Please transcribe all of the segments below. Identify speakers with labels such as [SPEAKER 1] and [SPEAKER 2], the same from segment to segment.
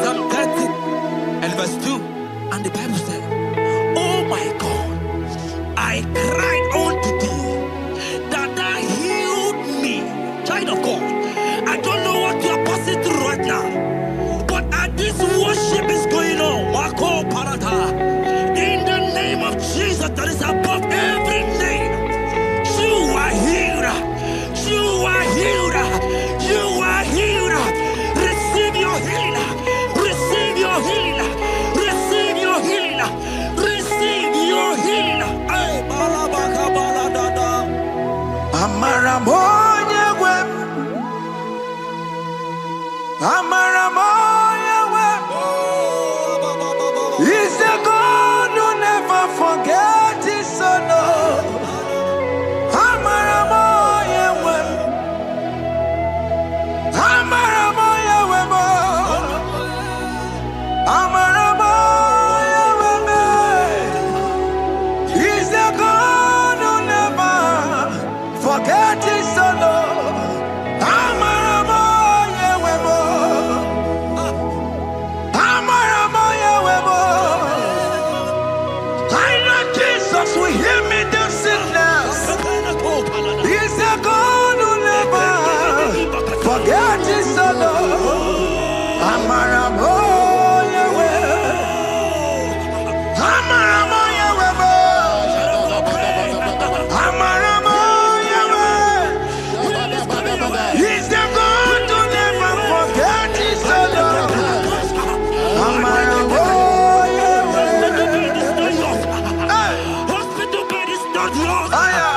[SPEAKER 1] Psalm 30 and verse 2, and the Bible said, "Oh my God, I cried unto thee, that thou healed me." Child of God, I don't know what you are passing through right now, but as this worship is going on, in the name of Jesus that is above every name, you are healed. You are healed. You are healed. Receive your healing. Receive your healing. Receive your healing. Receive your healing.
[SPEAKER 2] Amaramoya wem. Amaramoya wem. He's the God who never forgets his son. Amaramoya wem. Amaramoya wem. Amaramoya wem. He's the God who never forgets his son. Amaramoya wem. Amaramoya wem. I know Jesus will hear me the sickness. He's the God who never forgets his son. Amaramoya wem. Amaramoya wem. Amaramoya wem. He's the God who never forgets his son. Amaramoya wem.
[SPEAKER 1] Hospital bed is not yours.
[SPEAKER 2] Aya.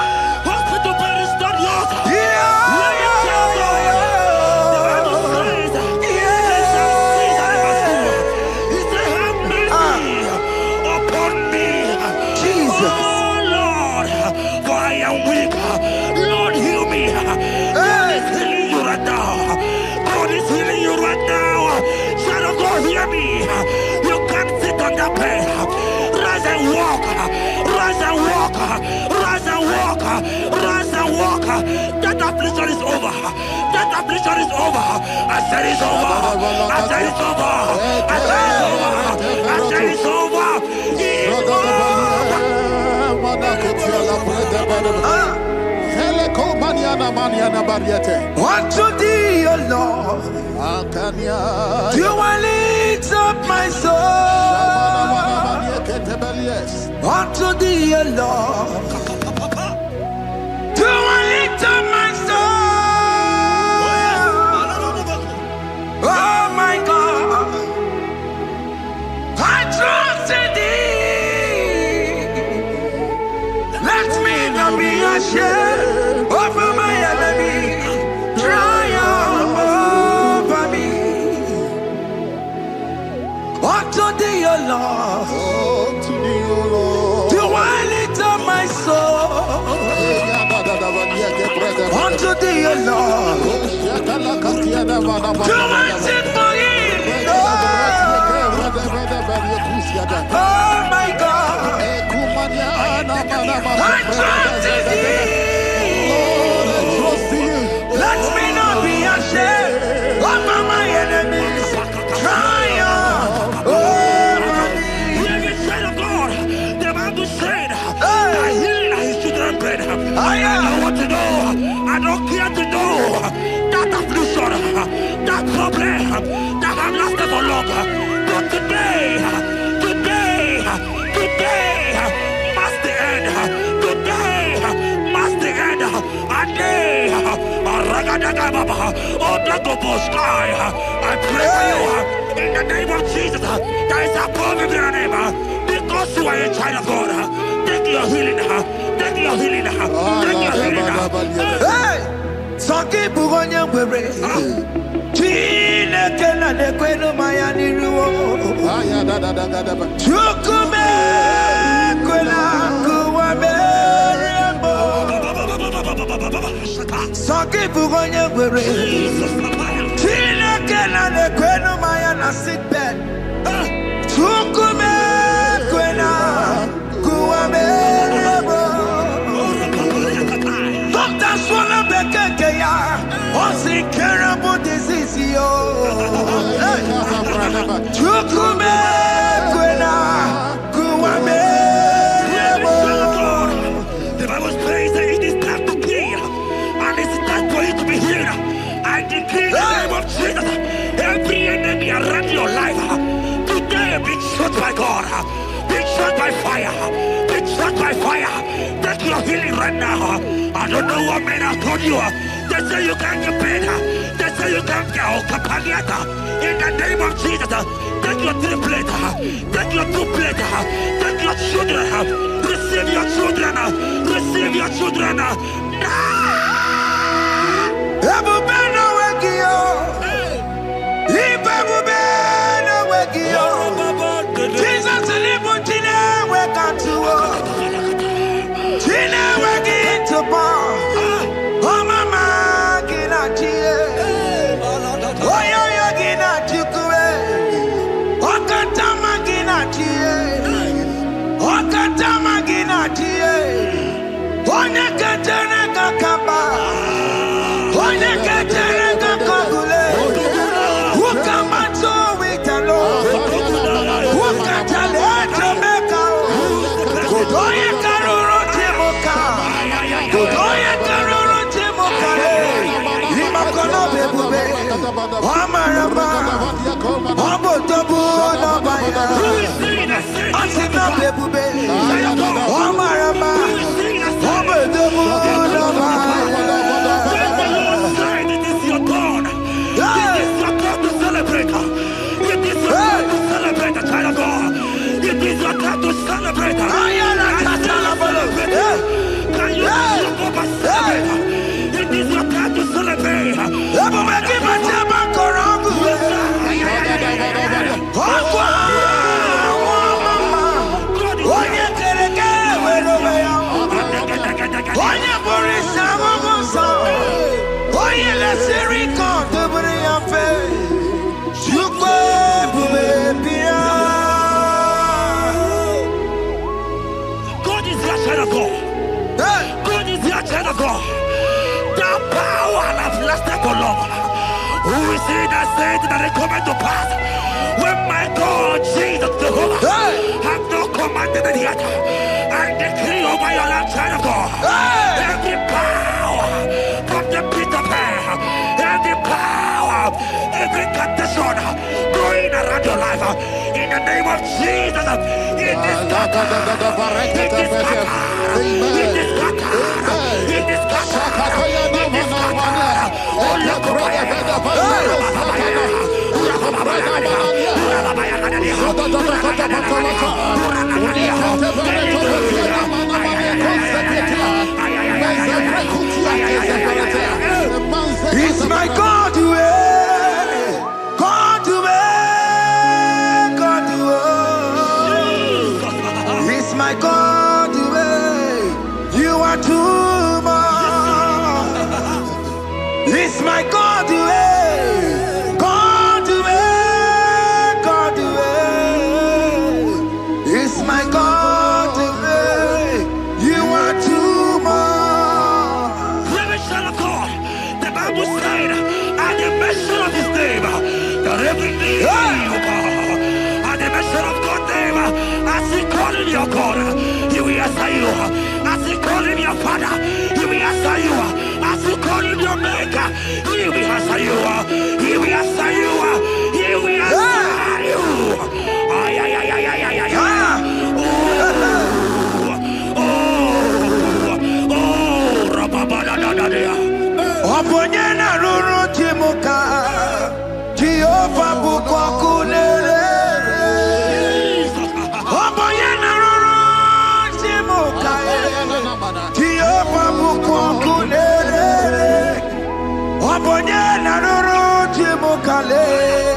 [SPEAKER 1] Hospital bed is not yours.
[SPEAKER 2] Yeah,
[SPEAKER 1] Let me tell you, the Bible says, He said, "Have mercy upon me,
[SPEAKER 2] Jesus.
[SPEAKER 1] oh Lord, for I am weak. Lord, heal me." God is healing you right now. God is healing you right now. Child of God, hear me. You can't sit on that bed. Rise and walk. Rise and walk. Rise and walk. Rise and walk. That affliction is over. That affliction is over. I said it's over. I said it's over. I said it's over. I said it's over. It's over.
[SPEAKER 2] Unto thee, O Lord, do I lift up my soul. Unto thee, O Lord, do I lift up my soul. Oh my God, I trust in thee. Let me not be ashamed over my enemy. Triumph over me. Unto thee, O Lord, do I lift up my soul. Unto thee, O Lord, do I sing for him. Oh my God, I trust in thee. Let me not be ashamed over my enemies. Triumph over me.
[SPEAKER 1] Hear me, child of God. The Bible said, "I heal his children bread." I want to know. I don't care to know that affliction, that problem that have lasted for long. But today must the end. Today must the end. A day. I pray for you in the name of Jesus. That is above every name. Because you are a child of God. Take your healing. Take your healing. Take your healing.
[SPEAKER 2] Hey, Sanki Bugonya Were. Chile Kena de Queno Mayani Ruo. Chukume Quena Kuame. Sanki Bugonya Were. Chile Kena de Queno Mayana sick bed. Chukume Quena Kuame.
[SPEAKER 1] by fire. Be struck by fire. Take your healing right now. I don't know what men have told you. They say you can't get better. They say you can't get Kapaniata. In the name of Jesus, take your 3 plate. Take your 2 plate. Take your children. Receive your children. Receive your children.
[SPEAKER 2] Jesus
[SPEAKER 1] who is he that said that it coming to pass? When my God, Jesus Jehovah, have not commanded it yet, I decree over your life, child of God, every power from the pit of hell, every power, every condition going around your life, in the name of Jesus, it is scattered, it is scattered, it is scattered, it is scattered, it is scattered. Oh, look
[SPEAKER 2] It's my God to God to God to It's my God to you are too much. It's my God to God to God to It's my God to you are too much.
[SPEAKER 1] Revelation of God. The Bible said, at the mention of his name, that every knee will bow. At the mention of God's name, as he called him your God, he will answer you. As he called him your Father, he will answer you. As he called him your Maker, he will answer you. He will answer you. He will answer you. Ay, ay, ay, ay, ay, ay, ay, ay. Oh, rababadadadadea.
[SPEAKER 2] Oponyena ruru timuka Jehovah bukwa kulele Oponyena ruru timuka Jehovah bukwa kulele Oponyena ruru timuka le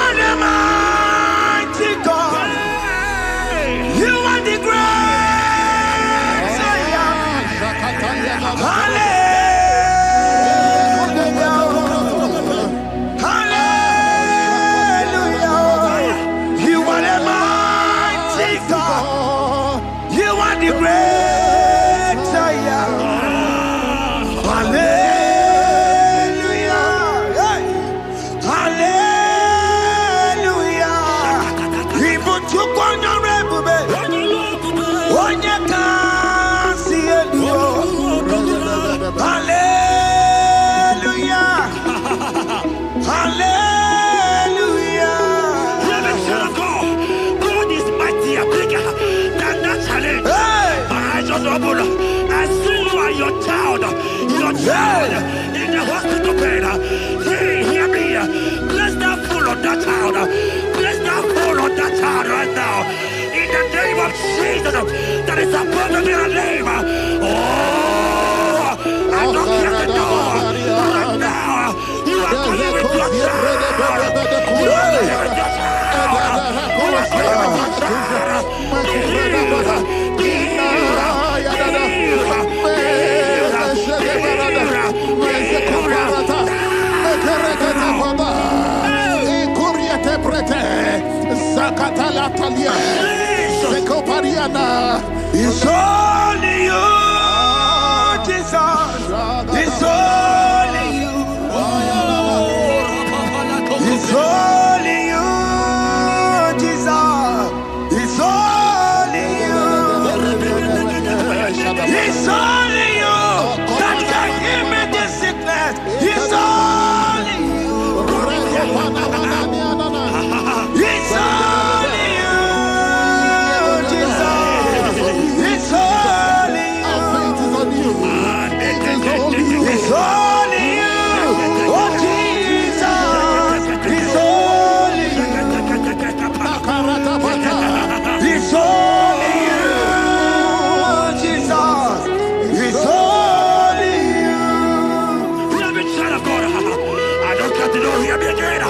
[SPEAKER 2] are the mighty God. You are the great I am. Hallelujah. Hallelujah. You are the mighty God. You are the great I am. Hallelujah. Hey. Hallelujah. Even to honorable, onye can see it. Hallelujah. Hallelujah.
[SPEAKER 1] God is mightier, bigger than that challenge. My eyes are open. I see you are your child in the hospital bed. Hear me. Bless that fool on that child. Bless that fool on that child right now. In the name of Jesus, that is above the very name. Oh, I don't hear the door right now. You are going with your child. You are going with your child. You are going with your child.
[SPEAKER 2] It's only you, Jesus. It's only you. It's only you, Jesus. It's only you. It's only you that can give me this sickness. It's only you. It's only you, Jesus. It's only you. It's only you. Oh, Jesus. It's only you. It's only you, Jesus. It's only you.
[SPEAKER 1] Child of God, I don't got to know here again.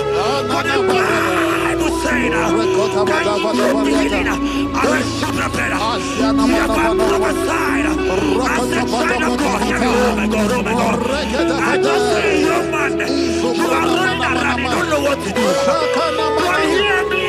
[SPEAKER 1] But the Bible saying, I will shoot the better. You have been prophesied. I said, child of God, here oh my God, oh my God. I just say, young man, you are running around, you don't know what to do. But hear me.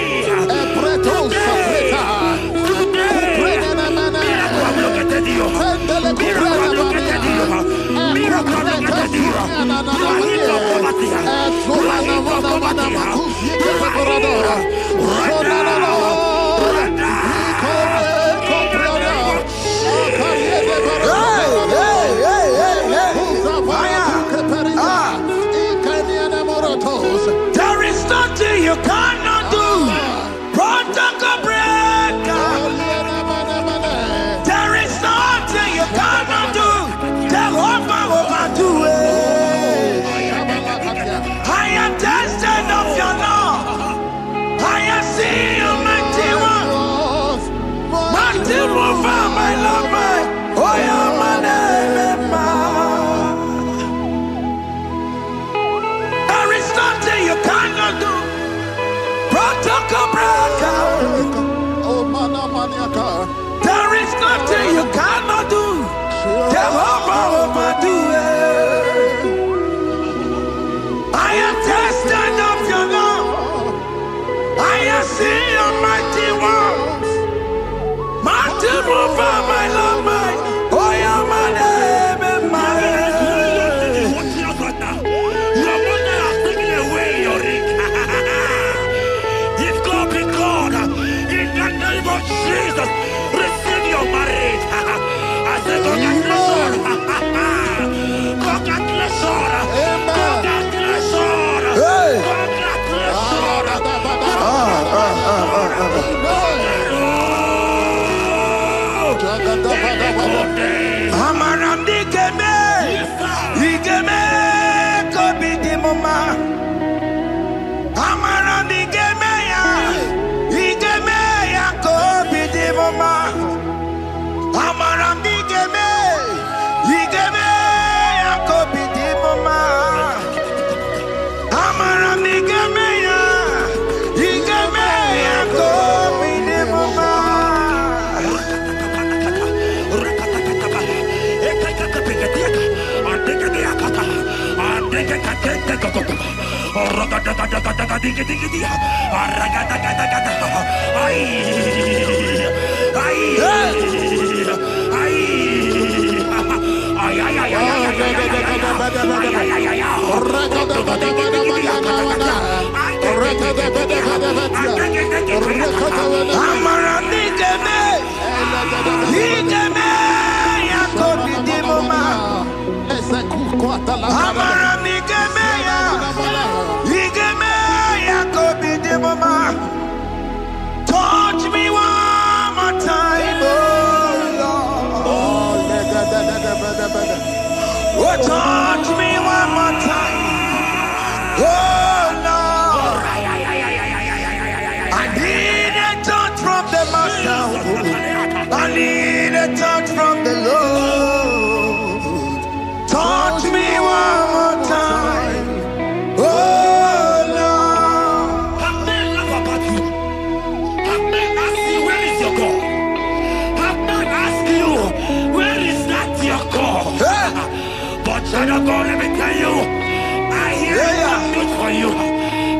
[SPEAKER 2] There is nothing you cannot do. Protocol breaker. There is nothing you cannot do. Jehovah overdo it. I am tested of your law. I am seeing you, mighty one. Mighty mover, my lover. Oh, yeah, my name, there is nothing you cannot do. Protocol breaker. There is nothing you cannot do. Jehovah overdo it. I am tested of your love. I am seeing your mighty ones. Mighty mover, my love, my. Oh, yeah, my name and my.
[SPEAKER 1] Your mother has taken away your ring. If God be God, in the name of Jesus, receive your marriage. I say, congratulations. Congratulations. Congratulations.
[SPEAKER 2] Hey.
[SPEAKER 1] Congratulations.
[SPEAKER 2] Amaram dikeme, dikeme, kobi di mama. Amaram dikeme. Touch me one more time, oh Lord. Oh, touch me one more time, oh Lord. I need a touch from the Master. I need a touch from the Lord. Touch me one more time, oh Lord.
[SPEAKER 1] Have men laugh about you. Have men ask you, where is your God? Have men ask you, where is that your God? But child of God, let me tell you, I hear a good news for you.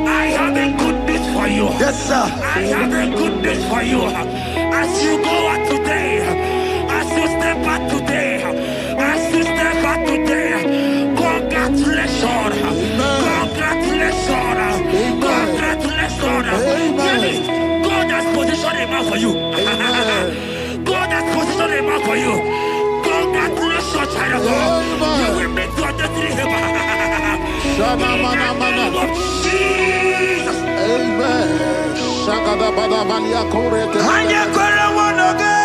[SPEAKER 1] I have a good news for you.
[SPEAKER 2] Yes, sir.
[SPEAKER 1] I have a good news for you. As you go out today, as you step out today, as you step out today, congratulations. Congratulations. Congratulations. Hear me. God has positioned a man for you. God has positioned a man for you. Congratulations, child of God. You will meet your destiny helper. In the name of Jesus.
[SPEAKER 3] Amen.
[SPEAKER 2] Hanya kora wanoge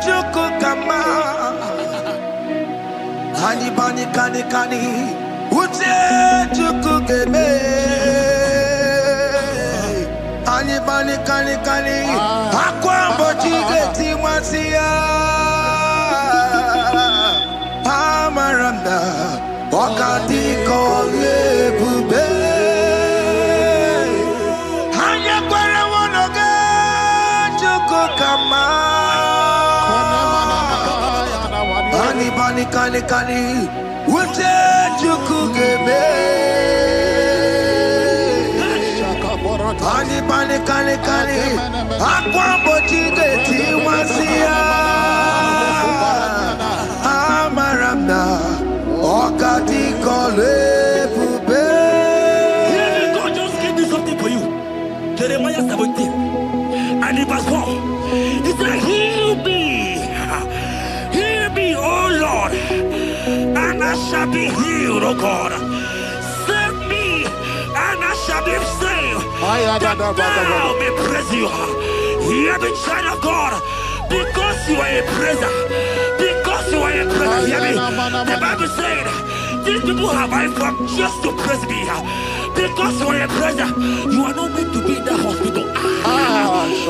[SPEAKER 2] chukukama. Hani bani kani kani ute chukukeme. Hani bani kani kani akwambo chigeti mwasiya. Amaranda wakati kole bube. Hanya kora wanoge chukukama. Hani bani kani kani ute chukukeme. Hani bani kani kani akwambo chigeti mwasiya. Amaranda wakati kole bube.
[SPEAKER 1] God just gave me something for you. Jeremiah 17 and in verse 4. He said, heal me, oh Lord, and I shall be healed, oh God. Save me, and I shall be saved, that thou may praise you. Hear me, child of God, because you are a praiser. Because you are a praiser, hear me. The Bible said, these people have I come just to praise me. Because you are a praiser, you are not meant to be in that hospital.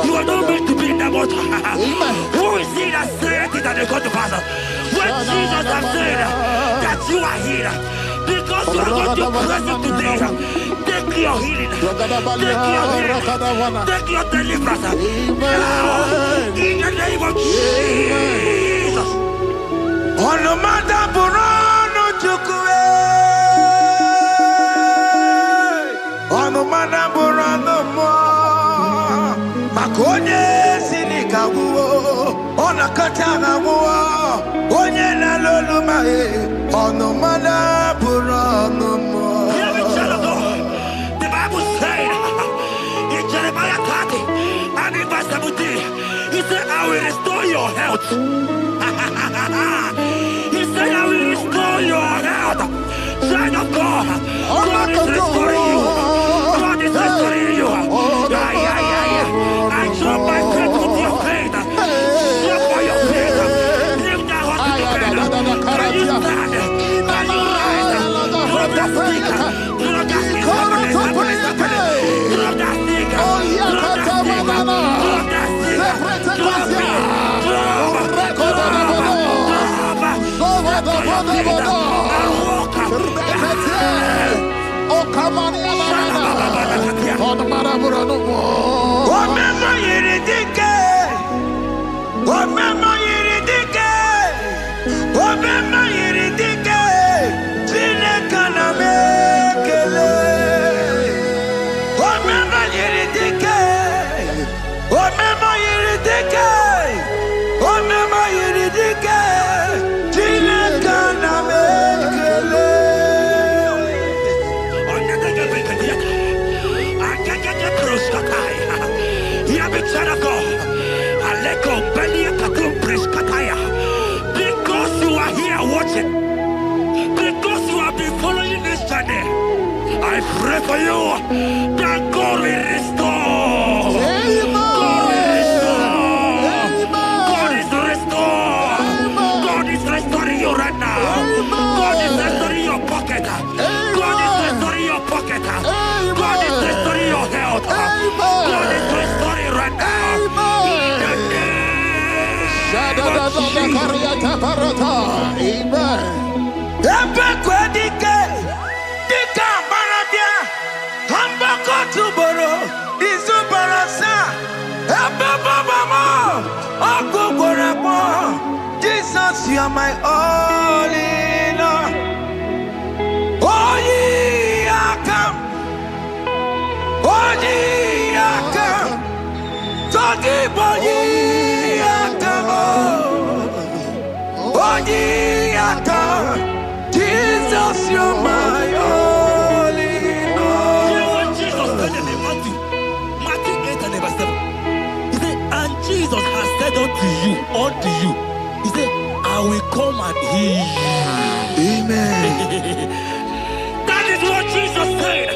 [SPEAKER 1] You are not meant to be in that water. Who is it that said it that they got to pass? When Jesus has said that you are healed, because you are going to praise him today, take your healing, take your deliverance. Now, in the name of Jesus.
[SPEAKER 2] On the matter Burano Chukwe. On the matter Burano Mo. Makonye Sinika Wo. On a Katana Wo. Onye na Loluma. On the matter Burano Mo.
[SPEAKER 1] The Bible said in Jeremiah 30 and in verse 17, he said, I will restore your health. He said, I will restore your health. Child of God, God is restoring you. God is restoring you. I drop my faith with your faith. Drop by your faith. Leave that hospital bed. Can you stand? Can you rise? Drop that stick. Drop that stick. Drop that stick. Drop that stick. Drop it.
[SPEAKER 2] Remember
[SPEAKER 1] Hear me, child of God. Aleko Belia Katum Preskataya. Because you are here watching, because you have been following this journey, I pray for you that God will restore. God will restore. God is restoring. God is restoring you right now. God is restoring your pocket. God is restoring your pocket. God is restoring your health. God is restoring right now. In the name of
[SPEAKER 2] Jesus, you are my all in all. Oh, yeah, come. Oh, yeah, come. Talking about yeah, come. Oh, yeah, come. Jesus, you are my all in all.
[SPEAKER 1] You know what Jesus said in Matthew 8 and verse 7? He said, and Jesus has said unto you, he said, I will come and heal you.
[SPEAKER 2] Amen.
[SPEAKER 1] That is what Jesus said.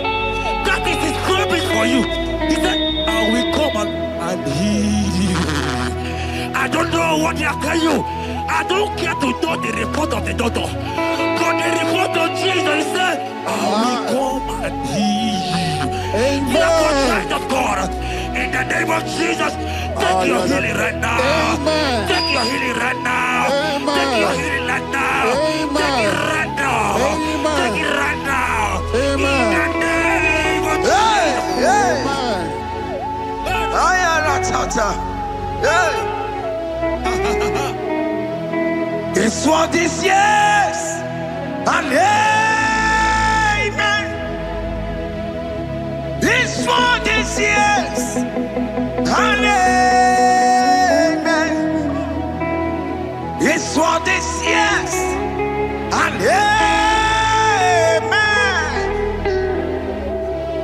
[SPEAKER 1] That is his promise for you. He said, I will come and heal you. I don't know what they are telling you. I don't care to know the report of the doctor. But the report of Jesus, he said, I will come and heal you. Therefore, child of God, in the name of Jesus, take your healing right now.
[SPEAKER 3] Amen.
[SPEAKER 1] Take your healing right now.
[SPEAKER 3] Amen.
[SPEAKER 1] Take your healing right now.
[SPEAKER 3] Amen.
[SPEAKER 1] Take it right now.
[SPEAKER 3] Amen.
[SPEAKER 1] Take it right now.
[SPEAKER 3] Amen.
[SPEAKER 1] In the name of
[SPEAKER 2] Hey, hey.
[SPEAKER 3] Amen.
[SPEAKER 2] I am a tata. Hey. This what is yes. And amen. This what is yes. And amen. This what is yes. And amen.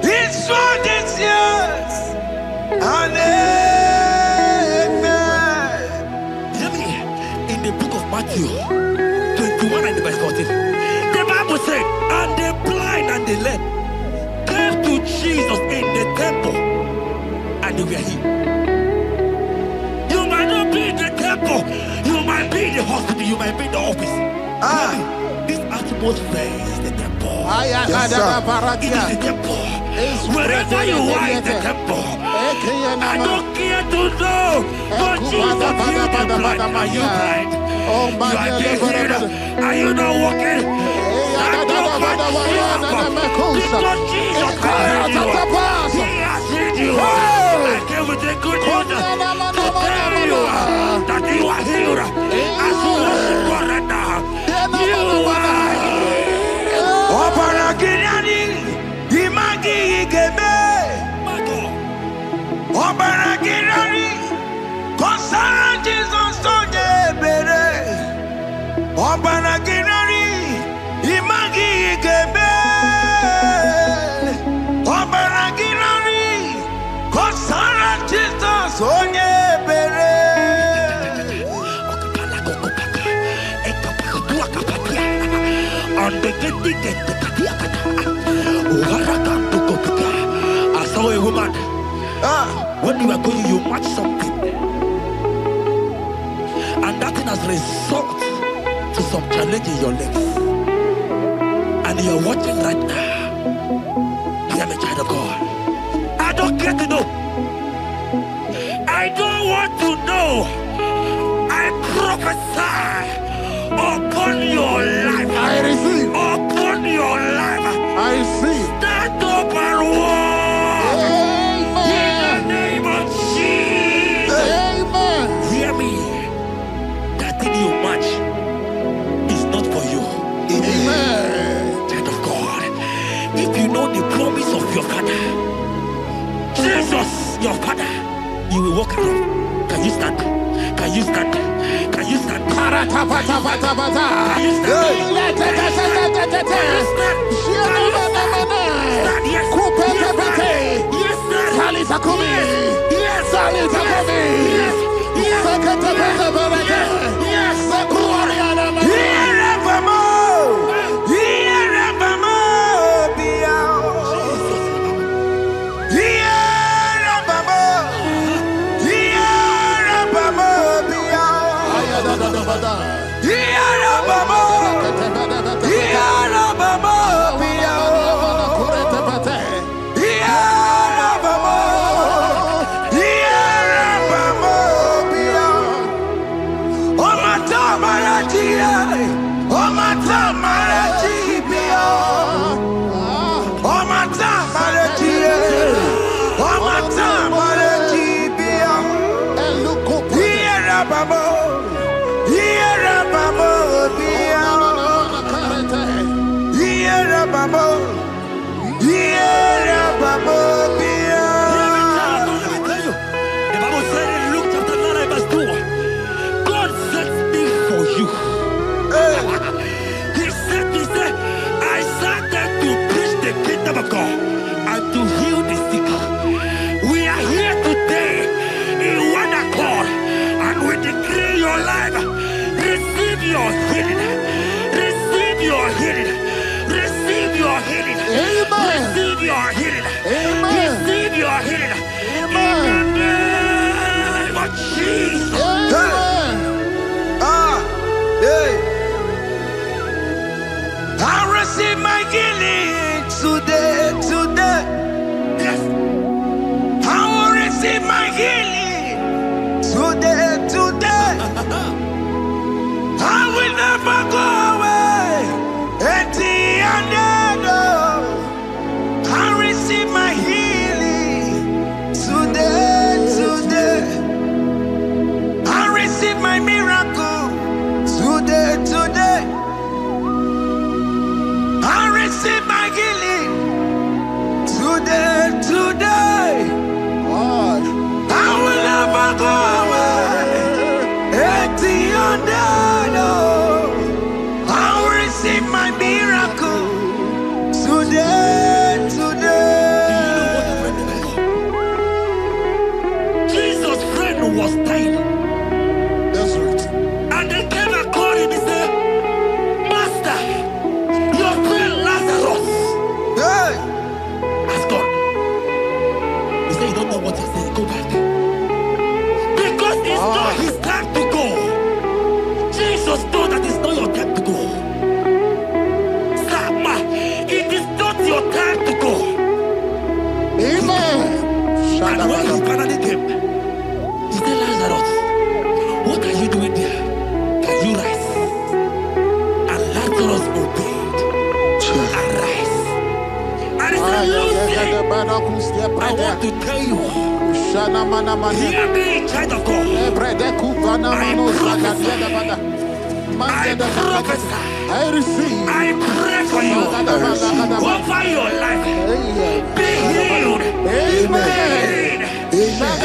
[SPEAKER 2] This what is yes. And amen.
[SPEAKER 1] Hear me. In the book of Matthew 21 and verse 14, the Bible said, and the blind and the lame came to Jesus in the temple, and they were healed. You might not be in the temple, you might be in the hospital, you might be in the office. This atmosphere is the temple.
[SPEAKER 2] Yes, sir.
[SPEAKER 1] It is the temple. Wherever you are in the temple, I don't care to know, but Jesus healed the blind. Are you blind? You are dead here. Are you not walking? Stand up and stand up. Because Jesus has healed you. He has healed you. I came with the good news to tell you that you are healed. As you worship God right now, you are healed.
[SPEAKER 2] Obaragirani, imagi igebe.
[SPEAKER 1] My God.
[SPEAKER 2] Obaragirani, kosara Jesus sonye bere. Obaragirani, imagi igebe. Obaragirani, kosara Jesus sonye bere.
[SPEAKER 1] I saw a woman. When you are going, you match something, and that thing has result to some challenge in your legs, and you are watching right now. Hear me, child of God. I don't care to know. I don't want to know. I prophesy upon your life.
[SPEAKER 3] I receive.
[SPEAKER 1] Upon your life.
[SPEAKER 3] I receive.
[SPEAKER 1] Stand up and walk. In the name of Jesus.
[SPEAKER 3] Amen.
[SPEAKER 1] Hear me. That thing you match is not for you.
[SPEAKER 3] Amen.
[SPEAKER 1] Child of God. If you know the promise of your father, Jesus, your father, you will walk around. Can you stand? Can you stand? Can you stand? Can you stand? Can you stand? Yes, sir. Yes, sir. Yes, sir. And when he finally came, he said, Lazarus, what are you doing there? Can you rise? And Lazarus obeyed and rise. And he said, Lucy, I want to tell you, hear me, child of God. I prophesy.
[SPEAKER 3] I receive.
[SPEAKER 1] I pray for you over your life. Be healed.
[SPEAKER 3] Amen.
[SPEAKER 1] Amen.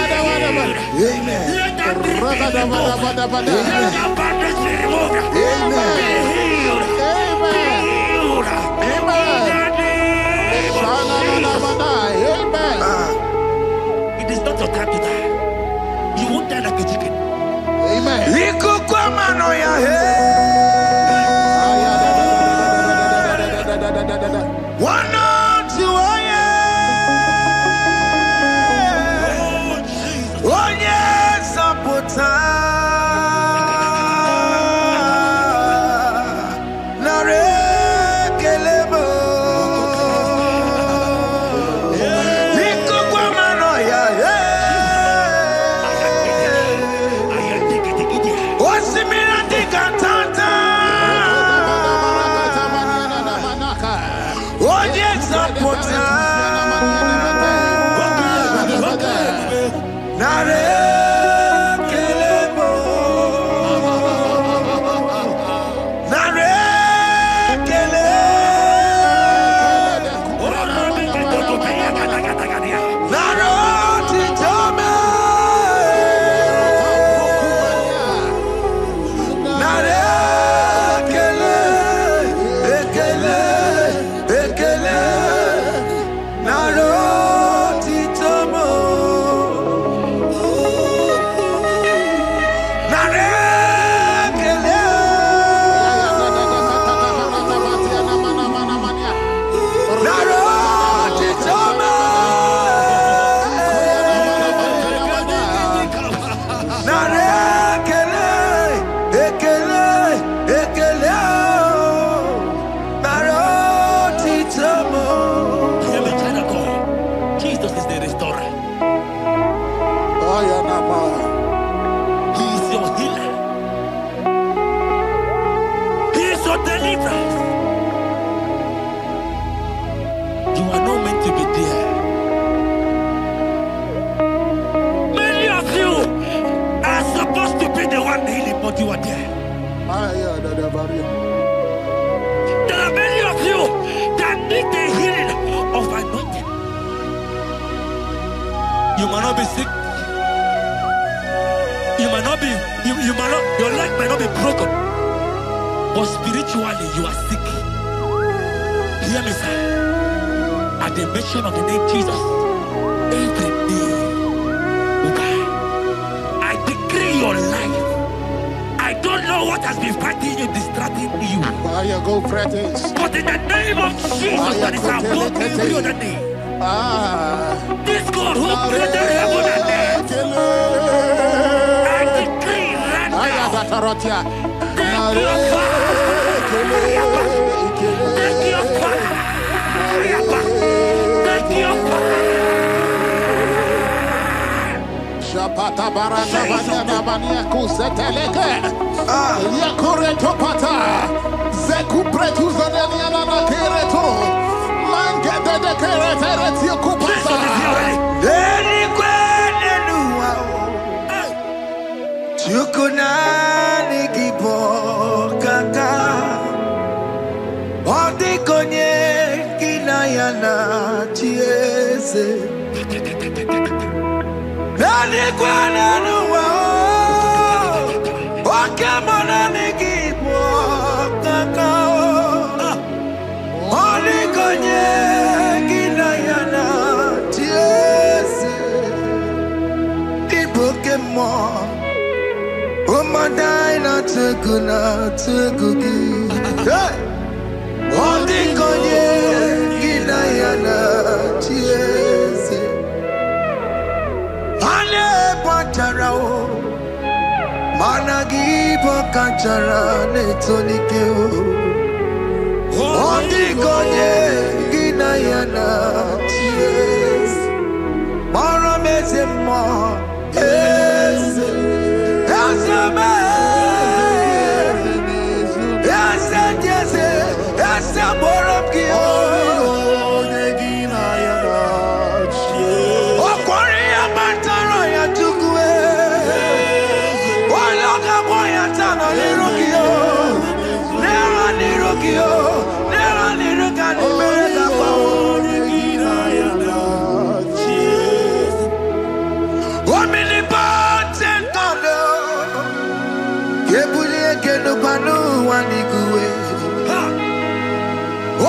[SPEAKER 1] Let that be removed. Let that badness be removed. Be healed. Be healed. It is not your time to die. You won't die like a chicken.
[SPEAKER 3] Amen.
[SPEAKER 1] There are many of you that need the healing of anointing. You might not be sick. You might not be, your leg might not be broken. But spiritually you are sick. Hear me, sir. At the mention of the name Jesus, every day will die. I decree your life. I don't know what has been fighting you, distracting you. But in the name of Jesus, that is above every other name. This God who created heaven and earth, I decree right now, take your fire, take your fire, take your fire.
[SPEAKER 3] Shapata baranda banyana bania kuseteleke. Yakore topata. Zeku pretu zaneliana na kereto. Mangede de keretere tio kupata.
[SPEAKER 2] Deni kwene nuwa. Chukuna nikipo kaka. Odi konye kinayana chiese. Deni kwene nuwa. Wakemona nikipo kaka. Odi konye kinayana chiese. Pokemon, oh my dina tegugi. Hey, oh the konye kinayana chiese. Ale patarao, managi pokachara netonikeo. Oh the konye kinayana chiese.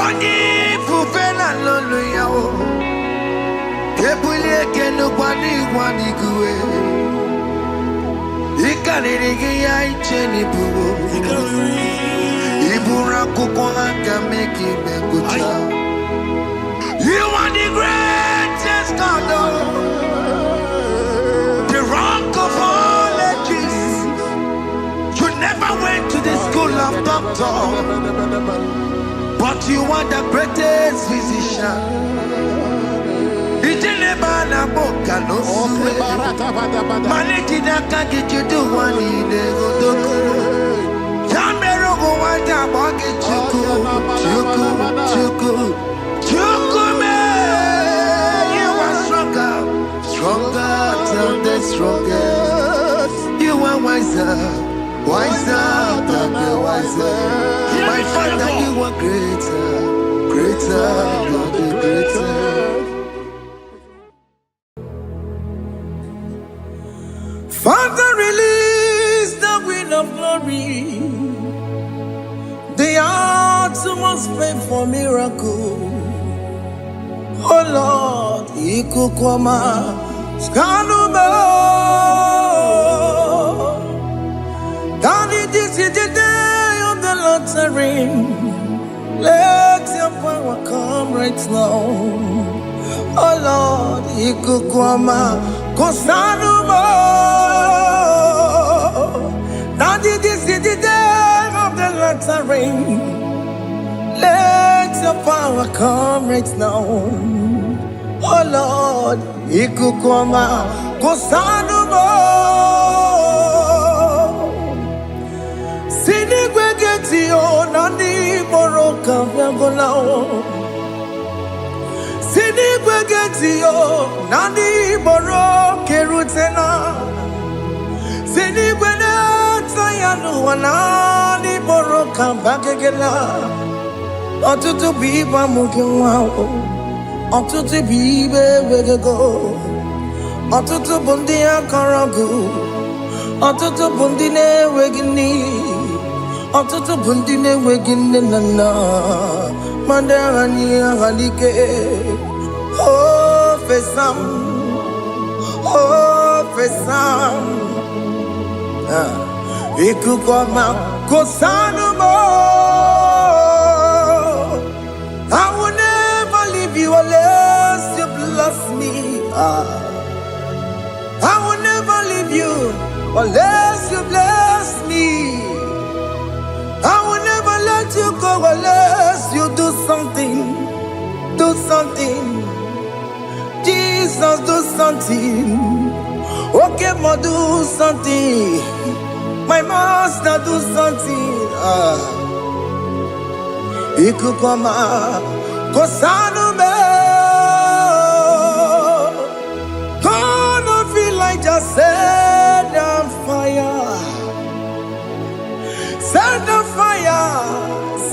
[SPEAKER 2] Oni fufela lolo yao. Kebulie kenu kwani kuwe. Ikanirigi ya icheni buwo. Ibura kuko anga meki mengucha. You are the greatest God, the rock of all ages. You never went to the school of doctor, but you are the greatest physician. Ijelebana boka no suwe. Malekina kage judu wani negodoku. Yambero go wanda boge chuku. Chukume, you are stronger than the strongest. You are wiser than the wiser. My Father, you are greater than the greater. Father, release the wind of glory. The hearts must pray for miracle. Oh Lord, ikukwama skanuma. Daddy, this is the day of the lottery. Let your power come right now. Oh Lord, ikukwama kosanuma. Daddy, this is the day of the lottery. Let your power come right now. Oh Lord, ikukwama kosanuma. Sinigwegeti o nani boroka vyangolao. Sinigwegeti o nani boroke rutena. Sinigwene tayanu wanani boroka bagegela. Otutu biba mukiwao. Otutu bibe wegego. Otutu bundi akaragu. Otutu bundi ne wegini. Otutu bundi ne wegini nana. Mandarani halike. Oh fesam. Oh fesam. Ikukoma kosanuma. I will never leave you unless you bless me. I will never leave you unless you bless me. I will never let you go unless you do something. Do something. Jesus, do something. Okay, ma, do something. My master, do something. Ikukoma kosanume. Gonna feel like just set on fire. Set on fire.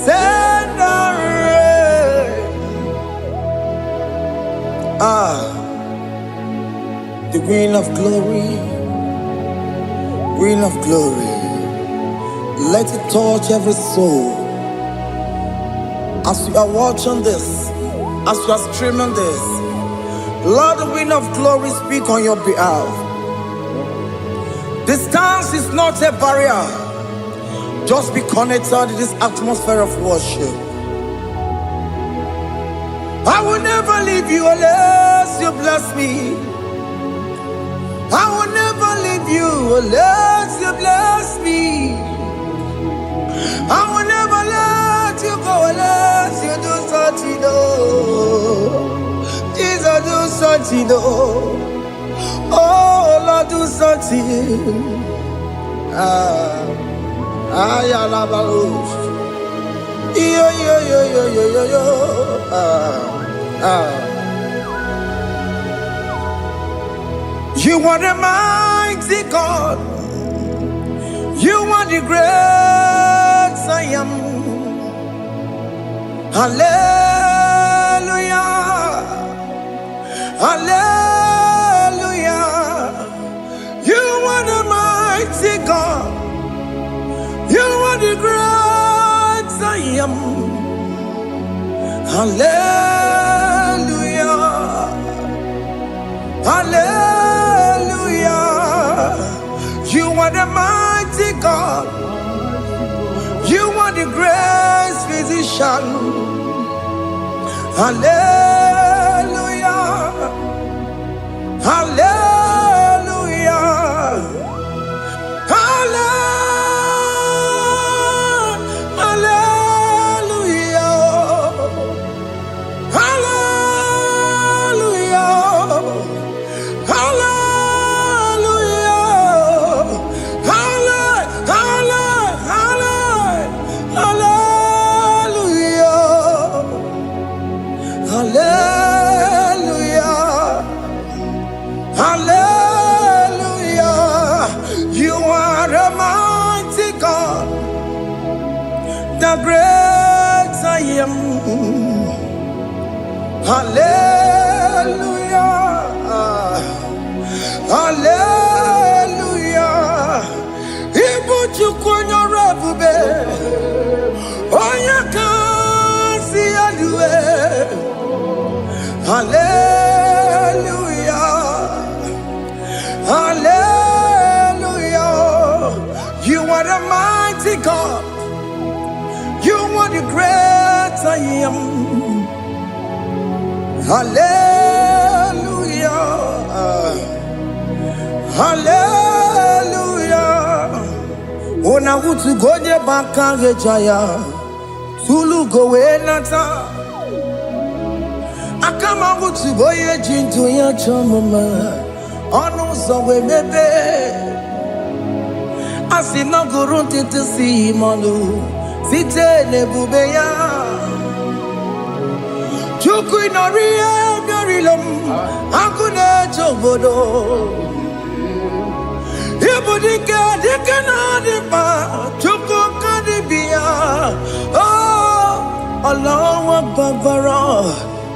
[SPEAKER 2] Set on rain. The green of glory. Green of glory. Let it touch every soul. As you are watching this, as you are streaming this, Lord, the wind of glory speak on your behalf. Distance is not a barrier. Just be connected to this atmosphere of worship. I will never leave you unless you bless me. I will never leave you unless you bless me. I will never let you go unless you do something. Jesus, do something. Oh Lord, do something. You are the mighty God. You are the great I am. Hallelujah. Hallelujah. You are the mighty God. You are the great I am. Hallelujah. Hallelujah. You are the mighty God. You are the great physician. Hallelujah. Hallelujah. The great I am. Hallelujah. Hallelujah. Ibuchu kwenye rebube. Onya kasi alue. Hallelujah. Hallelujah. You are the mighty God. You are the great I am. Hallelujah. Hallelujah. Ona utu goje baka rejaya. Tulu gowe nata. Akama utu boye jintu ya chomama. Ono sowe mebe. Asina gurunti tisi manu. Site nebubeya Chuku inoria garilom Akune chobodo Ibudika dikana dipa Chuku kadibia Oh Allah Akbar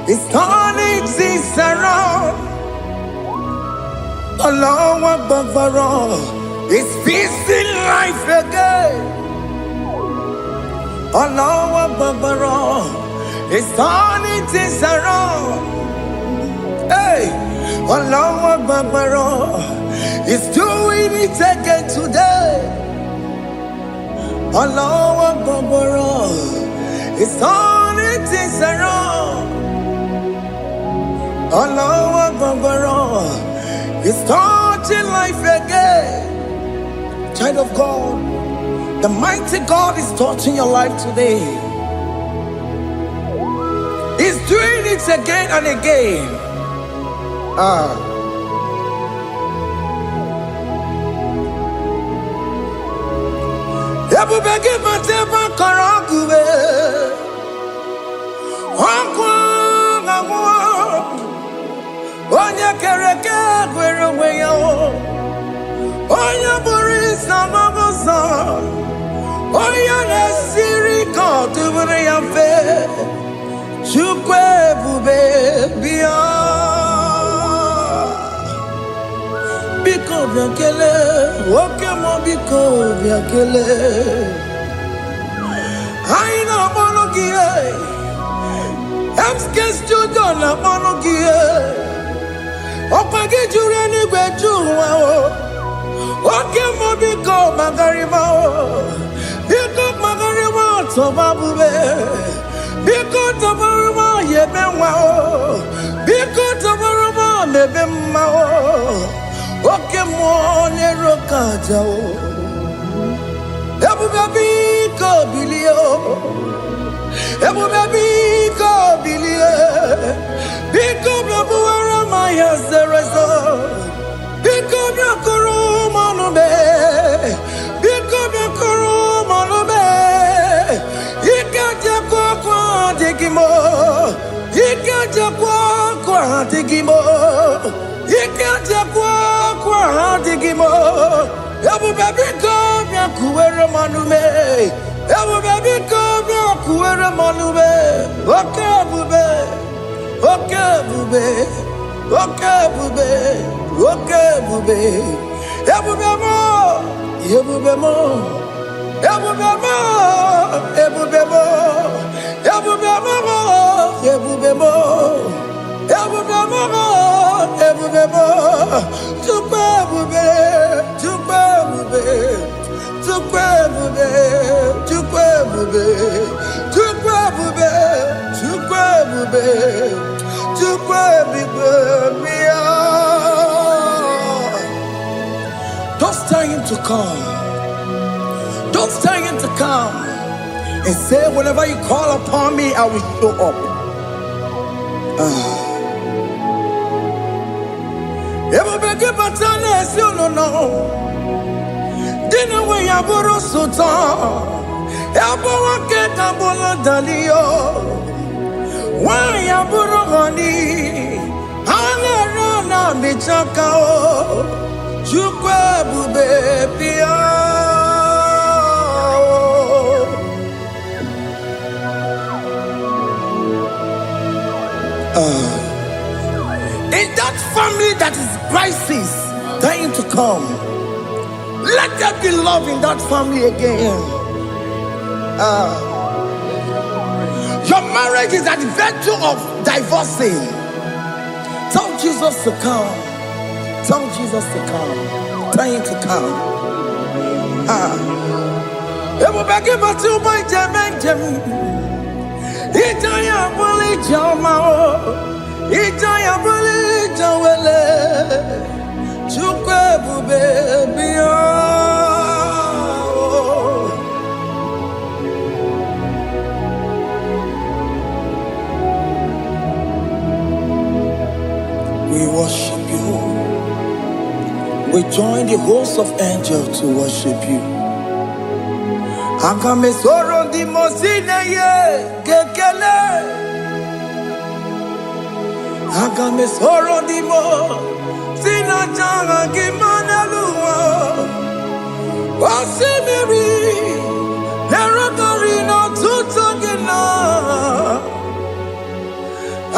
[SPEAKER 2] It's turning things around Allah Akbar It's peace in life again Allah Akbar, it's turning things around. Hey, Allah Akbar, it's doing it again today. Allah Akbar, it's turning things around. Allah Akbar, it's touching life again. Child of God, the mighty God is touching your life today. He's doing it again and again. Oya na siri ko tubure yamfe chukwe bube bia biko biakele oke mo biko biakele haina monogie emske studio na monogie opage jure ni gbejuwa o oke mo biko magariba o biko magariba to babube biko to babube yebenwa o biko to babube mebemma o oke mo ne rokaja o ebube biko bilio ebube biko bilie biko babuara maya zerezo biko bakuru manube biko bakuru manube ikaja kwa digimo ikaja kwa digimo ikaja kwa digimo ebube biko bakuere manube ebube biko bakuere manube okebube okebube okebube okebube ebube mo ebube mo ebube mo ebube mo Don't tell him to come. Don't tell him to come. And say, whenever you call upon me, I will show up. Dinner way I borrow so why I borrow money? I me chakao. Chukwebu baby. In that family that is crisis, dying to come, let there be love in that family again. Your marriage is at the verge of divorcing. Tell Jesus to come. Tell Jesus to come. Tell him to come. We worship you. We join the host of angels to worship you. Akame soro di mosine ye kekele. Akame soro di mo sina changa kimana luwa. Wasimiri nerokari no tutogina.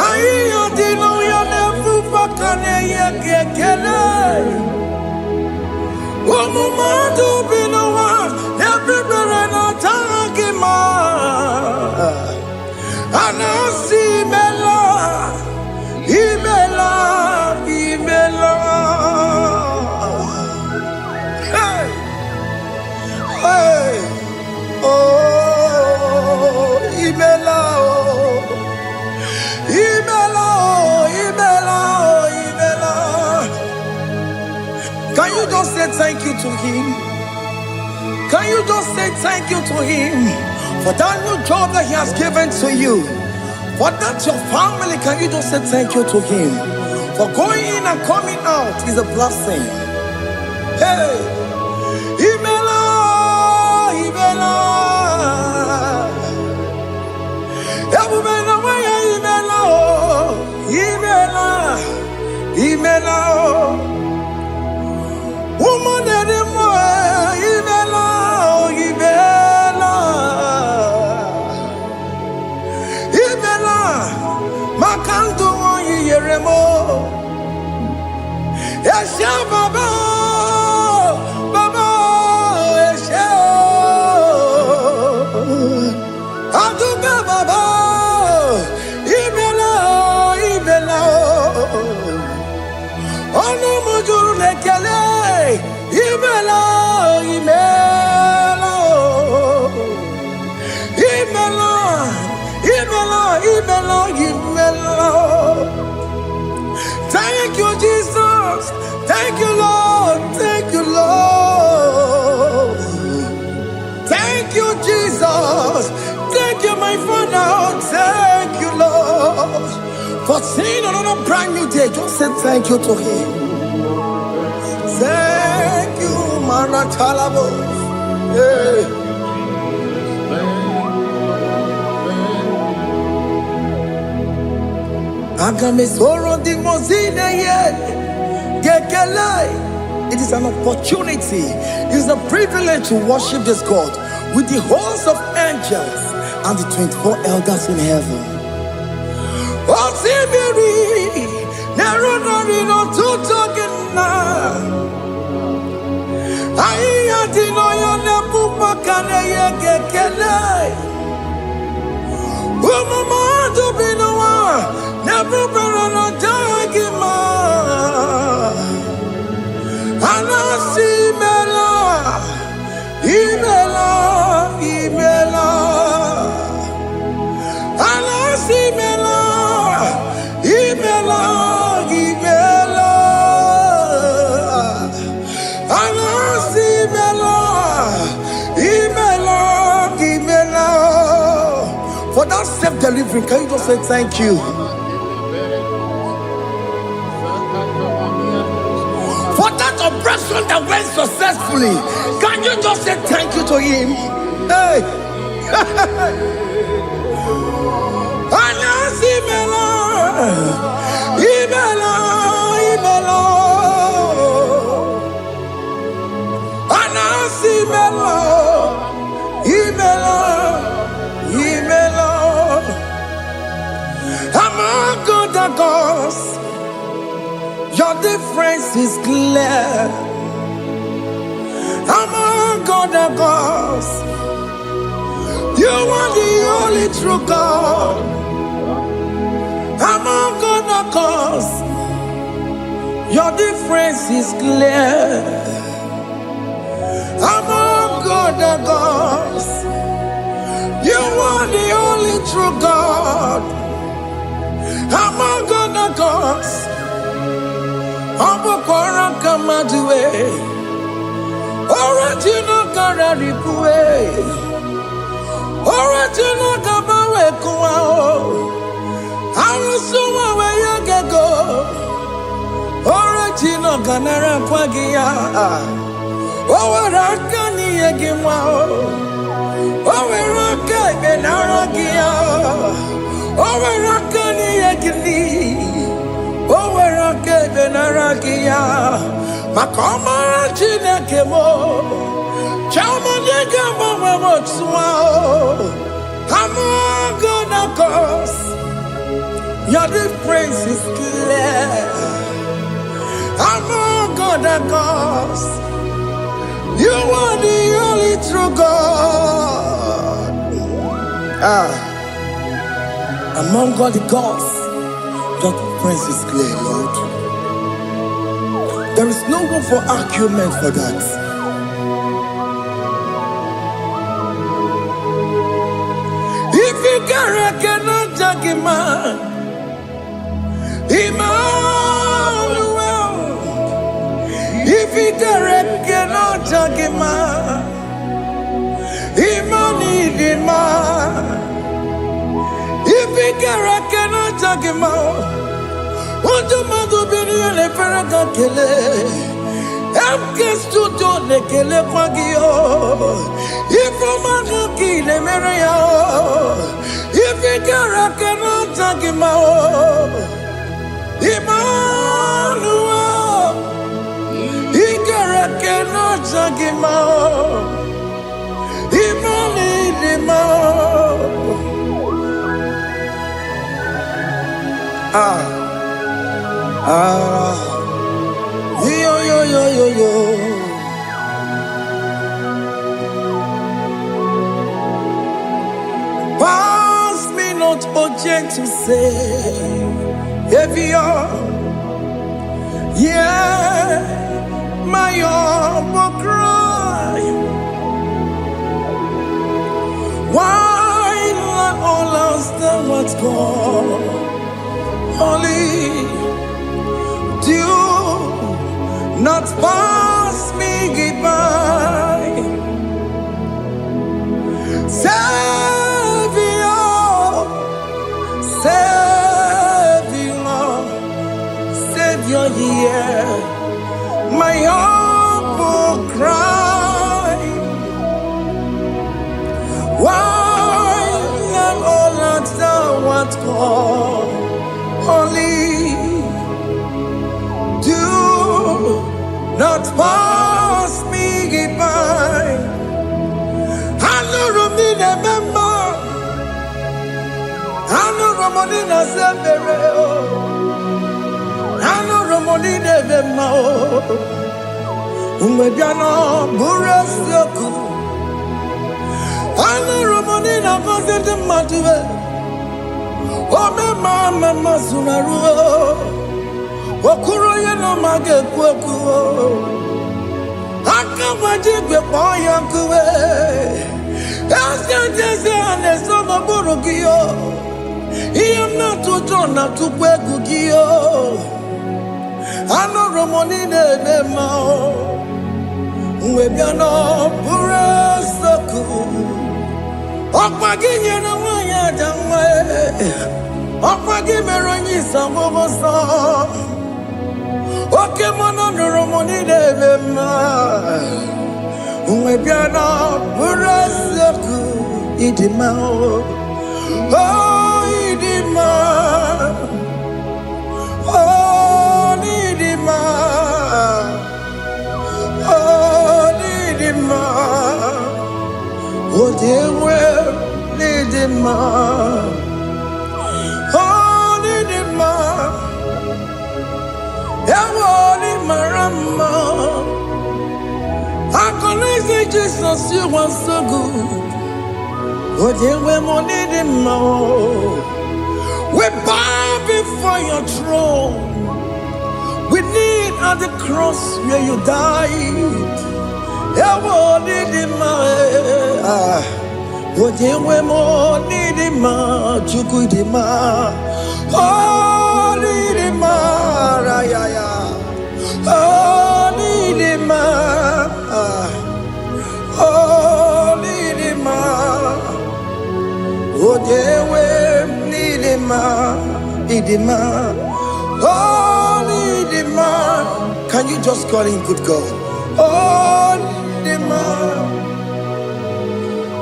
[SPEAKER 2] Ayo dino ya nefu fakane ye kekele. Omumadu binowa everybody no tangima. Anasi mela, imela, imela. Hey, hey, oh, imela, oh, imela, oh, imela, oh, imela. Can you just say thank you to him? Can you just say thank you to him for that new job that he has given to you? For that your family, can you just say thank you to him? For going in and coming out is a blessing. Hey, Imela, Imela, Imela, Imela, Imela, woman anymore, Imela, Imela, Imela, Makandu Yeremo, Yasha Baba, Baba, Yasha, Aduba Baba, Imela, Imela, Ono Mujuru Lekele. Imela, Imela, Imela, Imela, Imela, Imela. Thank you, Jesus. Thank you, Lord. Thank you, Lord. Thank you, Jesus. Thank you, my Father. Thank you, Lord. For seeing another brand new day, just say thank you to him. Thank you, Maratalabo. Yeah. It is an opportunity, it is a privilege to worship this God with the host of angels and the 24 elders in heaven. For that self-delivery, can you just say thank you? For that operation that went successfully, can you just say thank you to him? Hey! Among other gods, your difference is clear. Among other gods, you are the only true God. Among other gods, your difference is clear. Among other gods, you are the only true God. Among other gods, Abukora Kamadue, original Kararipue, original Kabawe Kuao, Arusuma Wayagego, original Ganara Kwagia, Owarakani Yagimao, Owaraka Benaragia, Owarakani Yagini. Owaraka benaragia, makoma chinekemo, chamanega mama tswao. Among other gods, your difference is clear. Among other gods, you are the only true God. Among all the gods, your difference is clear, Lord. There is no room for argument for that. If you cannot judge him, Emmanuel. If you cannot judge him, Emmanuel. If you cannot judge him, what do you do? Le Ferraga Kele, Amkes to Don Kele Pagio, if Romaki le Merea, if you cannot take him out, Emmanuel, he cannot take him out, Yo. Pass me not object to say, if you're, yeah, my will cry. Why not all else than what's gone? Only do not pass me by. Savior, yeah, my humble cry. Why not all that thou art called? Only do not pass me by. I know Romina member, I know Romonina Zebero, I know Romonina Vemao, Umediano Burasioku, I know Romonina Content Matue, Ome mama masunaruo. Okuro ye no mage kuo. Akamajigwe poya kuwe. Aska jese ane somo burugio. Iyam na tuto na tukwe kugio. Ano romoni ne mao. Webiano pura soku. Okpagi nyere nwanya jamwe. Okpagi meronyi sangogo sa. Oke mono romoni ne ma. Webiano pura soku. Idimao. Oh idima. Oh idima. Oh idima. Oh dewe idima. Oh idima. Ewo marama. I can say Jesus, you are so good. Oh dewe mo idima. We bow before your throne. We kneel at the cross where you died. Ewo nidima, ojewe mo nidima, chukudima. Oh nidima, rayaya. Oh nidima, oh nidima. Ojewe nidima, idima. Oh nidima. Can you just call him good God? Oh nidima.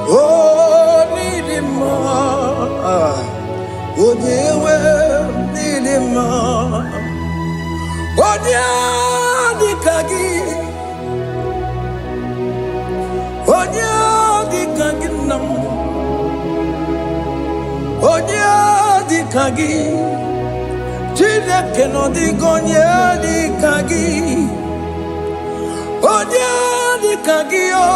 [SPEAKER 2] Oh nidima. Ojewe nidima. Odia dikagi. Odia dikagi nam. Odia dikagi. Chineke no digonye dikagi. Odia dikagi o.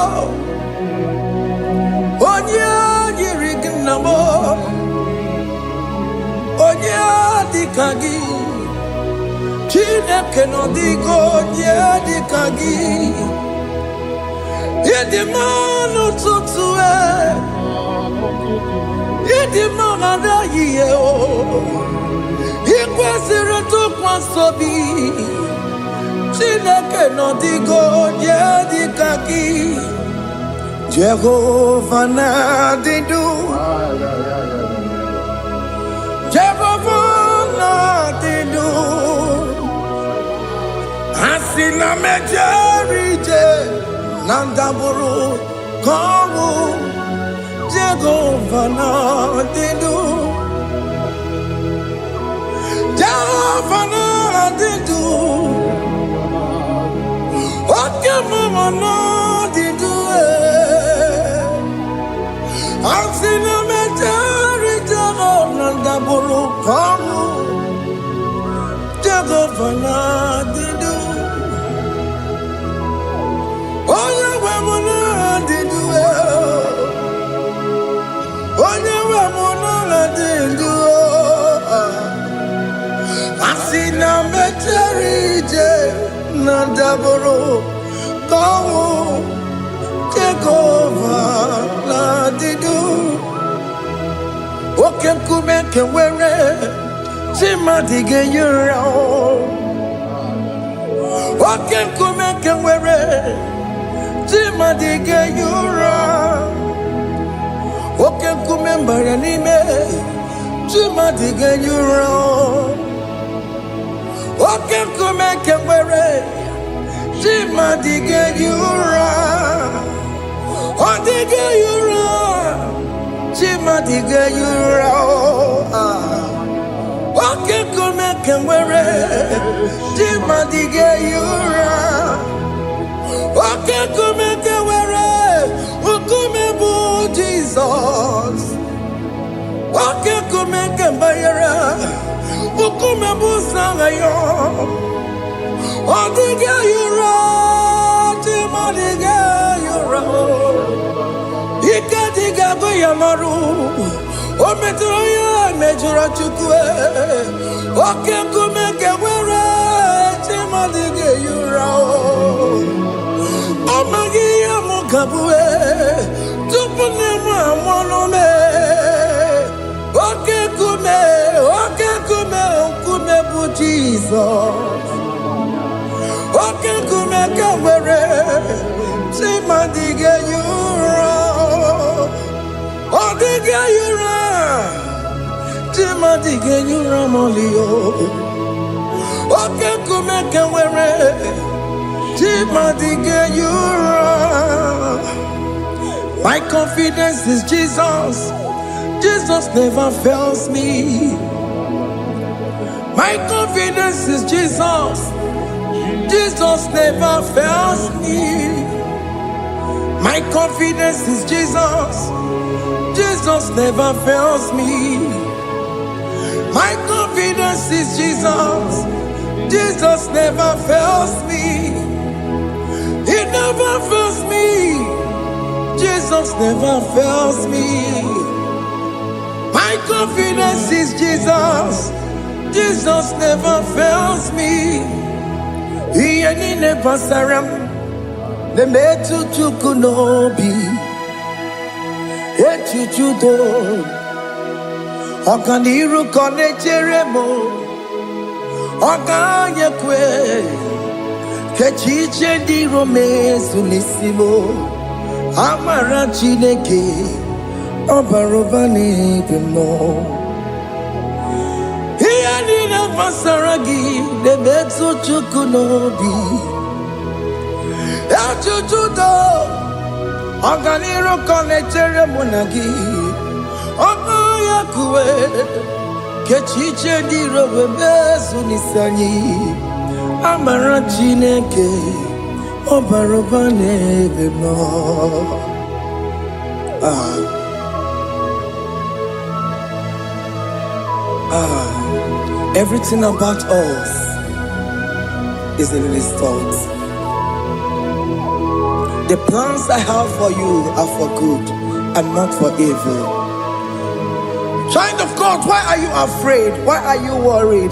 [SPEAKER 2] Odia yirignamo. Odia dikagi. Chineke no digonye dikagi. Yedimano tutue. Yedimano da ye o. Ikwesiri tukwasobi. Chineke no digo dikaki. Jehovah na didu. Jehovah na didu. Asina mejerije. Nandaburu kowu. Jehovah na didu. Jehovah na didu. Oke mama na didu. Asina mejari Jehovah nandaburu kowu. Jehovah na didu. Oye wemo na didu. Oye wemo na didu. Asina meterije na daboro kowo Jehovah na didu. Oke kume kewere chima dige yura. Oke kume kewere chima dige yura. Oke kume mbaranime chima dige yura. Oke kume kewere chima dige yura. Odige yura chima dige yura. Oke kume kewere chima dige yura. Oke kume kewere ukume bu Jesus. Oke kume kembayera ukume bu sangayo. Odige yura chima dige yura. Ikadiga goyamaru. Ometroya mejura chukwe. Oke kumeke were chimadige yurao. Omagiya mukabwe. Tupune monome. Oke kume bu Jesus. Oke kume kawere. Chimadige yurao. Odiga yura. Chimadige yura molio. Oke kumeke were. Chimadige yura. My confidence is Jesus. Jesus never fails me. My confidence is Jesus. Jesus never fails me. My confidence is Jesus. Jesus never fails me. My confidence is Jesus. Jesus never fails me. He never fails me. Jesus never fails me. My confidence is Jesus. Jesus never fails me. He ain't never saram. The metu chukunobi. Echichudo Okaniru kone cheremo Okanyekwe Kechiche di rome sunisimo Amara chineke Obarobane demo Hiyanina masaragi Nebetu chukunobi Echichudo Oganiro connectere monagi Oya kuwe Kechiche di robe bezu nisani Amara chineke Obarobane bemo Everything about us is in His thoughts. The plans I have for you are for good and not for evil. Child of God, why are you afraid? Why are you worried?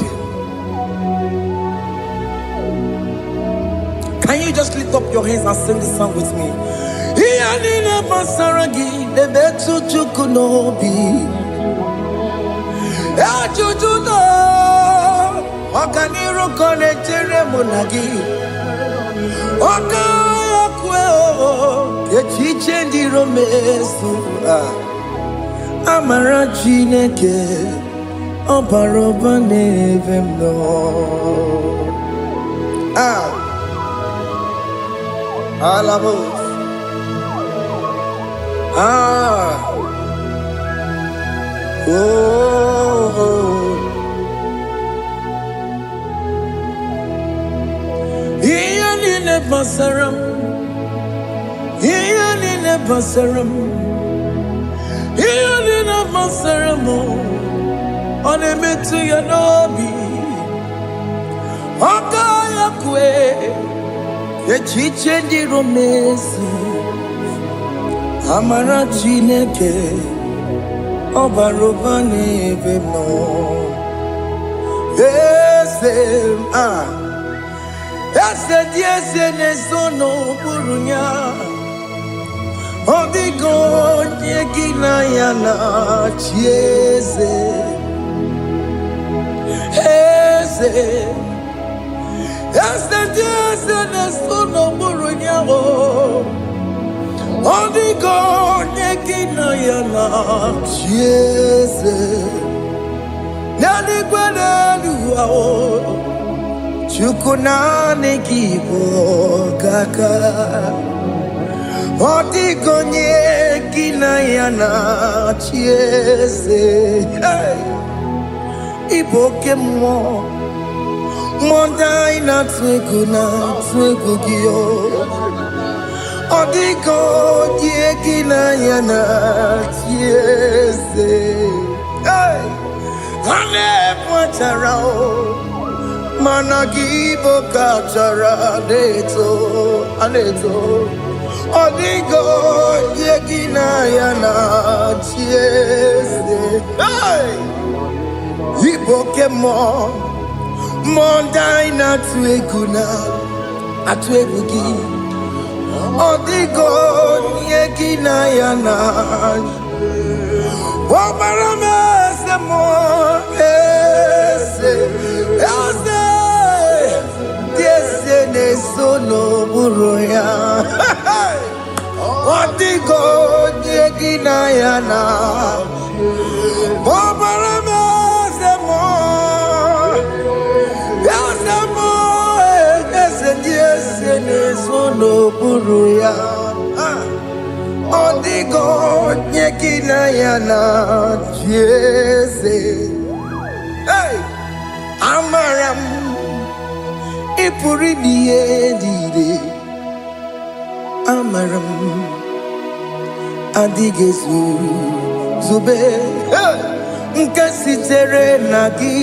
[SPEAKER 2] Can you just lift up your hands and sing this song with me? Echichendi romesu Amara chineke Obaroba nevemno Alamos Iyani nebasaram Iyani nebasaram Iyani nebasaram Onemetu yanobi Okaya kwe Echiche di romesu Amara chineke Obaroba nevemno Ese diese nesono burunya Odigo nyegina yana chieze Ese diese nesono burunya Odigo nyegina yana chieze Nani gwenelu Chukunane kibo kaka Otigonye kinayana chiese Iboke mo Mondai na twegu giyo Otigonye kinayana chiese Ane pwacharao Mana gibo kachara aneto Odigo yegina yana chiese. Hey! Iboke mo mondai na tueguna atuegugi. Odigo yegina yana. Omarame se mo ese ese ese ne sono buroya. Odigo yegina yana. Omarame se mo ese ese ne sono buroya. Odigo nyekina yana jese. Hey, amaram ipuri diye amaram adigezu zube. Hey, nkasitere nagi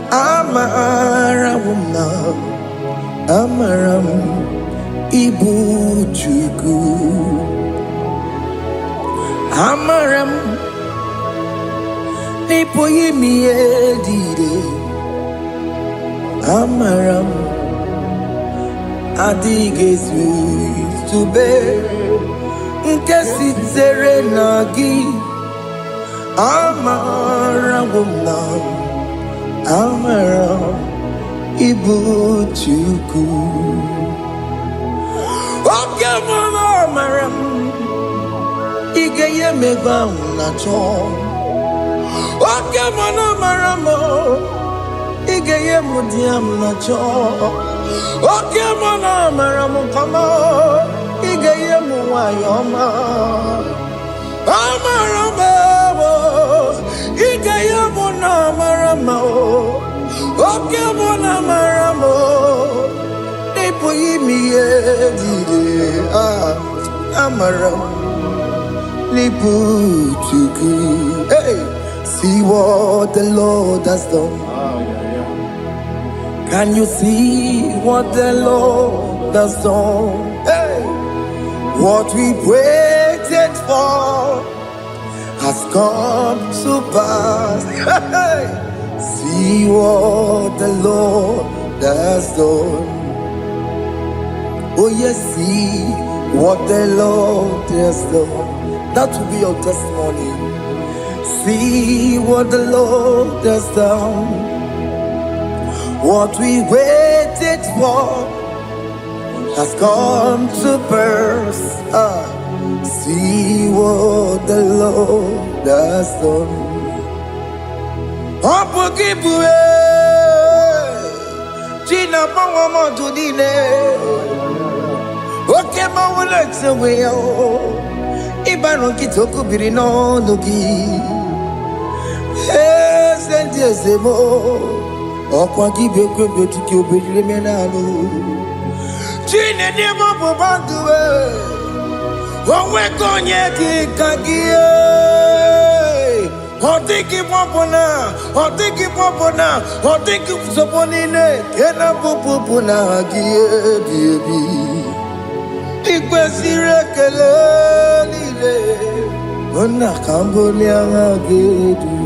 [SPEAKER 2] amaramna amaram ibu chuku. Amaram nipo yimi edide. Amaram adigezu tube nkesi tere nagi. Amaram amaram ibu chuku. Okay, mama, amaram igeye megba na cho. Okay, mama, maramo igeye mudiam na cho. Okay, mama, maramo kama igeye muwayoma. Amaramo igeye muna maramo. Okay, mama, maramo nipo yimi edide. Amaram Liputuku. Hey, see what the Lord has done. Can you see what the Lord has done? Hey, what we waited for has come to pass. Hey, see what the Lord has done. Oh yes, see what the Lord has done. That will be your testimony. See what the Lord has done. What we waited for has come to pass. See what the Lord has done. Opokibue, China Pawamo Tudine. Okay, my legs away. Ibano Kitoku Birino Nuki. Yes, and yes, mo. Or Quanki Beko to kill Bimenalo. China Demo Bobandue. One way on yet, Kagia. Or take it Popona, or take it Popona, or take it Soponine, Kena Popona, baby. Ikwesire kelelile ona kambolia gedu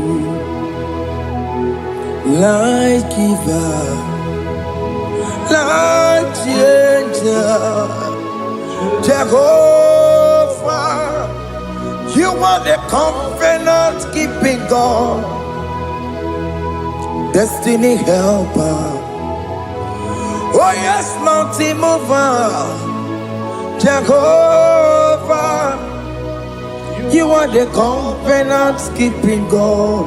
[SPEAKER 2] like giver like changer Jehovah, you are the covenant keeping God, destiny helper. Oh yes, mountain mover. Jehovah, you are the covenant keeping God,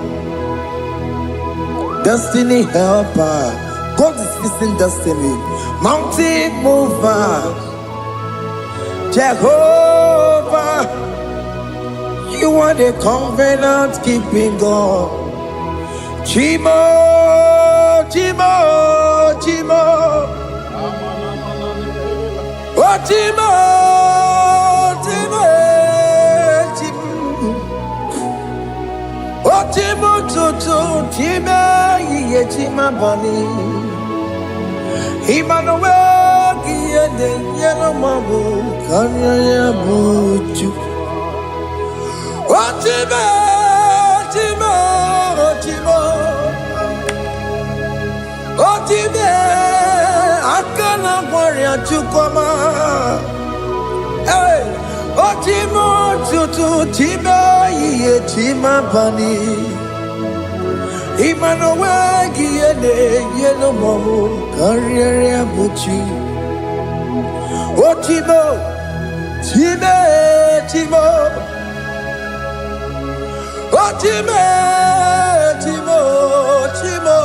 [SPEAKER 2] destiny helper. God is fixing destiny, mountain mover. Jehovah, you are the covenant keeping God. Chimo, Chimo, Chimo. Oh, Chimo, Chimo, Chimo. Oh, Chimo, Chimo, Chimo, Ye Chima Bani. Emmanuel, Ye Yellow Mabu. Kanya buchu. Otibe, otibe, otibe. Otibe, akana warrior chukoma. Hey, otimo tutu tibe ye tima bani. Imano wagi yene yeno momo kanya buchu. Otibe. Time, Timo, oh Time, Timo, Timo,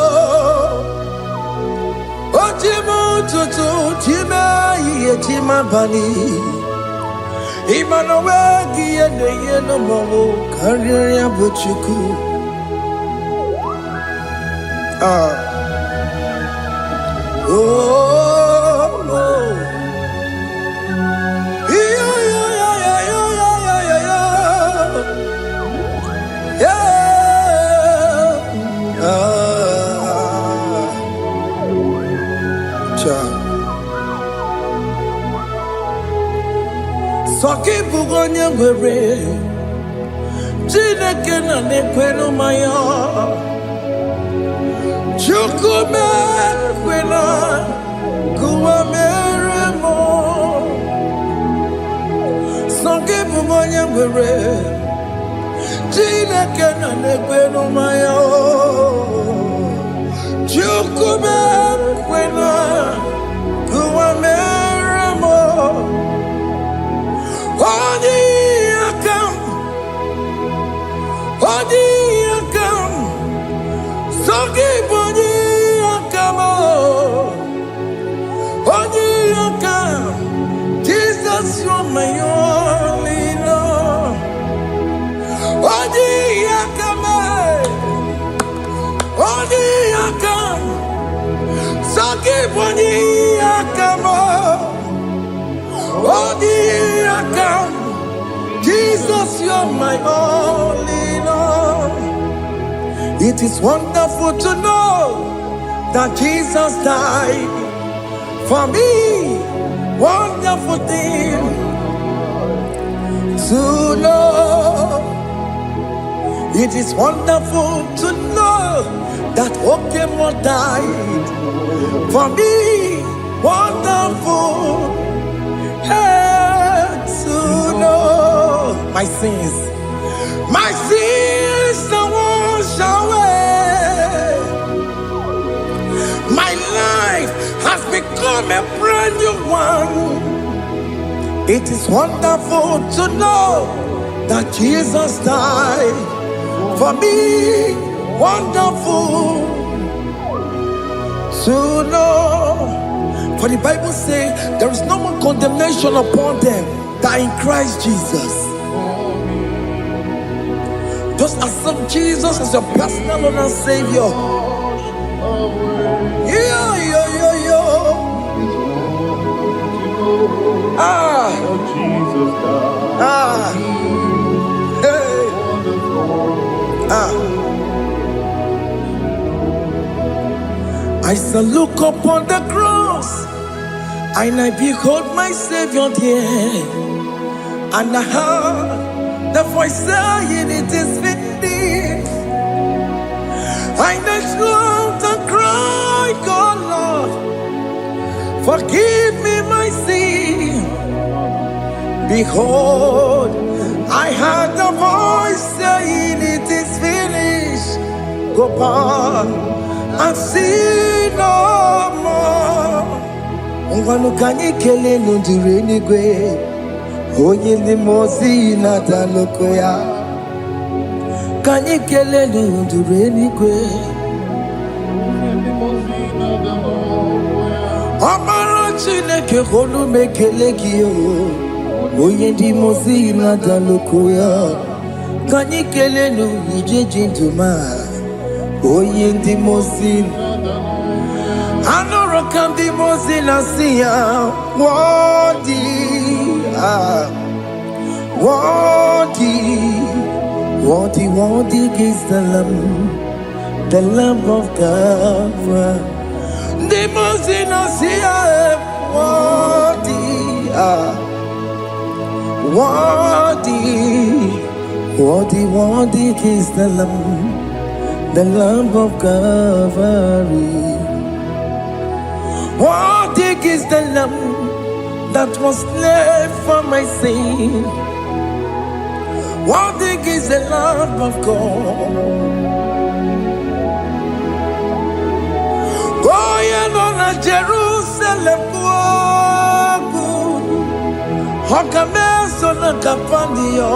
[SPEAKER 2] oh Timo, tutu, Time, ye Tima bani, Imanowe, Giene, Yeno Momo, Karya Buchuku, Soki bugonye were Chineke na nekwenu maya Chukume kwena Kuwa mere mo Soki bugonye were Chineke na nekwenu maya Chukume kwena Kuwa mere mo Odi akam, sogi boni akamo. Odi akam, Jesus you're my only Lord. Odi akam, sogi boni akamo. Odi akam. Jesus, you're my only Lord. It is wonderful to know that Jesus died for me. Wonderful thing to know. It is wonderful to know that Okemo died for me. Wonderful. To know my sins are washed away. My life has become a brand new one. It is wonderful to know that Jesus died for me. Wonderful to know. For the Bible says there is no more condemnation upon them that in Christ Jesus. Just accept Jesus as your personal Lord and Savior. Yeah. I shall look upon the cross, and I behold my Savior there, and I heard the voice saying, "It is finished." I knelt and cried, "God, Lord, forgive me my sin." Behold, I heard the voice saying, "It is finished. Go back and sin no more." Ungwanu kanyi kele nundure nigwe, onye ndi mozi na daloko ya. Kanyi kele nundure nigwe, Amara Chineke holu mekele kiyo, onye ndi mozi na daloko ya. Kanyi kele nundure jintuma, onye ndi mozi. Anoro kandi mozi na siya, worthy is the Lamb of God. The mozi na siya, worthy Worthy, worthy, worthy is the Lamb of Calvary. Worthy is the Lamb that was slain for my sin. Worthy is the Lamb of God. Going on a Jerusalem walk, Hokames on a Capandio.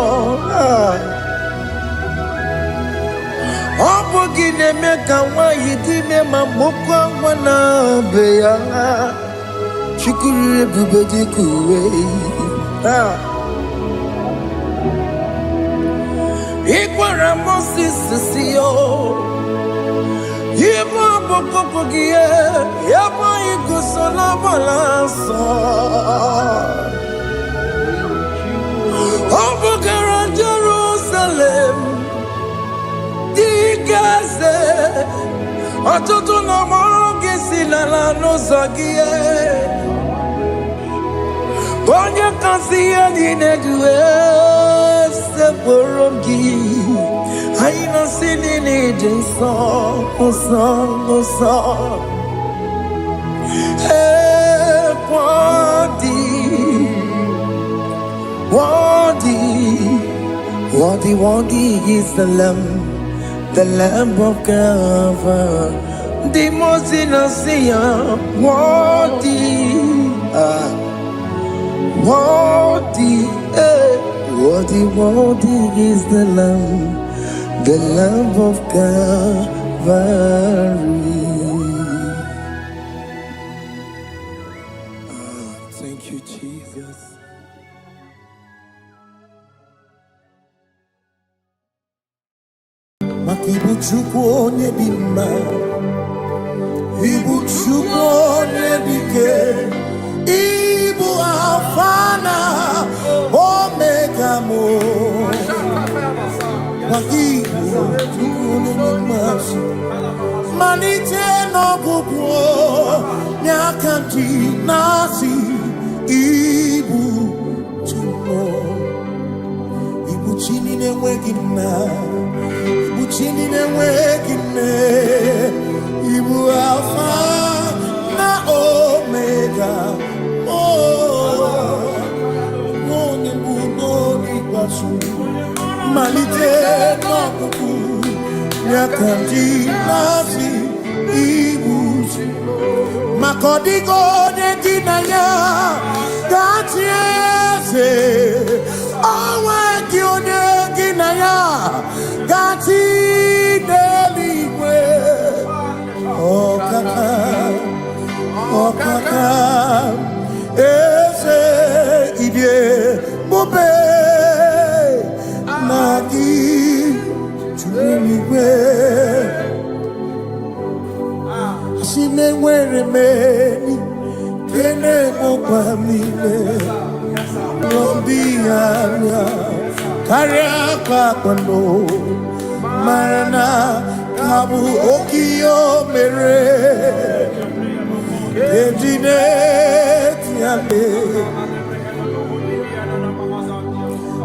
[SPEAKER 2] Opogine meka wa yidime mamokwa wana beya. Chukuri bubedi kuwe. Ikwara Moses siyo. Yemo bokopogie. Yemo igusola balanso. Opogara Jerusalem. Digaze. Atoto na moge silala no zagie. Bonye kansiya dinedue se borogi. Aina sinini jinso osa. Worthy is the Lamb of Calvary. The most innocent, worthy is the Lamb of Calvary. Thank you, Jesus. Makibu chukone bima, ibu chukone bike. Ibu afana omega mo wakibu manite no bubu nyakanti nasi ibu tumo ibu chini ne wegina ibu chini ne wegine ibu afana omega. Malite no kuku nyakanti nasi ibuzi makodigo ne dinaya gatieze awe kione dinaya gati deligwe okaka ese idie bube nagi chumigwe asime nwere meni kene mokwa mile lombi anya karia kwano marana kabu okiyo mere ejine tiale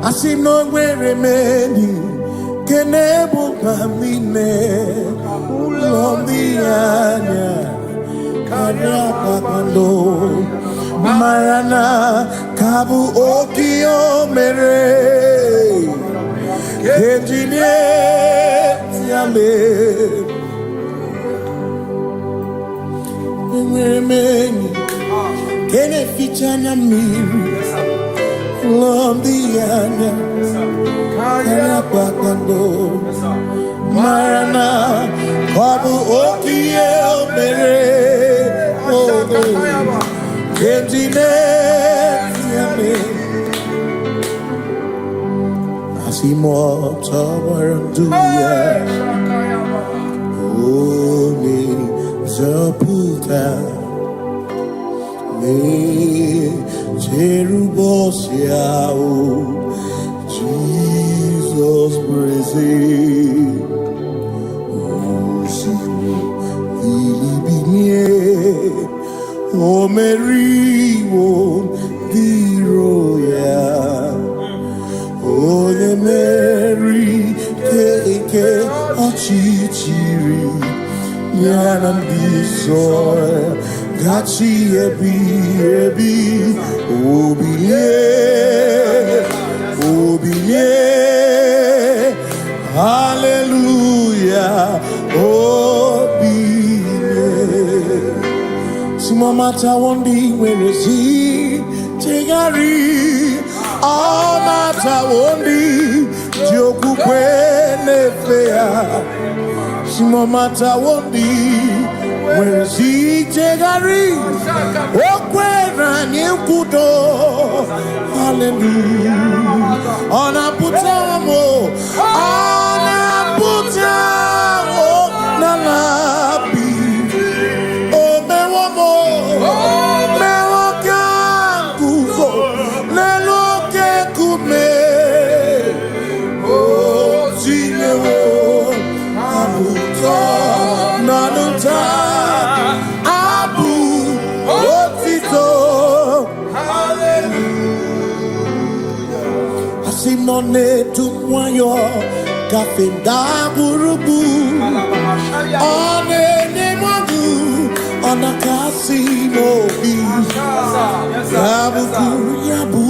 [SPEAKER 2] asino nwere meni kenebu pamine ulombi anya karia kwano marana kabu okiyo mere ejine tiale meni kene fichana miri lombiana kaya kwakando marana babu okie mere kentine yame asimo tawaranduya oni zaputa me Jerubosiao, Jesus praise. O Mary, O the royal.
[SPEAKER 3] Mary Keke Ochichiri Nyanam Bisoy Gachi Ebi Obiye Hallelujah Obiye Simamata Wondi where is he Tegari All Mata Wondi Joku Kwene Fea Simamata Wondi where is he Tegari Okwena Nyekudo Hallelujah Ona Putamo Ona Putamo Nalabi O Mewamo Mewokan Kuzo Neloke Kume O Zinewo Abuto Nanuta Abu Otito Hallelujah Asimone Tumwayo Kafenda Burubu One Nemadu Ona Kasimo Bi Yabu Yabu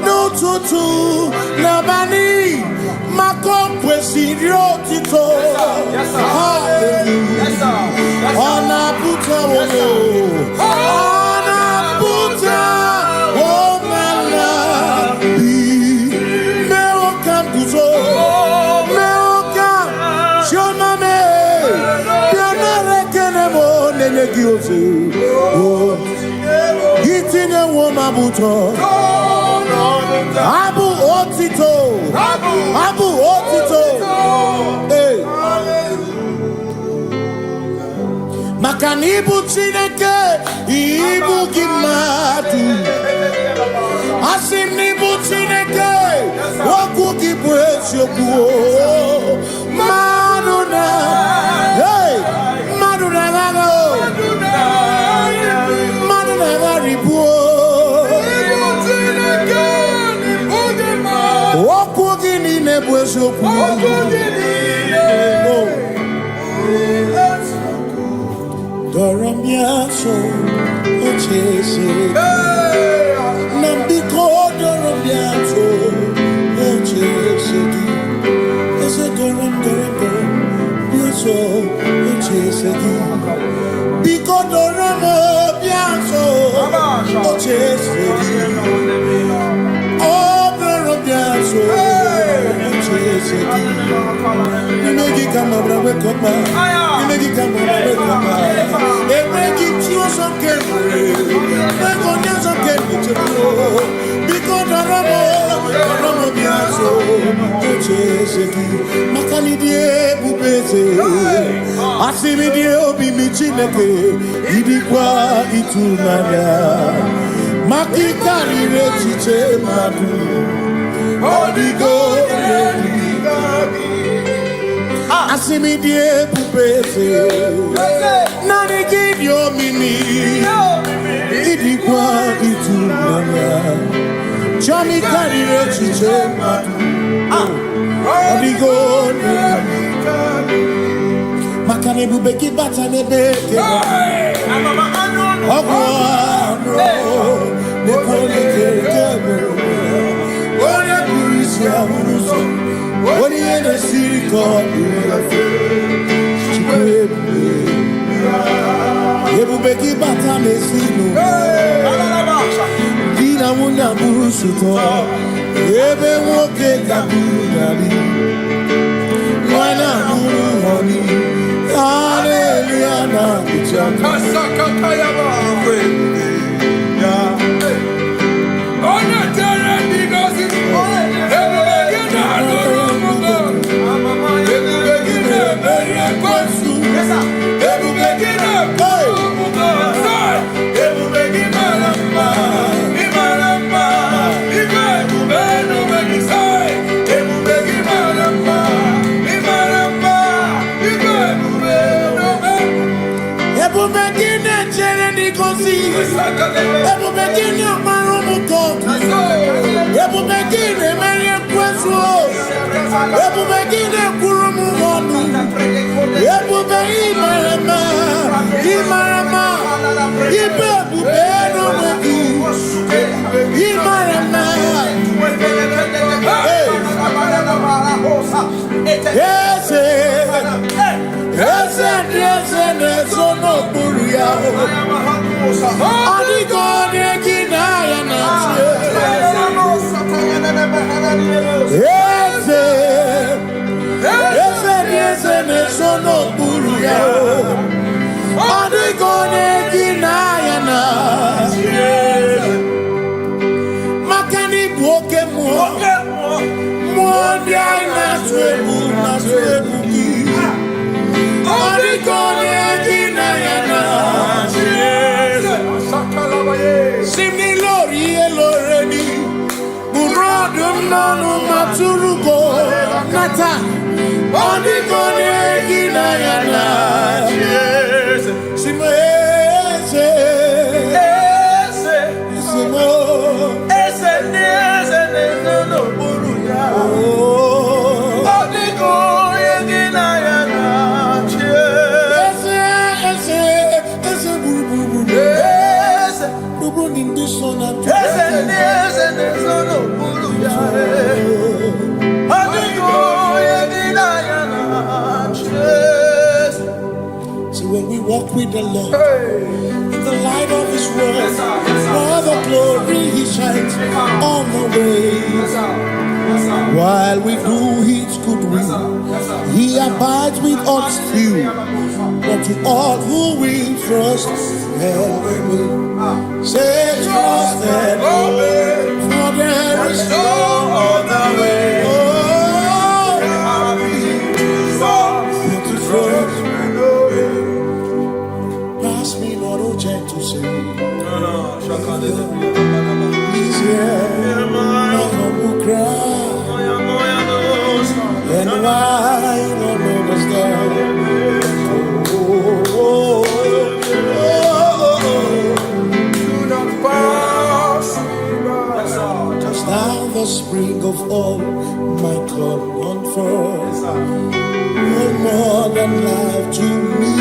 [SPEAKER 3] No Tutu Nabani Makopwe Sirio Tito Hallelujah Ona Puta Wono Ona Puta Womala Bi Meokam Kuzo Meokam Shomame Pianare Kenemo Nenegioze Gitine Womabuto Abu Otito Abu Otito Hey Makanibu Chineke Ibu Gimatu Asinibu Chineke Waku Gibwesyoku Maduna Hey Maduna Gago Maduna Garibu Waku Gini Nebwesyoku Doramiaso Ochese Nambiko Doramiaso Ochese Ese Doram Biaso Ochese Biko Doramiaso Ochese Oh Doramiaso Ochese Nimegi Kamabra Wekopa Nimegi Kamabra Wekopa Emegi Chioso Kemre Megonya So Kemre Biko Doramo Biaso Ochese Makani Die Bubeze Asimi Die Obi Michineke Idikwa Itunanya Makikari Rechiche Madu Odigo Asimi Die Bubeze Nani give your mini Idikwa Itunanya Chami Kari Rechiche Madu Odigo Makane Bubeki Batanebeke Ogwano Nekone Kere Oya Kurisia Uruso Oni Ene Siriko Chikwebe Yebubeki Batamesino Dina Muna Burusuto Ebe Woke Kabunari Wana Muru Honi Hallelujah na Bichaka
[SPEAKER 2] Kasakakayaba Ona Tara Bigosi Ebegina Noromugo Ebegina Maria Kwasu Ebegina Noromugo Ebegina Lamba Imaramba Ibebubeno Megisai Ebegina Lamba Imaramba Ibebubeno
[SPEAKER 3] Ebubekine Chere Nikosi Ebubekine Marumuko Ebubekine Maria Kwasu When we walk with the Lord in the light of His word, for the glory He shines on the way. While we do His good will, He abides with us few. But to all who will trust and obey, say trust and obey, for there is no other way. But to trust. To say, He's here, my humble cry, and why don't understand? Do not pass just now the spring of all my cup unfurls. You're more than life to me.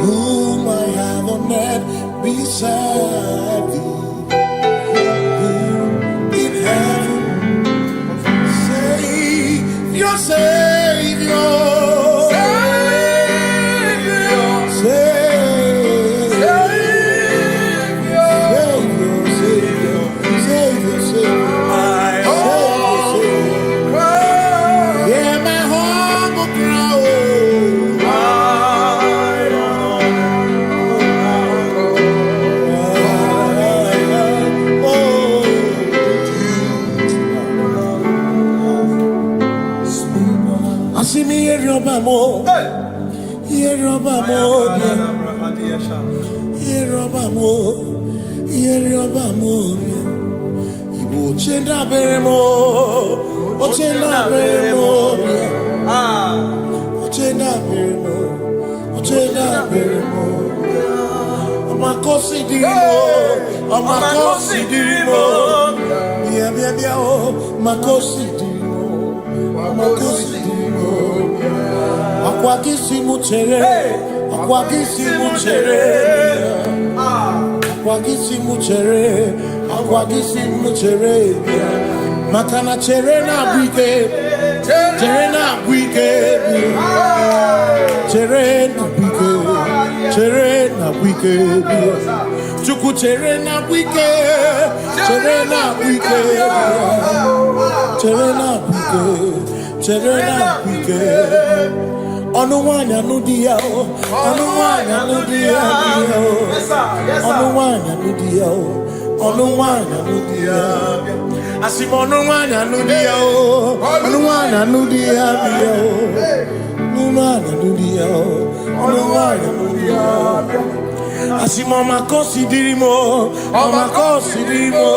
[SPEAKER 3] Whom I have on earth beside thee, in heaven, Savior, Savior, Savior, Savior, Savior, Savior, yeah, my humble crown. See me here, Robamo. Here, Robamo. Here, Robamo. Here, Robamo. Ibu chenda beremo. Ochenda beremo. Ochenda beremo. Ochenda beremo. Amakosi dirimo. Amakosi dirimo. Bia bia bia oh. Makosi dirimo. Amakosi dirimo. Akwagisi muchere, akwagisi muchere, akwagisi muchere, akwagisi muchere. Makana chere na bwike, chere na bwike, chere na bwike, chere na bwike. Chuku chere na bwike, chere na bwike, chere na bwike, chere na bwike. Onuwanya nudia o, onuwanya nudia o, onuwanya nudia o, onuwanya nudia. Asim onuwanya nudia o, onuwanya nudia o, onuwanya nudia o, onuwanya nudia. Asim omakosi dirimo, omakosi dirimo,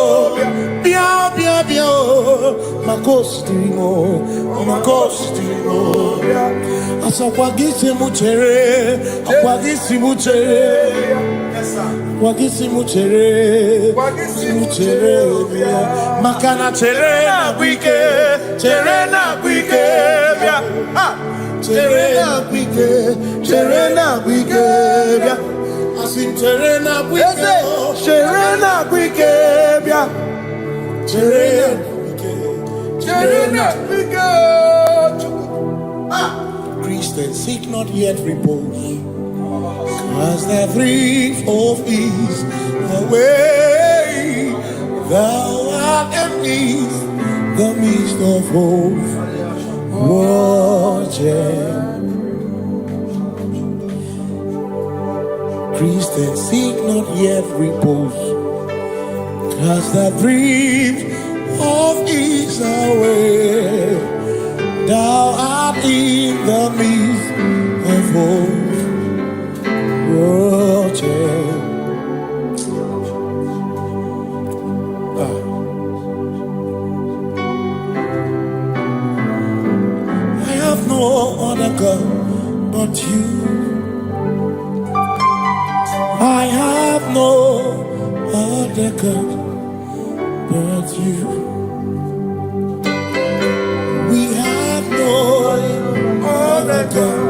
[SPEAKER 3] bia bia bia o, makosi dirimo, omakosi dirimo. Akwagisi muchere, akwagisi muchere, Wakisimu chere bia makana chere na bwike bia chere na bwike bia asin chere na bwike bia chere na bwike. Christians seek not yet repose, as the brief of ease away, thou art empty the midst of hope, watching. Christians seek not yet repose, as the brief of ease away, thou art in the midst of hope. I have no other God but you. I have no other God but you. We have no other God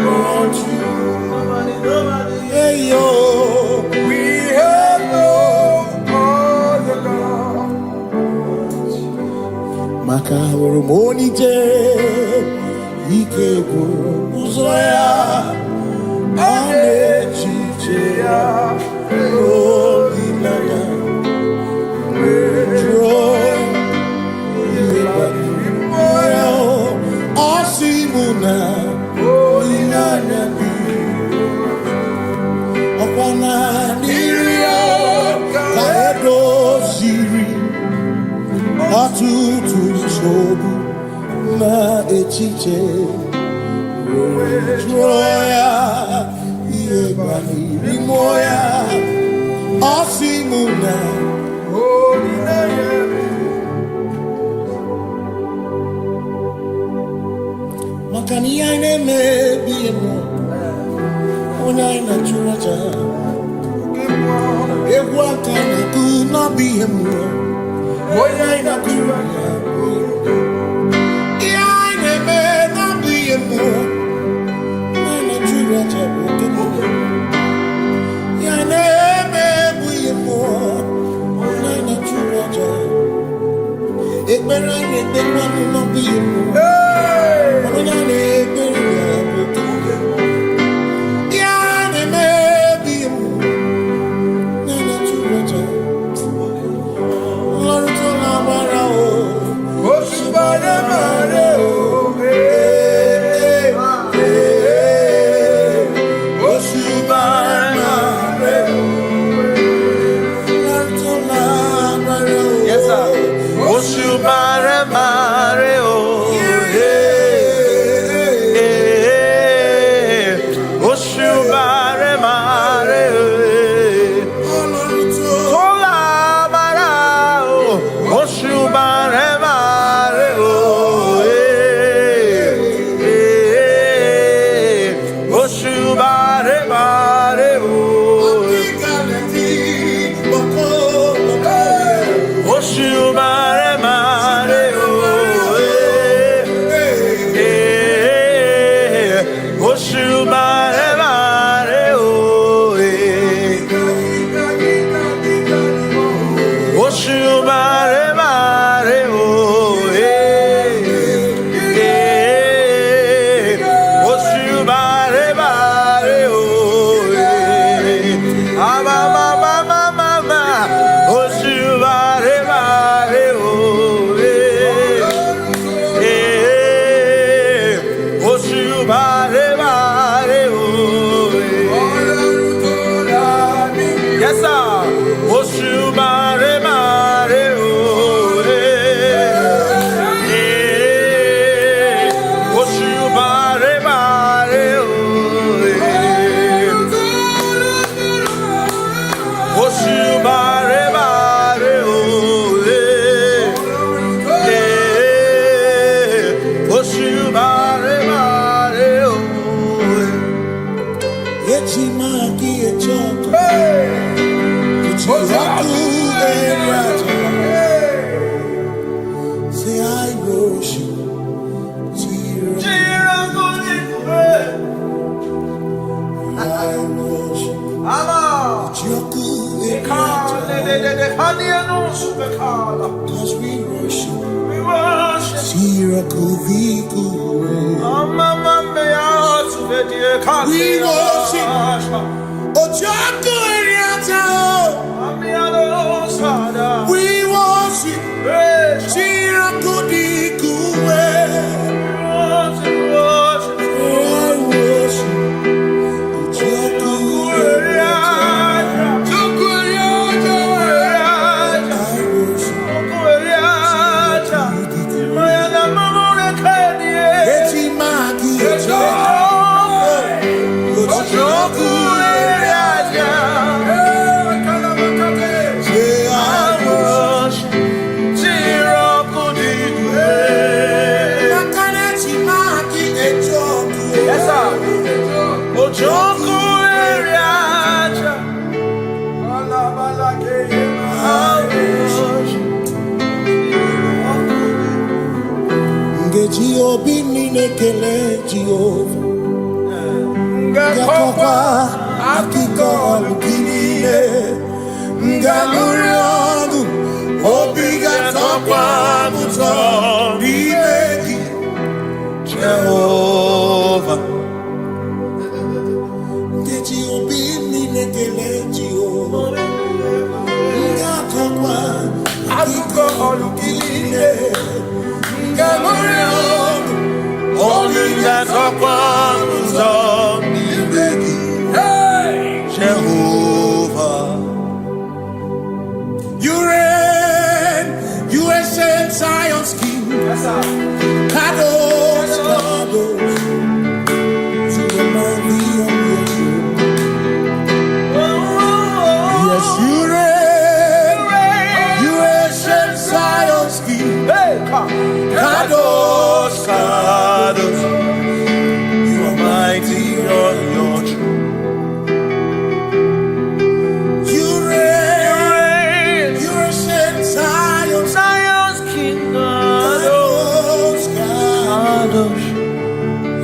[SPEAKER 3] but you. Hey yo, we have no other God. Makahuru monite, ikebu uzoya, anechicheya, rolinaya, joy, moya, asimuna, rolinaya. Atutu chobu na echiche Troya Iebani Rimoya Asimuna Makani aine me biemo Onaina churacha Eguaka na tu na biemo Oya ina kura ya ine me na biemo na chura chabo ya ne me biemo na chura chabo ekbera ne te kwanu na biemo ona ne ekbera ya ne me biemo na chura chabo. Say I worship. I worship. Cause we worship. We worship. We worship. Jehovah, you reign, you ancient Zion's King. Kadosh, Kadosh, you are mighty on your throne. Yes, you reign, you ancient Zion's King. Kadosh, Kadosh, you are mighty on your throne. You reign, you ancient Zion's King. Kadosh, Kadosh,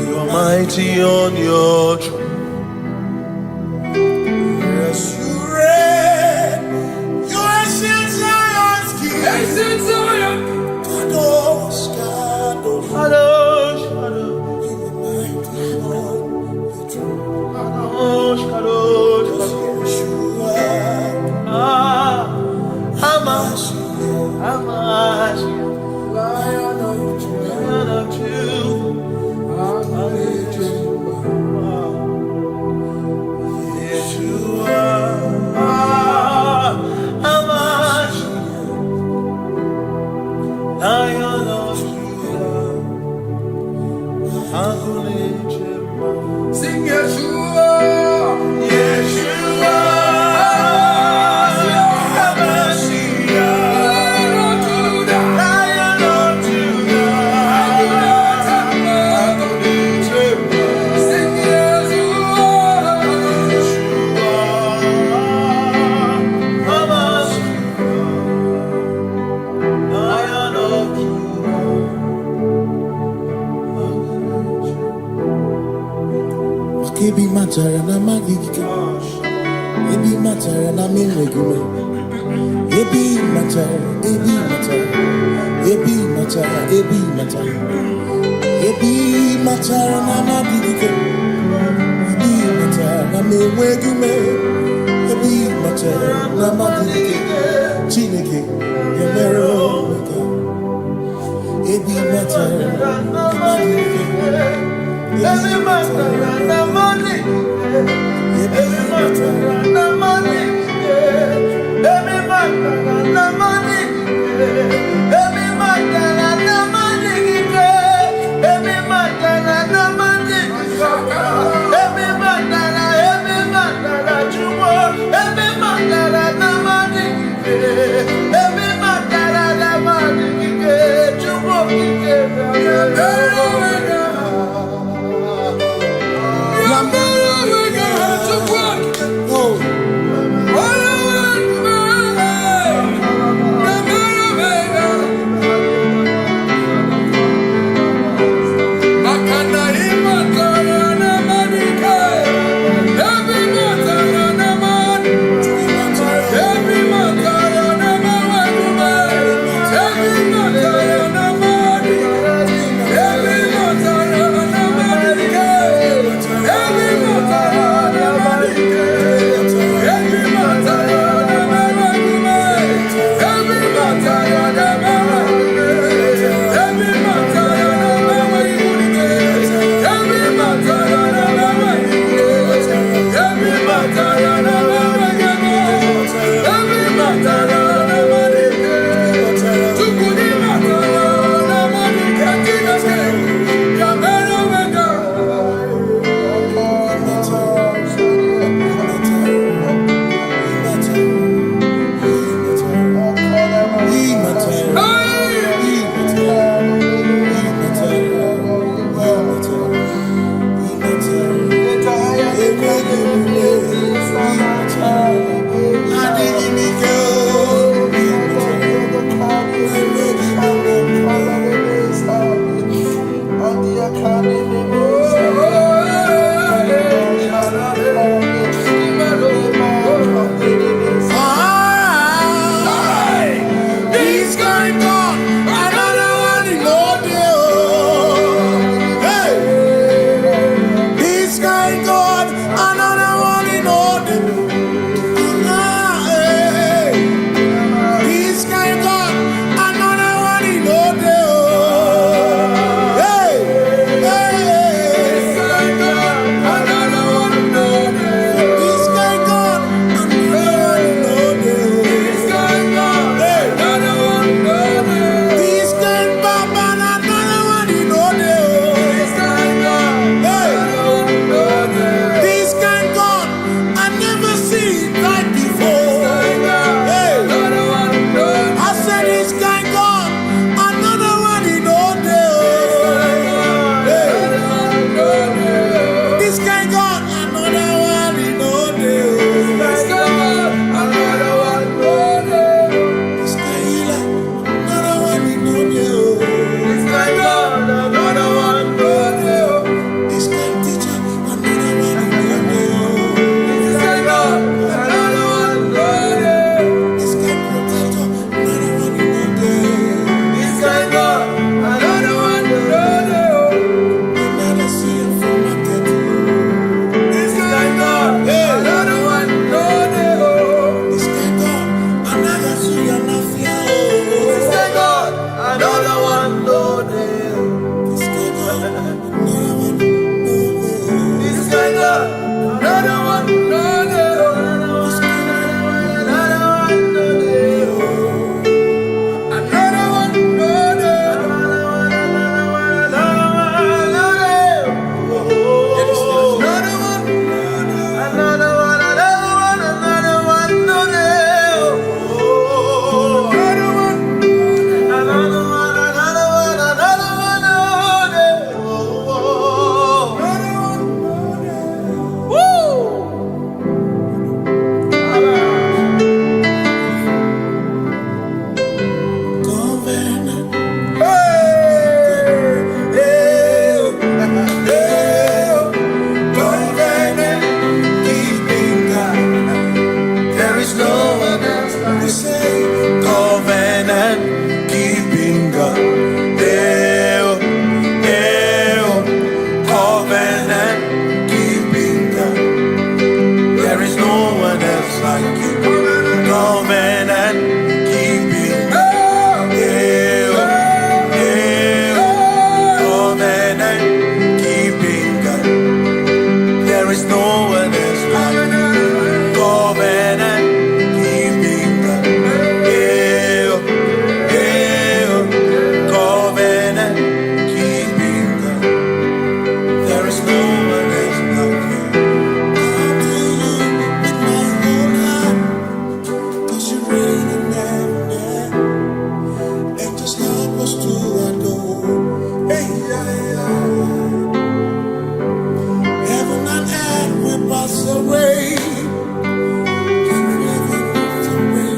[SPEAKER 3] you are mighty on your throne. Yes, you reign, you ancient Zion's King. Kadosh, Kadosh, Kadosh, you are mighty on your throne. Kadosh, Kadosh, Lion of sing Yeshua, Yeshua, Lion of Judah, sing Yeshua, Lion of Judah. Ebi matara na magigike, ebi matara na menwegume, ebi matara, ebi matara, ebi matara, ebi matara, ebi matara na magigike, ebi matara na menwegume, ebi matara na magigike, Chineke yemero weka, ebi matara na magigike. Every matter na money, every matter na money, every matter na money, every matter na money, every matter na money, every matter na jumo, every matter na money, every matter na money, jumo,
[SPEAKER 2] no one else like you. Covenant keeping God. Covenant keeping God. There is no one else like you. Covenant keeping God. Covenant keeping God. There is no one else like you. Covenant keeping God. Covenant keeping God. There is no one else like you. Come to you with my whole heart, 'cause you reign in heaven, and just help us to adore. Hey, heaven and earth will pass away. Heaven pass away.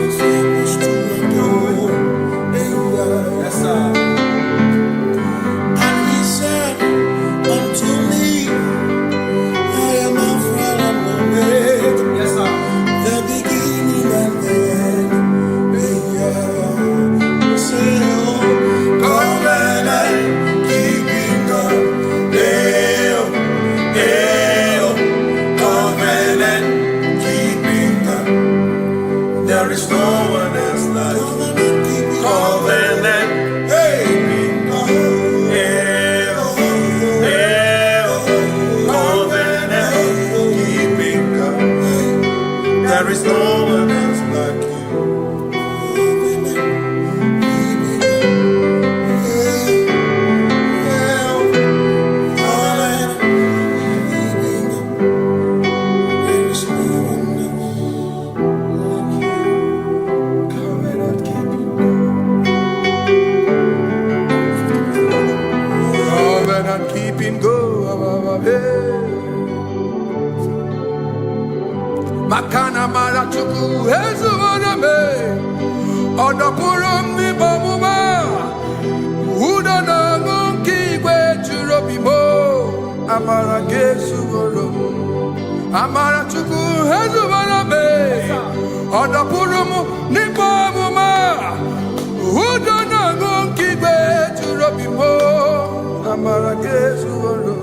[SPEAKER 2] Just help us to adore. Hey, yes, sir. And he said unto me, I am Alpha and Omega, yes, sir, the beginning and the end. Say, oh, covenant keeping God. Covenant keeping God. There is no one else like you. Covenant keeping God. Covenant keeping God. There is no one else like you. Covenant keeping God. Makana mara chuku ezu waname. Odapurum ni bamuma. Uda na ngunki kwe churobimo. Amara kesu woro. Amara chuku ezu waname. Odapurum ni bamuma. Uda na ngunki kwe churobimo. Amara kesu woro.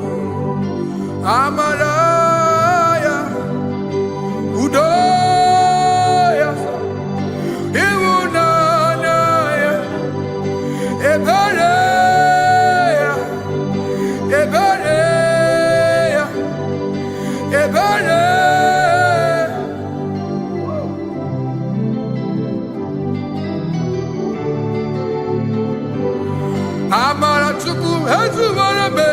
[SPEAKER 2] Amara ya. Udoya. Iwunanaya. Ebereya. Ebereya. Ebereya. Amara chuku ezuwarame.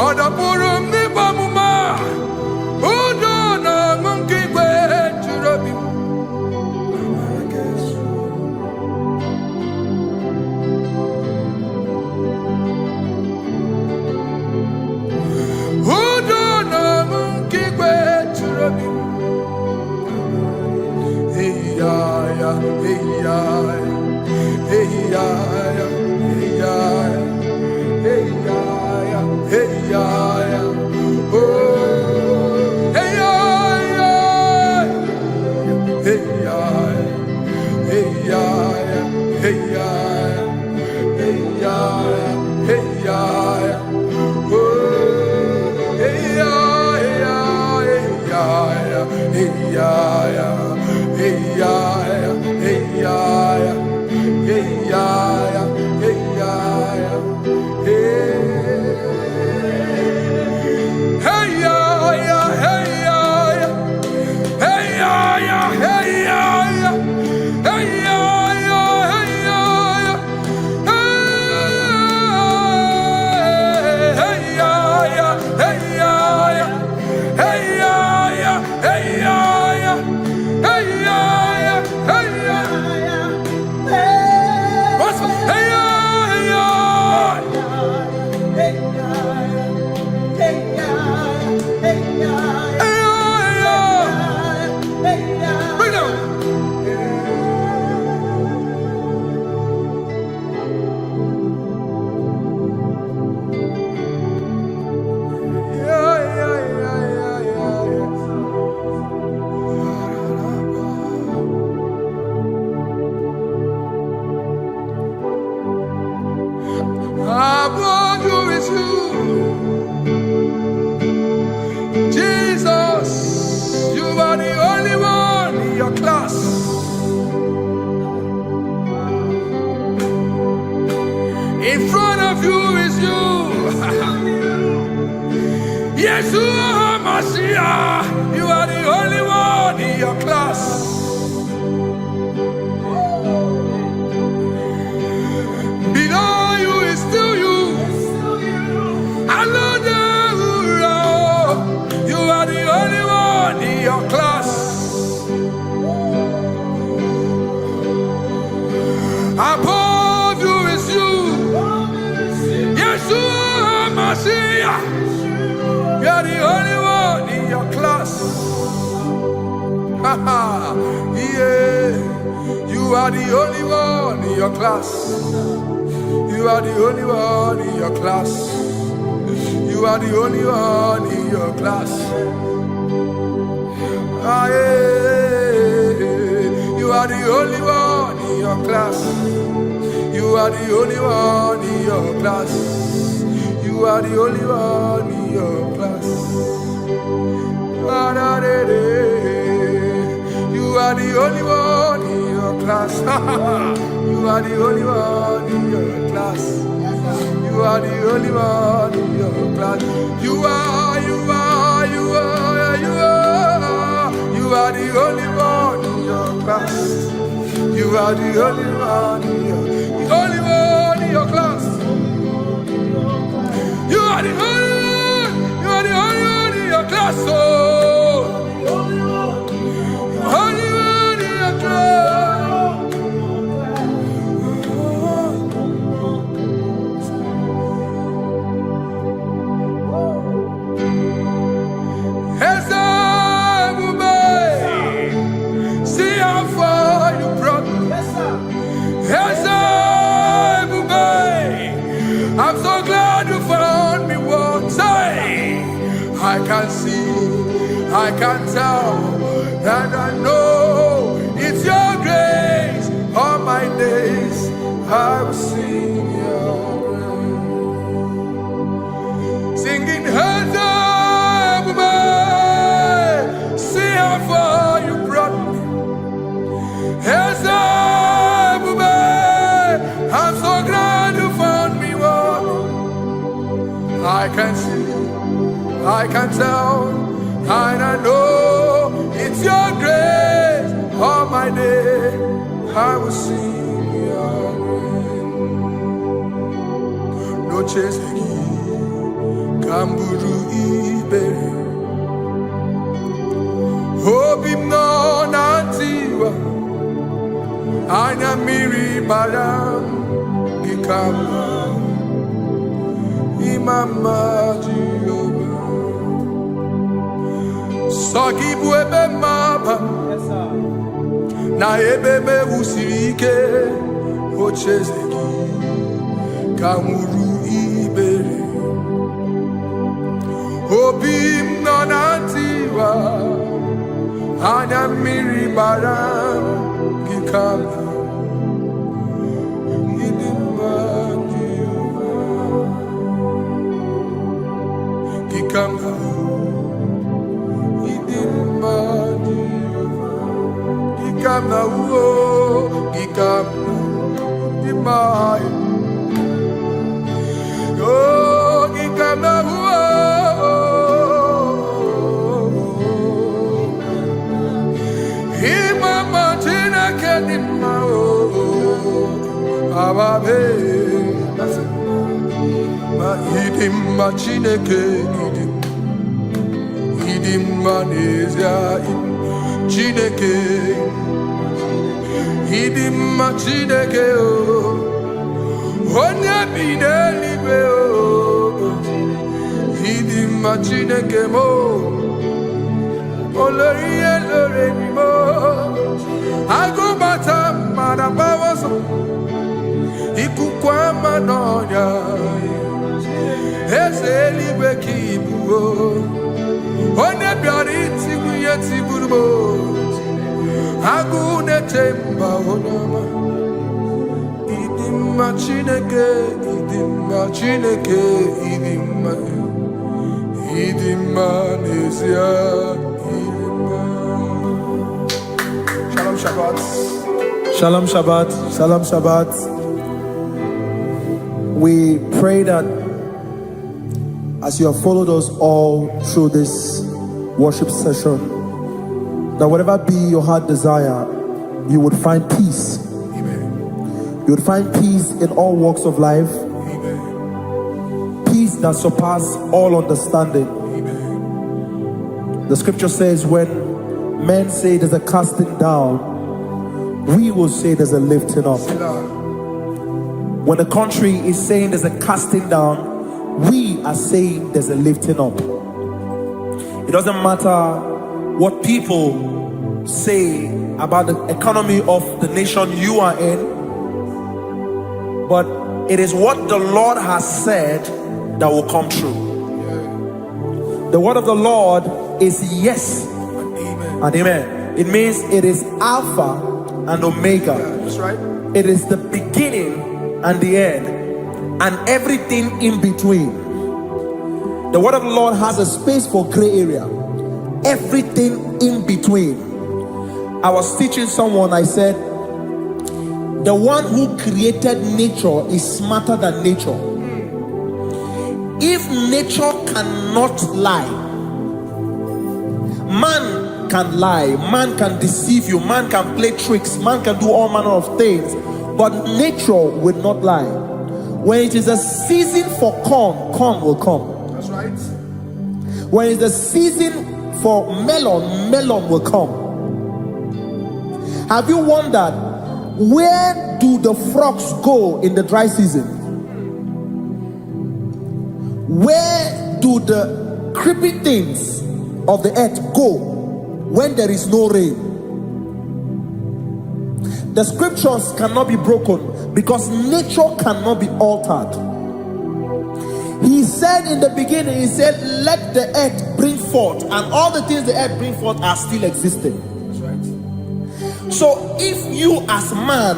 [SPEAKER 2] Odapurum ni bamuma. Udo na ngunki kwe churobi. Amara kesu. Udo na ngunki kwe churobi. Hey ya ya, hey ya ya, hey ya ya, hey ya ya, hey ya ya, hey ya ya. Oh, hey ya ya, hey ya ya, hey ya ya, hey ya ya, hey ya ya, hey ya ya. Oh, hey ya ya, hey ya ya, hey ya ya, hey ya ya, hey ya ya, hey ya ya, hey ya ya, hey. Hey ya ya, hey ya ya, hey ya ya, hey ya ya, hey ya ya, hey ya ya, hey ya ya, hey ya ya, hey ya ya, hey ya ya, hey ya ya, hey ya ya, what's hey ya ya, hey ya ya, hey ya ya, hey ya ya, bring it on. Yeah, yeah, yeah, yeah, yeah, yeah. Yeshua Mashiach, you are the only one in your class. Below you is still you. You are the only one in your class. Above you is you. Yeshua Mashiach. You are the only one in your class. Yeah. You are the only one in your class. You are the only one in your class. You are the only one in your class. Ah, yeah. You are the only one in your class. You are the only one in your class. You are the only one in your class. Ah, da, da, da. You are the only one in your class. You are the only one in your class. You are the only one in your class. You are the only one in your class. You are the only one in your class. You are the only one in your class. Oh, only one in your class. I'm so glad you found me one day. I can see, I can tell, and I know it's your grace. All my days I will sing your grace. Singing, see how far you brought me. I'm so glad you found me one. I can see, I can tell, and I know it's your grace. All my day I will sing your grace. No chasing, Kamburu Iberi. Hope him no nantiwa. Anya miri baram gikama imama Jehovah. Sogi buebe maba na ebe me usirike ochezeki kamuru ibere. Obim nonantiwa anya miri baram gikama. Chineke idim manezia Chineke idim Chineke o onye bideligwe o idim Chineke mo oloriye lore ni mo agubata marabawoso ikukwa manonya ezeligwe kibuo onye bịara itigbu ihe tigburu m agụ na-etemba onye ọma ịdị mma Chineke ịdị mma Chineke ịdị mma n'ezie ịdị mma. Shalom Shabbat.
[SPEAKER 3] Shalom Shabbat. Shalom Shabbat. We pray that as you have followed us all through this worship session, that whatever be your heart desire, you would find peace. Amen. You would find peace in all walks of life. Amen. Peace that surpasses all understanding. Amen. The scripture says, when men say there's a casting down, we will say there's a lifting up. When the country is saying there's a casting down, we are saying there's a lifting up. It doesn't matter what people say about the economy of the nation you are in, but it is what the Lord has said that will come true. The word of the Lord is yes and amen. It means it is Alpha and Omega. That's right. It is the beginning and the end, and everything in between. The word of the Lord has a space for gray area. Everything in between. I was teaching someone, I said, the one who created nature is smarter than nature. If nature cannot lie, man can lie, man can deceive you, man can play tricks, man can do all manner of things, but nature will not lie. When it is a season for corn, corn will come. That's right. When it's a season for melon, melon will come. Have you wondered, where do the frogs go in the dry season? Where do the creepy things of the earth go when there is no rain? The scriptures cannot be broken because nature cannot be altered. He said in the beginning, he said, let the earth bring forth, and all the things the earth bring forth are still existing. That's right. So if you as man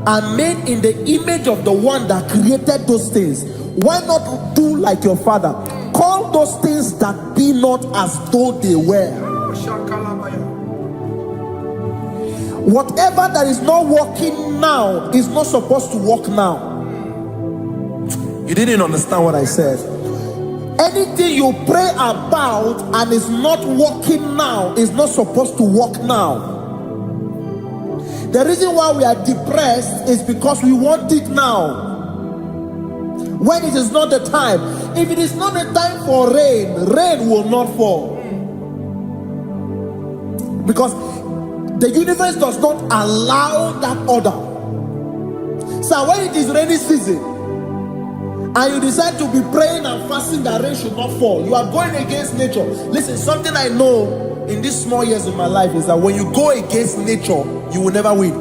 [SPEAKER 3] are made in the image of the one that created those things, why not do like your father? Call those things that be not as though they were. Whatever that is not working now is not supposed to work now. You didn't understand what I said. Anything you pray about and is not working now is not supposed to work now. The reason why we are depressed is because we want it now, when it is not the time. If it is not the time for rain, rain will not fall, because the universe does not allow that order. So when it is rainy season and you decide to be praying and fasting that rain should not fall, you are going against nature. Listen, something I know in these small years of my life is that when you go against nature, you will never win.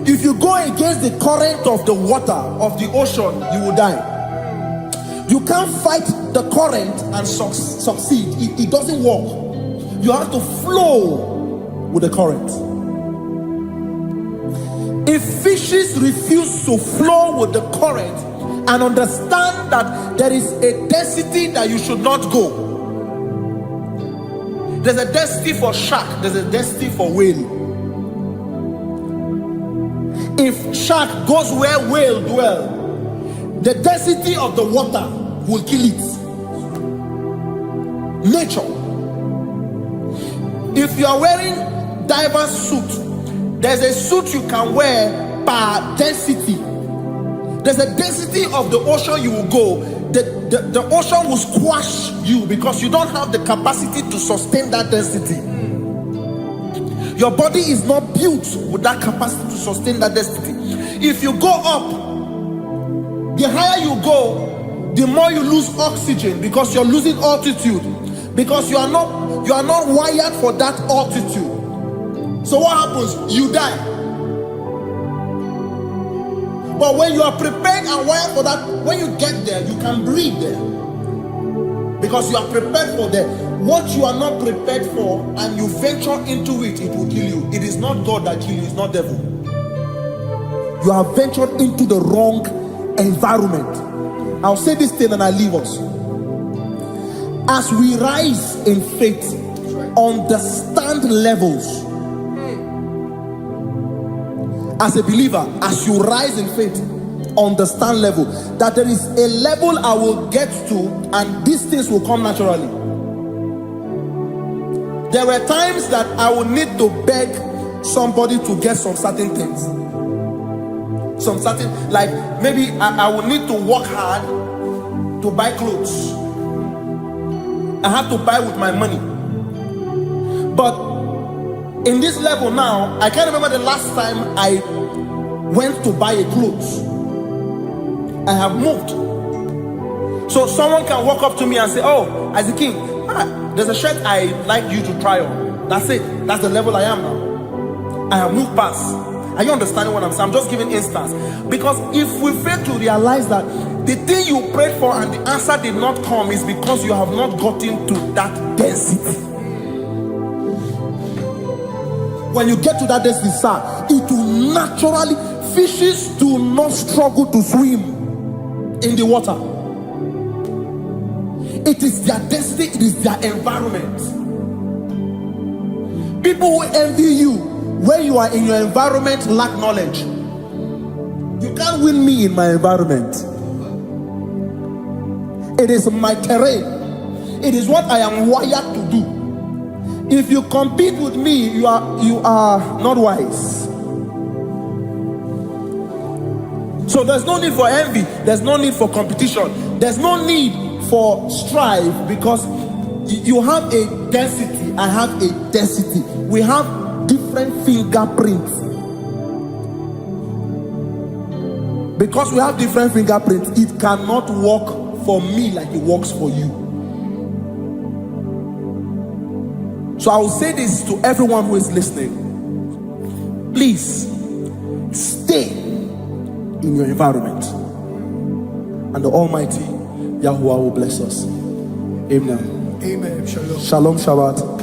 [SPEAKER 3] If you go against the current of the water of the ocean, you will die. You can't fight the current and succeed. It doesn't work. You have to flow with the current. If fishes refuse to flow with the current and understand that there is a density that you should not go, there's a density for shark, there's a density for whale. If shark goes where whale dwell, the density of the water will kill it. Nature. If you are wearing diver's suit, there's a suit you can wear per density. There's a density of the ocean you will go. The ocean will squash you because you don't have the capacity to sustain that density. Your body is not built with that capacity to sustain that density. If you go up, the higher you go, the more you lose oxygen because you're losing altitude, because you are not wired for that altitude. So what happens? You die. But when you are prepared and wired for that, when you get there, you can breathe there, because you are prepared for that. What you are not prepared for and you venture into it, it will kill you. It is not God that kills you, it's not devil. You have ventured into the wrong environment. I'll say this thing and I leave us. As we rise in faith, understand levels. As a believer, as you rise in faith, understand level. That there is a level I will get to, and these things will come naturally. There were times that I would need to beg somebody to get some certain things. Some certain, like maybe I would need to work hard to buy clothes. I have to buy with my money. But in this level now, I can't remember the last time I went to buy a clothes. I have moved. So someone can walk up to me and say, oh, Isaac King, there's a shirt I like you to try on. That's it. That's the level I am now. I have moved past. Are you understanding what I'm saying? I'm just giving instance. Because if we fail to realize that the thing you prayed for and the answer did not come is because you have not gotten to that density. When you get to that density, sir, it will naturally, fishes do not struggle to swim in the water. It is their density, it is their environment. People who envy you when you are in your environment lack knowledge. You can't win me in my environment. It is my terrain. It is what I am wired to do. If you compete with me, you are not wise. So there's no need for envy. There's no need for competition. There's no need for strife, because you have a density. I have a density. We have different fingerprints. Because we have different fingerprints, it cannot work for me like it works for you. So I will say this to everyone who is listening. Please stay in your environment, and the Almighty Yahuwah will bless us. Amen.
[SPEAKER 2] Amen. Shalom.
[SPEAKER 3] Shalom Shabbat.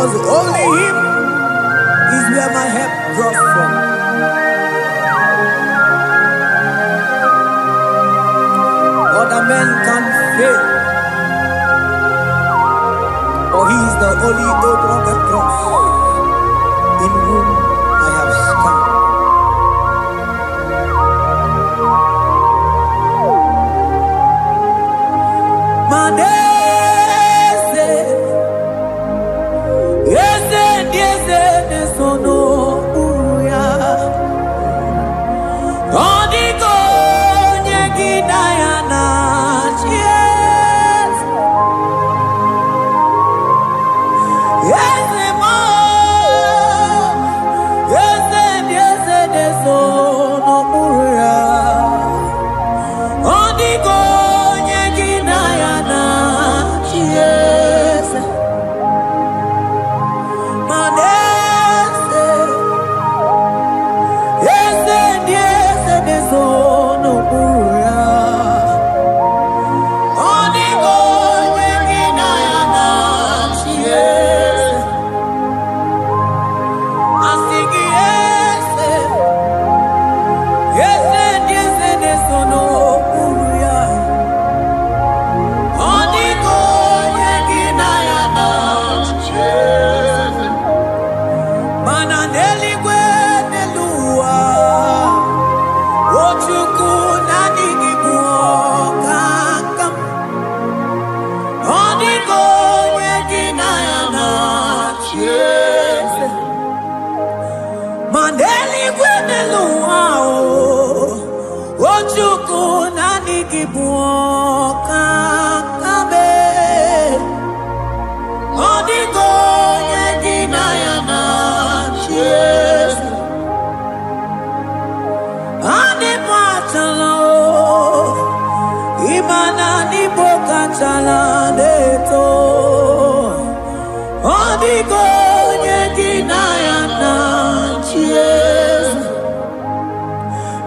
[SPEAKER 2] because only Him is where my help draws from. Other men can fail, for He is the only hope on the cross, in whom I have stand.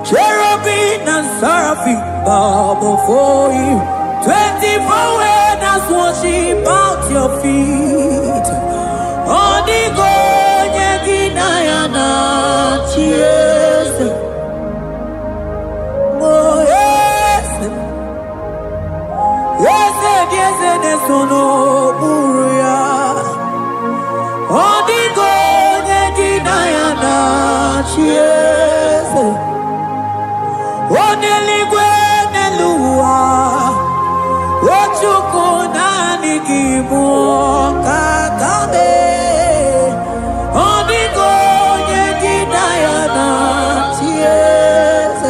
[SPEAKER 2] Cherubim and seraphim bow before You. 24 elders worship at Your feet. Odigonye ginayana cheers. Oh yes, yes, yes, yes, no buria. Odigonye ginayana cheers. Oneligwe nelua, ochuku nani kibu kakabe. Odigonye ginayana cheers.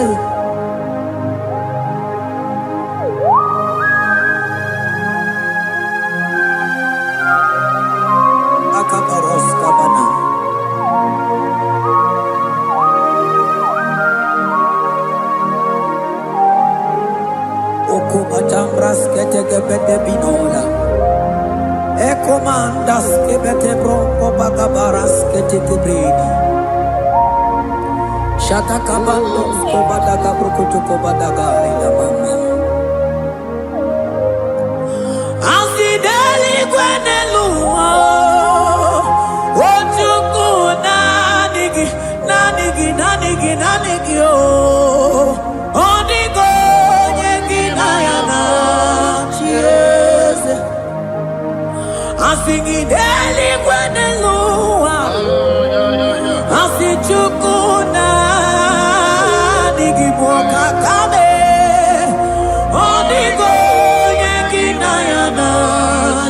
[SPEAKER 2] Akabaros kabana. Okobachambras keteke bete binola. Ekomandas kebete bronco bagabaras keteke bredi. Shata kabandos kobadaga brokoto kobadaga ila mama. Asideli kwenelua. Ochuku nanigi, nanigi, nanigi, nanigi oh. Onigo. Asingi deli kwenelua, asichukuna nigiboka kame, onigo yekinayana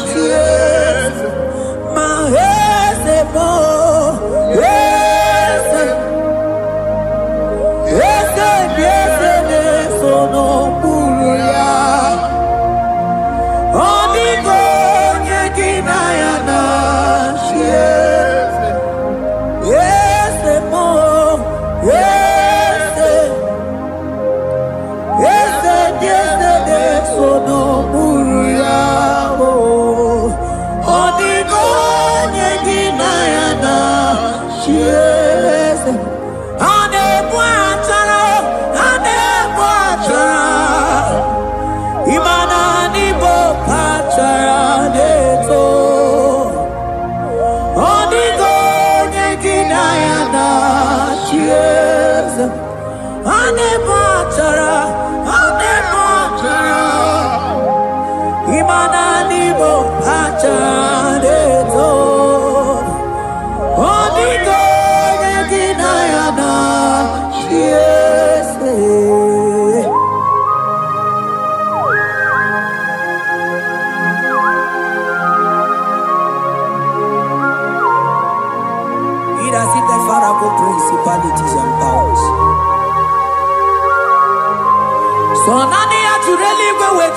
[SPEAKER 2] cheers, mahese mo, yese, yese, yese nesono buruya, onigo yekinayana.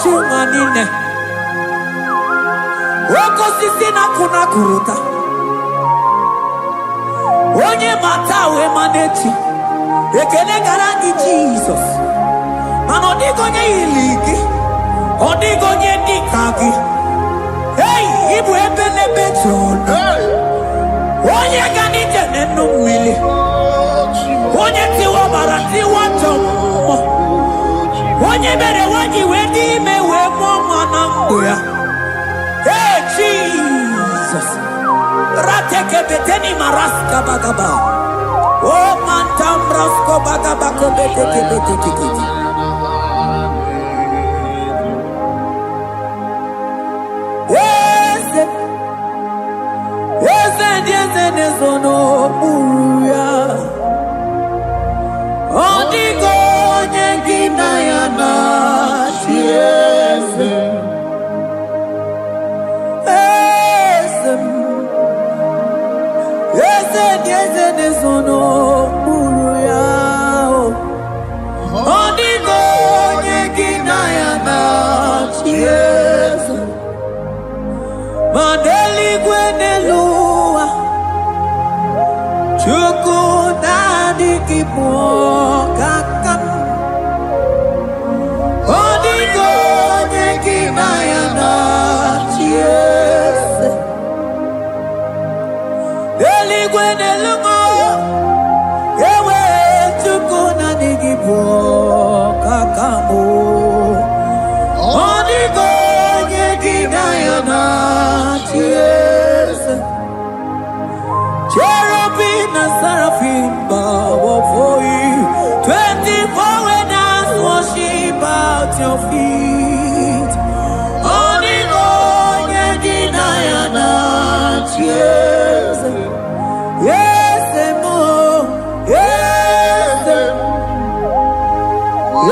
[SPEAKER 2] chunganine. Woko sisi na kuna kuruta. Onye matawe maneti. Ekene garangi Jesus. Mano digonye iligi. Odigonye dikagi. Hey, ibu ebele beton. Onye gani jene numili. Onye tiwa barati watom. Onye bere wanyi wedi me we mama nambuya. Hey Jesus. Rateke beteni maraska bagaba. Oh mantam rasko bagaba ko beteke beteke. Yes, nezono buya. Odigo nyengina yana yes. Yes, nezono buya. Odigo nyengina yana yes. Mandeli gwenelua Chuku nadi kipo kakam Odigo nyekina yana chiese Deli gwenelungo Ewe chuku nadi kipo kakamu Odigo nyekina yana yes, cherubim and seraphim bow for you. 24 elders worship at your feet. Onigo yedinayana yes, yes, mo, yes,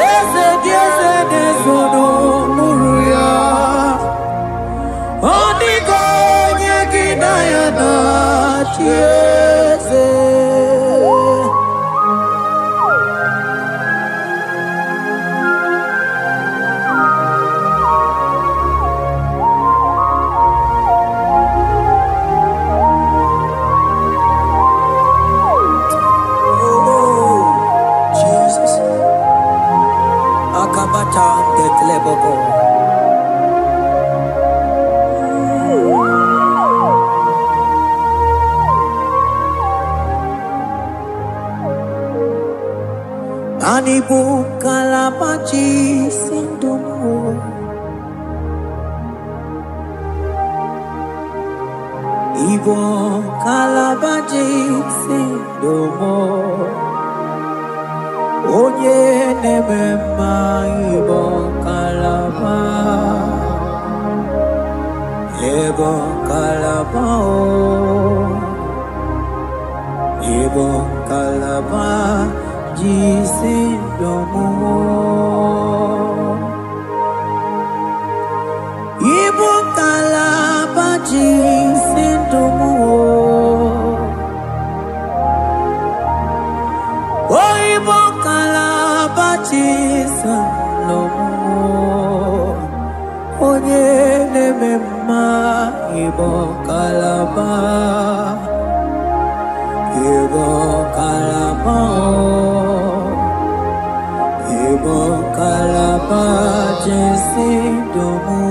[SPEAKER 2] yes, yes, no muruya. Onigo nyegidayana chiese. Oh, Jesus. Akabata dekleboko. Anibu kalabachi sindumo Ibo kalabachi sindumo Onye nemema Ibo kalaba Ibo kalabao Ibo kalaba Jisindomo Ibo kalaba jisindomo Oh Ibo kalaba jisindomo Onye nemema Ibo kalaba Ibo kalaba Ibo kalaba jisindomo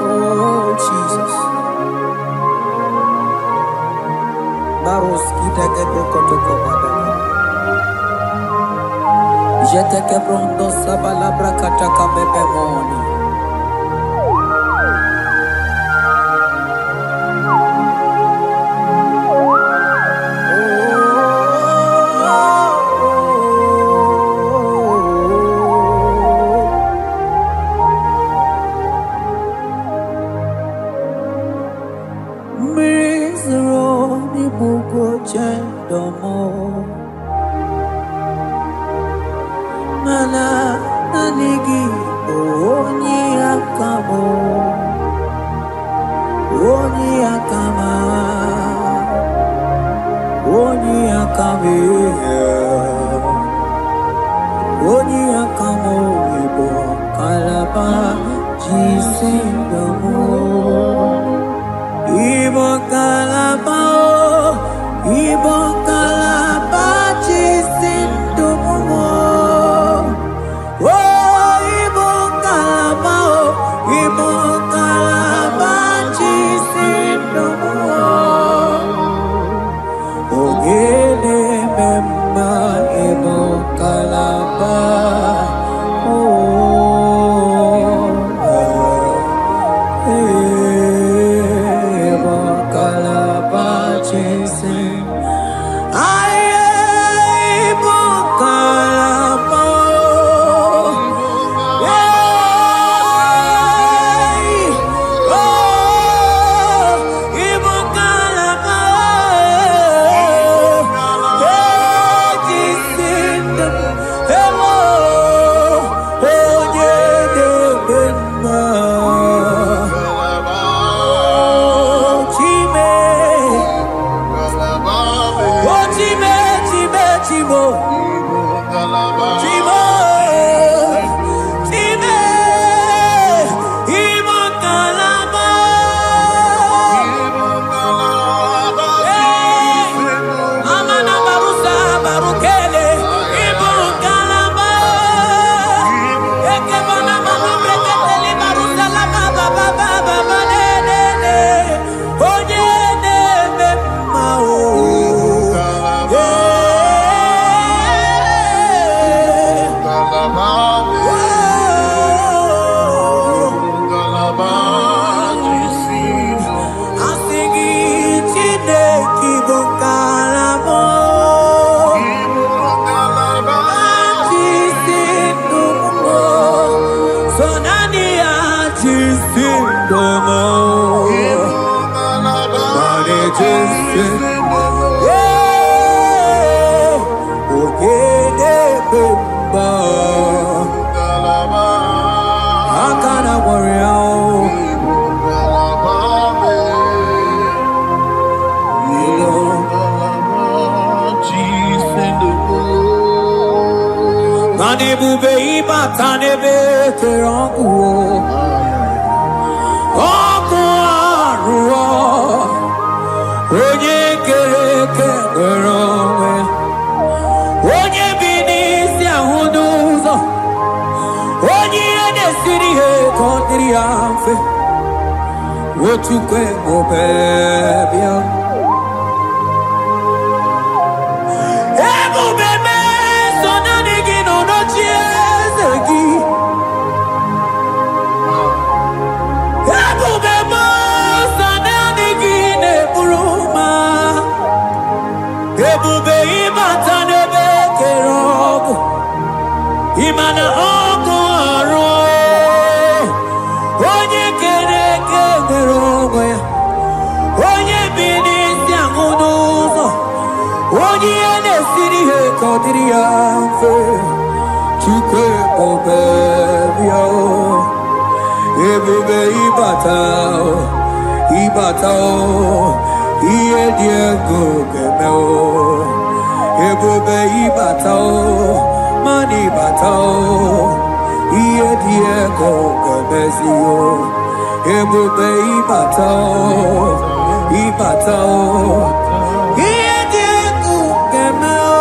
[SPEAKER 2] Oh Jesus Baros kita ketoko bada Jete kebrondo sabalabra kataka bebemoni Mana nanigi onyi akamo onyi akama onyi akame
[SPEAKER 3] ebo kalaba. Ebo kalaba chasing. Ebo kalaba. What you can go, baby? Ebo bebe, so nanigi no chiezegi. Ebo bebe, so nanigi ne buruma. Ebo bebe, matane beke rogo. Imana ogo aro. Onye kere rogo ya. Onye bini si angunuzo. Onye ene siri he kodiri anfe. Chukwe obebio. Ebube ibatao. Iye diego gemeo. Ebube ibatao. Mani batao. Iye diego gemezio. Ebube ibatao. Iye diego gemeo.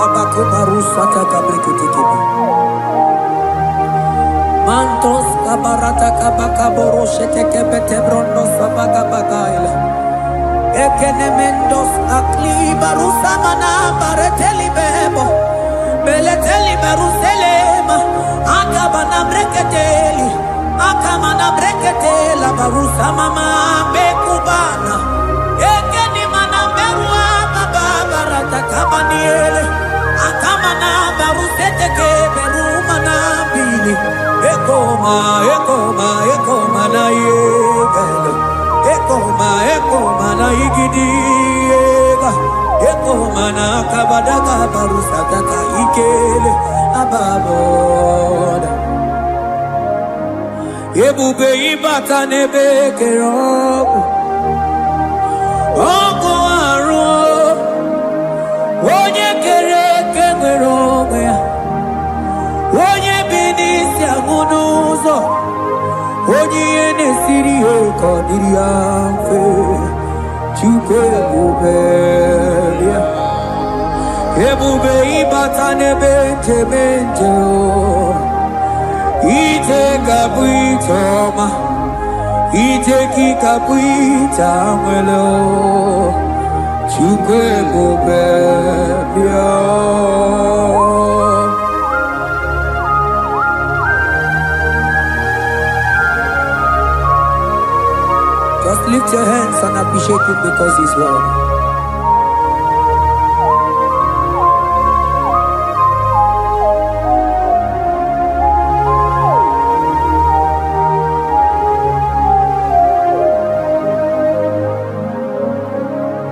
[SPEAKER 3] Abakubarusata kabriketikeba. Mantos kabarata kabakaborosete kebete brondo sabagabagaila. Ekenemendos aklibarusa mana bareteli bebo. Beleteli beruselema. Akabana breketeli. Akamana breketela barusa mama bekubana. Ekeni mana berua babarata kabaniele. Akamana barusete keberumana bili. Ekoma na yegele. Ekoma na igidiega. Ekoma na kabadaga barusataka ikele ababoda. Ebube ibata nebeke rogo. Ogo aro. Onye kere rogo ya. Onye binisi agunuzo. Onye ene siri kodiri anfe. Chukwe bubelia. Ebube ibata nebente.
[SPEAKER 2] ite kabuitoma, ite kikabuita mwelo, chukwe bobebia. Just lift your hands and appreciate him because he's worthy.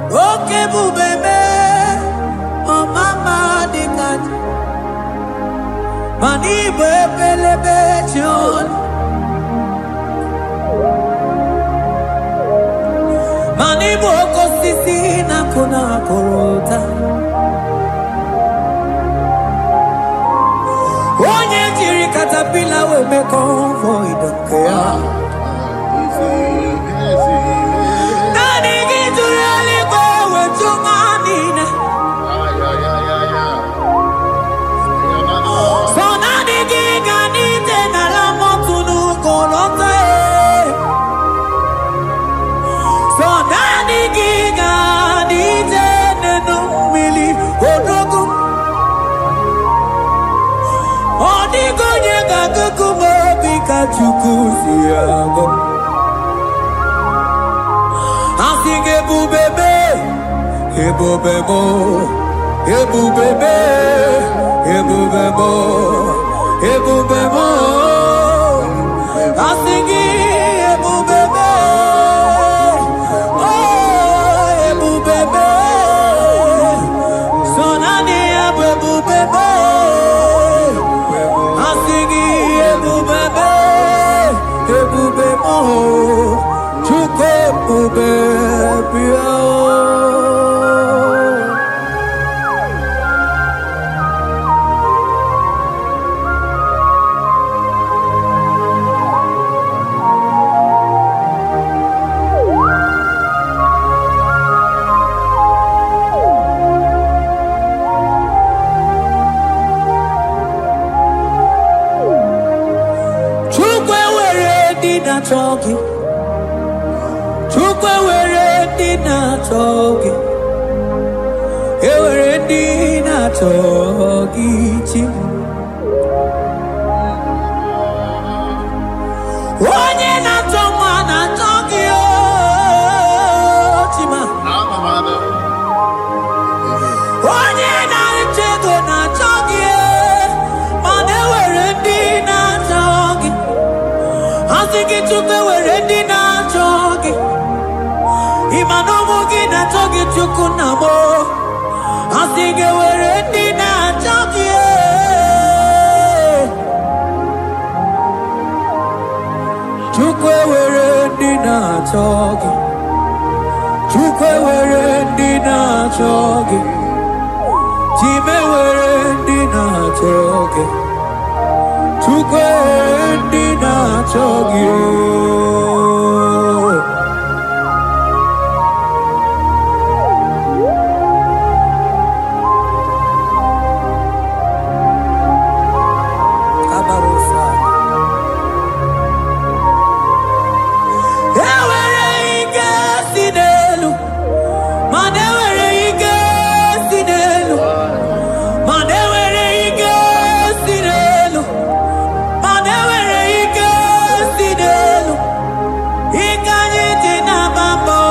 [SPEAKER 2] Okay, bubebe, oh mama dikat, mani bebelebe chon. Mani boko sisi na kuna korota. Onye jiri katapila we me convoy don't care. Nani gijuri aliko we chumanina. So nani gigani tena la motunu kolota. So nani gigani tena mili odogu. Odigo nyega kukumo bika chukusiago. Asige bubebe, ebubebo, ebubebe, ebubebo, ebubebo. Asige ebubebe, oh ebubebe. Sonani ebubebe. Asige ebubebe, ebubebo. Chuke bubebia. Chukwe were dina choki. Chukwe were dina choki. Ewere dina choki chi. Onye na choma na choki o chima. Onye na chego na choki e. Mane were dina choki. Asiki chukwe were dina choki. Imanomu gina choki chukunamo. Asige were dina choki. Chukwe were dina choki. Chukwe were dina choki. Chime were dina choki. Chukwe dina choki. Kabarosa. Ewere ike sinelu. Mane were ike sinelu. Mane were ike sinelu. Mane were ike sinelu. Ikanyi tina bambo.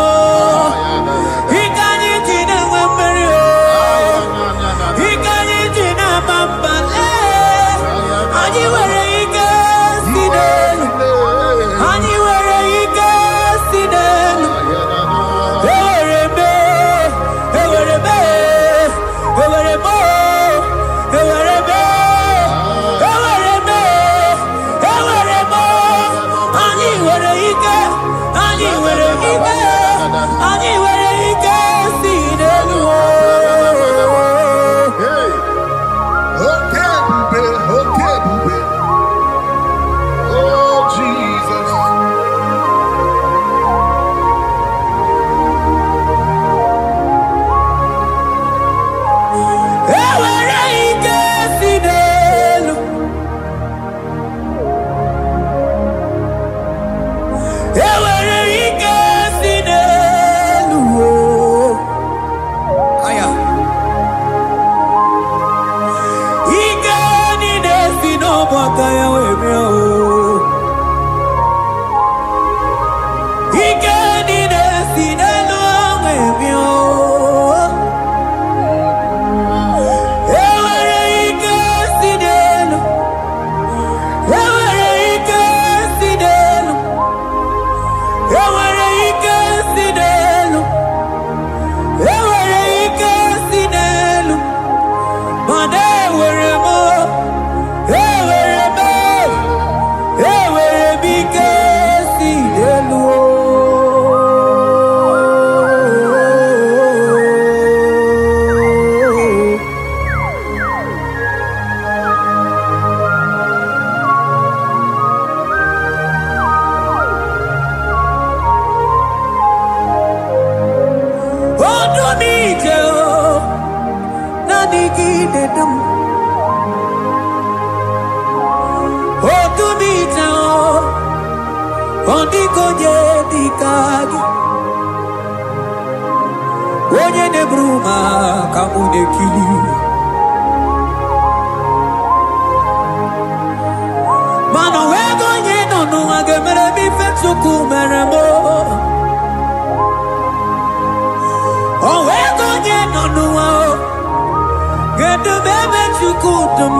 [SPEAKER 2] Ikanyi tina wemberio. Ikanyi tina bambale. Anyi were ike sinelu. Anyi were ike sinelu. Ewere me, ewere me, ewere mo, ewere me, ewere me, ewere mo. Anyi were ike, anyi were ike, anyi were ike sinelu.
[SPEAKER 3] Okay, bube. Oh, Jesus.
[SPEAKER 2] Ewere ike sinelu. onye dikagi onye nebruma kamude kili mano wego onye nonu agemere mi fetuku meremo o wego onye nonu o gedu bebe chukudum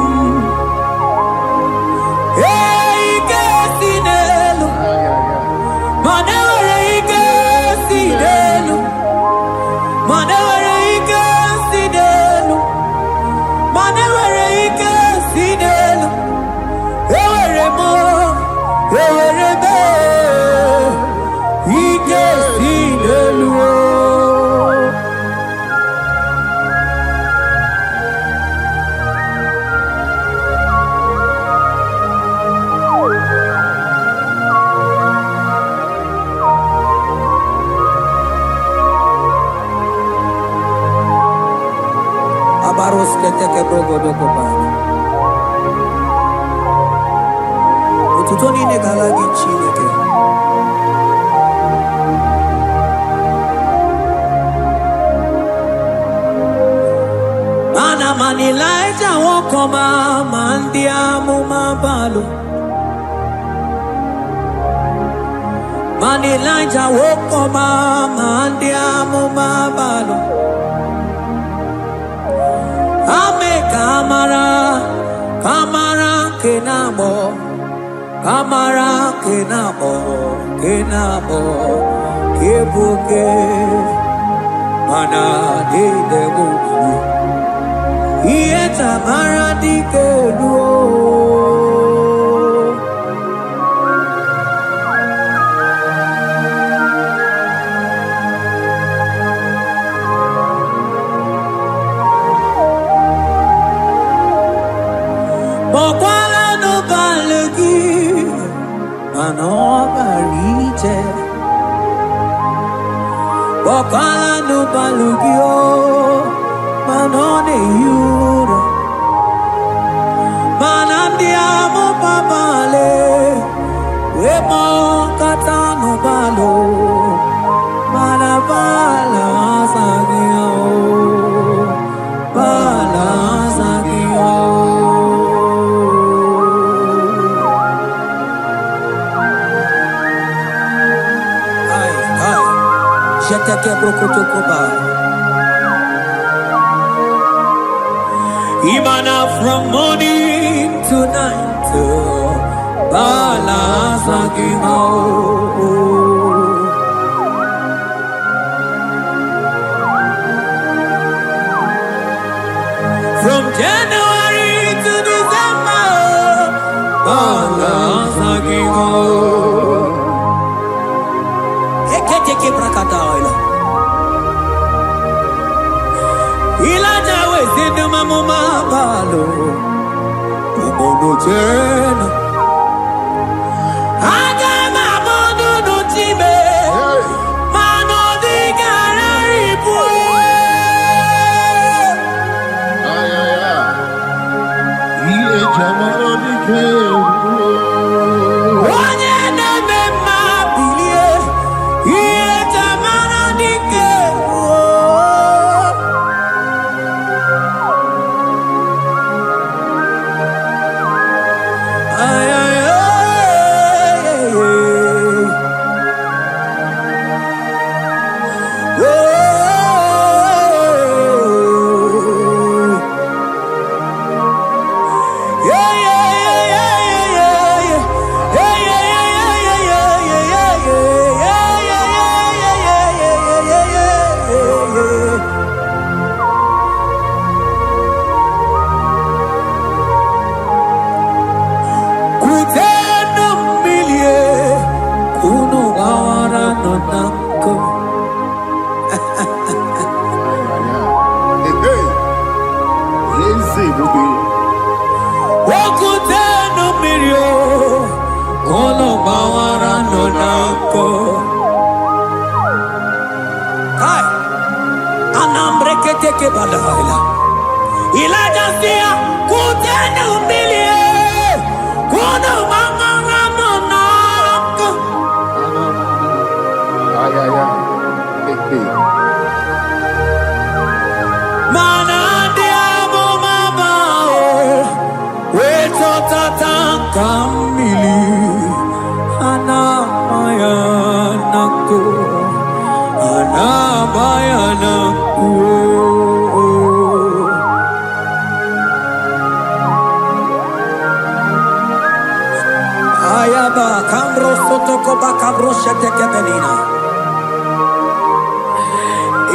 [SPEAKER 2] Ututoni ne galagi chineke Ana manilaita wokoma mandia mumabalo Manilaita wokoma mandia mumabalo Ame kamara kenabo kamara kenabo kebuke mana de debuke iye tamara dikeluo Bokala no balugio manone yura manandiamo papale wemo katano balo manabala sagio bala sagio Jeteke brokotokoba Imana from morning to night Bala sagimo From January to December Bala sagimo Eketeke brakataila Ilaja wezindu mamuma balo Umono tena Aga mamono no time Mano di gararipu
[SPEAKER 3] Iye jamano di kebu
[SPEAKER 2] Onye neme mabilie Iye jamano di kebu Ay ay Take badaila ilaja sia kutenu milie kuno mama nako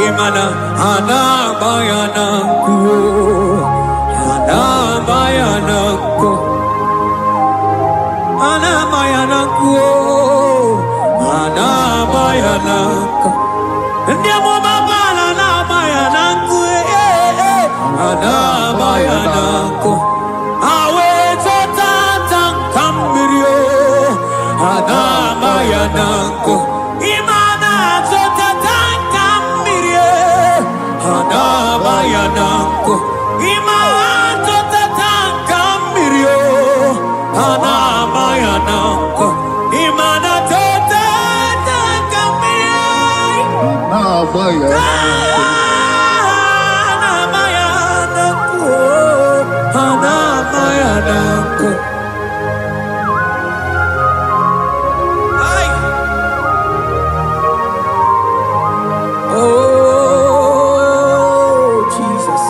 [SPEAKER 2] Imana anabayananku, anabayananku, anabayananku, anabayananku. Ndiamo mabala anabayananku, anabayananku. Awe totata kambirio, anabayananku. Imana totata kambirio, anabayananku. Imana totata kambirio, anabayananku. Imana totata kambirio, anabayananku, anabayananku. Ay. Oh, Jesus.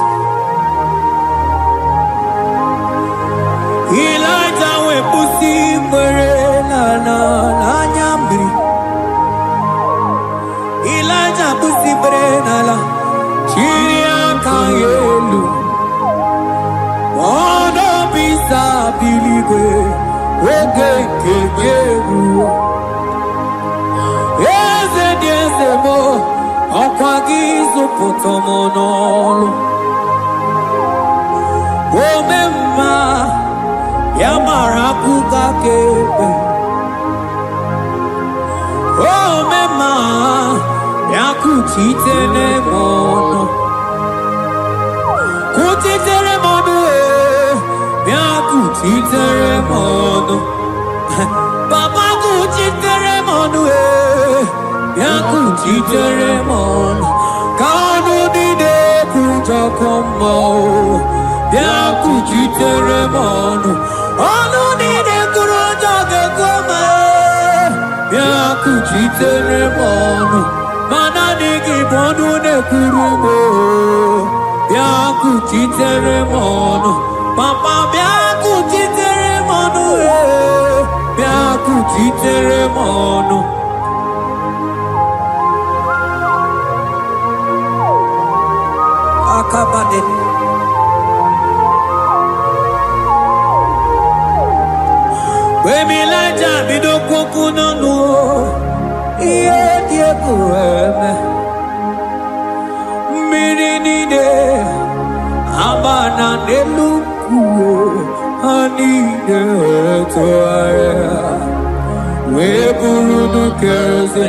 [SPEAKER 2] Elijah we pusi mwerela na nyambri. Elijah pusi mwerela la chiria kayelu. Mono bisa biligwe oge kegeru. Eze diese mo okwagizo potomonolo. Omemma yamarakuka kebe. Omemma yakuchitene mono. Kuchitere mono yakuchitere mono. Papa kuchitere mono yakuchitere mono. Kanu dide kujakomo yakuchitere mono. Anu dide kurojagekoma yakuchitere mono. Mana digi bonu ne kurumo yakuchitere mono. Papa yakuchitere mono yakuchitere mono. Akabade. Wemilaja bidoko no iye dieko eme mirinide abana neluku anide toaya weburu kerze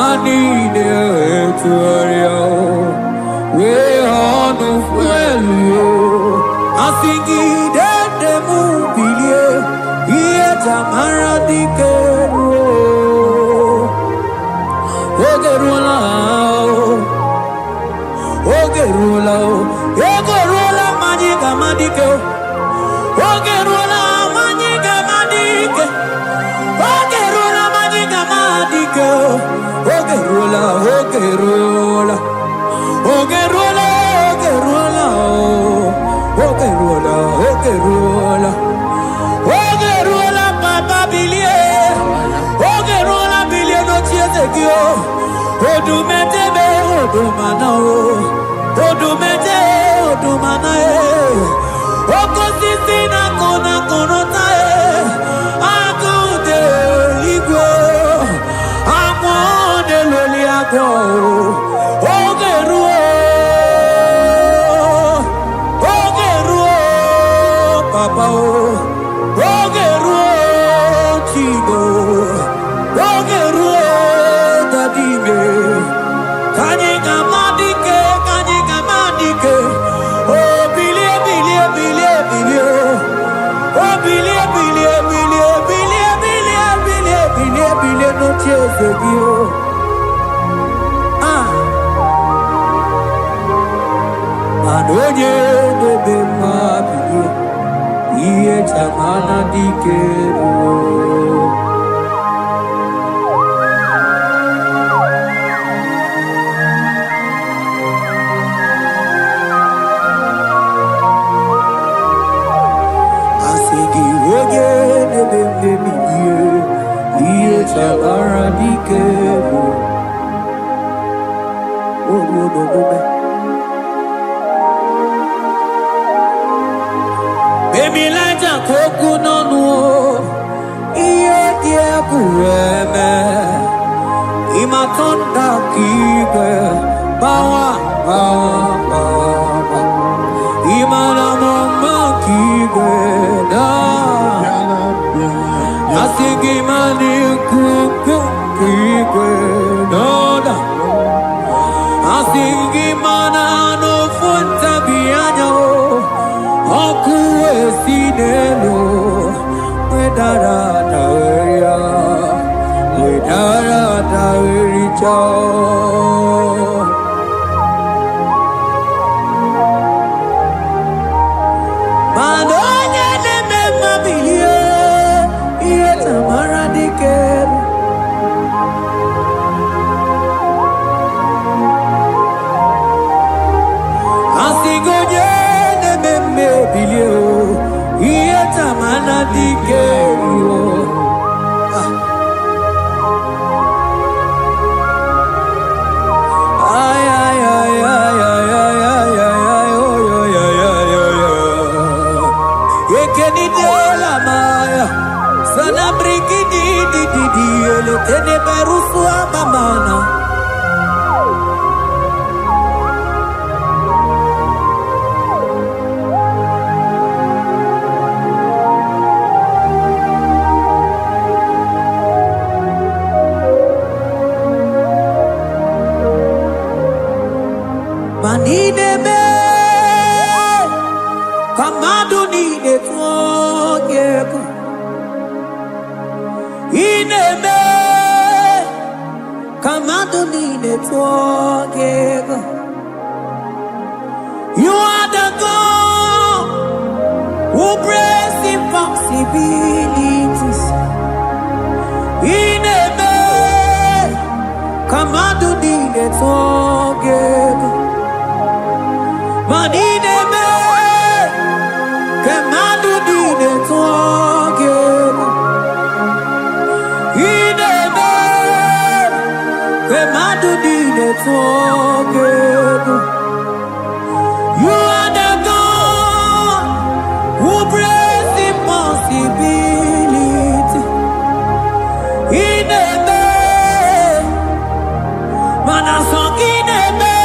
[SPEAKER 2] anide toaya we onu fuelio asingi de mubilie iye tamara dikero ogerula ogerula ogerula majiga madike ogerula majiga madike ogerula majiga madike ogerula ogerula ogerula ogerula ogerula ogerula papa bilie ogerula bilie no chiezekio odumetebe odumana odumete odumana okosisi na kona konota akude igwe amode loli ako ogeruo papa ogeruo chigo ogeruo dadime kanyika madike oh bilie bilie bilie bilie oh bilie bilie bilie bilie bilie bilie bilie bilie no chezegio adoje bebe mabilie iye tamana dikero. Asigi oge bebe iye tamana dikero. Baby like a coconut no iye die kueme imatonda kike bawa imana mama kike na asigi mani kuku kike na asigi mana no funta bianyo oku esinelo wedara taweria wedara tawericha manonya neme mabilie iye tamara dikeru asigonye neme bilio iye tamana dikeru ay ay ay ay ay ay ay ay ekeni de la maya sana brigidi di ele tene berusu amamana Manidebe, kamadu nide twogeko. Inebe, kamadu nide twogeko. You are the God who breaks impossibilities. Inebe, kamadu nide twogeko. Manidebe, kemadu dide twogeko. Idebe, kemadu dide twogeko. You are the God who breaks impossibility. Idebe, manasong idebe.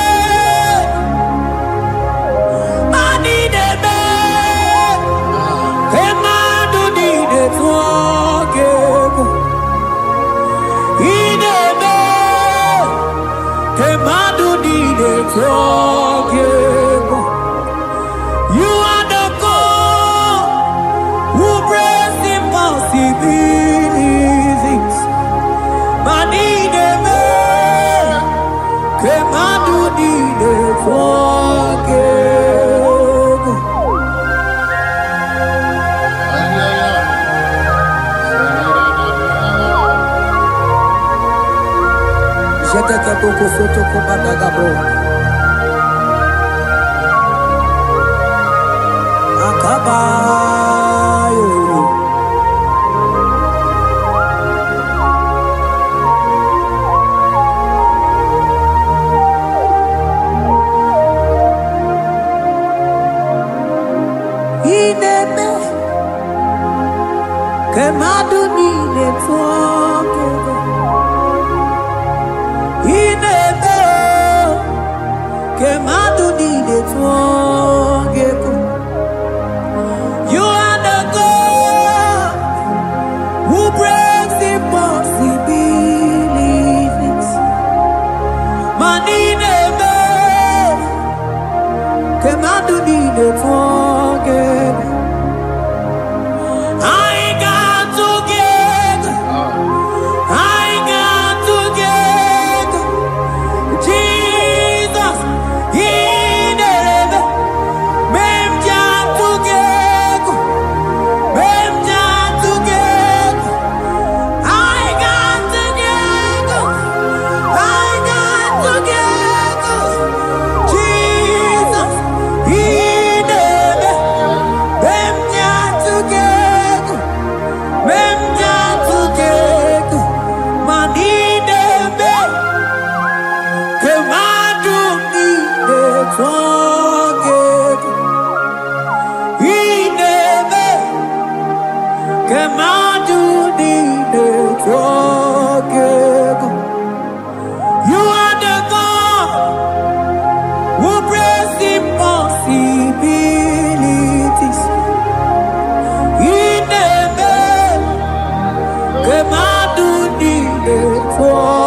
[SPEAKER 2] You are the God who breaks impossibilities. Manidebe, kemadu dide twogeko. Jeteke boko soto kubadagabo. Akabayo. Inebe, kemadu nide twogeko. Inebe, kemadu nide twogeko. You are the God who breaks impossibilities. Manidebe, kemadu nide twogeko. I got together. I got together. Jesus, Inebe, You are the God who brings impossibilities. In the name, come on, do it for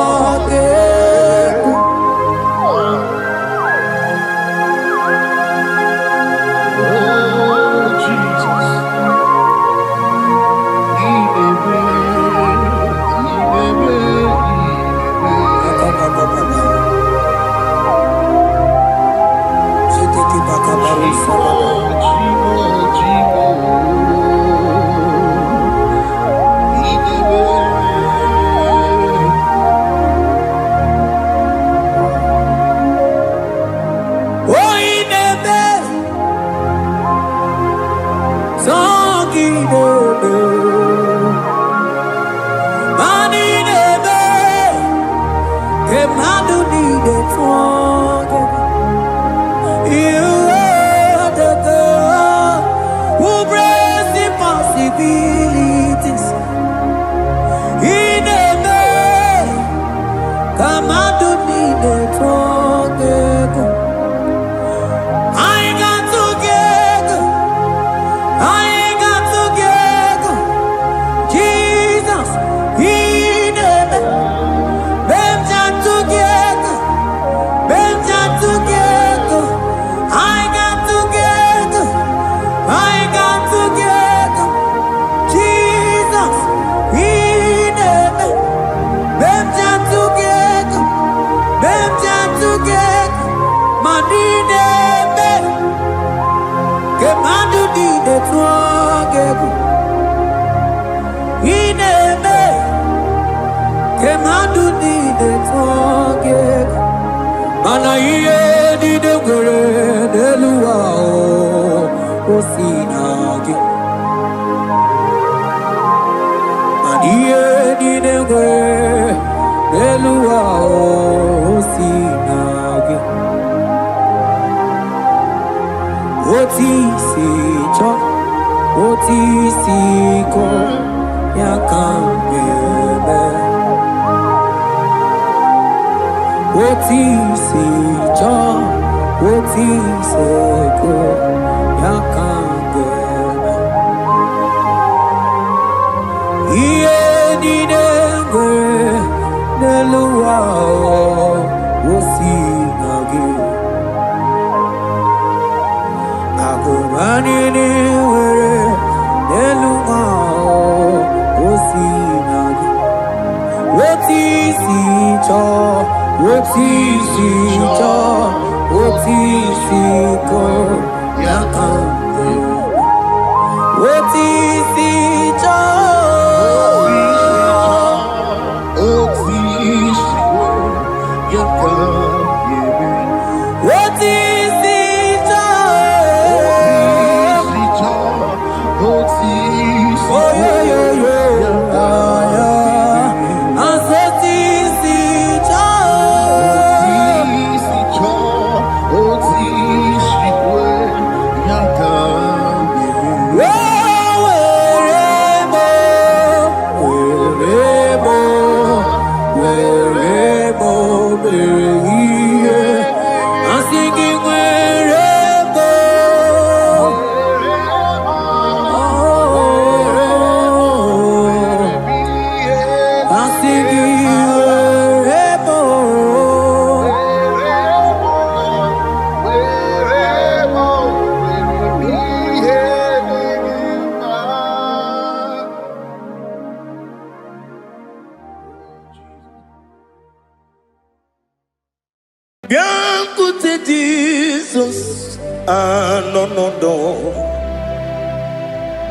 [SPEAKER 3] Jesus, no.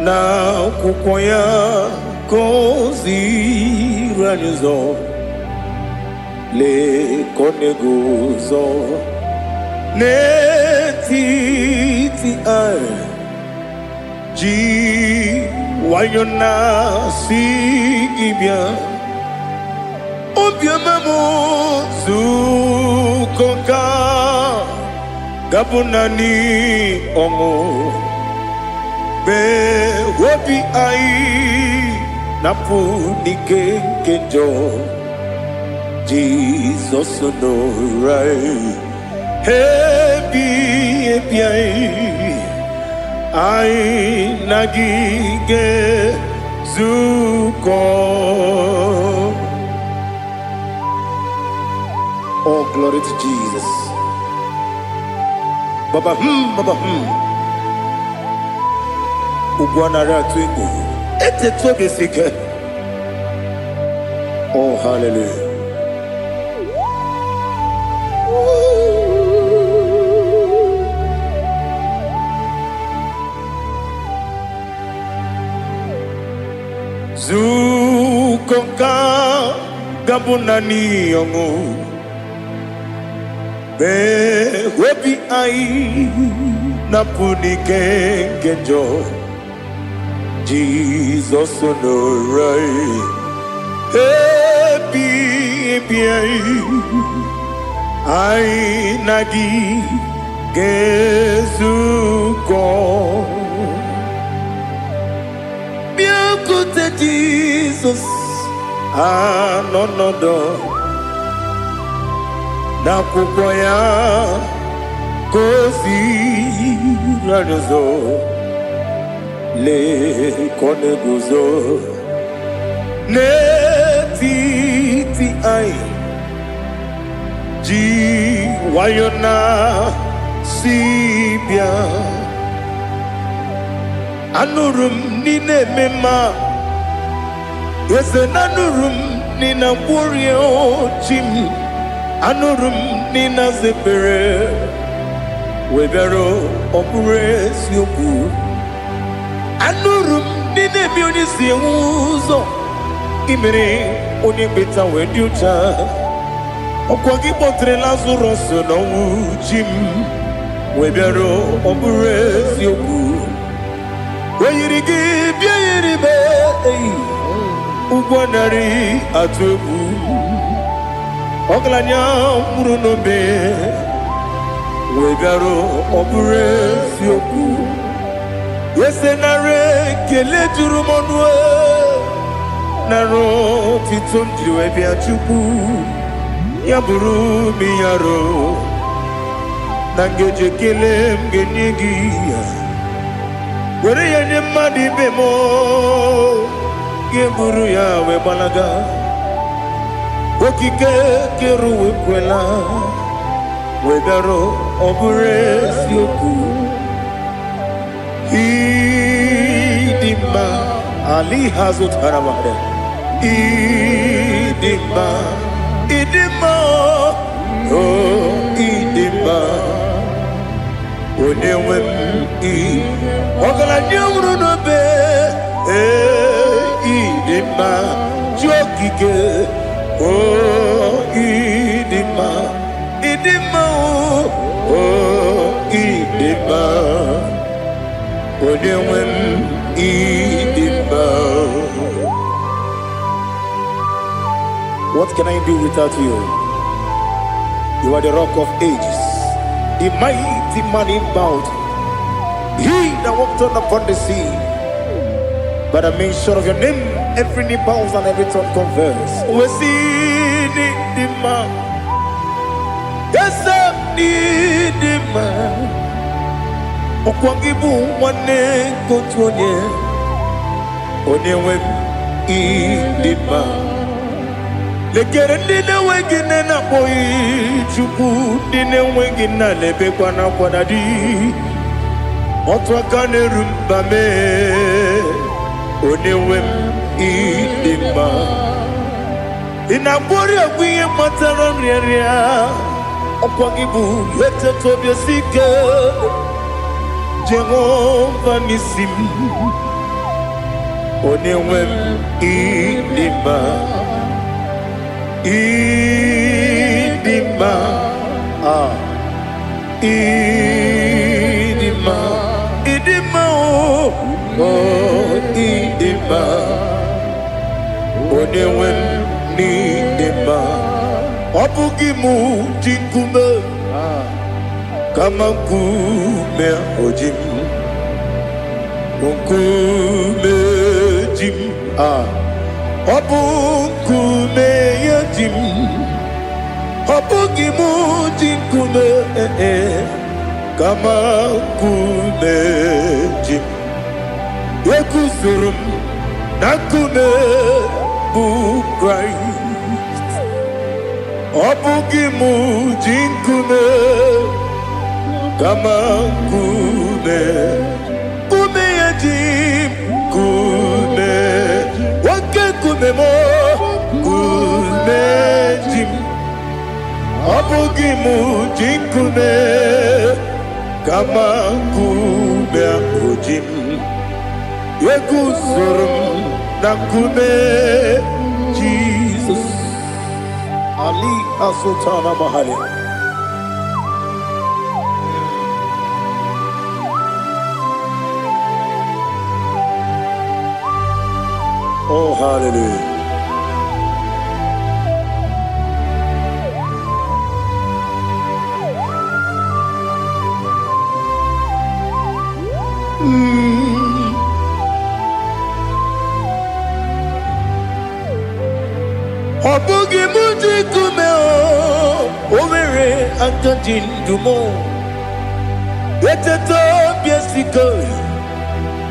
[SPEAKER 3] Now, kukoya kozi ranizo le koneguzo le titi ai ji wayona sigibia obiamamu zukoka gabunani omo be wobi ai napu nike kenjo Jesus no right. Happy I nagige zuko. Oh, glory to Jesus. Baba Baba Ugwanara twingu. Ete tobe sike. Oh, hallelujah. Zukonka gabunani yongu be webi ai napuni kenjo Jesus no right happy ai nagi gezuko Jesus, no na kukoya kosi rajozo le koneguzo ne titi ai ji wayona sibia anurum nine mema Yese nanurum nina warrior chim anurum nina zepere webero opures yoku anurum nina bionisi uzo imere oni beta weducha okwagi potre lazarus no chim webero opures yoku weyirigi biayiribe Ugwanari atubu Oglanya murunobe Wegaro obure sioku Yesenare kele turumonwe Naro titondriwe biachuku Yaburu miyaro Nangeje kele mgenyigia Were yenye madi bemo Geburu ya we balaga Okike keru we kwela Wegaro obure sioku Idima Ali hazut haramade Idima Oh idima Onewem Ogala nyamru no be Idima jokike oh idima oh idima onewem idima. What can I do without you? You are the rock of ages, the mighty man in mountain, he that walked on upon the sea. By the mention of your name, every knee bows and every tongue confess. We see the man. Yes, I need the man. Okwangibu wane kotuonye. Onyewe the man. Lekere nina wengine na boy chuku nina wengine lebe kwa na kwa nadi. Otwakane rumbame. Onewem idima Inabori agwiye matara nriaria Okwangibu yete tobye sike Jehova nisim Onewem idima Idima Idima Idima oh idima Onewem idima Obugimu jinkume Kama nkume ojim Nkume jim Obu nkume yajim Obugi mujikume kama kume jim Yekusurum nakune bu Christ Obugi mujikume kama kume jim kume wake kume mo kume jim Abugi mujikume kama kume jim Yekusurum nakune Jesus Ali Asultana Mahali. Oh, hallelujah. Obugi mujikume omere antanjindumo Eteto biesiko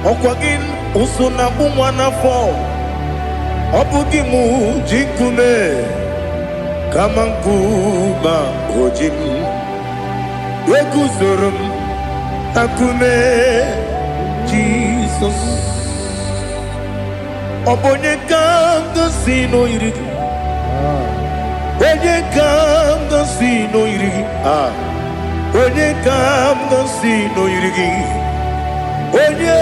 [SPEAKER 3] Okwagin usuna bumwana fo Obugi mujikume kama nkuma ojim Yekusurum akume Jesus Obonye kanga sino irigi Onye kanga sino irigi Onye kanga sino irigi Onye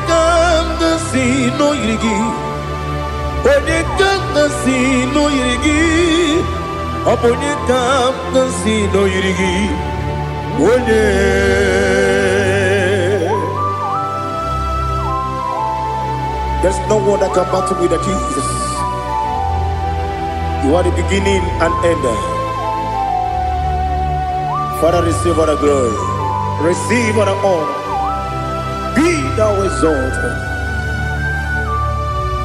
[SPEAKER 3] kanga sino irigi Onye kanga sino irigi Onye kanga sino irigi There's no one that can battle with Jesus. You are the beginning and end. Father, receive all the glory. Receive all the honor. Be thou exalted.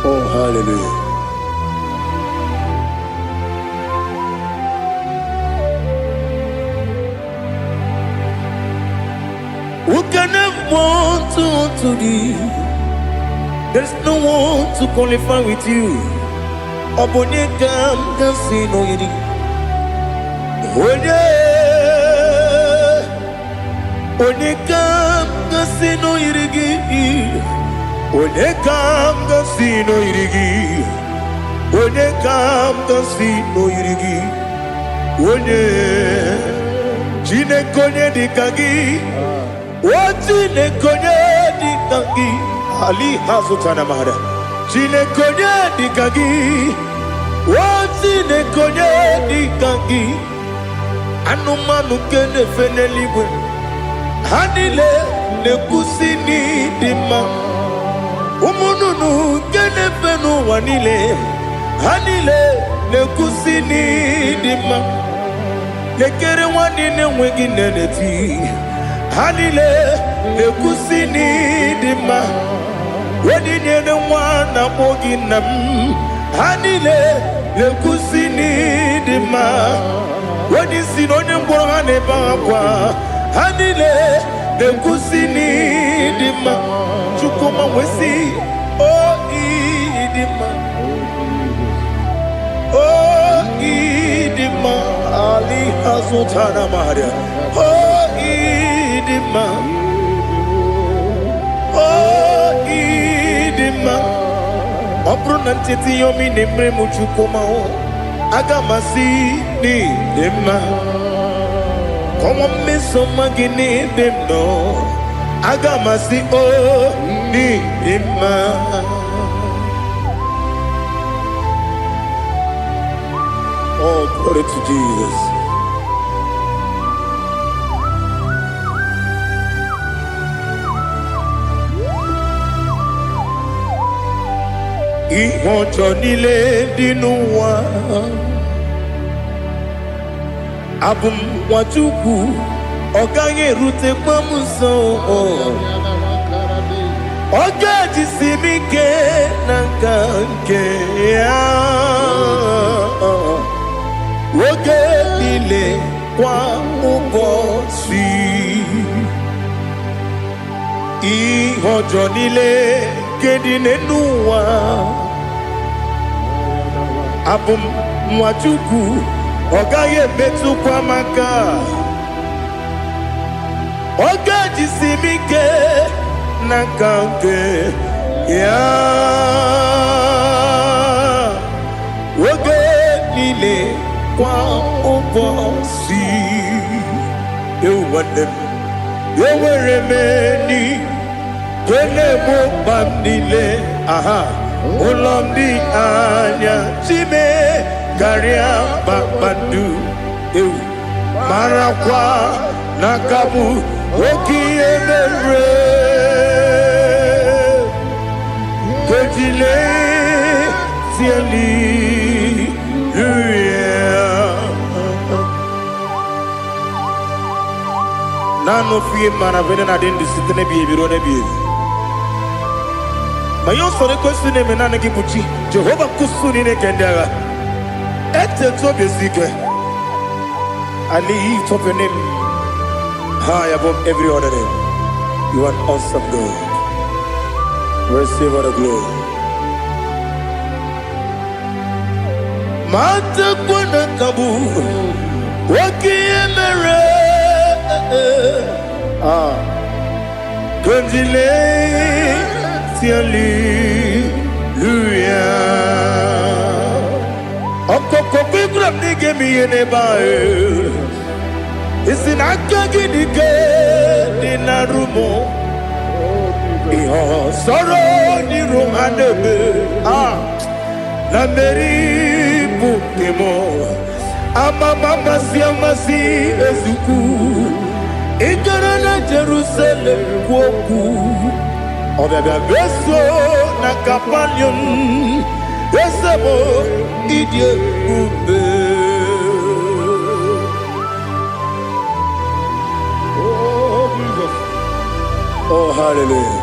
[SPEAKER 3] Oh, hallelujah. Who can have one to thee? There's no one to qualify with you. Obonye kam sino yiri. Onye kam sino yiri. Onye kam sino yiri. Onye kam sino yiri. Onye jine konye dikagi. Wajine konye dikagi. Ali Hazutana Mahada. Jine konye dikagi. Wajine konye dikagi. Anumanu kene feneliwe. Hanile ne kusini dima. Umununu kene fenu wanile. Hanile ne kusini dima. Nekere wanine wengi neneti. Hanile ne kusini dima. Wedi nyene wana mogi nam. Hanile ne kusini dima. Wedi sinonye mbwangane bakwa. Hanile ne kusini dima. Chukuma wesi o idima. O idima. Ali Hazutana Maria. O idima. O idima. Obrunantiti yomi nemre muchukuma o. Agamasi ni dema. Como me somagini demno. Agamasi o ni dema. Oh, glory to Jesus. Ihojo nile dinuwa Abum wajuku Oganye rute kwa muso Oga jisimike na kanke ya oge niile kwa ụbọchị ihe ọjọọ niile nke dị n'ụwa abụ m nwa Chukwu ọ gaghị emetụkwa m aka ọ ga-ejisi m ike n'aka nke ya oge niile kwa ụbọchị ewu nwanne m enwere m enyi na-egbo mkpa m niile aha ụlọ m dị anya chime karịa kpakpando ewu marakwa n'aka m oke ihe mere kejile tieli nano fie mana vene na den disitene bi ebiro na bi mayo sore kwesi ne menane ki buchi Jehova kusuni ne kendaga ete to besike I lift up your name high above every other name. You are awesome God. Receive all the glory. Mata kuna kabu wakiemere Kundile tiali luya Okoko bigram nige miyene bae Isinaka gidike dinarumo Iho soro ni romanebe La meri bukemo Ama mama siamasi ezuku Ikarana Jerusalem kwoku Obebe beso na kapanium Esebo idye ube Oh, hallelujah.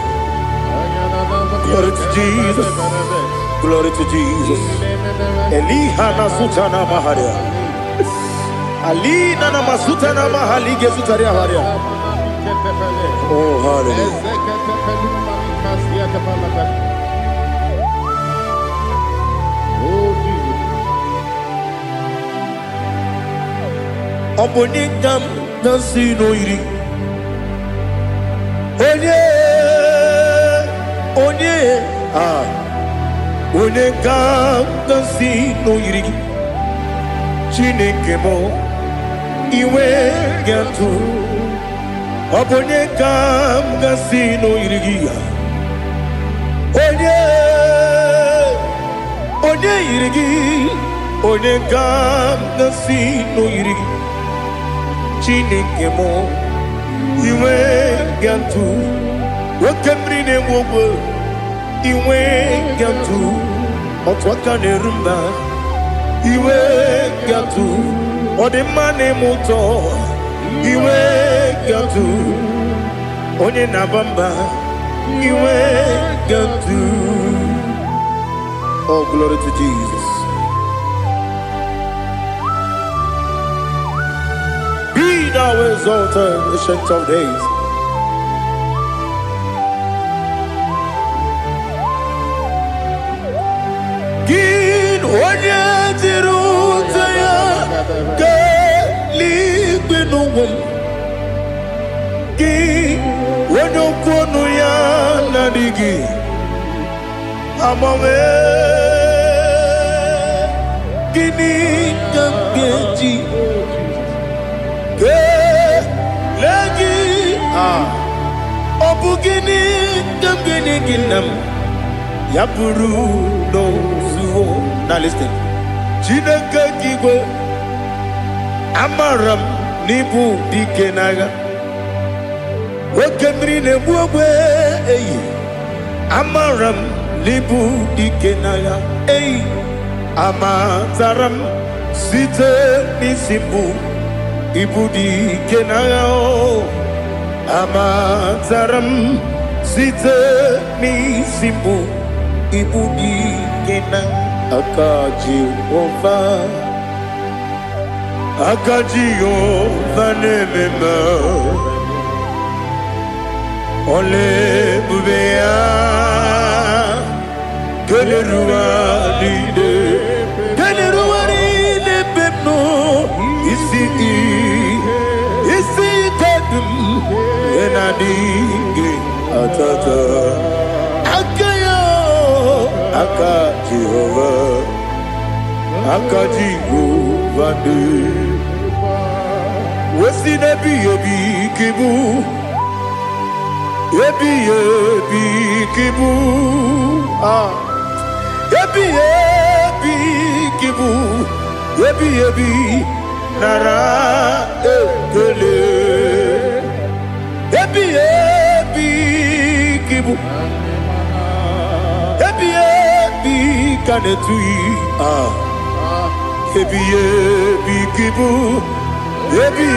[SPEAKER 3] Glory to Jesus. Glory to Jesus. Elihana sutana maharia. Alina na masutana mahali gesutaria haria. Oh, hallelujah. Oh, Jesus. Obonikam nasino iri. Onye ga-agọzi n'oyiri gị Chineke m iwe ga-atụ ọ bụ onye ga-agọzi n'oyiri gị onye yiri gị onye ga-agọzi n'oyiri gị Chineke m iwe ga-atụ nwoke mmiri na-enwe ogwe iwe ga-atụ otu aka na-eru mba iwe ga-atụ ọ dị mma na-eme ụtọ iwe ga-atụ onye na-aba mba iwe ga-atụ Oh, glory to Jesus. Be thou exalted, ancient of days. Onye jiri ụzọ ya ga-eligwe n'ụwa gị onye okwu ọnụ ya na-adịghị agbanwe gịnị ka m ga-eji kelee gị ọ bụ gịnị ka m ga-enye gị nna m ya bụrụ n'ozuo Now listen. Chineke kigwe amaram n'ibu dike n'agha nwoke mmiri na-egbu ogwe eyi amaram n'ibu dike n'agha eyi amatara m site n'isi mbụ ibu dike n'agha amatara m site n'isi mbụ ibu dike n'agha Aka Jehovah
[SPEAKER 1] Akajiyo vanemema Ole bubea Keleruaride Keleruaride bepno Isi tadum Enadingi atata Akayo Akajihova Akajiyo vane Wesi nebi yebi kibu Yebi kibu Yebi kibu Yebi nara ekele Yebi kibu Yebi kanetui Yebi kibu Yebi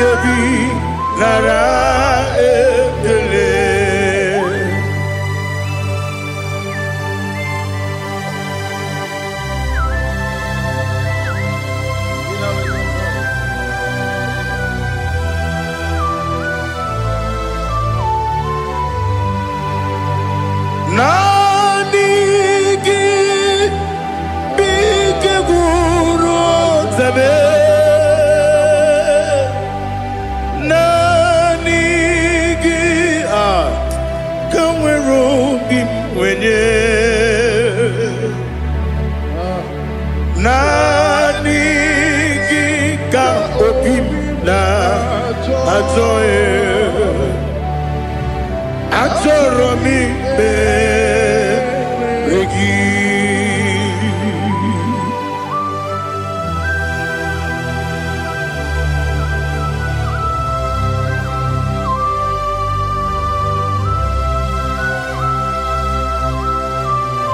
[SPEAKER 1] nara ekele Nanigi bige guru zabe Nanigi kamwero bimwenye Nanigi ka opim na atoe Atoromi regi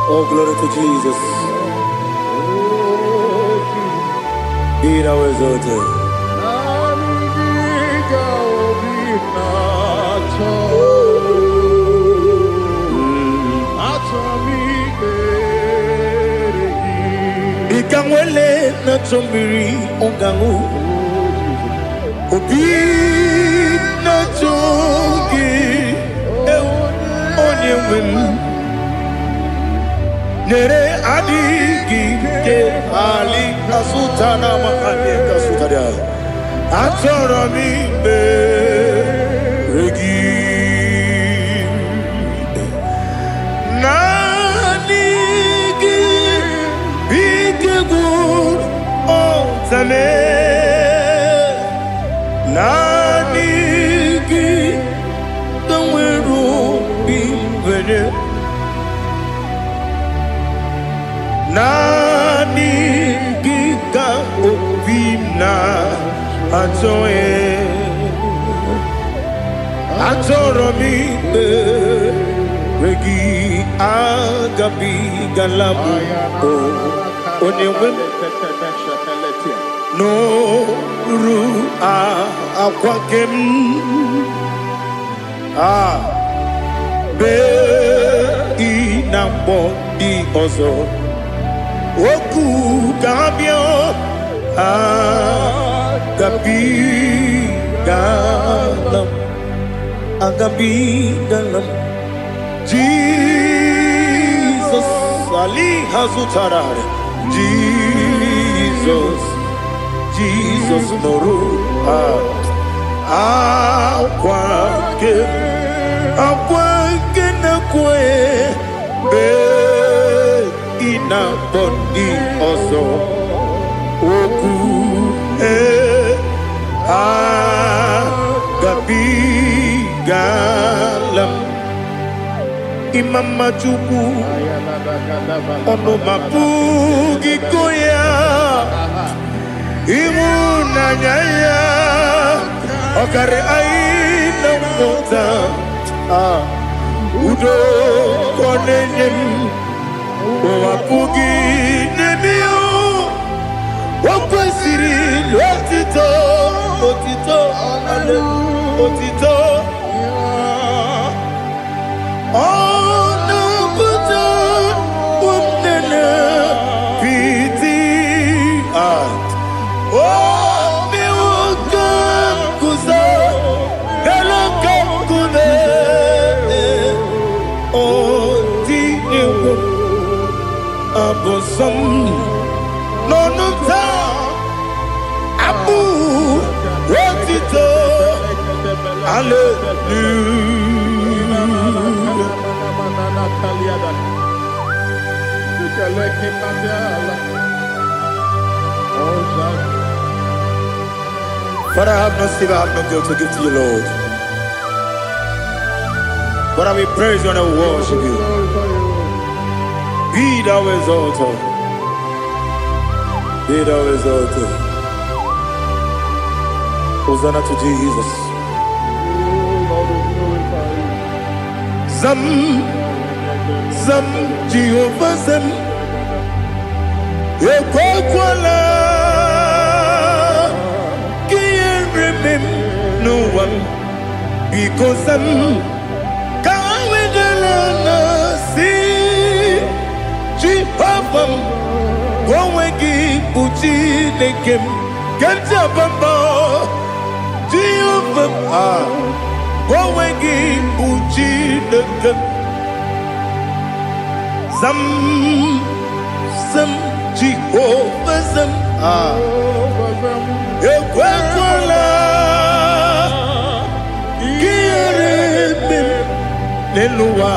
[SPEAKER 1] Oh, glory to Jesus. Be thou exalted. Ikangwele na chombiri ongangu Obi na chongi onye wim Nere adigi ke ali kasutana mahane kasutaria Atoro mi be regi Nanigi bige gur otame Nanigi kamweru bimvene Nanigi ka obimna atoe Atoro mi regi agabi galabu onewem no ru akwakem be inambo di ozo oku kabio agabi galam Jesus Ali Hazutarare Jesus Noru Akwake na kwe be ina bondi ozo oku gabi galam Imam Majubu ono mapugi koya imuna nyaya okare aina mota udo konenyem mapugi nemio wakwesiri lotito ale otito Oh,
[SPEAKER 3] bosom no no ta abu wotito hallelujah. But I have no silver, I have no gold to give to you, Lord. But I will praise you and I will worship you. Be thou exalted. Be thou exalted. Hosanna to Jesus. Zam, Zam, Jehovah Zam. Ekwakwala. Can't remember no one. Because I'm Gowegi Uchi Nekem Ganja Bamba Jehovah Gowegi Uchi Nekem Zam Zam Jehovah Zam Ekwakwala Kieremem Neluwa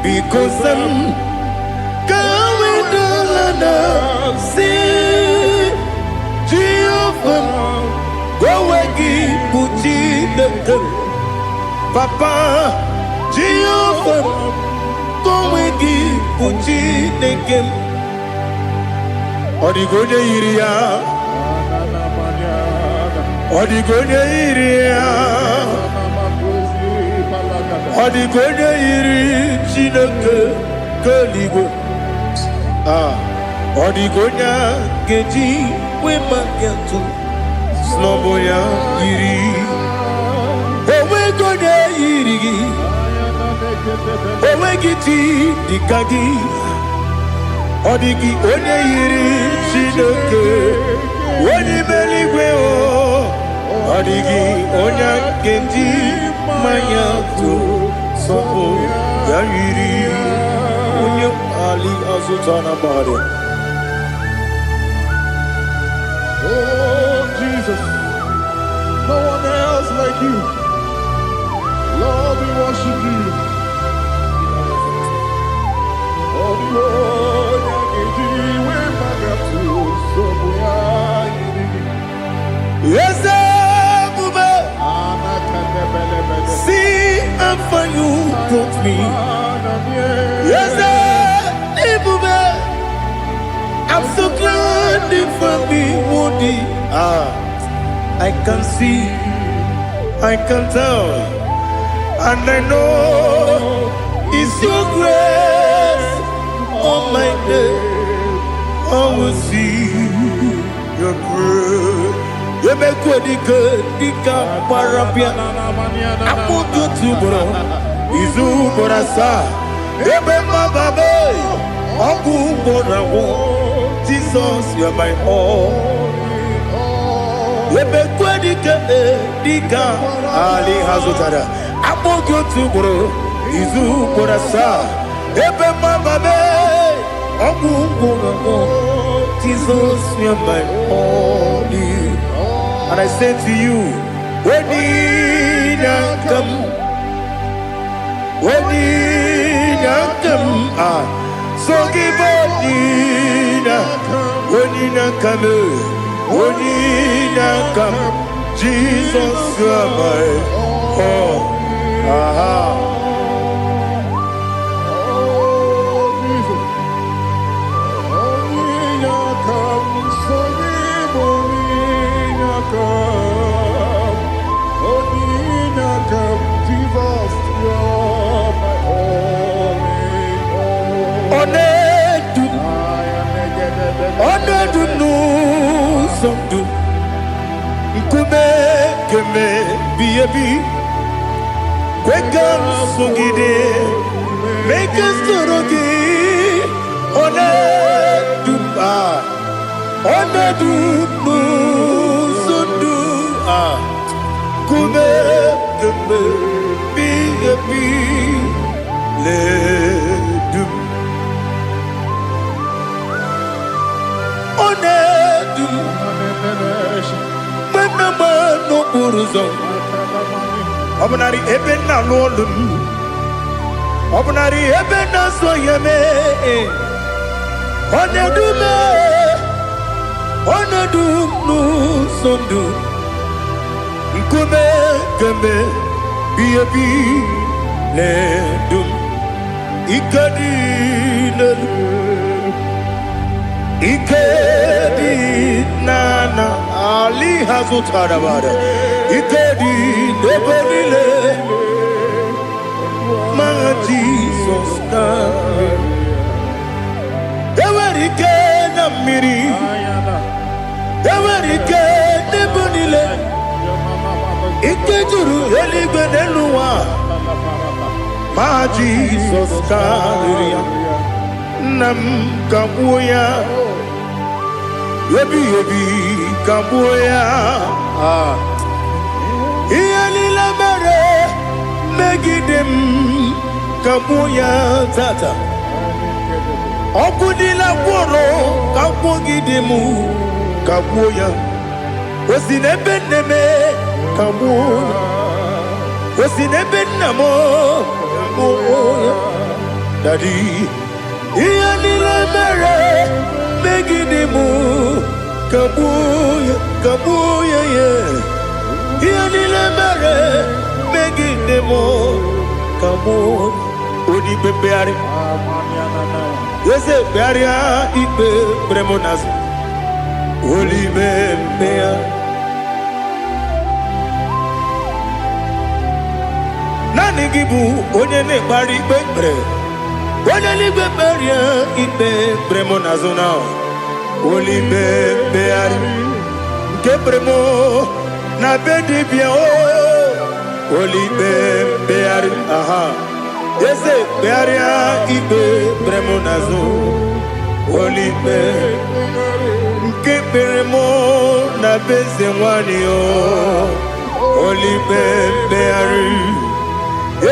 [SPEAKER 3] because I'm see Jehovah Gowegi Puchi Nekem Papa Jehovah Gowegi Puchi Nekem Odigonya Iria Odigonya Iria Odigonya Iri Chineke Kaligo Odigonya Geji Wemagetu Sloboya Iri Owegonya Iri Owegiti Dikagi Odigi Onye Iri Chineke Oni Meligwe Odigi Onya Geji Mayatu Sobo Ya Iri Onye Ali Azutana Bade.
[SPEAKER 2] Oh, Jesus, no one else like you. Lord, we worship you.
[SPEAKER 3] Yes, see how far you brought me. Yes, I'm so glad for me, Woody. I can see, I can tell, and I know it's your grace on my day. I will see your grace. You make good, Dika Parapia. I put you to bro. Izu Borasa. You make my baby. Aku Borawo. Jesus, you're my all. You make good, Dika Ali Hazutada. I put you to bro. Izu Borasa. You make my baby. Aku Borawo. Jesus, you're my all. And I say to you, when you come, so give up, when you come, Jesus, you are my all. Make us onedu menama no buruzo obunari ebe na lolum obunari ebe na soyeme onedu me onedu no sondu nkume kembe biebi ledum ikadi lelu ikedi nana ali hazutarabara ikedi nebonile ma Jesus na ewerike na mmiri ewerike nebonile ikejuru eligwe n'eluwa ma Jesus karịrị nam kagbuo ya ebi kagbuo ya ihe niile mere megide m kagbuo ya tata ọkụ niile gwụrụ kagbuogide m kagbuo ya o si n'ebe nne m kagbuo o si n'ebe nna m kagbuo ya Daddy ihe niile mere megide m kagbuo ya ihe niile mere megide m kagbuo onibe mkpegharị eze kpegharịa ikpe kpere m n'azụ olibe mkpegharị naanị gị bụ onye na-ekpegharị ikpe kpere onye n'igwe kperie ikpe kpere m n'azụ na olibe mkpegharị nke kpere m na be dibịa olibe mkpegharị eze kpegharịa ikpe kpere m n'azụ olibe nke kpere m na be eze nwanyị olibe mkpegharị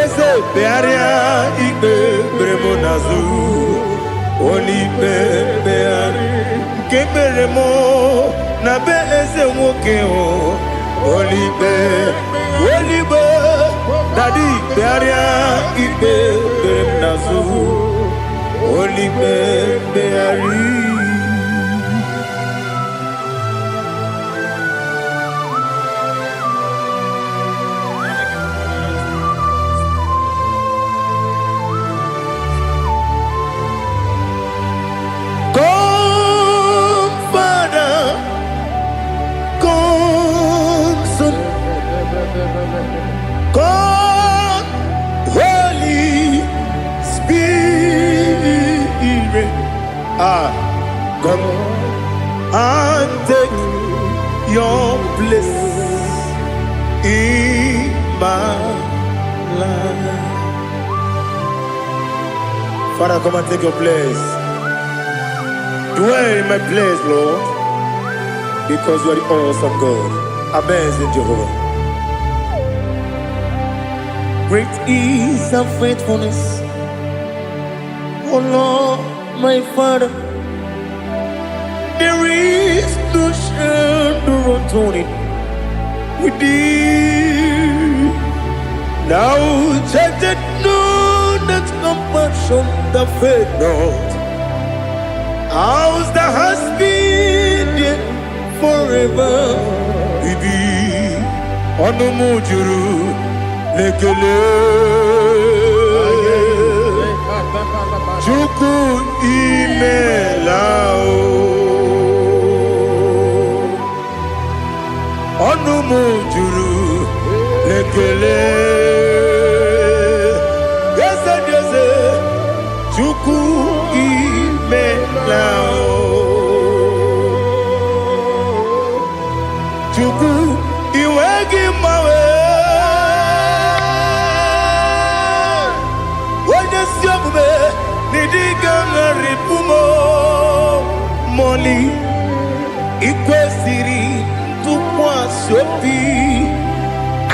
[SPEAKER 3] eze kpegharịa ikpe kpere m n'azụ olibe mkpegharị nke kpere m na be eze nwoke olibe dadi kpegharịa ikpe kpere m n'azụ olibe mkpegharị God, Holy Spirit, come and take your place in my life. Father, come and take your place. Dwell in my place, Lord, because you are the awesome God. Amazing Jehovah. Great is thy faithfulness, O Lord, my Father. There is no shadow of turning with thee. Now check that know that compassion that faith not. Ours that has been there forever. Bibi, Onomujuru. Lekele Chuku imelao Onumujuru Lekele Yese Chuku imelao Chuku iwegi mawe Moli ikwesiri tụkwasị obi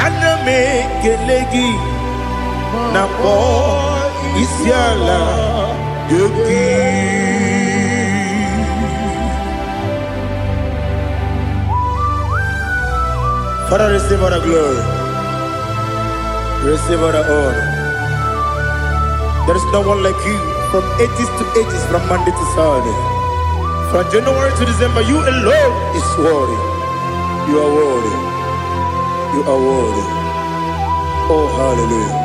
[SPEAKER 3] ana m ekele gị na kpọ isi ala gị Father, receive all the glory. Receive all the honor. There is no one like you from ages to ages, from Monday to Sunday. From January to December, you alone is worthy. You are worthy. You are worthy. Oh, hallelujah.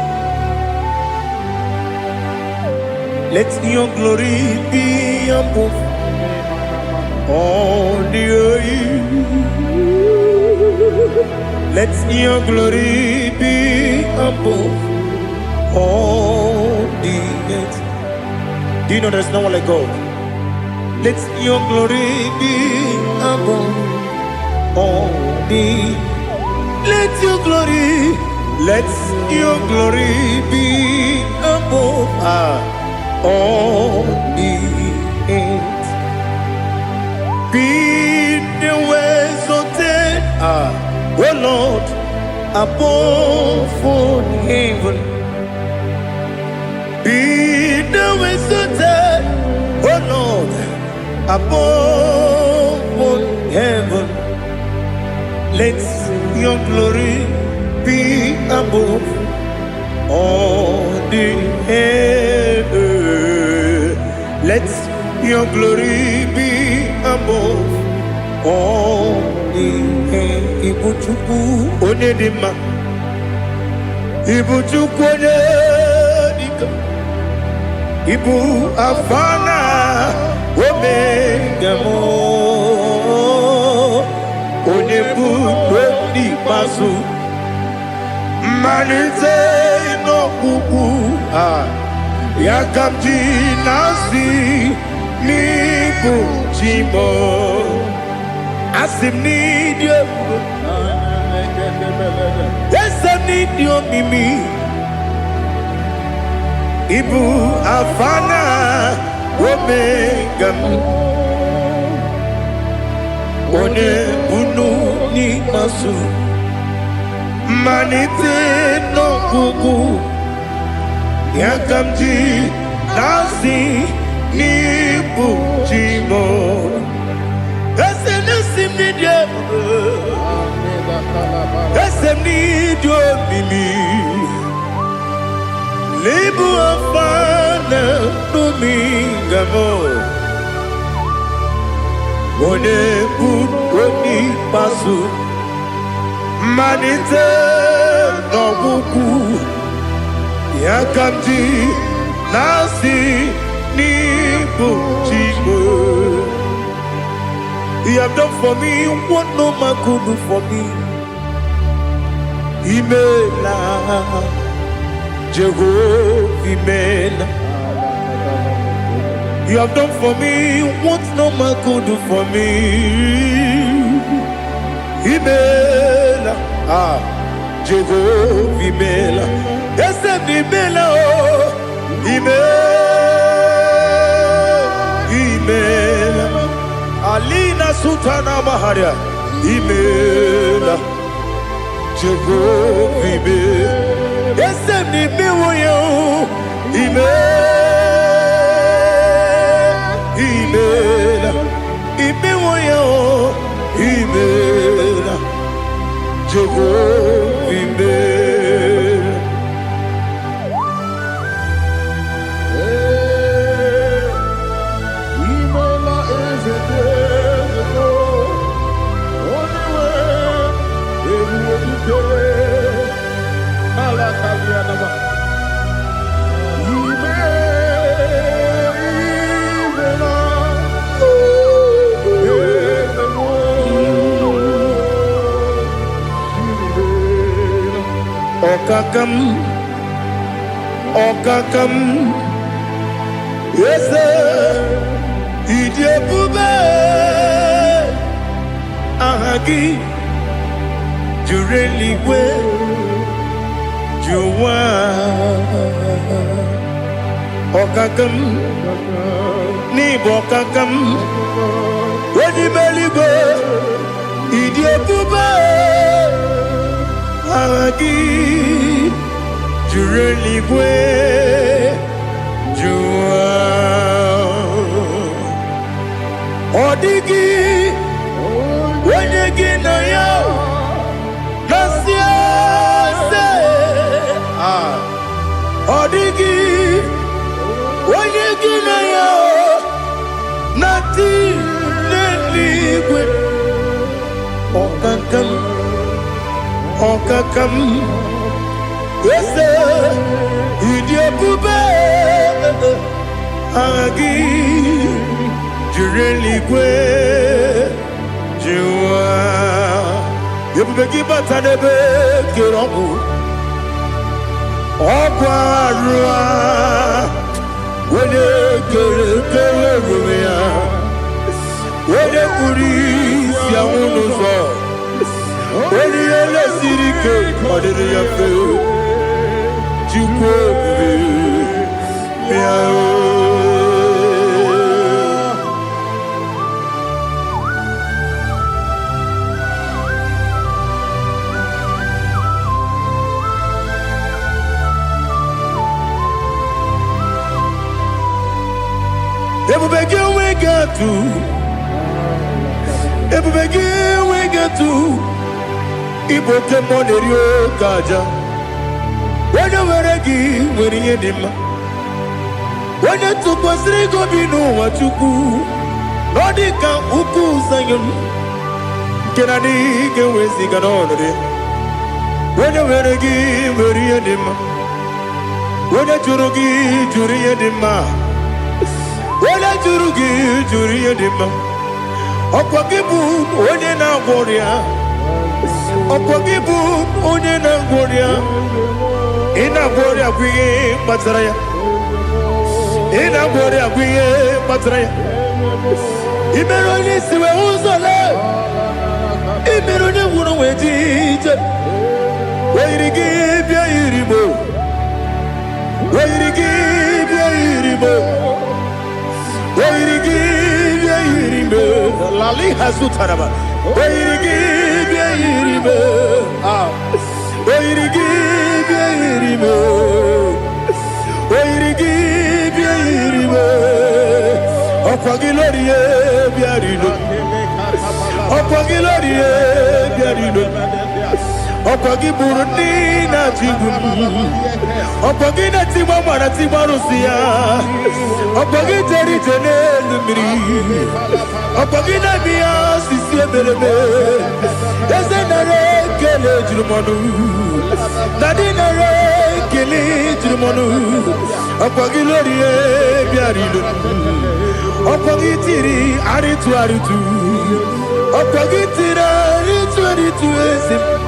[SPEAKER 3] Let your glory be above all the earth. Let your glory be above all the earth. Do you know there's no one like God? Let your glory be above all the earth. Let your glory be above all the earth. Be the ways of death, oh Lord, above all heaven. Be the ways of death, oh Lord, above all heaven. Let your glory be above all the earth. Let your glory be above all the earth. Ibuchuku onedima, Ibuchuku onedika, Ibu afana omega mo, onebu oni pasu. Manite no kuku yakamji nasi nibu chimo asim nidio esa nidio mimi ibu afana omega one bunu ni masu. Manite no kuku yakamji nasi nibu chimo ese nasim nidio ese nidio mimi libu afana numingamo one bunoni pasu. Manite no kuku yakamji nasi nibu chimo. You have done for me what no man could do for me. Imela Jehovah Imela. You have done for me what no man could do for me. Imela, Jehovah Imela, yes, Imela, oh, Imela, Alina Sutana Maharia, Imela, Jehovah Imela, yes, Imela, Imela, Imela, Imela, Jehovah Imela. Imela is a devil. Only way everyone is dead. Alakalianaba. Okakam, yes, Idiabube, Ahagi, you really will, you want. Okakam, Nibokakam, when you belly go, Idiabube, Ahagi. You really way you are. Odigi, when you get Nasiase Odigi Wanyegina yo Nati Neligwe Okakam Yese Idiabube Agi Jureligwe Jua Yebubeki Batanebe Kiroku Okwarua Wede Kere Rumia Wede Kuri Siamunuzo Wede Yele Sirike Odede Yafe Jukwe Miao Everybody we get to. Everybody we get to. Ibote monerio kaja. Wena weregi weriye dima. Wena tukwasiri gobinu wachuku. Nodika uku sanyon. Kenani gewezi ganonore. Wena weregi weriye dima. Wena jurugi juriye dima. Wala juri edema. Okwagibu onye na gworia. Okwagibu onye na gworia. Ina gworia kwiye matraya. Ina gworia kwiye matraya. Imero ni siwe uzole. Imero ni wuro wejije. Weirigi bia iribo. Weirigi bia iribo. Lali Hasutaraba. Okwagi Burundi na Jigum. Okwagi na Timama na Timarusia. Okwagi Teri Tenelumiri. Okwagi na Mia Sisi Belebe. Ezenare Kele Jumonu. Nadinare Kele Jumonu. Okwagi Lorie Biarido. Okwagi Tiri Aritu Aritu. Okwagi Tira Aritu Aritu Esim.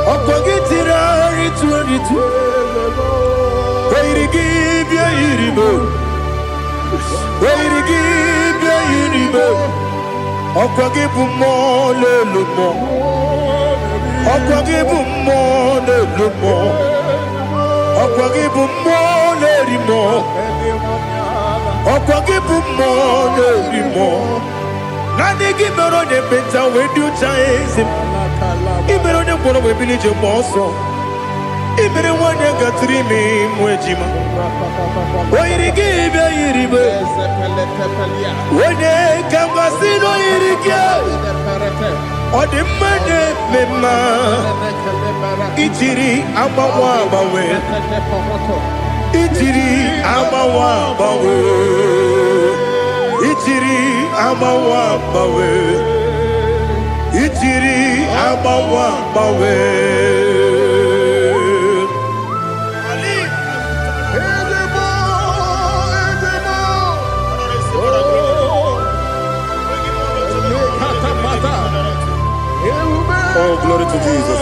[SPEAKER 3] Okwagitira ritu Wairigi bia iribo Wairigi bia iribo Okwagibu mo lelumo Okwagibu mo lelumo Okwagibu mo lerimo Okwagibu mo lerimo Nani gimero ne beta wedu chaizim Imero ne kono we bilije moso. Imere wanya gatrimi mwejima. Oirigi be iribe. Wone kamasino irigia. Odimane mema. Ichiri amawa bawe. Ichiri amawa bawe. Ichiri amawa bawe. Ichiri amawa bawe. Oh, glory to Jesus.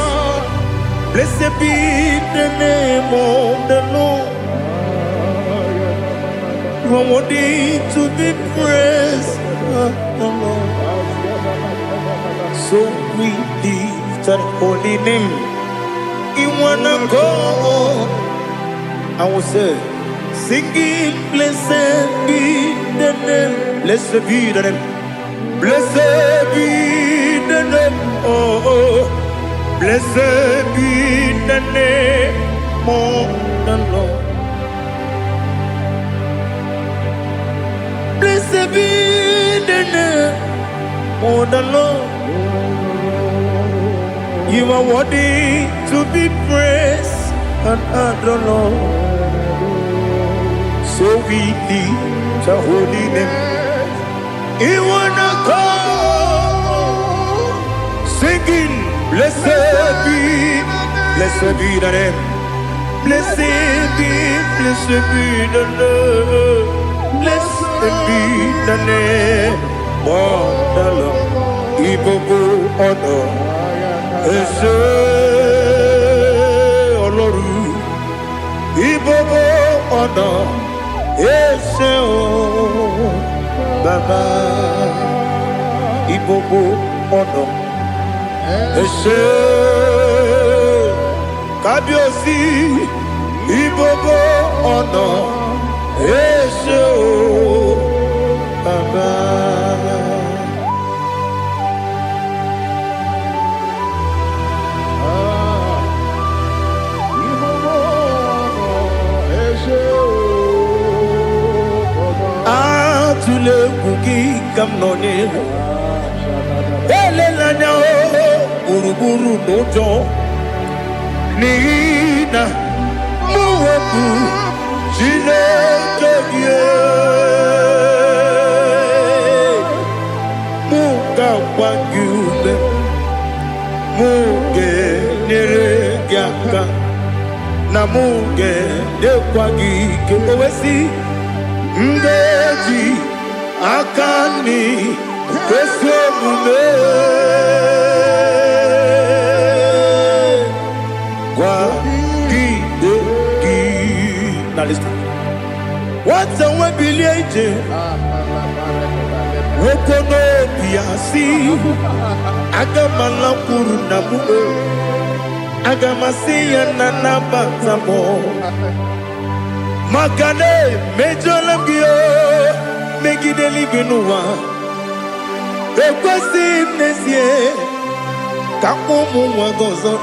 [SPEAKER 3] Blessed be the name of the Lord. You are worthy to be praised, the Lord. So we lift that holy name. You wanna go? I will say, singing, blessed be the name. Blessed be the name. Blessed be the name. Oh, blessed be the name of the Lord. Blessed be the name of the Lord. You are worthy to be praised and adored. So we lift your holy name. You wanna call, singing, blessed be the name. Blessed be the name. Blessed be the name. Wonderful, IGBO honor. Ese Oloru, IGBO honor. Ese o Baba, IGBO honor. Ese Kabiosi, IGBO honor. Ese o Baba. Tule kuki kamnone ele lanya uruburu nojo nina muweku jine kebie muka wangyule muge nere gyaka na muge dekwagi kewesi ngeji akani kesemume kwa gidegi. Now listen. What's a webileje? Wokono biasi agamala kuru namu agamasiya nanabatamo Makane mejolamgio megideli benua ekwesi nesie kakomu wagozo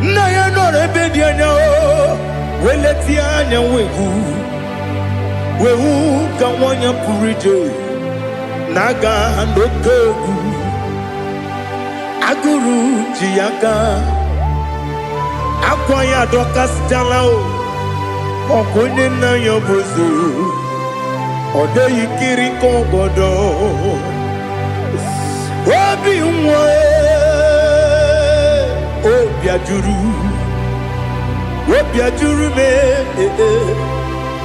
[SPEAKER 3] na ya no rebedi anya weleti anya wehu kawanya purije naga ndokogu aguru jiyaka akwanya dokas jalao okonye na yobozu ode yikiri kogodo obi nwa obi ajuru me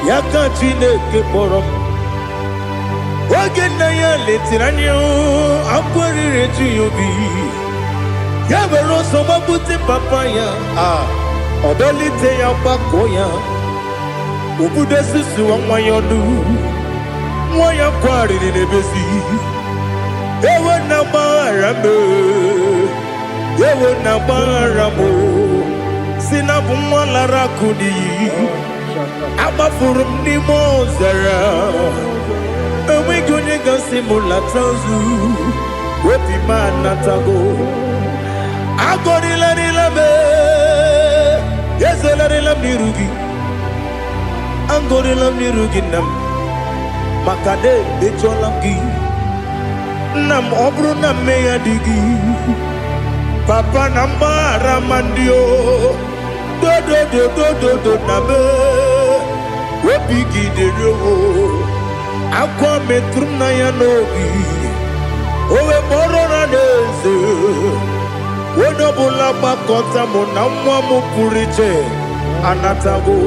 [SPEAKER 3] yaka Chineke kpọrọ oge na ya letiri anya akwarire ji obi ya were ọsọ gbapute papa ya ọdọlite ya gbakọ ya obodo susu nwa ya ọdụ nwa ya kwariri n'ebezi ewe na gbaghara m si na bụ nwa lara akụ n'iyi agbafuru m n'ime ọzara enweghị onye gasị m lata ozu obi m anatago agọrịlarịla m ezelarịla m n'iru gị agọrịla m n'iru gị nna m maka na emejọla m gị nna m ọ bụrụ na mmehie dị gị papa na mgbaghara ma ndị o dodododododo na be obi gị dịrị o akwa metụrụ m na ya n'obi owe kpọrọ na n'eze onye ọbụla gbakọta mụ na nwa m pụrụ iche anatago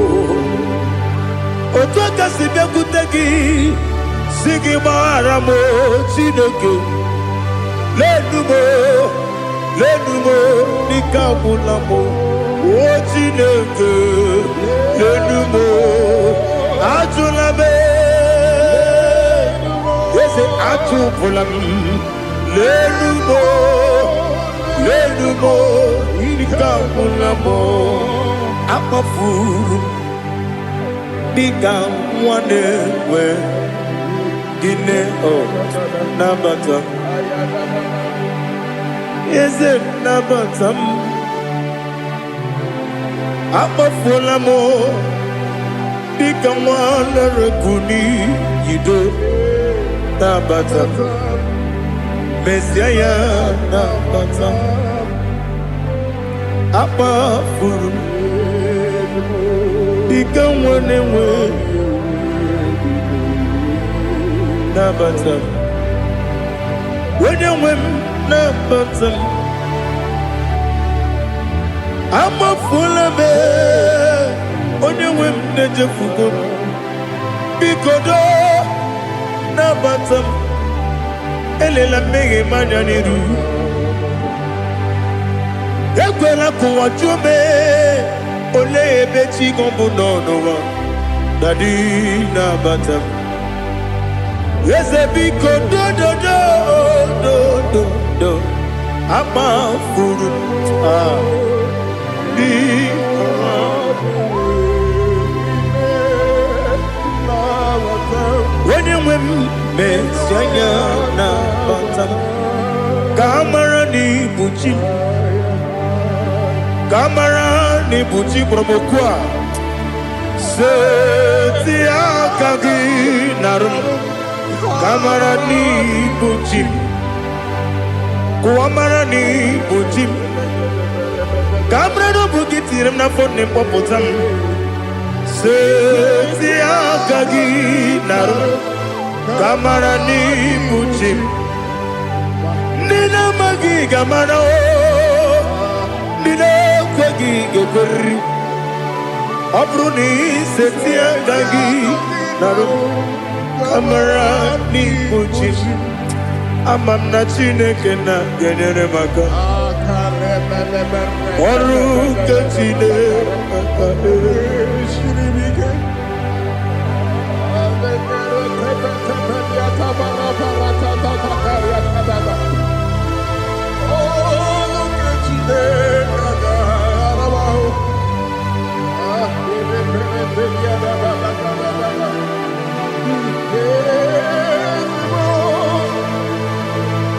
[SPEAKER 3] otu aka si bịakwute gị si gị gbaghara m Chineke lenumo dịka agwụla m o Chineke lenumo ajụla m eze ajụpụla m lenumo dịka agwụla m akpafuru dịka nwa na-enwe gịnị nabata eze nabata m akpafuola m dịka nwa na-erekwu n'iyido nabata Messiah na batam apa furu ikanwane we na batam wenye wem na batam ama fula be onye wem na jefugo bikodo na batam elela mege manya niru ekwela kuwa chume ole ebe chigombu nonowa dadi na batam yeze biko do do do do do do ama furu di when you win Messiah na batam kamara ni buchi promokwa setia kagi narum kamara ni buchi kuamara ni buchi kamara no bukitiram na phone ne popotam setia kagi narum kamara ni buchi nina magi kamara nina kwagi geberi abruni setia kagi narum kamara ni buchi amam na chineke na genere maka oru kachine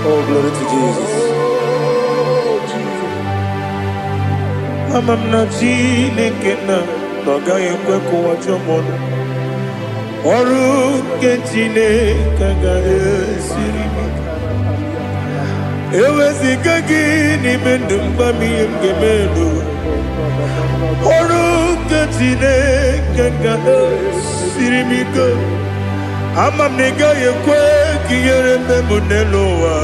[SPEAKER 3] Oh, glory to Jesus. Amam na chineke na noga yekwe kuwa chomono oru ke chineke ga esiri ewezika gị n'ime ndụ mgbami ngemelu ọrụ nke Chineke ga-esiri m ike ama m na ị gaghị ekwe ka ihere mme m n'elu ụwa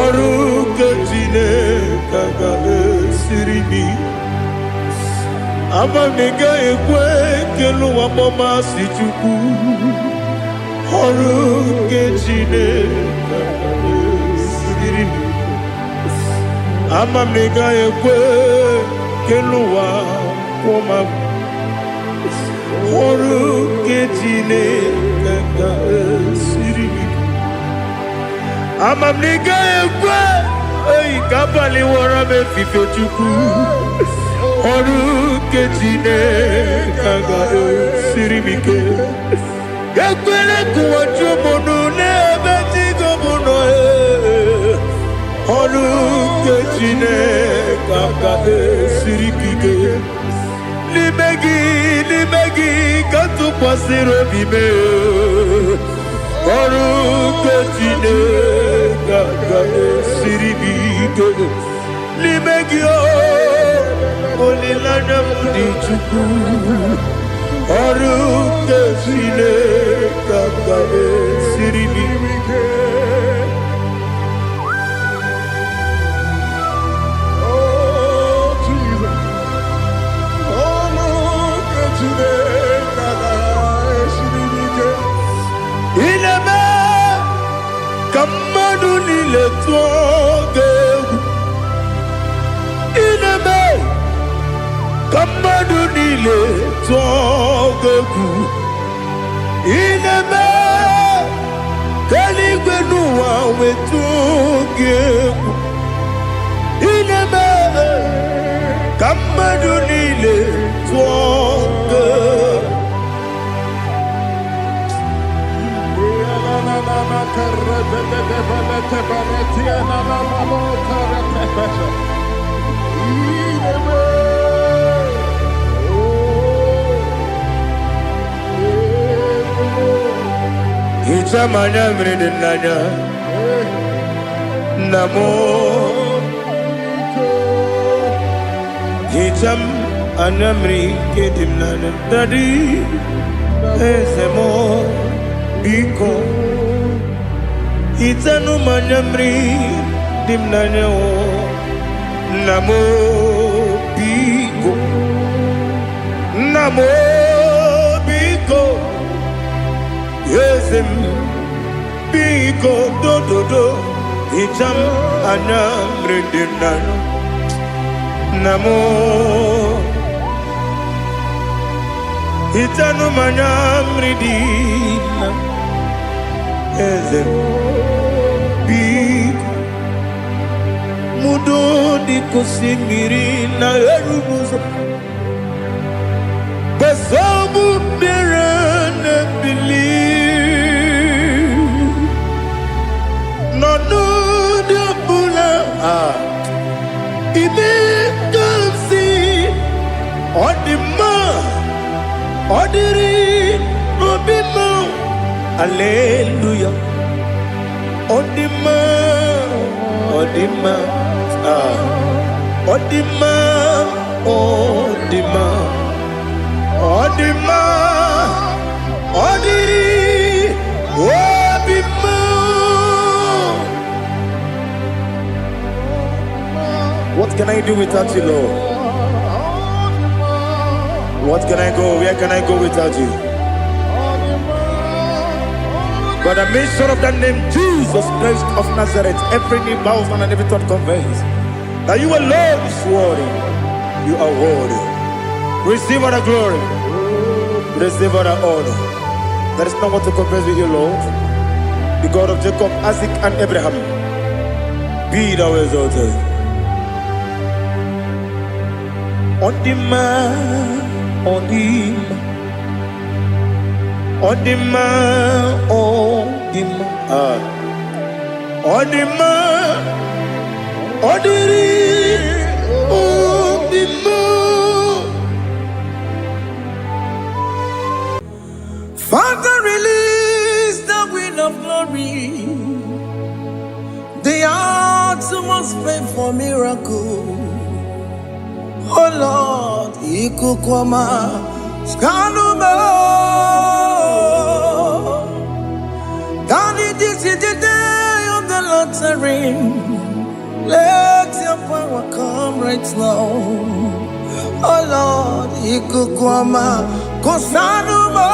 [SPEAKER 3] ọrụ nke Chineke ga-esiri m ike ama m na ị gaghị ekwe ka elu ụwa kpọmasị Chukwu ọrụ nke Chineke ama m na ị gaghị ekwe ka elu ụwa kwụma ọrụ nke Chineke ga-esiri m ike ama m na ị gaghị ekwe ka abalị wara m efife Chukwu ọrụ nke Chineke ga-esiri m ike ekwere ka ụwa jụọ m n'ebe Chigo m nọ ọrụ nke Chineke ga-esiri gị ike n'ime gị ka tụkwasịrị obi m ọrụ nke Chineke ga-esiri gị ike n'ime gị olileanya m dị Chukwu ọrụ nke Chineke ga-esiri gị ike ineme ka mmadụ niile tụọ gị egwu ineme ka mmadụ niile tụọ gị egwu ineme ka eluigwe n'ụwa wee tụọ gị egwu ineme ka mmadụ niile tụọ gị Icha manya mrede nanya
[SPEAKER 2] Namo Hitam Anamri Ketimnan Dadi Ezemo Biko Hitanu Manamri Dimnanyo Namo Biko Namo Biko Yezem Biko Do Do Do Hitam Anamri Dimnanyo Namo Hitanu Manamri Dimnanyo Ezem Biko Mudo di kusimiri na erubuzo Besobu birene believe No no de bula Ibe kamsi Odima Odiri Obima Alleluia Odima Odima Odima Odima Odima Odiri Obima. What can I do without you, Lord? What can I go? Where can I go without you? By the mention of that name, Jesus Christ of Nazareth, every knee bows and every thought conveys that you alone is worthy. You are worthy. Receive all the glory. Receive all the honor. There is no one to compare with you, Lord. The God of Jacob, Isaac, and Abraham. Be thou exalted. On the man, on the on the man, on the man, on the man, on the man.
[SPEAKER 3] Father, release the wind of glory. The hearts must pray for miracle. Oh Lord, Ikukwama, Skanuma. Daddy, this is the day of the Lord's ring. Let your power come right now. Oh Lord, Ikukwama, Kosanuma.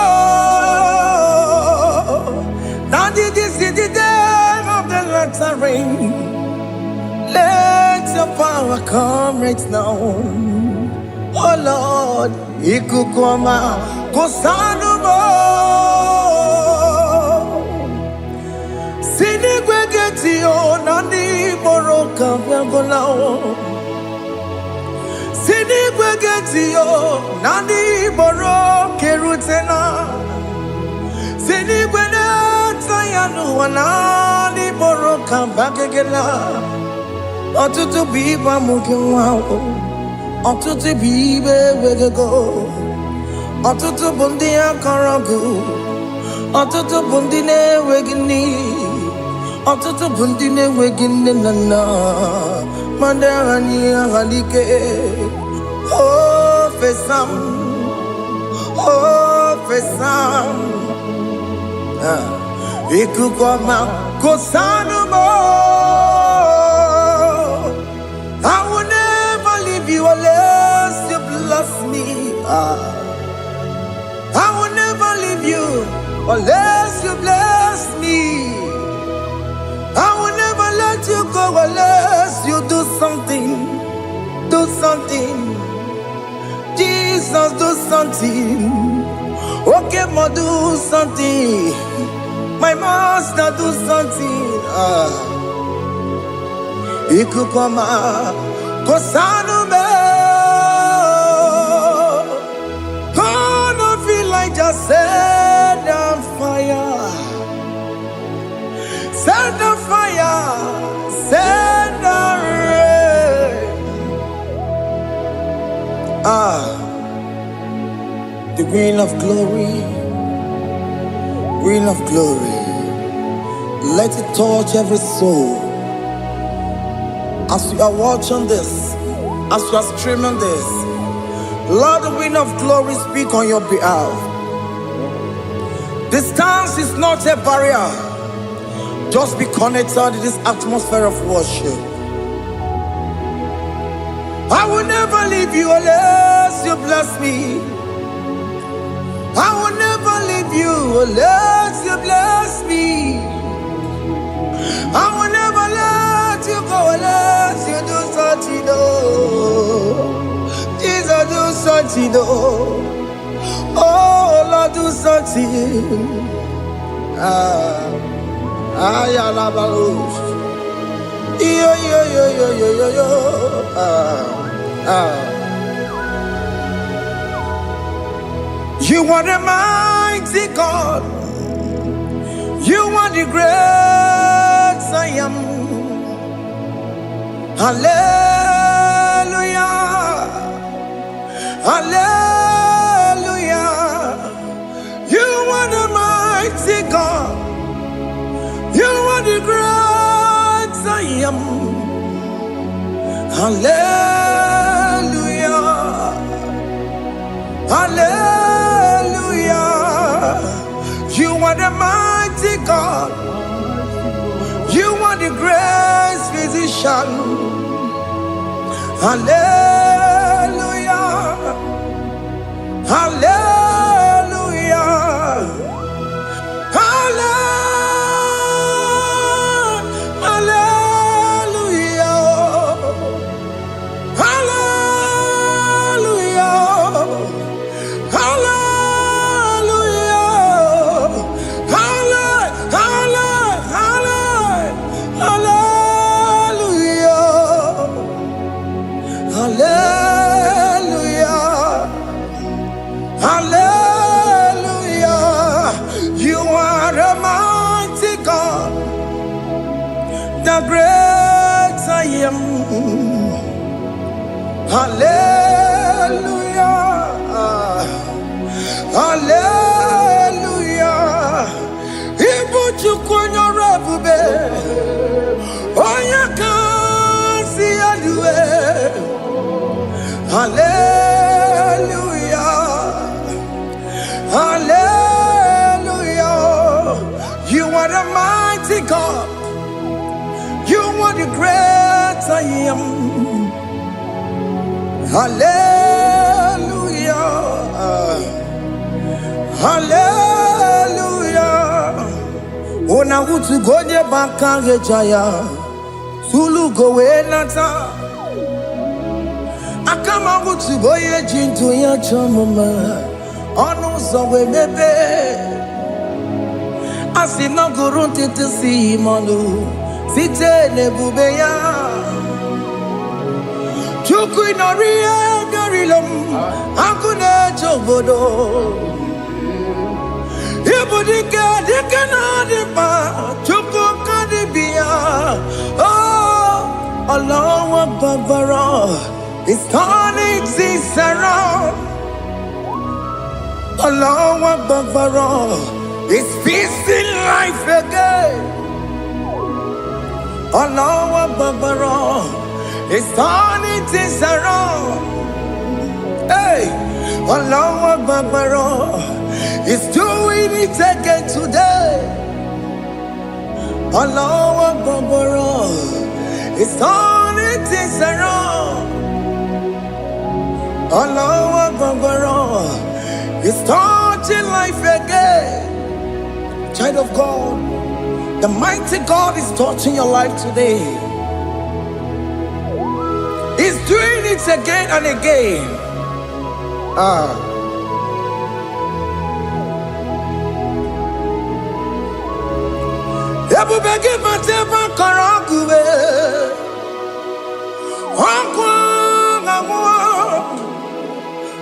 [SPEAKER 3] Daddy, this is the day of the Lord's ring. Let your power come right now. Oh Lord, Ikukwama, Kosanuma. Sinigwegetio, Nandi Boroka, Biangolao. Sinigwegetio, Nandi Boroke Rutena. Sinigwena, Tayanu, Nandi Boroka, Bagagela. Otutu biba mukiwa, otutu bibe wegego, otutu bundi akaragu, otutu bundi ne wegini, otutu bundi ne wegini nana, mandani ahalike, oh fesam, ikukwama kosanumo. I will never leave you unless you bless me. I will never leave you unless you bless me. I will never let you go unless you do something. Do something. Jesus, do something. Okay, ma, do something. My master, do something. Ikukwama, Kosanume. Gonna feel like just set on fire. Set on fire. Set on rain. The green of glory. Green of glory. Let it touch every soul. As you are watching this, as you are streaming this, Lord, the wind of glory, speak on your behalf. Distance is not a barrier. Just be connected to this atmosphere of worship. I will never leave you unless you bless me. I will never leave you unless you bless me. I will never let you go unless you do something. Jesus, do something. Oh, Lord, do something. You are the mighty God. You are the great I am. Hallelujah. Hallelujah. You are the mighty God. You are the great I am. Hallelujah. Hallelujah. You are the mighty God. You are the great physician. Hallelujah. Hallelujah. The great I am. Hallelujah. Hallelujah. Ibu chukwanya rabube. Oya kasi aduwe. Hallelujah. Hallelujah. You are the mighty God. You are the great I am. Hallelujah. Hallelujah. Ona utu gonye bakange jaya. Sulu gowe nata. Akama utu boye jintu ya chamama. Onu zowe mebe. Asina gurunti tisi manu. Site nebubeya Chuku inoria garilom Akune chobodo Ibudika dikana dipa Chuku kadibia Oh Allah Akbar It's turning things around Allah Akbar It's peace in life again Allah Akbar is turning things around. Hey, Allah Akbar is doing it again today. Allah Akbar is turning things around. Allah Akbar is touching life again. Child of God, the mighty God is touching your life today. He's doing it again and again. Ebubege mateba karagube.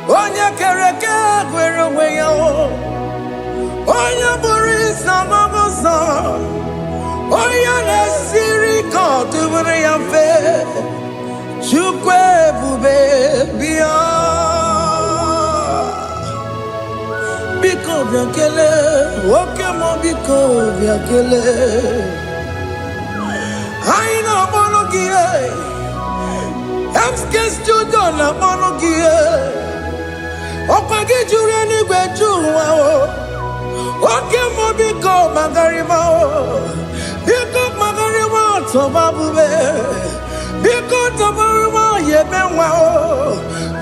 [SPEAKER 3] Onye kereke gwere onwe ya. Onye buru isa mabusa. Onye na-esiri ka ọ dịbụrụ ya mfe. Chukwu ebube bịa. Biko
[SPEAKER 2] biakele, oke mobiko biakele. Aina monogie, emske studio na monogie. Opagi jure ni gwejuwa o, oke mobiko magarima o. Biko magarima tobabube, biko tobarima yebenwa o,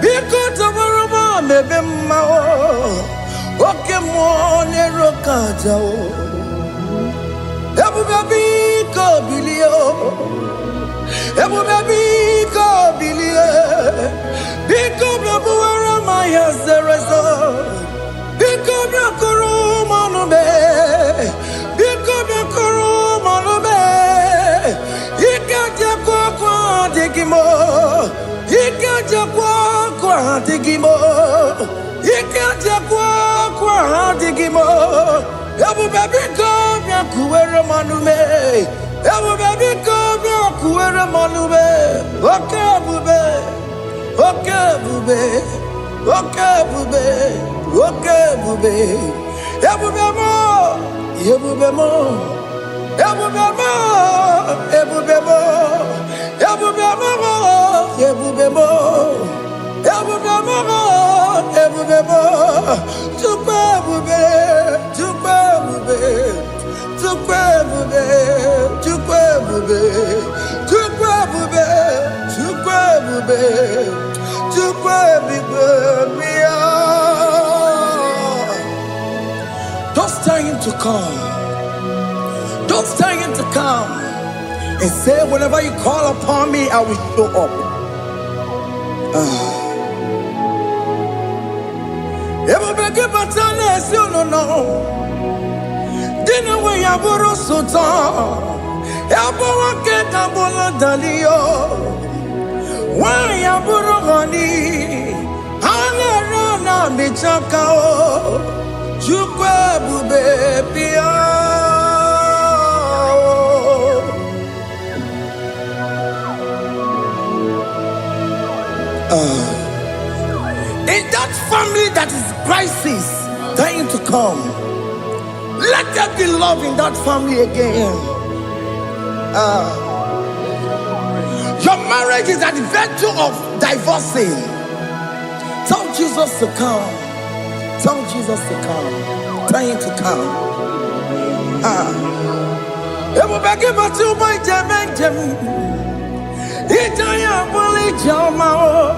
[SPEAKER 2] biko tobarima mebemma o. Oke mone rokaja o, ebu baby ko bilio, ebu baby ko bilie, biko babu ara maya zerezo, biko bakuru manube, biko bakuru manube, ikaja kwa digimo, ikaja kwa digimo, ikaja kwa digimo. Ebu baby go kuere manume, ebu baby go kuere manume. Okay bube, okay bube, okay bube, okay bube. Ebu bemo, ebu bemo, ebu bemo, ebu bemo, ebu bemo, ebu bemo, ebu bemo, ebu bemo. Tukwe bube, tukwe bube, tukwe bube, tukwe bube, tukwe bube, tukwe bube, tukwe bube, mia. Don't tell him to come. Don't tell him to come. And say, whenever you call upon me, I will show up. Everybody but unless you know. Dinner way I borrow so tall. Elbow get a bola dalio. Why I borrow honey? Hana rana michakao. Chukwe bube pia. In that family that is crisis, dying to come, let there be love in that family again. Your marriage is at the verge of divorcing. Tell Jesus to come. Tell Jesus to come. Trying to come. Everybody but you my jam. Itaya bully jamao.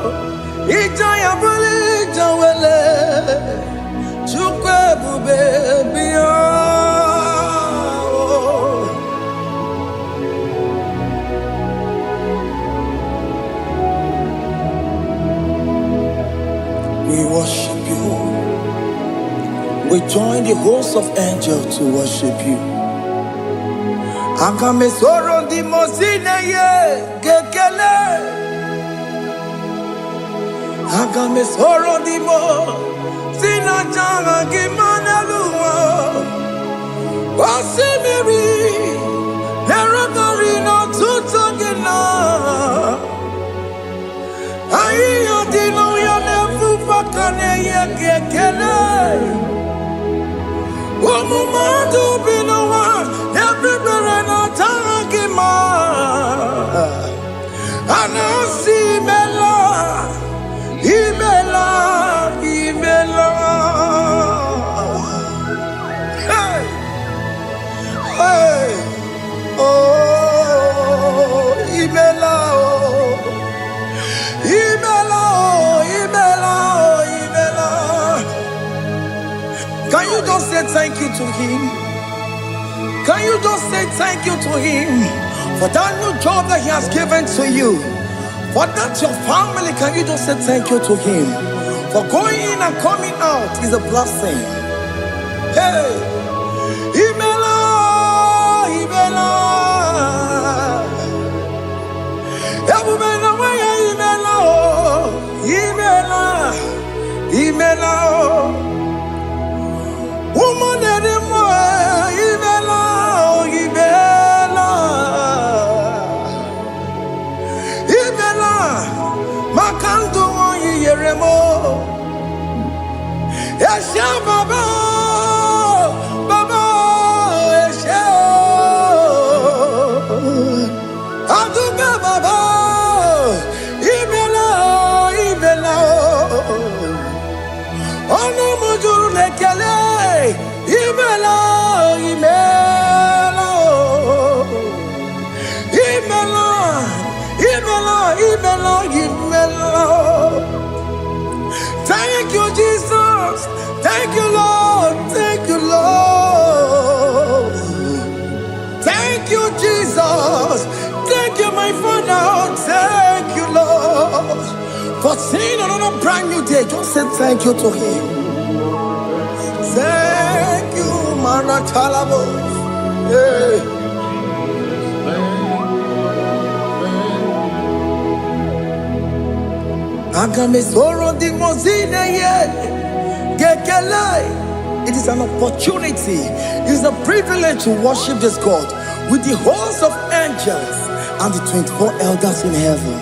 [SPEAKER 2] Itaya bully jawele. Chukwe bube biya. We worship you. We join the host of angels to worship you. Akame soro di mosine ye gekele. Akame soro di mo sina janga gimana luwa. Wasimiri neragari no tutogina. Ayo dino ya nefu fakane ye gekele. Umumadu binowa everybody no tangima. Anasi mela, imela, imela. Hey, hey, oh, imela, oh, imela, oh, imela, oh, imela. Can you just say thank you to him? Can you just say thank you to him for that new job that he has given to you? For that your family, can you just say thank you to him? For going in and coming out is a blessing. Hey, Imela, Imela, Imela, Imela, Imela, woman anymore, Imela, Imela, Imela, Makandu, Yeremo, Yasha Baba. Thank you, Jesus. Thank you, my Father. Thank you, Lord, for seeing another brand new day. Just say thank you to Him. Thank you, Manatalabo. Yeah. It is an opportunity, it is a privilege to worship this God with the host of angels and the 24 elders in heaven.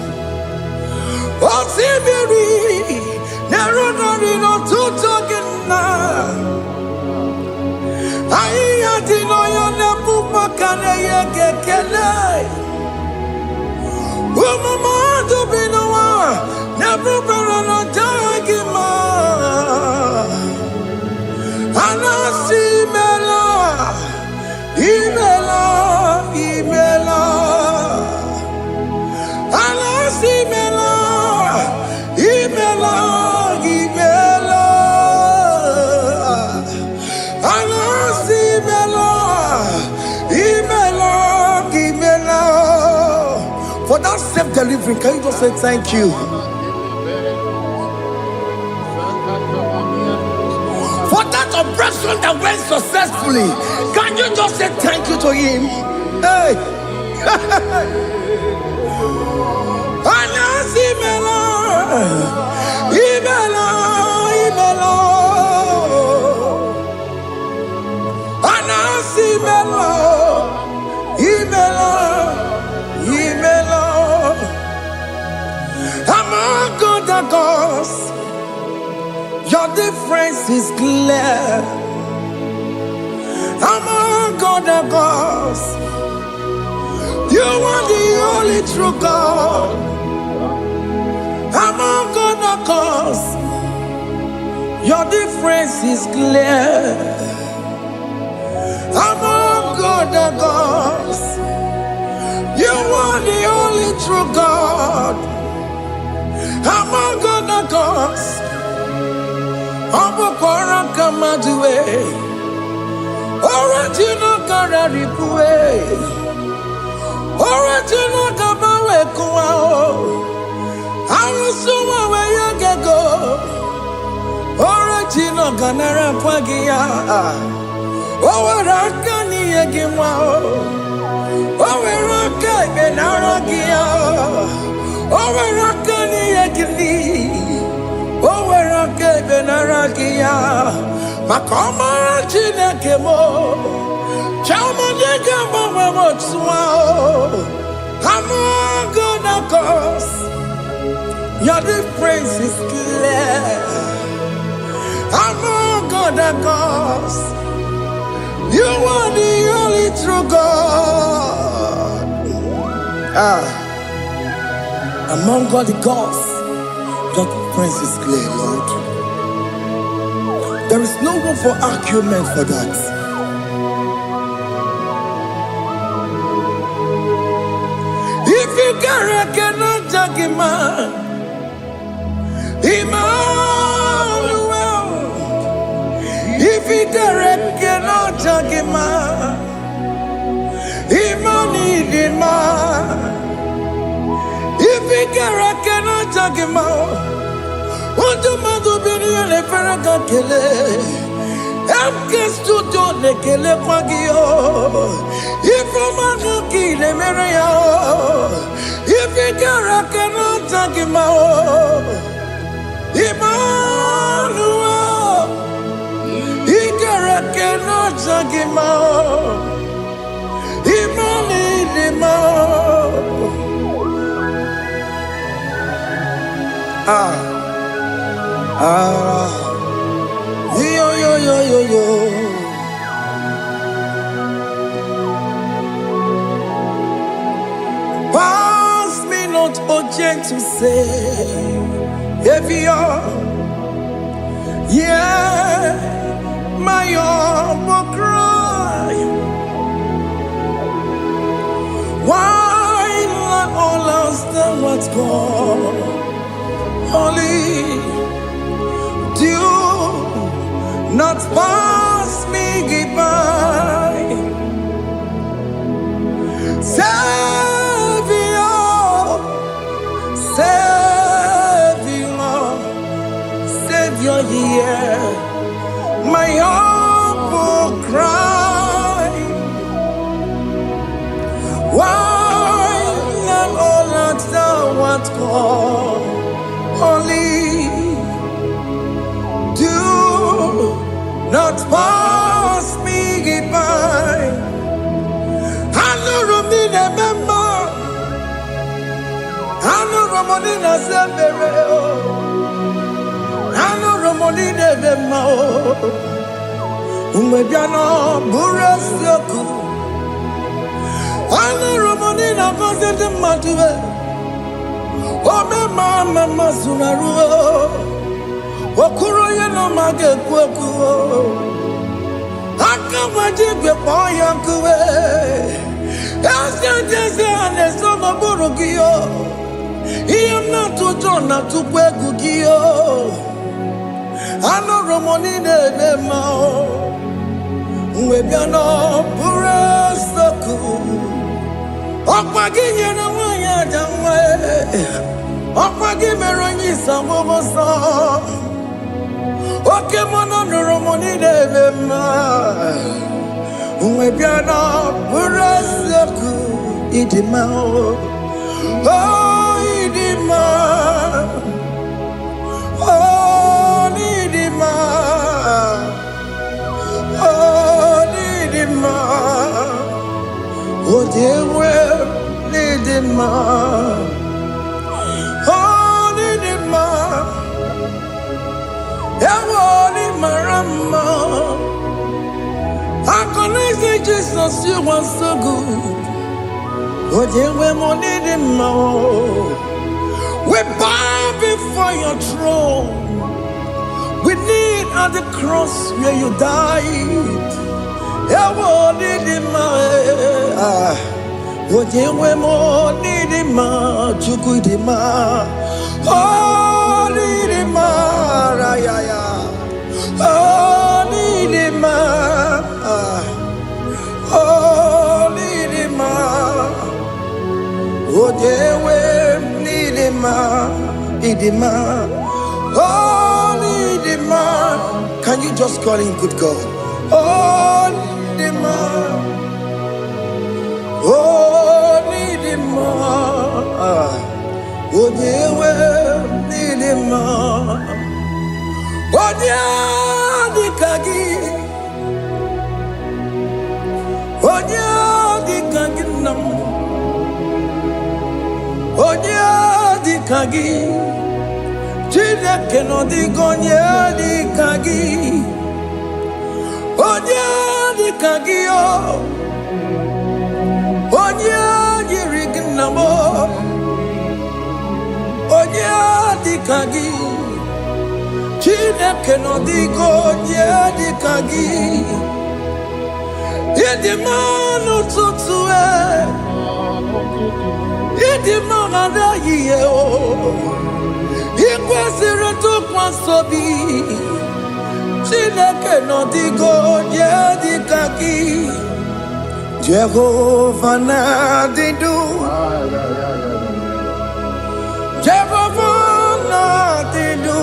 [SPEAKER 2] For that self-delivery, can you just say thank you? For that operation that went successfully, can you just say thank you to Him? Hey! Among other gods, your difference is clear. Among other gods, you are the only true God. Among other gods, your difference is clear. Among other gods, you are the only true God. Among other gods, Abokora Kamadue, Original Kararipue, Original Kabawe Kuao, Arusuma Wayagago, Original Ganara Pagia, Owarakani Yagimao, Owaraka Benaragia, Owarakani Yagini, Owaraka Benaragia, Makoma Chinakemo, Chamanegama Watswao, Among other gods, your difference is clear. Among other gods, you are the only true God. Among all the gods, your difference is clear, Lord. There is no room for argument for that. If you cannot judge him, Emmanuel. If you cannot judge him, Emmanuel. If you cannot judge him, what do you do? Le Ferraga Kele, Amkes to do the Kele Pagio. If I'm a cookie, le Merea. If you cannot judge him, Emmanuel. He cannot judge him, yo. Pass me not, O gentle Savior. Yeah, my humble cry. Why not all else than what's gone? Holy, do not pass me by. hear my humble cry. Why not all that thou art called holy? Do not pass me by. Hano Romina member, Hano Romonina Severo, Hano Romonina member, Umbebiano Burasoku, Hano Romonina Cosette Matue, Ome Mama Sunaru, Okuro Yano Mage Kwoku. Akamajigwe poyankuwe Yasjeze anesoma burugiyo Iyamna tujona tukwegugiyo Ano romoni nebemao Mwebiano burasoku Okwaginye na wanya jamwe Okwagimeronyisa mwobosa Oke mono romoni nebema Mwebiana burasoku idima oh idima oh idima oh idima oh dewe idima oh idima Ewoli marama I can say Jesus, you are so good. Oh, yeah, we need him more. We bow before your throne. We need at the cross where you died. Yeah, we need him more. Oh, yeah, we need him more. Chukwu him more. Oh, need him more. Oh, need him more. Oh, need him more. Oh, dewe need him more. Need him more. Oh, need him more. Can you just call him good God? Oh, need him more. Oh, need him more. Oh, dewe need him more. Oh, dewe kagi. Onya di kaginam, onya di kagi, chile keno di gonya di kagi, onya di kagi o, onya di rignamo, onya di kagi, chile keno di gonya di kagi. Yedimano tutue, yedimano da yeo, ikwesire tukwa sobi, chileke no digo yedikaki, Jehovah na didu, Jehovah na didu,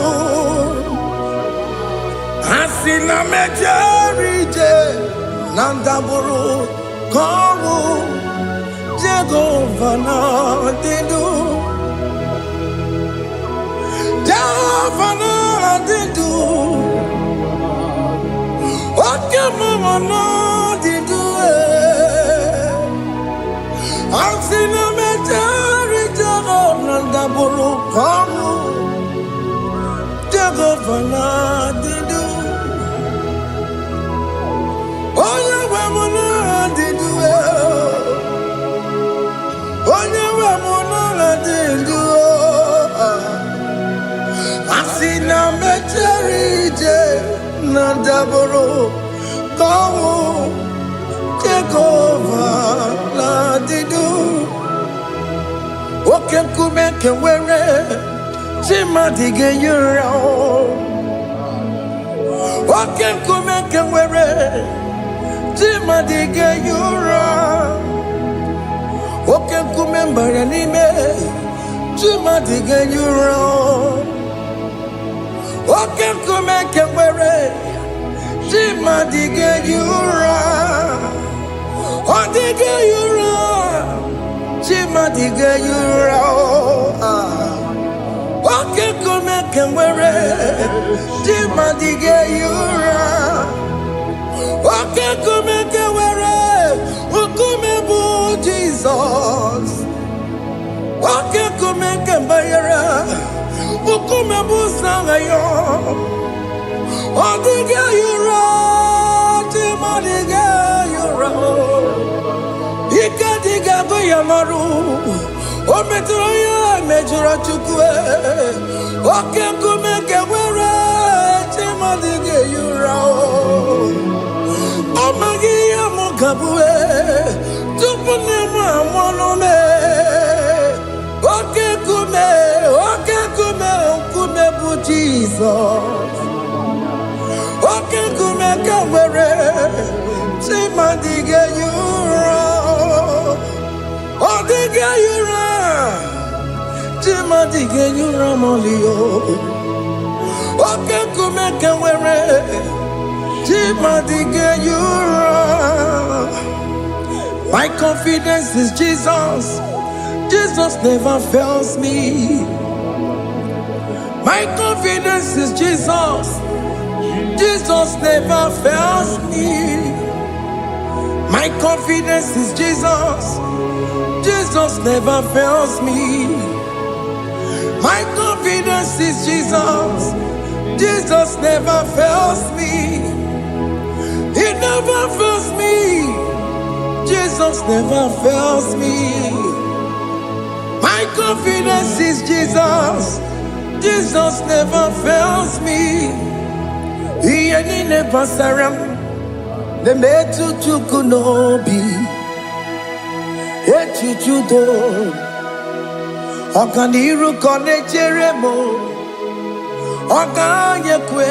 [SPEAKER 2] asina mejerije. Nandaburu kowu Jehovah na didu Jehovah na didu Oke mama na didu Ansina mejari Jehovah Nandaburu kowu Jehovah na didu Oye we mona didu Oye we mona didu Asina mecherije na daboro Kowo Jehovah na didu Oke kume kewere Chima dige yura Oke kume kewere Chima dige yura Oke kumembara nime Chima dige yura Oke kumeke were Jima dige yura Odige yura Jima dige yura Oke kumeke were Jima dige yura Oke kumeke were Ukume bu Jesus Oke kumeke bayara Ukume bu sangayo Odige yura Jima dige yura Ika diga goya maru O metroya mejura chukwe Oke kumeke were Jima dige yura Omagi ya mukabwe Tupune mwa mwanome Oke kume bu Jesus Oke kume kawere Jima dige yura Odige yura Jima dige yura molio Oke kume kawere Jima dige yura. My confidence is Jesus. Jesus never fails me. My confidence is Jesus. Jesus never fails me. My confidence is Jesus. Jesus never fails me. My confidence is Jesus. Jesus never fails me. He never fails me. Jesus never fails me. My confidence is Jesus. Jesus never fails me. He ain't never saram. The metu chukunobi. Echuchudo. Okaniru kone jeremo. Okanyekwe.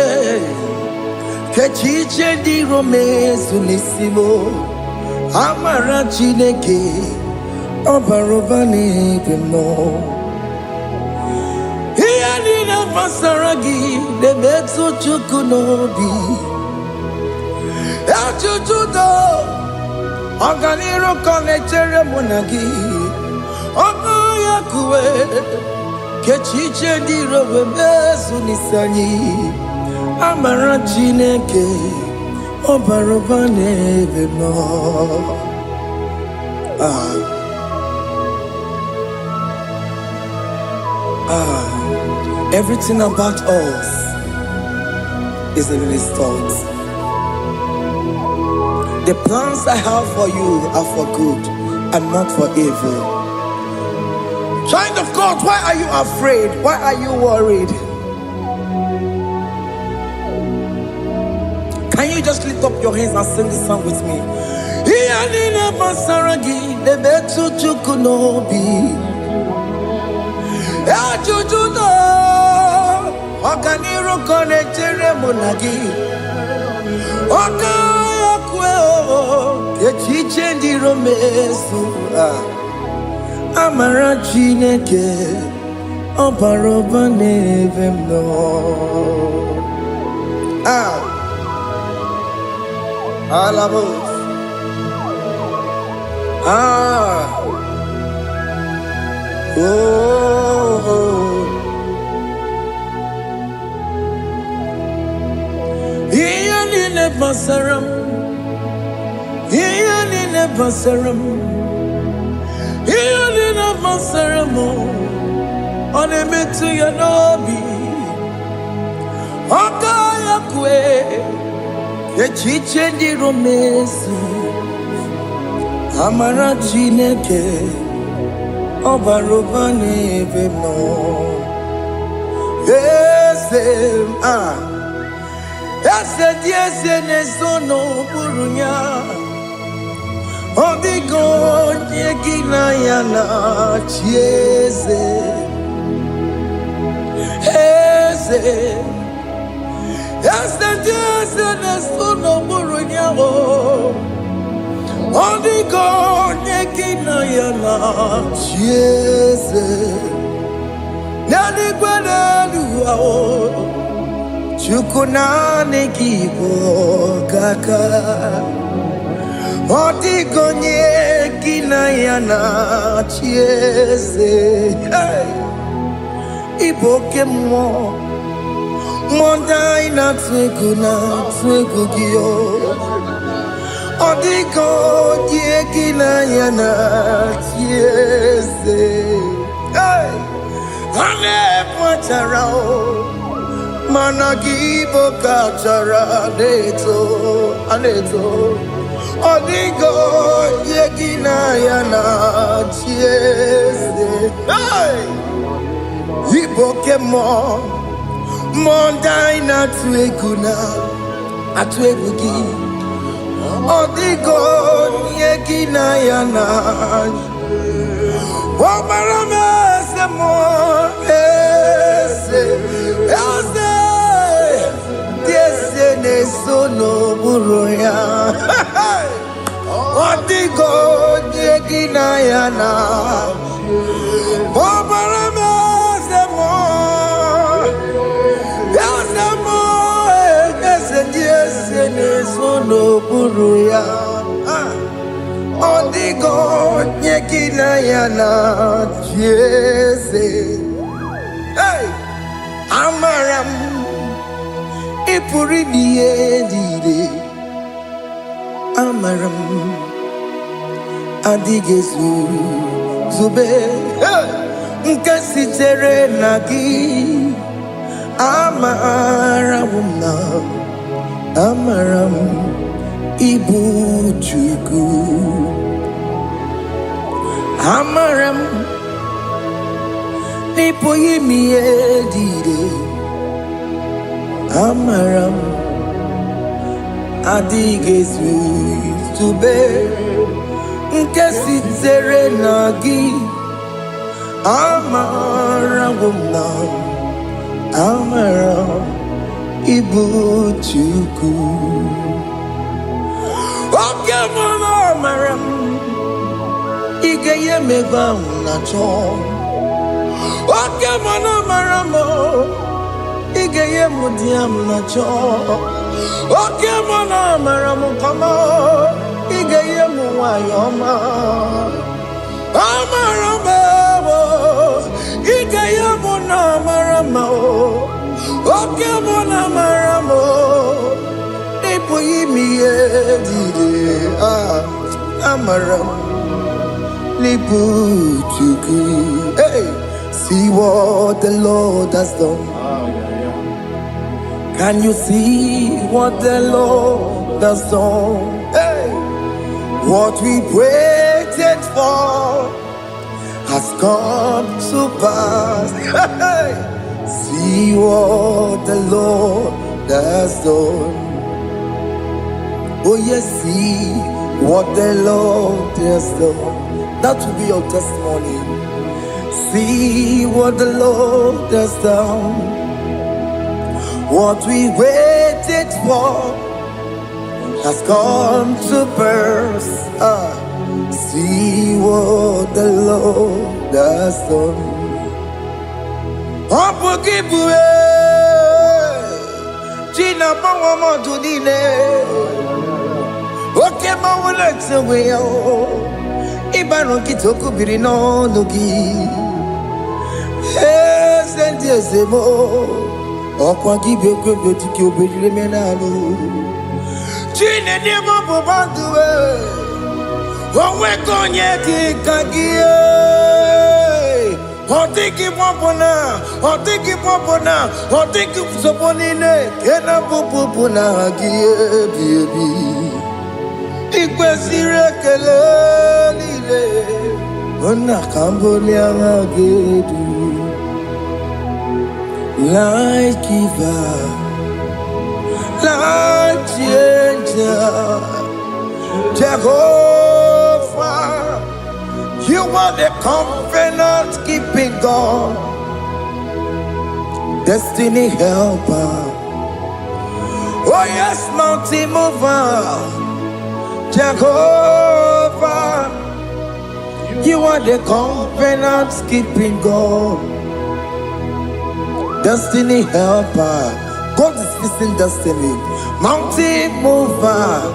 [SPEAKER 2] Kechiche di Rome sunisimo. Amara Chineke Obarobani Pimo. Hiyanina Masaragi de Metsu Chukunobi. Echuchudo Oganiro Konechere Monagi. Okayakwe Kechiche di Rome sunisani. Amara Chineke Obarobane Bemo. Everything about us is in His thoughts. The plans I have for you are for good and not for evil. Child of God, why are you afraid? Why are you worried? Can you just lift up your hands and sing this song with me? Iyanina Masaragi de Betu Chukunobi. Echuchudo Okaniro Konechere Monagi. Okayakwe Kechiche di Romesu. Amara Chineke Obarobane Vemno. Alamos. Iyanine Basaram. Iyanine Basaram. Iyanine Basaram. Onemetu Yanobi. Okayakwe. Echiche di Romesu. Amara Chineke Obarobane Vemno. Yes, nesono burunya. Odigo nyekina yana chieze. Yes, nesono burunya. Odigo nyekina yana chieze. Nani kwena luao. Chukunane kibo kaka Otigonye kinayana chiese Iboke mo Mondai na twegugio Otigonye kinayana chiese Ane pacharao Managibo kachara aneto Odigo yegina yana chiese Iboke mo Mondai na tweguna atwegugi Odigo yegina yana Wamarame se mo Ese ne sono buruya Odigo yegina yana Wamarame se mo Ese ne sono buruya Odigo yegina yana Jese Amaram Ipuri diye Amaram Adigezu Zube Nkasi tere nagi Amaram na Amaram Ibu chuku Amaram Nipo yimi edide Amaram Adigezu Zube Nkesi tere nagi Amaram na Amaram Ibu chuku Oke mwana Amaram Igeye meba unacho Oke mwana Maramo Igeye mudiam nacho Oke mwana Maramo kama Igeye muwayoma Amaramo Igeye mwana Maramo Oke mwana Maramo Ipo yimiye dide Amaramo Hey, see what the Lord has done. Can you see what the Lord has done? Hey, what we waited for has come to pass. Hey, see what the Lord has done. Oh yes, see what the Lord has done. That will be your testimony. See what the Lord has done. What we waited for has come to pass. See what the Lord has done. Gina Bawa Dunine. Okay, my let's away. Ibano kitoko birino nogi Senti ezemo Okwa gibe kwebe tiki obedile menalo Chine nemo bobanduwe Onwe konye kikagie Otiki popona Otiki soponine Kena pupuna hagie biebi Ikwesire kelelile Ona kambolia magedu Life giver Life changer Jehovah You are the covenant keeping God Destiny helper Oh yes, mountain mover Jehovah, you are the covenant keeping God, destiny helper, God is fixing destiny. Mountain mover,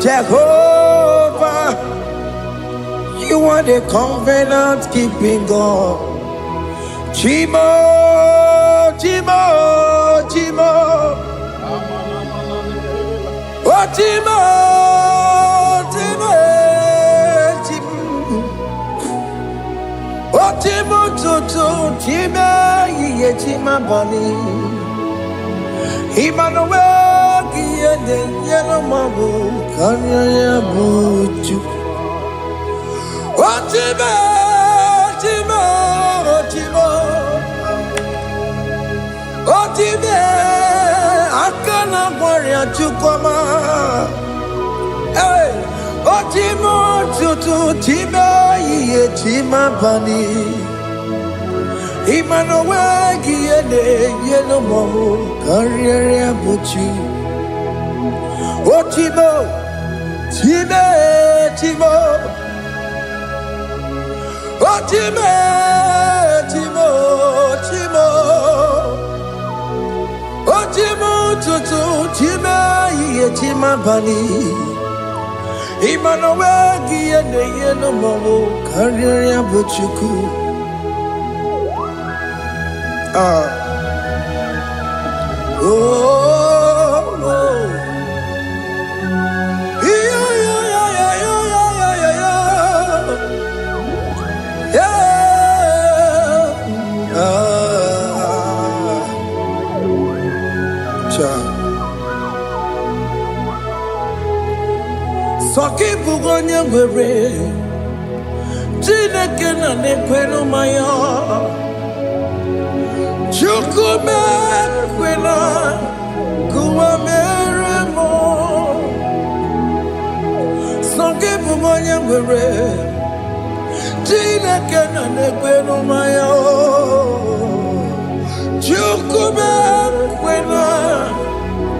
[SPEAKER 2] Jehovah, you are the covenant keeping God. Chimo, Chimo, Chimo, oh Chimo, Chimo, Chimo, oh Chimo, Chimo, Chimo, ye Chimo, Bani, Emmanuel, Kiende, Yellow Mabu, Kanya Buchu, oh Chimo, Chimo, Chimo. Otime akana warrior chukoma. Hey, Otimo tutu time ye chima bani. Emmanuel giene yeno mo career buchi. Otimo time timo. Otime timo timo. Otimo tutu time ye chima bani. Emmanuel giene yeno mo career buchuku. Oh, yeah, yeah, yeah, yeah, yeah, yeah, yeah, yeah. Soki bugonya gwere, Chineke na nekwenu maya. Chukume kwena kuwa meremo. Soki bugonya gwere, Chineke na nekwenu maya. Chukume kwena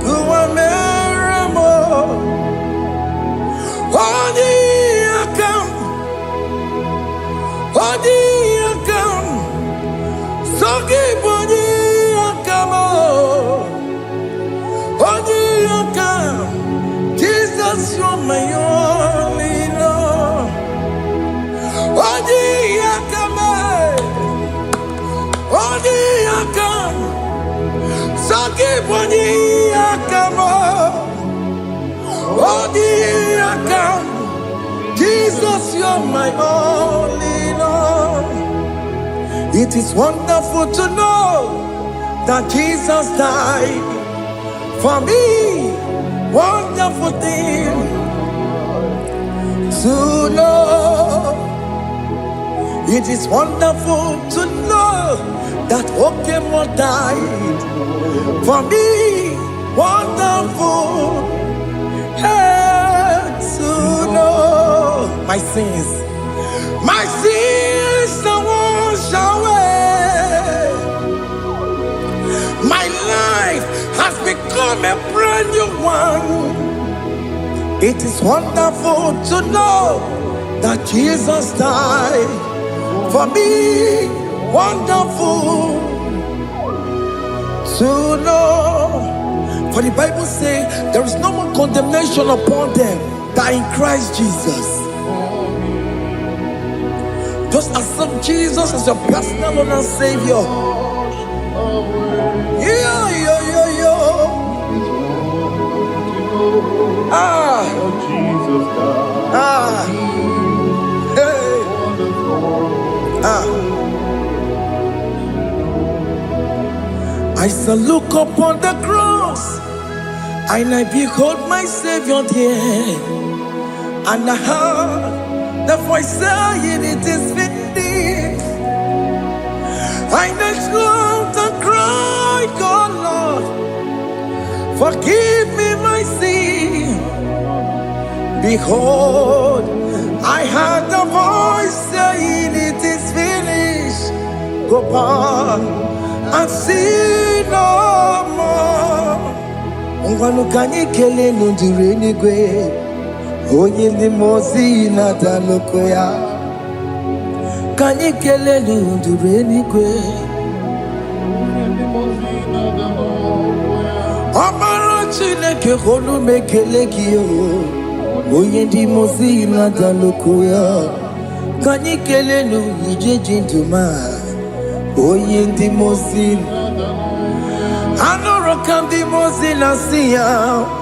[SPEAKER 2] kuwa meremo. Odi akam, soki bodi akam, odi akam. Jesus, you're my only Lord. Odi akam, soki bodi akam, odi akam. Jesus, you're my only Lord. It is wonderful to know that Jesus died for me. Wonderful thing to know. It is wonderful to know that Okemo died for me. Wonderful to know my sins are washed away. My life has become a brand new one. It is wonderful to know that Jesus died for me. Wonderful to know. For the Bible says there is no more condemnation upon them that in Christ Jesus. Just accept Jesus as your personal Lord and Savior. Yeah. I shall look upon the cross, and I behold my Savior there, and I heard the voice saying, "It is finished." I next looked and cried, "God, Lord, forgive me my sin." Behold, I heard the voice saying, "It is finished." Go back and sin no more. Ungwanu kanyi kele nundure nigwe, onye ndi mozi na daloko ya. Kanyi kele nundure nigwe, onye ndi mozi na daloko. Amara Chineke Holu Mekelekio Oyendi Mozina Dalukuya Kani Kelenu Ijejintuma Oyendi Mozina Anoro Kandi Mozina Sia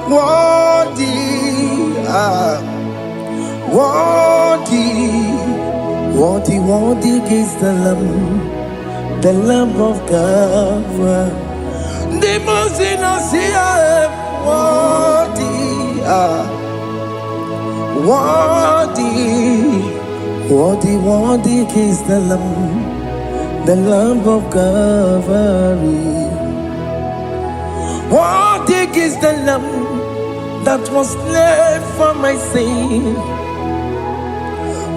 [SPEAKER 2] Wadi Wadi is the Lamb of God. The Mozina Sia Wadi is the Lamb of Calvary. Wadi is the Lamb that was slain for my sin.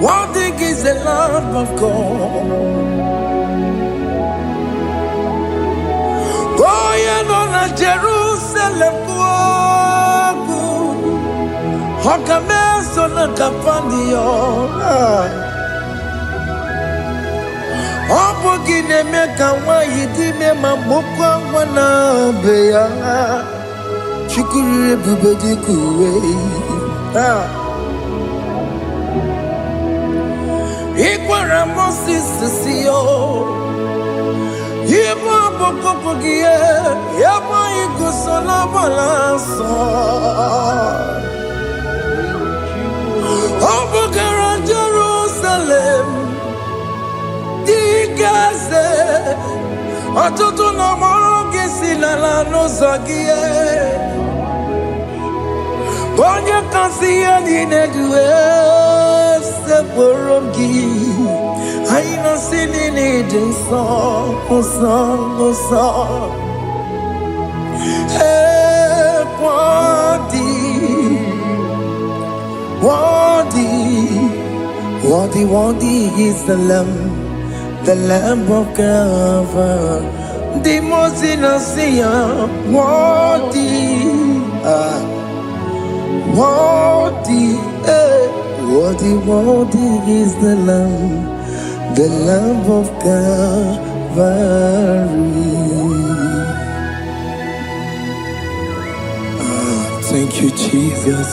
[SPEAKER 2] Wadi is the Lamb of God. Going on a Jerusalem, Hokameso na kapandio. Opogine meka wa yidime mamukwa wana beya. Chukuri bubedi kuwe. Ikwara Moses siyo. Yema bokopogie, yema igusola balanso. Obogara Jerusalem, Digaze, Atutu na morongi silala no zagie. Bonye kansiya dinedue se borongi. Aina sinini song. Hey, Wadi is the Lamb of God. The Mozina Sia, Wadi is the Lamb of Calvary. Thank you, Jesus.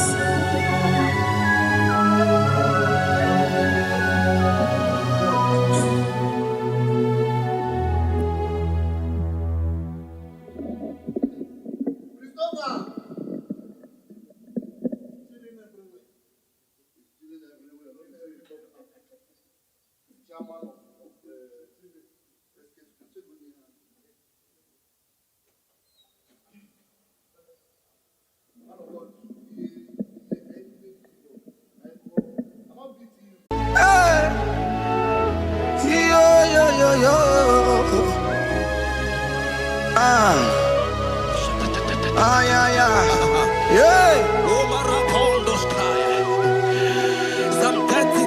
[SPEAKER 1] Psalm 30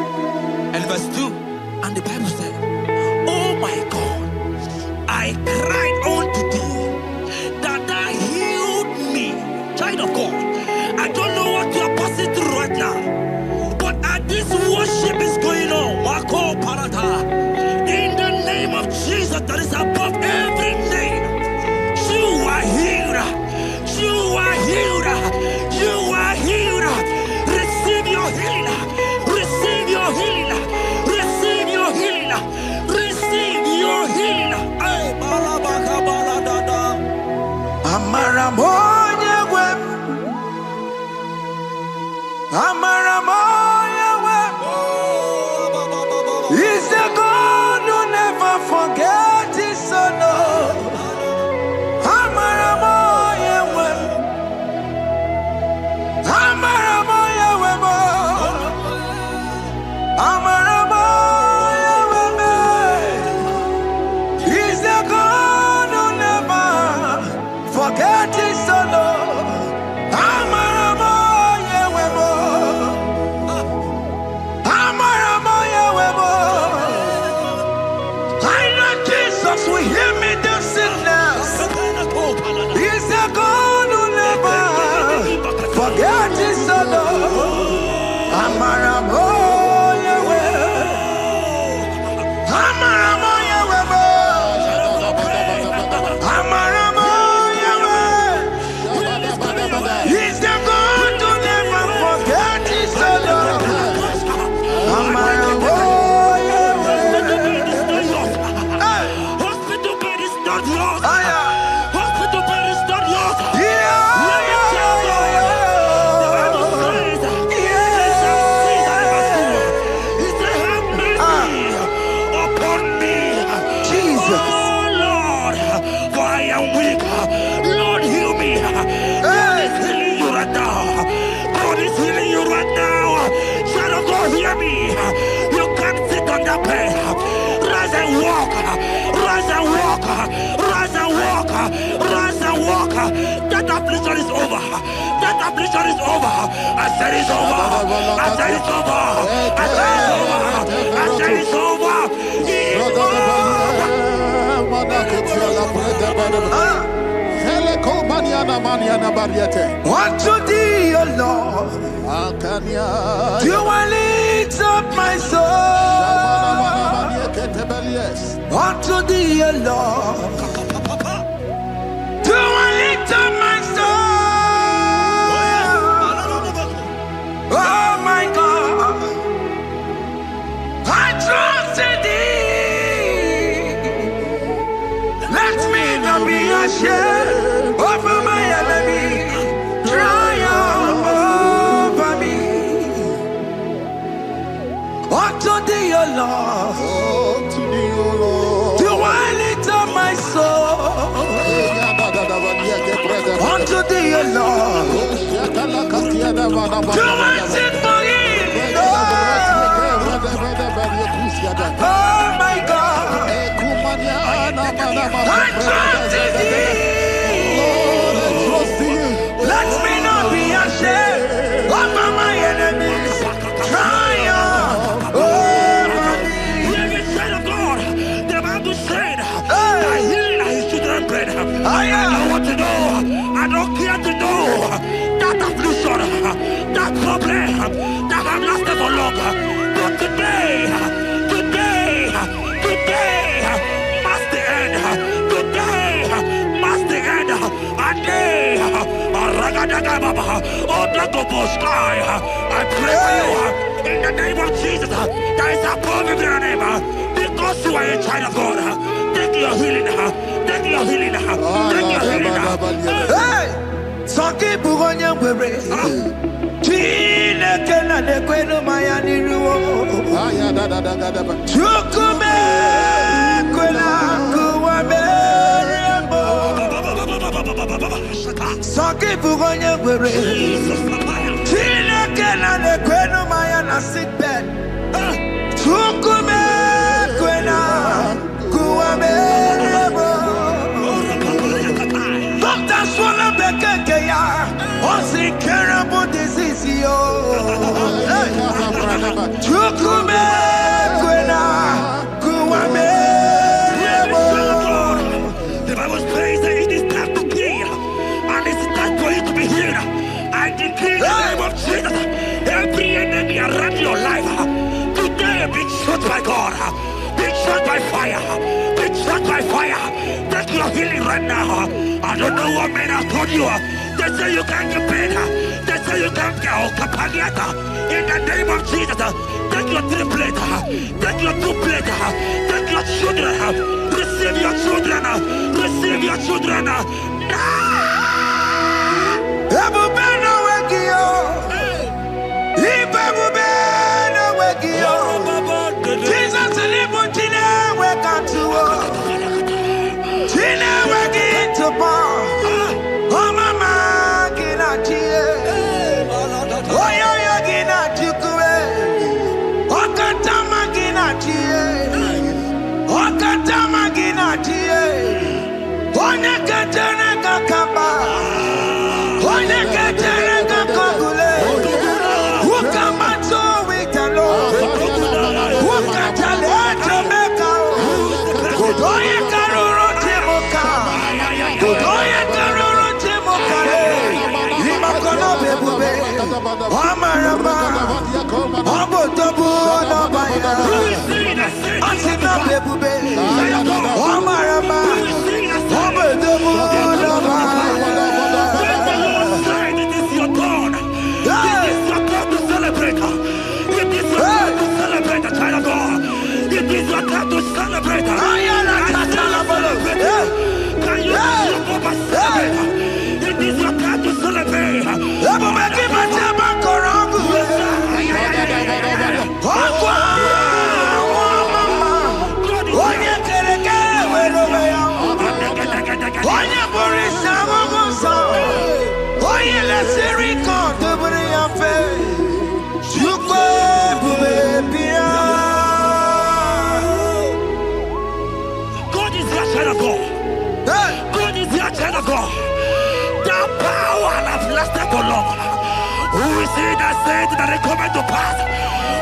[SPEAKER 1] and verse 2, and the Bible said, oh my God, I cried unto thee, that thou healed me. Child of God, I don't know what you are passing through right now, but as this worship is going on, Wako Parata, in the name of Jesus that is above every name, you are healed. You are healed. that pain. Rise and walk. Rise and walk. Rise and walk. Rise and walk. That affliction is over. That affliction is over. I said it's over. I said it's over. I said it's over. I said it's over. It's
[SPEAKER 2] over. Unto thee, O Lord, do I lift up my soul. Unto thee, O Lord, do I lift up my soul. Oh my God, I trust in thee. Let me not be ashamed over my enemy. Triumph over me. Unto thee, O Lord, do I lift up my soul. Unto thee, O Lord, do I sing for him. Oh my God, I trust in thee. Let me not be ashamed over my enemies. Triumph over me.
[SPEAKER 1] Hear the child of God. The Bible said, I heal his children bread. I don't want to know. I don't care to know that affliction, that problem that have lasted for long. But today must the end. Today must the end. I pray for you in the name of Jesus. There is a problem in your name. Because you are a child of God. Take your healing. Take your healing. Take your healing.
[SPEAKER 2] Hey! Sanki bugonya were. Chine kena de kwenu mayani ruo. Chukume kwena kuwa meremo. Sanki bugonya were. Chine kena de kwenu mayana sickbed. Chukume kwena kuwa meremo. Doctor swallow bekeke ya. Only terrible disease, yo. Chukume kwena kuwame.
[SPEAKER 1] The Bible says that it is time to kill, and it is time for you to be healed. I decree in the name of Jesus, every enemy around your life today be shot by God, be shot by fire, be shot by fire. Take your healing right now. I don't know what men have told you. They say you can't get better. They say you can't get kapagata. In the name of Jesus, take your triplet, take your duplet, take your children, receive your children, receive your children.
[SPEAKER 2] Ebubena wegio, ibebubena wegio. Jesus libu chine wekantuo, chine wegi topa. Oye,
[SPEAKER 1] we see that said that it come to pass.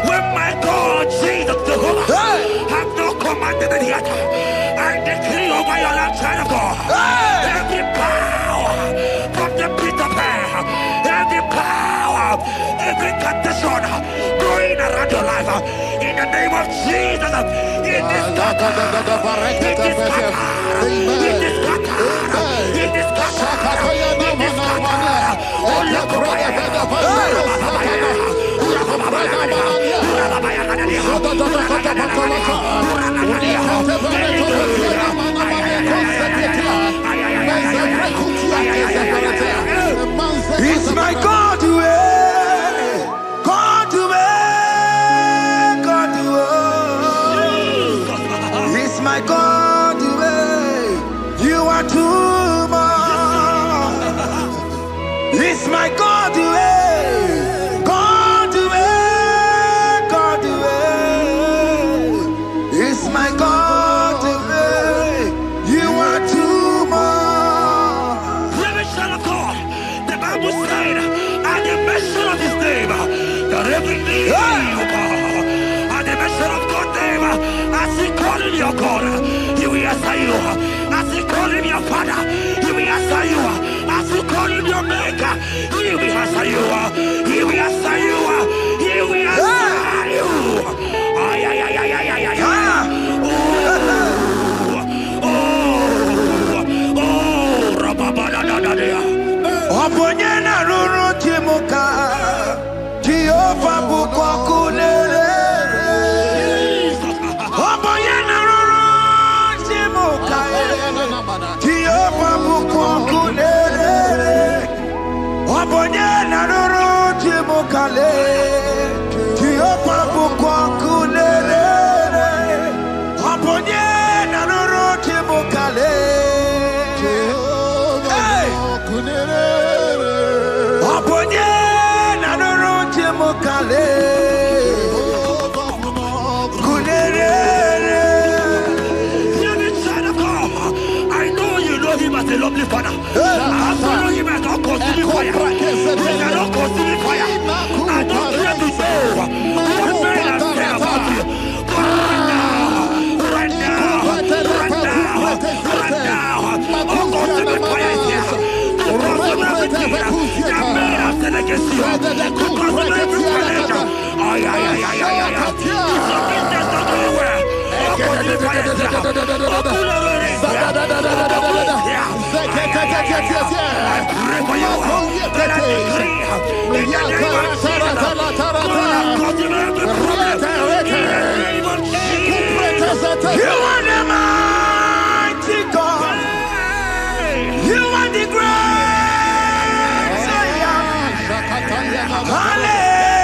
[SPEAKER 1] When my God, Jesus, Jehovah, have not commanded it yet, I decree over your life, child of God, every power from the pit of hell, every power, every condition going around your life, in the name of Jesus, it is scattered, it is scattered, it is scattered, it is scattered, it is scattered. Oh, look
[SPEAKER 2] it's my God to way, God to way, God to way. It's my God to way. You are too much. It's my God to way, God to way, God to way. It's my God to way. You are too much.
[SPEAKER 1] Son of God, the Bible said, at the mention of his name, that every knee will bow. At the mention of God's name, as he call him your God, he will answer you. As he call him your Father, he will answer you. As you call him your Maker, he will answer you. He will answer you. He will answer you. Ay, ay, ay, ay, ay, ay, ay, ay.
[SPEAKER 2] Oponyena ruru timuka Jehova bukwa kunere Oponyena ruru timuka Jehova bukwa kunere Oponyena ruru timuka le Jehova bukwa kunere Oponyena ruru timuka le
[SPEAKER 1] I know you know him as a lovely Father. I follow him as not consuming fire. He is not consuming fire. I don't care to know what men are saying about you. But right now, oh, consuming fire is here. To consume everything that men have said against you. To consume every challenge. Ay, ay, ay, ay, ay, ay. It's your business not going well. Oh, consuming fire is here. Oh, pull over it. I pray for you that I decree in the name of Jesus, God, consume every problem in the name of Jesus.
[SPEAKER 2] You are the mighty God. You are the great Zion. Hallelujah.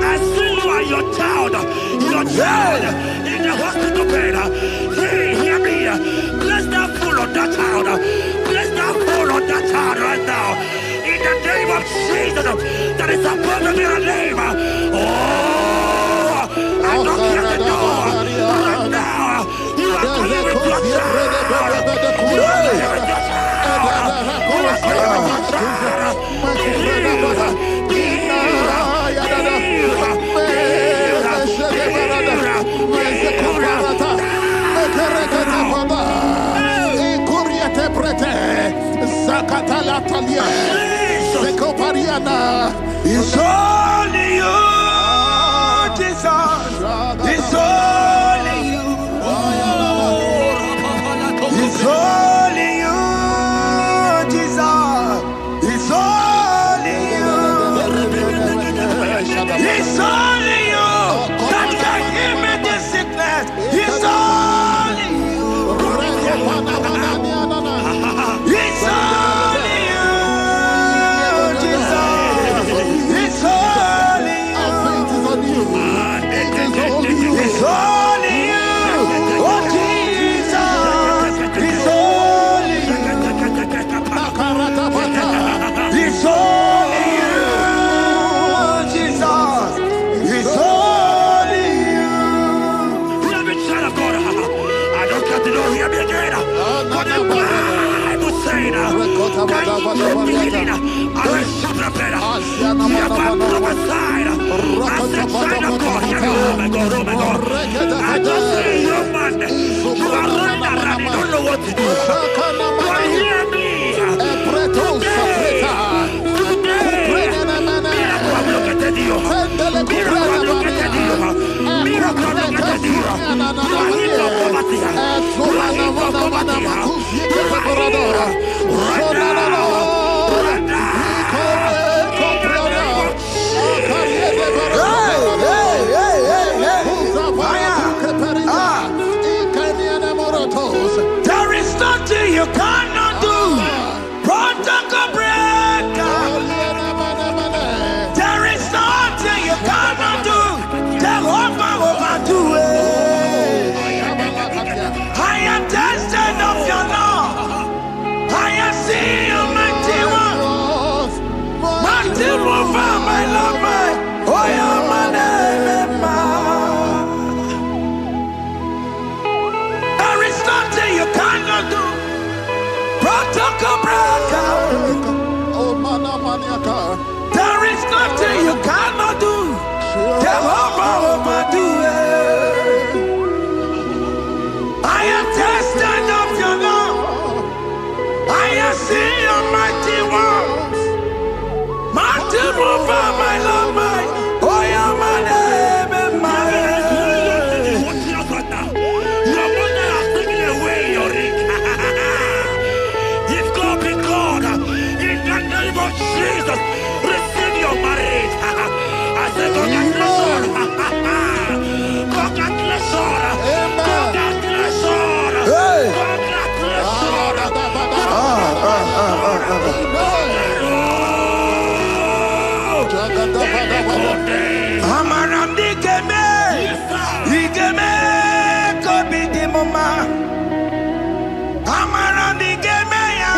[SPEAKER 1] I see you and your child in the hospital bed. Hear me. Bless that fool on that child. Bless that fool on that child right now. In the name of Jesus, that is above every name. Oh, I don't care the door. Right now, you are going with your child. You are going with your child. You are going with your child.
[SPEAKER 2] It's only you, Jesus. It's only you. It's only you, Jesus. It's only you. It's only you.
[SPEAKER 1] the Bible said, beginning, I should prepare. You have prophesied. I said, child of God, hear me. Oh my God, oh my God. I just say, young man, you are running around, you don't know what to do. But hear me.
[SPEAKER 2] There is nothing you cannot do. Protocol breaker. There is nothing you cannot do. Jehovah overdo it. I am tested of your love. I am seeing your mighty one. Mighty mover, my love, my. Oh, yeah, my name, there is nothing you cannot do. Protocol breaker. There is nothing you cannot do. Jehovah overdo it. I am tested of your love. I am seeing your mighty ones. Mighty mover, my love, my. Oh, yeah, my name and my.
[SPEAKER 1] Your mother has taken away your ring. If God be God, in the name of Jesus, receive your marriage. I say, congratulations. Congratulations. Congratulations. Congratulations.
[SPEAKER 2] Amaram digeme, digeme, kobi di mama. Amaram digeme ya,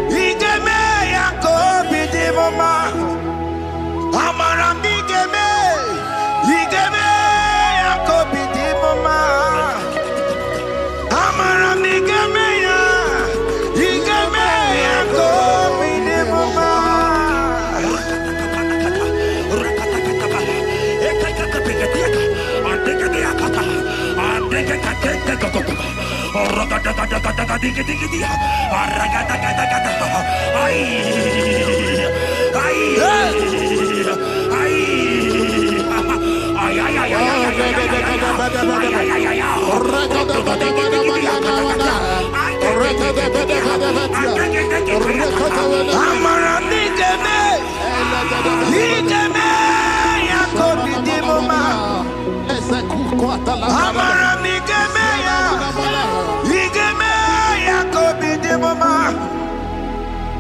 [SPEAKER 2] digeme ya kobi di mama. Amaram digeme, digeme ya kobi di mama. Amaram digeme ya, digeme ya kobi di mama.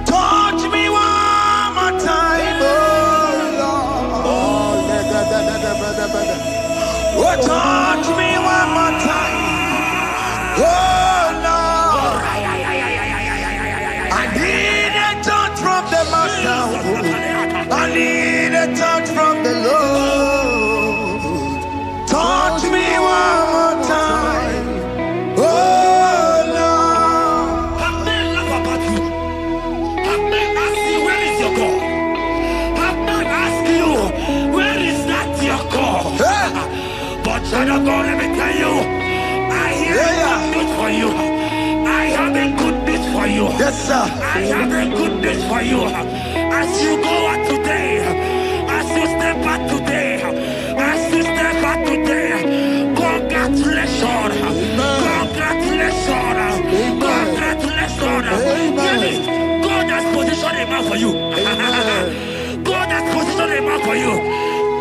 [SPEAKER 2] Touch me one more time, oh Lord. Oh, touch me one more time, oh Lord. I need a touch from the Master. I need a touch from the Lord. Touch me one more time, oh Lord.
[SPEAKER 1] Have men laugh about you. Have men ask you, where is your God? Have men ask you, where is that your God? But child of God, let me tell you, I hear a good news for you. I have a good news for you.
[SPEAKER 2] Yes, sir.
[SPEAKER 1] I have a good news for you. As you go out today, as you step out today, as you step out today, congratulations. Congratulations. Congratulations. God has positioned a man for you. God has positioned a man for you.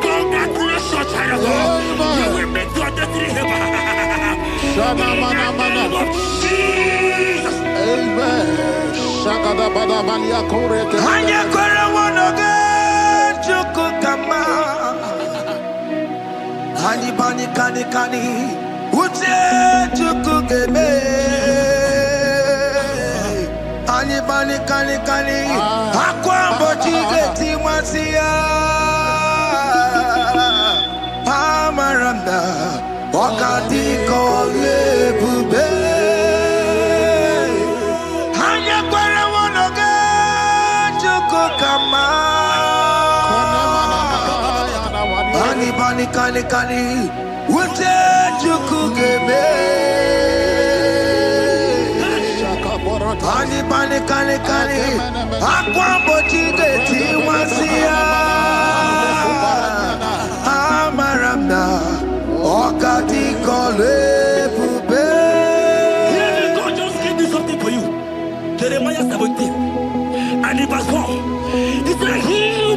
[SPEAKER 1] Congratulations, child of God. You will make your destiny happen. In the name of Jesus.
[SPEAKER 3] Amen.
[SPEAKER 2] Hanya kora wonoge chukukama. Hani bani kani kani uche chukukeme. Hani bani kani kani akwa mbochige timwasia. Amaranda wakati kole bube. kani. Ute chukugebe. Kani. Akwambo chigeti wasia. Amaramna. Okati kole pube.
[SPEAKER 1] God just gave me something for you. Jeremiah 17. And in verse 4. He said, heal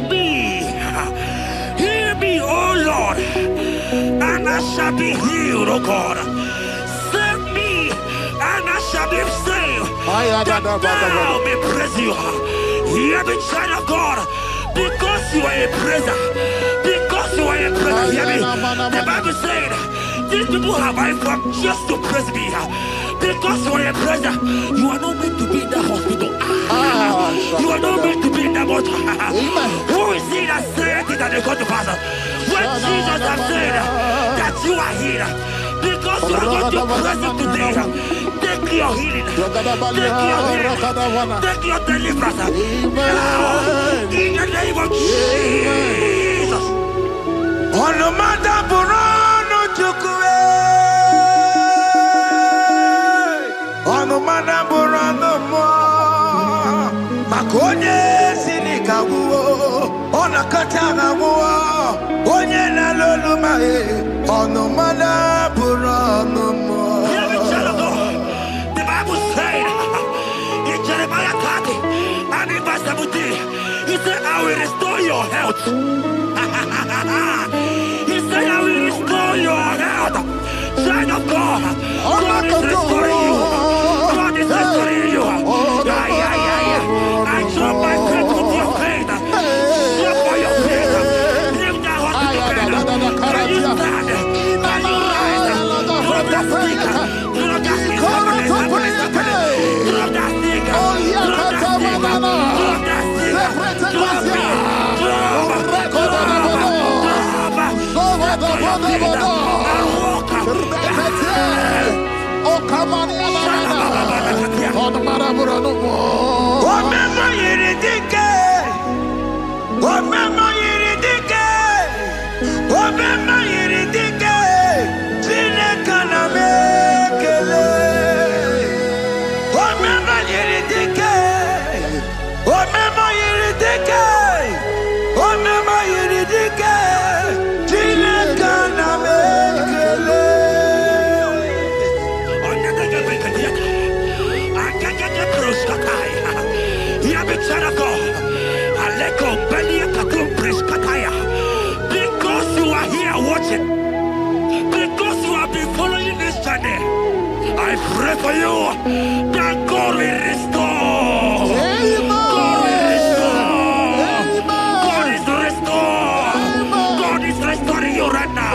[SPEAKER 1] me, O Lord, and I shall be healed, O God. Save me, and I shall be saved. That thou may praise you. Hear me, child of God, because you are a praiser. Because you are a praiser. Hear me. The Bible said, these people have I come just to praise me. Because you are a praiser, you are not meant to be in that hospital. You are not meant to be in that motor. Who is it that said it that they got to pass? When Jesus has said that you are healed, because you are going to praise him today, take your healing, take your deliverance. Now, in the name of Jesus.
[SPEAKER 2] On the matter Burano Chukwe. On the matter Burano Mo. Makonye Sinikawu. On a Katana Mo. Onye na Lolumae. On the matter Burano Mo.
[SPEAKER 1] The Bible said in Jeremiah 30 and in verse 17, he said, I will restore your health. He said, I will restore your health. Child of God, God is restoring you. God is restoring you. I join my faith with your faith. Show for your faith. Leave that hospital bed. Can you stand? Can you rise? Drop that stick. Drop that stick. Drop that stick. Because you are here watching, because you have been following this journey, I pray for you that God will restore. God will restore. God is restoring. God is restoring you right now.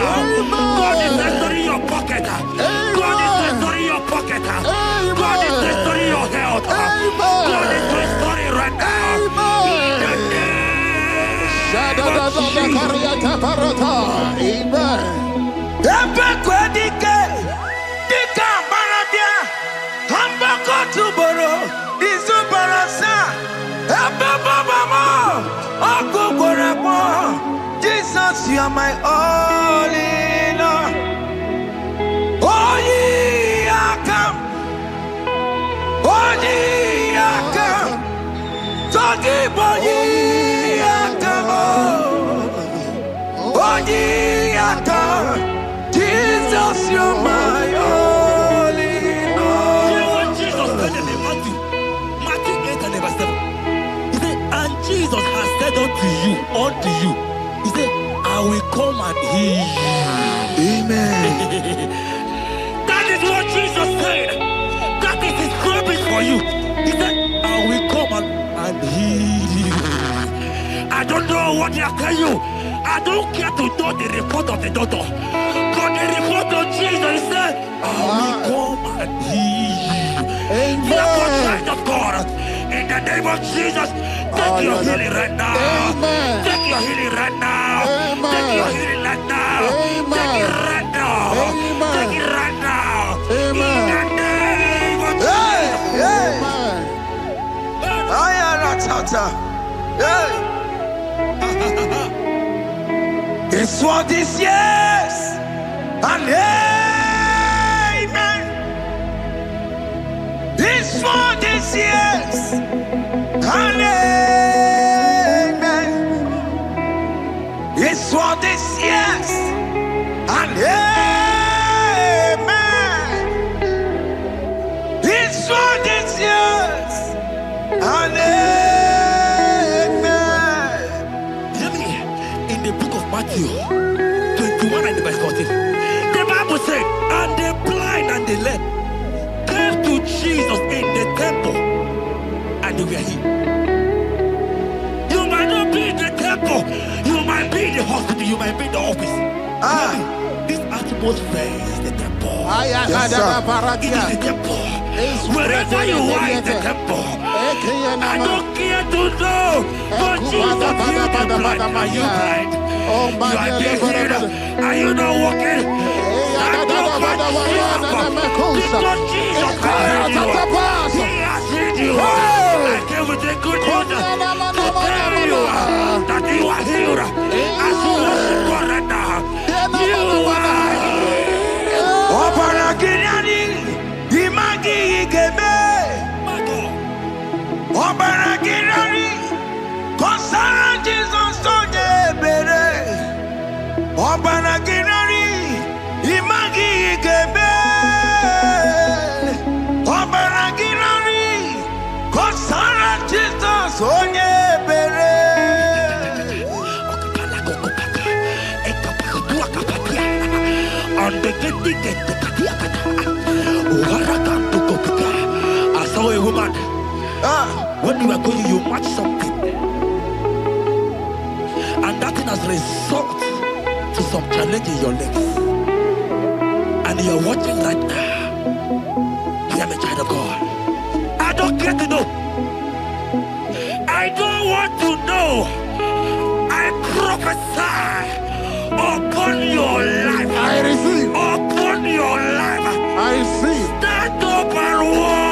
[SPEAKER 1] God is restoring your pocket. God is restoring your pocket. God is restoring your health. God is restoring right now.
[SPEAKER 2] Jesus, you are my all in all. Oh, yeah, come. Oh, yeah, come. Talking about Jesus, you're my all in all.
[SPEAKER 1] You know what Jesus said in Matthew 8 and verse 7? He said, and Jesus has said unto you, he said, I will come and heal you.
[SPEAKER 2] Amen.
[SPEAKER 1] That is what Jesus said. That is his promise for you. He said, I will come and heal you. I don't know what they are telling you. I don't care to know the report of the doctor. But the report of Jesus, he said, I will come and heal you. Therefore, child of God, in the name of Jesus, take your healing right now.
[SPEAKER 3] Amen.
[SPEAKER 1] Take your healing right now.
[SPEAKER 3] Amen.
[SPEAKER 1] Take your healing right now.
[SPEAKER 3] Amen.
[SPEAKER 1] Take it right now.
[SPEAKER 3] Amen.
[SPEAKER 1] Take it right now.
[SPEAKER 3] Amen.
[SPEAKER 1] In the name of Jesus.
[SPEAKER 2] It's It's for this yes and amen. It's for this yes and amen. It's for this yes and amen. It's for this yes and amen.
[SPEAKER 1] Hear me. In the book of Matthew 21 and verse 14, the Bible said, and the blind and the lame came to Jesus in the temple, and they were healed. You might not be in the temple, you might be in the hospital, you might be in the office. This atmosphere is the temple.
[SPEAKER 2] Yes, sir.
[SPEAKER 1] It is the temple. Wherever you are in the temple, I don't care to know, but Jesus healed the blind. Are you blind? You are dead here. Are you not walking? Stand up and stand up. Because Jesus has healed you. He has healed you. I came with the good news to tell you that you are healed. As you worship God right now, you are healed.
[SPEAKER 2] Obaragirani, imagi igeme.
[SPEAKER 1] My God.
[SPEAKER 2] Obaragirani, kosara Jesus sonye bere. Obaragirani, imagi igeme. Obaragirani, kosara Jesus sonye bere.
[SPEAKER 1] I saw a woman. When you are going, you match something, and that thing has result to some challenge in your legs, and you are watching right now. I am a child of God. I don't care to know. I don't want to know. I prophesy upon your life.
[SPEAKER 3] I receive.
[SPEAKER 1] Upon your life.
[SPEAKER 3] I receive.
[SPEAKER 1] Stand up and walk.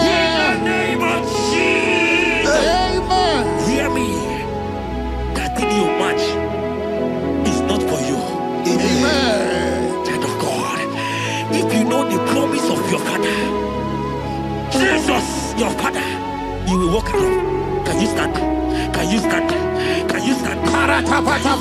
[SPEAKER 1] In the name of Jesus.
[SPEAKER 3] Amen.
[SPEAKER 1] Hear me. That thing you match is not for you.
[SPEAKER 3] Amen.
[SPEAKER 1] Child of God. If you know the promise of your father, Jesus, your father, you will walk around. Can you stand? Can you stand? Can you stand? Can you stand? Can you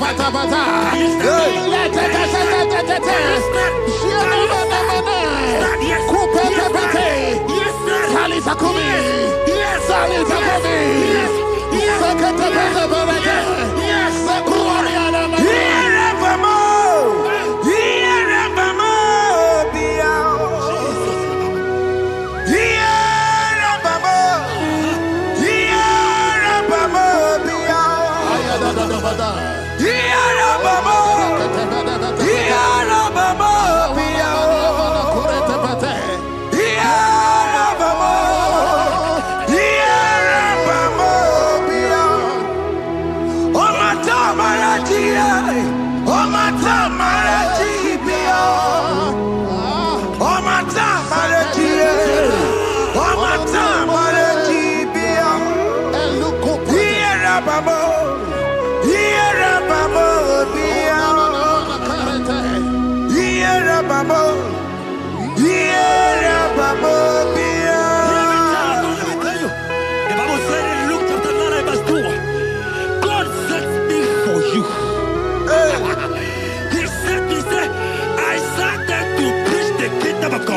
[SPEAKER 1] of God.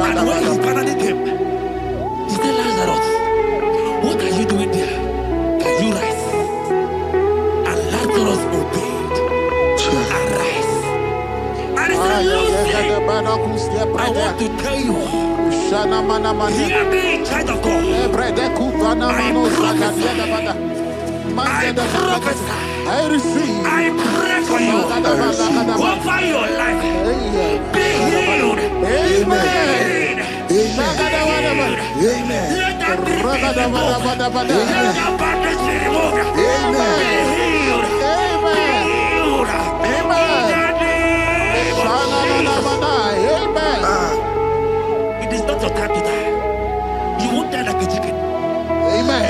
[SPEAKER 1] And when he finally came, he said, Lazarus, what are you doing there? Can you rise? And Lazarus obeyed. Arise. And he said, Lucy, I want to tell you, hear me, child of God. I prophesy. I pray for you. Over your life. Be healed. Amen. Let that be removed. Let that badness be removed. Be healed. Be healed. It is not your time to die. You won't die like a chicken. Amen.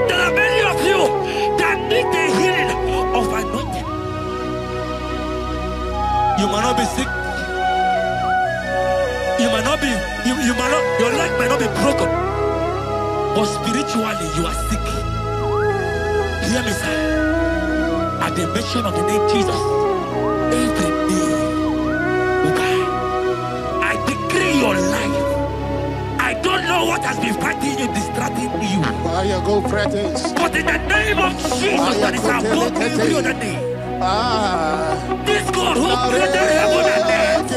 [SPEAKER 1] There are many of you that need the healing of anointing. You might not be sick. You might not be, your leg might not be broken. But spiritually you are sick. Hear me, sir. At the mention of the name Jesus, every day will die. I decree your life. I don't know what has been fighting you, distracting you. But in the name of Jesus, that is above every other name. This God who created heaven and earth,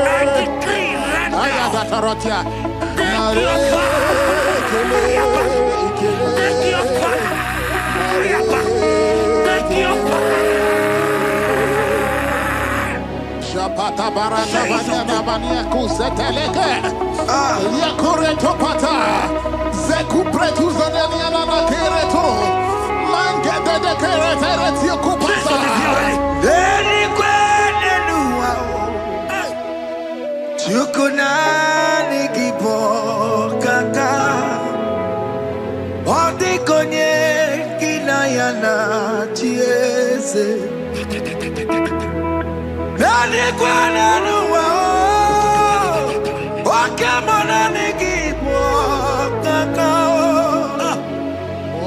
[SPEAKER 1] I decree right now, take your fire. Take your fire. Take your fire.
[SPEAKER 2] Pata barata banya banya kuzeteleke yakore topata zeku pretu zanania na kereto mangede de keretere tio kupasa deni kwene nuwa chukuna nigibo kaka odi konye kinayana chiese Nani kwana nuwa Wakemona nikipo kakao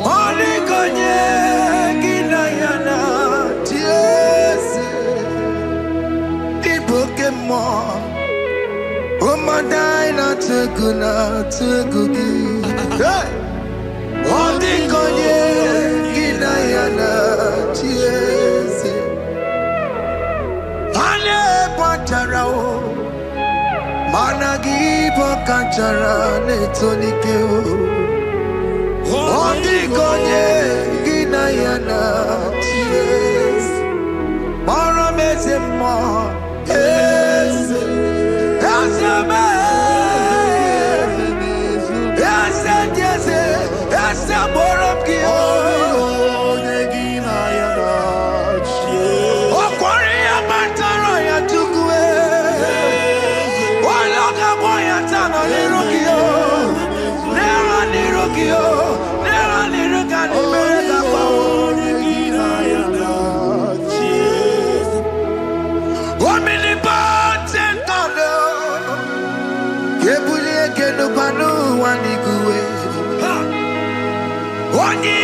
[SPEAKER 2] Oli konye kinayana tiesi Ibokemo Umadai na tegugi Oli konye kinayana tiesi Managi pokachara netonikeo Ondi konye ginayana ties Marame Oni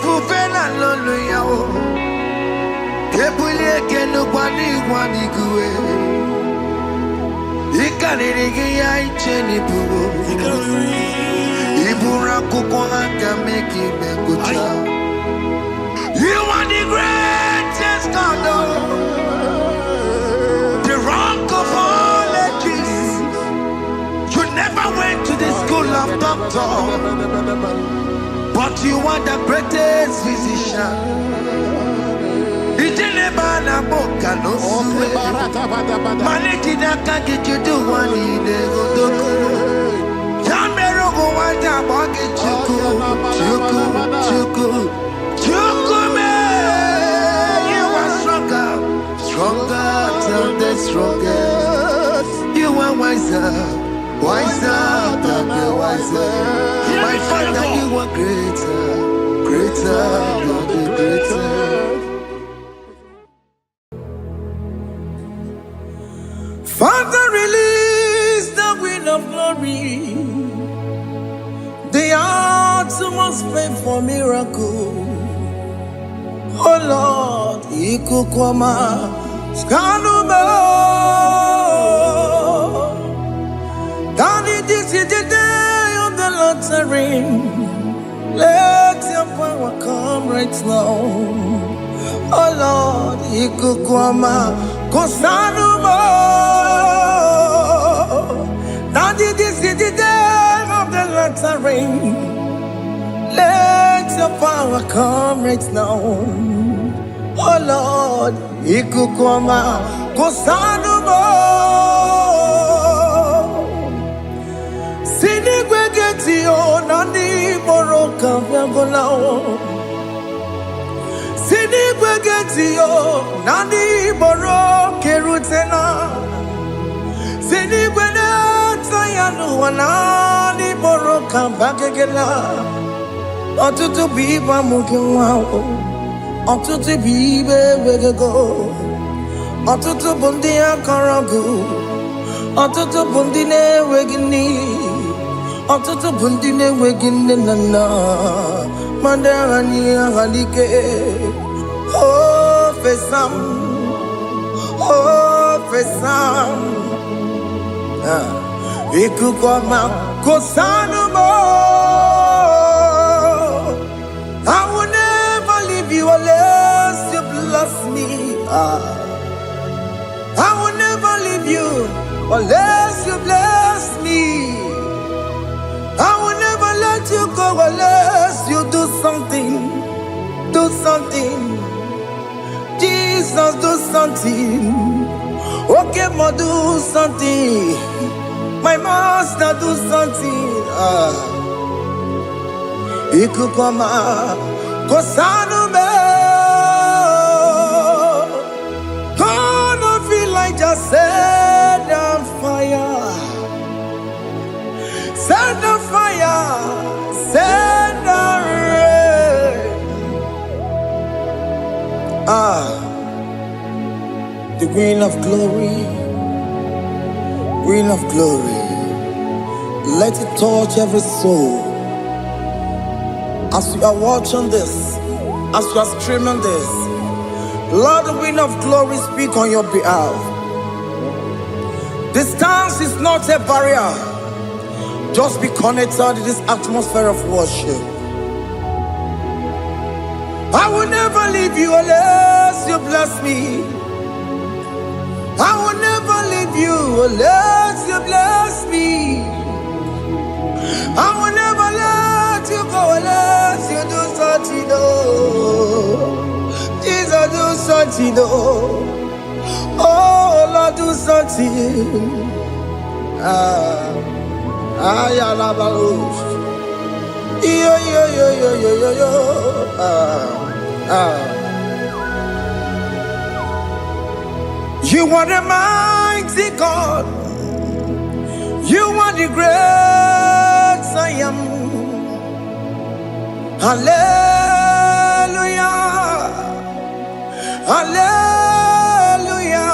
[SPEAKER 2] fufena lolo yao. Kebulie kenu kwani kwani kuwe. Ikanirigi ya icheni bubu. Ibura kukwanga meki mekuta. You are the greatest God. The rock of all ages. You never went to the school of doctor, but you are the greatest physician. Ijenebana boka no suwe. Manejina kage judu wani negodoku. Yamero go wanda boge chuku. Chuku me. You are stronger than the strongest. You are wiser than the wiser. My Father, you are greater than the greater. Father, release the wind of glory. The heart must pray for miracle. Oh Lord, ikukwama skanumo. Daddy, this is the day of the Lord's ring. Let your power come right now. Oh Lord, ikukwama kosanumo. Daddy, this is the day of the Lord's ring. Let your power come right now. Oh Lord, ikukwama kosanumo. Sinigwegetio nani boroka vyangolao. Sinigwegetio nani boroke rutena. Sinigweneta yanu wanani boroka bagegela. Otutu biba mukiwao. Otutu bibe wegego. Otutu bundia karagu. Otutu bundine wegini. Otutu bundine wegini nana. Mandarani halike. Oh fesam. Ikukwama kosanumo. I will never leave you unless you bless me. I will never leave you unless you bless me. I will never let you go unless you do something. Do something. Jesus, do something. Okay, ma, do something. My master, do something. Ikukwama kosanume. Gonna feel like just set on fire. Set on fire. Set on rain. The green of glory. Green of glory. Let it touch every soul. As you are watching this, as you are streaming this, Lord, the wind of glory speak on your behalf. Distance is not a barrier. Just be connected to this atmosphere of worship. I will never leave you unless you bless me. I will never leave you unless you bless me. I will never let you go unless you do something. Jesus, do something. Oh Lord, do something. You are the mighty God. You are the great I am. Hallelujah. Hallelujah.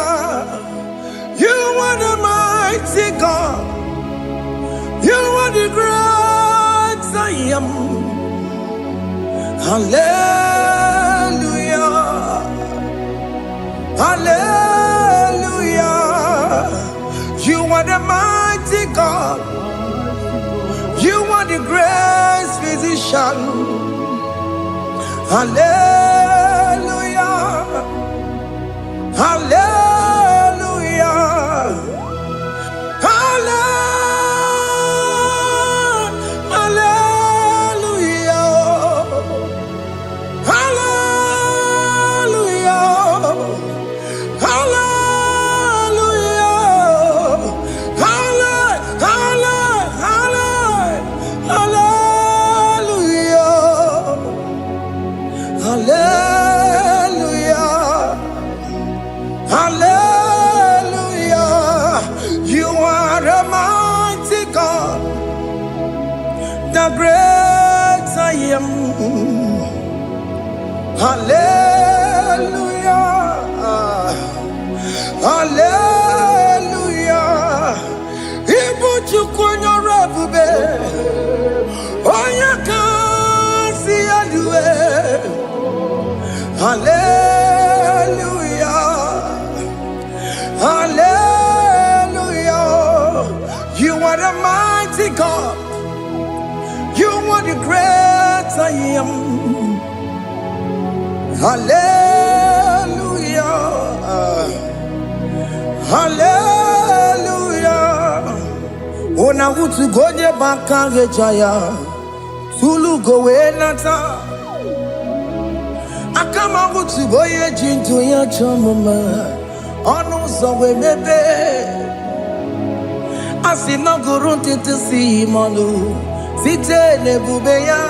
[SPEAKER 2] You are the mighty God. You are the great I am. Hallelujah. Hallelujah. You are the mighty God. You are the great physician. Hallelujah. Hallelujah. Hallelujah. Hallelujah. Hallelujah. Hallelujah. Hallelujah. You are a mighty God, the great I am. Hallelujah. Hallelujah. Ibuchukunyo rabube. Oya kasi alue. Hallelujah. Hallelujah. You are the mighty God. You are the great I am. Hallelujah. Hallelujah. Ona utu goje bakange jaya. Tulu gowe nata. Akama utu boye jintu ya chomoma. Onu sowe mebe. Asina gurunti tisi manu. Site nebubeya.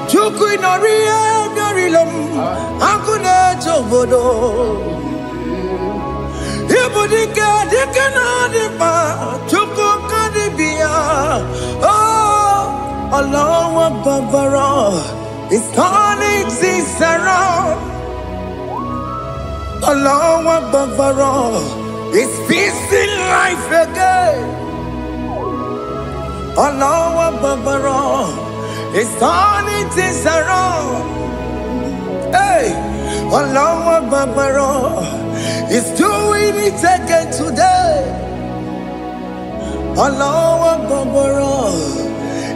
[SPEAKER 2] Chuku inoria garilom. Akune chobodo. Ibudika dikana dipa. Chuku kadibia. Oh, Allah Akbar. It's turning things around. Allah Akbar. It's peace in life again. Allah Akbar. It's turning things around. Hey, Allah Akbar. It's doing it again today. Allah Akbar.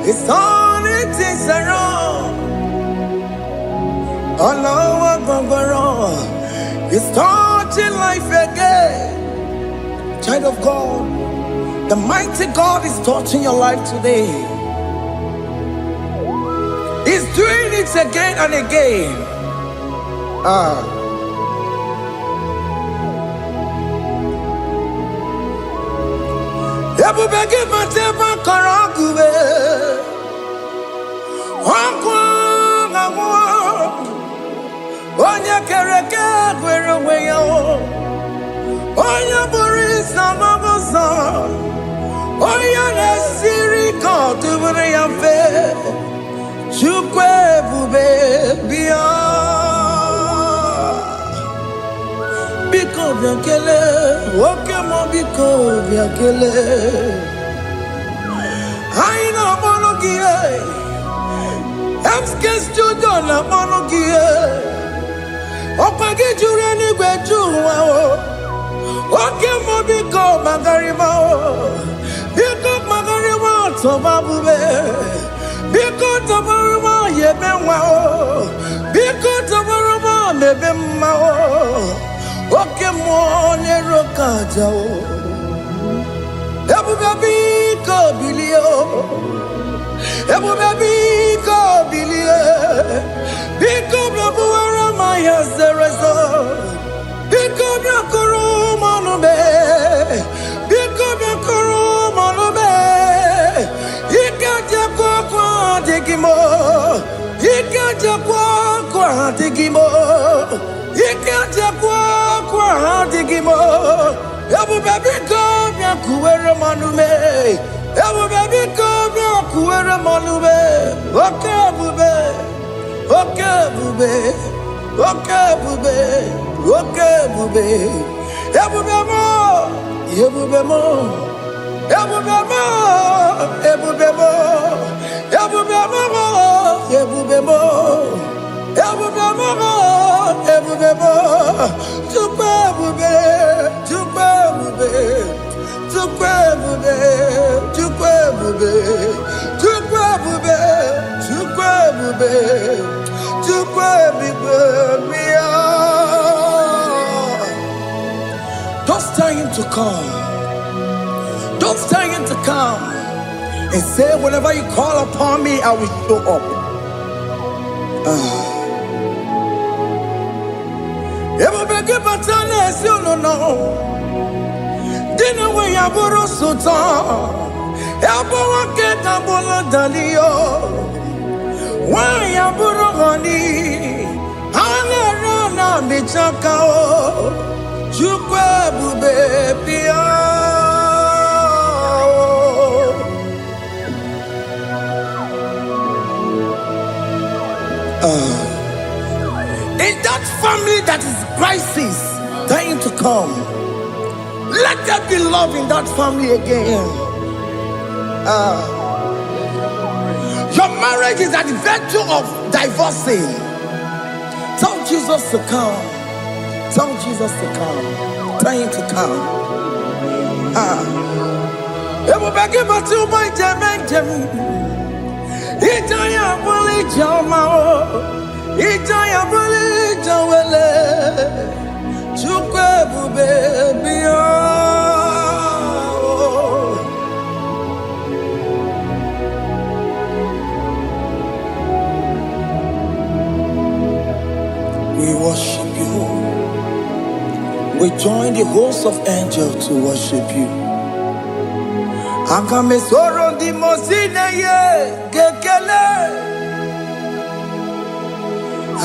[SPEAKER 2] It's turning things around. Allah Akbar. It's touching life again. Child of God, the mighty God is touching your life today. He's doing it again and again. Ebubege mateba karagube. Onya kereke gwerewe yo. Onya borisa mabosa. Onya nesiri kotubure yafe. Chukwe bube bia. Biko biakele. Oke mo biko biakele. Aina monogie. Emske studio na monogie. Opage jure ni gwejuwa o. Oke mo biko magarima o. Biko magarima toba bube. Biko tobarima yebenwa o. Biko tobarima mebemma o. Oke mo nero kaja o. Ebube biko bilio. Ebube biko bilie. Biko blabuara maya zerezo. Biko blakuru manube. Biko blakuru manube. Ikaja kwa digimo. Ikaja kwa digimo. Ikaja kwa digimo. Ebube biko blakuere manume. Ebube biko blakuere manume. Oke bube. Oke bube. Oke bube. Oke bube. Ebube mo. Ebube mo. Ebube mo. Ebube mo. Ebube mo. ebubemo, ebubemo, ebubemo, tukwebube, tukwebube, tukwebube, tukwebube, tukwebube, tukwebube, tukwebube, Don't tell him to come. Don't tell him to come. And say, whenever you call upon me, I will show up. Everybody but unless you don't know. Dinner way I borrow so tall. Elbow get a bola dalio. Why I borrow honey? Hana me chakao. Chukwebu baby. In that family that is crisis, dying to come, let there be love in that family again. Your marriage is at the verge of divorcing. Tell Jesus to come. Tell Jesus to come. Tell him to come. It will be given to my Jemen. Itaya buli jamao, itaya buli jawele, chukwebu baby. We worship you. We join the host of angels to worship you. Akame soro di mosine ye kekele.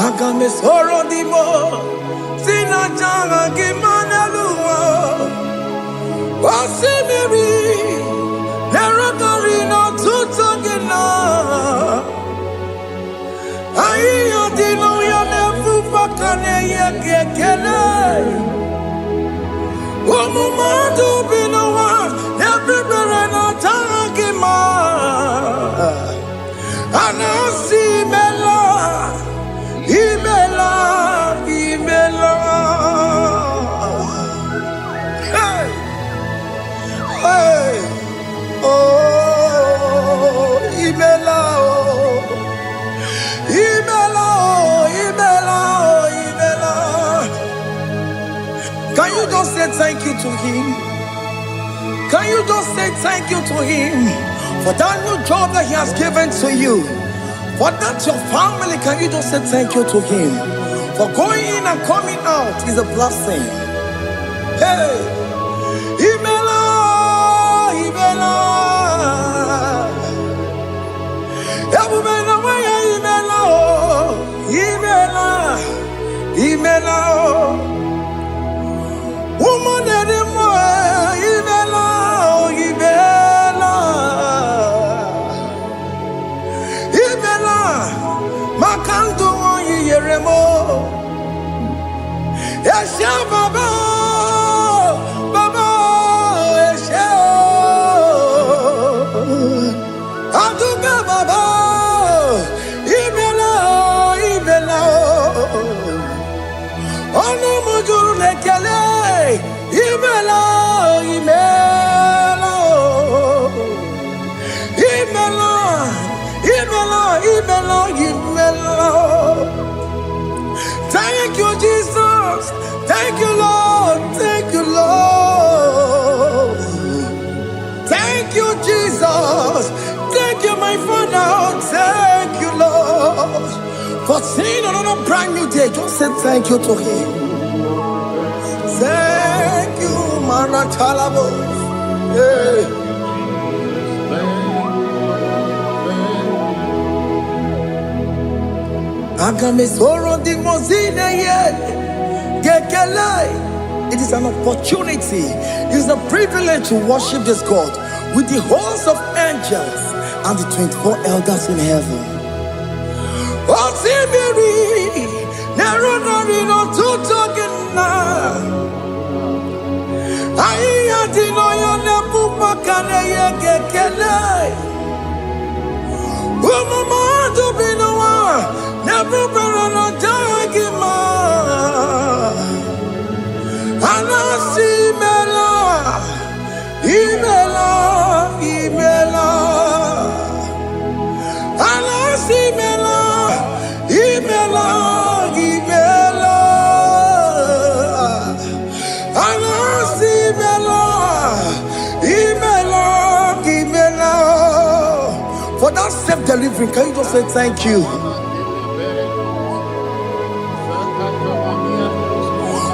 [SPEAKER 2] Akame soro di mo sina changa kimana luwa. Wasimiri nerokari no tutogina. Ayo dino ya nefu fakane ye kekele. Omumadu binowa everybody no tangima. Anasi mela, imela, imela. Hey, hey, oh, imela, oh, imela, oh, imela, oh, imela. Can you just say thank you to him? Can you just say thank you to him for that new job that he has given to you? For that your family, can you just say thank you to him? For going in and coming out is a blessing. Hey, Imela, Imela, Imela, Imela, Imela, woman anymore, Imela, Imela, Imela, Makandu, Yeremo, Yasha Baba, Baba, Yasha, Aduka Baba, Imela, Imela, Ono Mujuru Lekele. Imela, Imela, Imela, Imela, Imela, Imela. Thank you, Jesus. Thank you, Lord. Thank you, Lord. Thank you, Jesus. Thank you, my Father. Thank you, Lord. For seeing another brand new day, just say thank you to him. Thank you, Manatalabo. Yeah. It is an opportunity, it is a privilege to worship this God with the host of angels and the 24 elders in heaven. Umamadu binowa never no dagima. Anasi mela, imela, imela. Anasi mela, imela, imela. Anasi mela, imela, imela. For that self-delivery, can you just say thank you?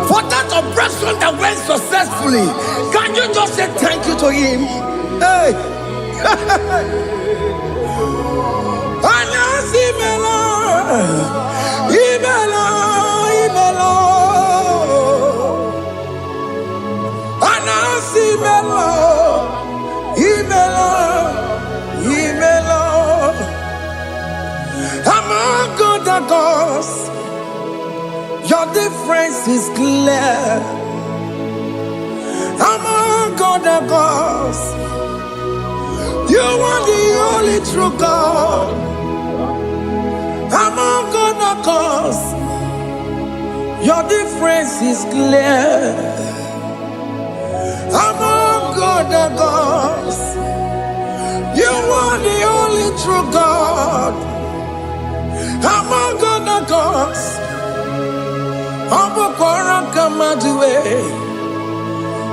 [SPEAKER 2] For that operation that went successfully, can you just say thank you to him? Hey! Anasi mela, imela, imela. Anasi mela, imela, imela. Among other gods, your difference is clear. Among other gods, you are the only true God. Among other gods, your difference is clear. Among other gods, you are the only true God. Among other gods, Abokora Kamadue,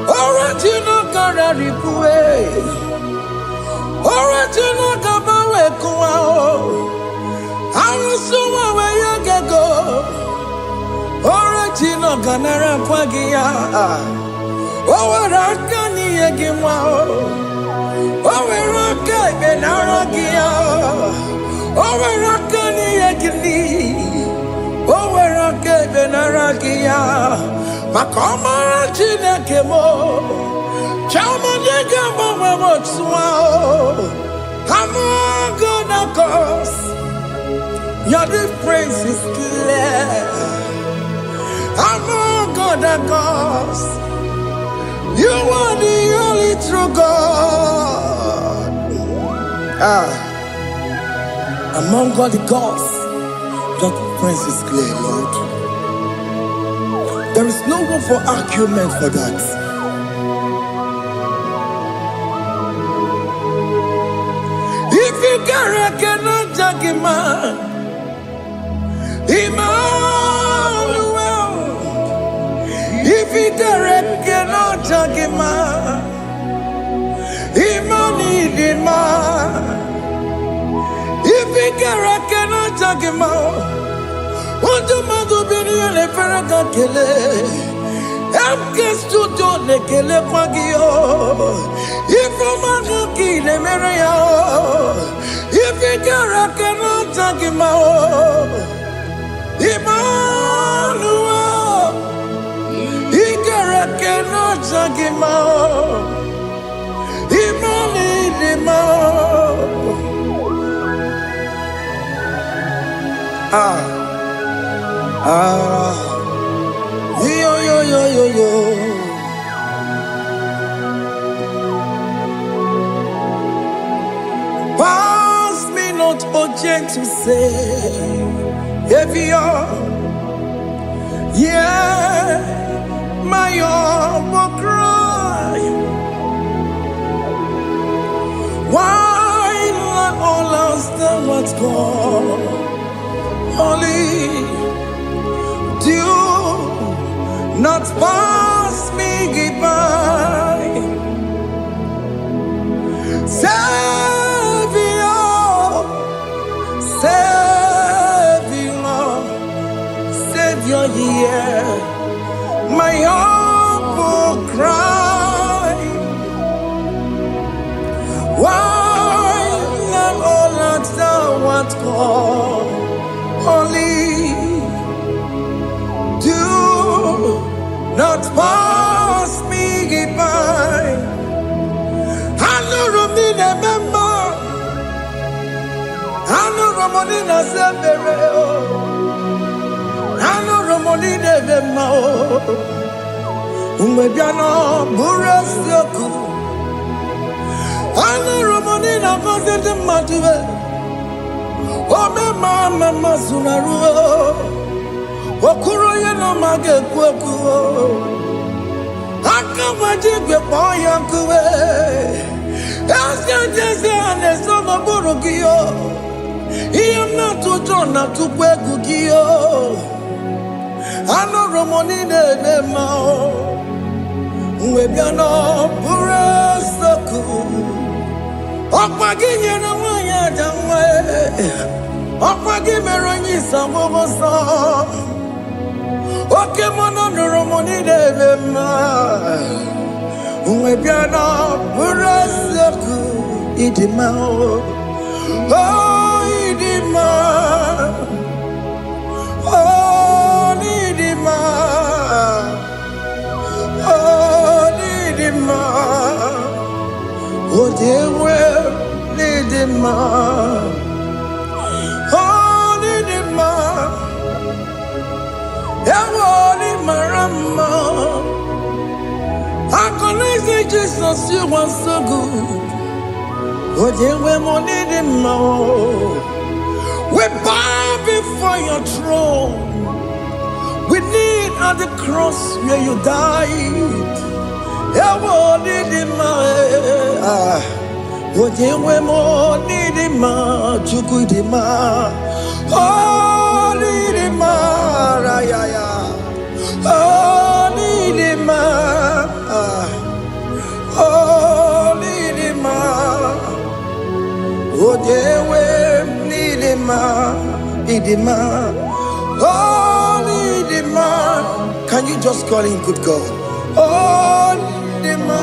[SPEAKER 2] Oratino Kararipue, Oratino Kabawe Kuao, Arusuma Wayagago, Oratino Ganara Pagia, Owarakani Yagimao, Owaraka Benaragia, Owarakani Yagini. Owerake benaragia, makoma chinekemo, chama negamo wemotswao. Among other gods, your difference is clear. Among other gods, you are the only true God. Among all the gods, your difference is clear, Lord. There is no room for argument for that. If you cannot judge him, Emmanuel. If you cannot judge him, Emmanuel. If you cannot judge him, what do you do? Le Ferraga Kele, Amkes to do le Kele Pagio, if a man le Merea, if you cannot take him out, Emmanuel, he cannot take him out, Yo, yo, yo, yo, yo. Pass me not, oh gentle Savior. Yeah, my humble cry. Why not all else than what's gone? Only do not pass me by. Savior, Savior, Savior, hear my humble cry. Why not all that thou art called? Only do not pass me by. I know Romina member. I know Romonina Severo. I know Romonina Vemo. Umebiano Burasioku. I know Romonina Vaset Matue. Ome mama mazunaruo. Okuro ye no mage kwekuo. Aka wajigwe poya kuwe. Asa jese aneso maburugio. Iyam na tujona tukwegugio. Ano romoni ne mao. Webiano purasoku. Okpagi nyere nwanya jamwe. Okpagi meronyi samobosa. Oke mono romoni ne ma. Webiano purasoku idimao. Oh idima. Oh idima. Oh idima. Oh dewe idima. Oh idima. Ewo imarama. I can say Jesus, you are so good. Oh dewe mo idima. We bow before your throne. We need at the cross where you died. Ewo idima. Ojewe mo nidima, chuku idima. Oh nidima, rayaya. Oh nidima, oh nidima. Ojewe nidima, idima. Oh nidima. Can you just call him good God? Oh nidima.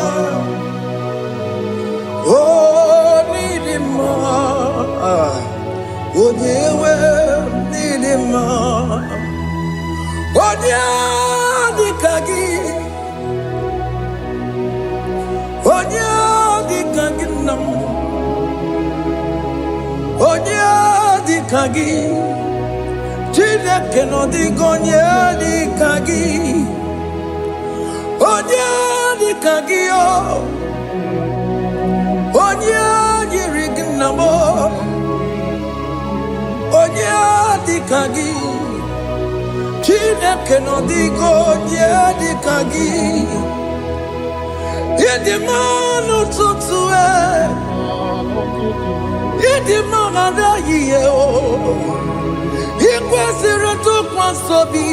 [SPEAKER 2] Oh, need him more. Oh, dear, well, need him more. Oh, dear, the kagi. Oh, dear, the kagi. Oh, dear, the kagi. Chile cannot go near the kagi. Oh, dear, the kagi. Onya yirignamo. Onya dikagi. Chine kenodigo nya dikagi. Yedimano tutue. Yedimana yeo. Ikwasira tukwasobi.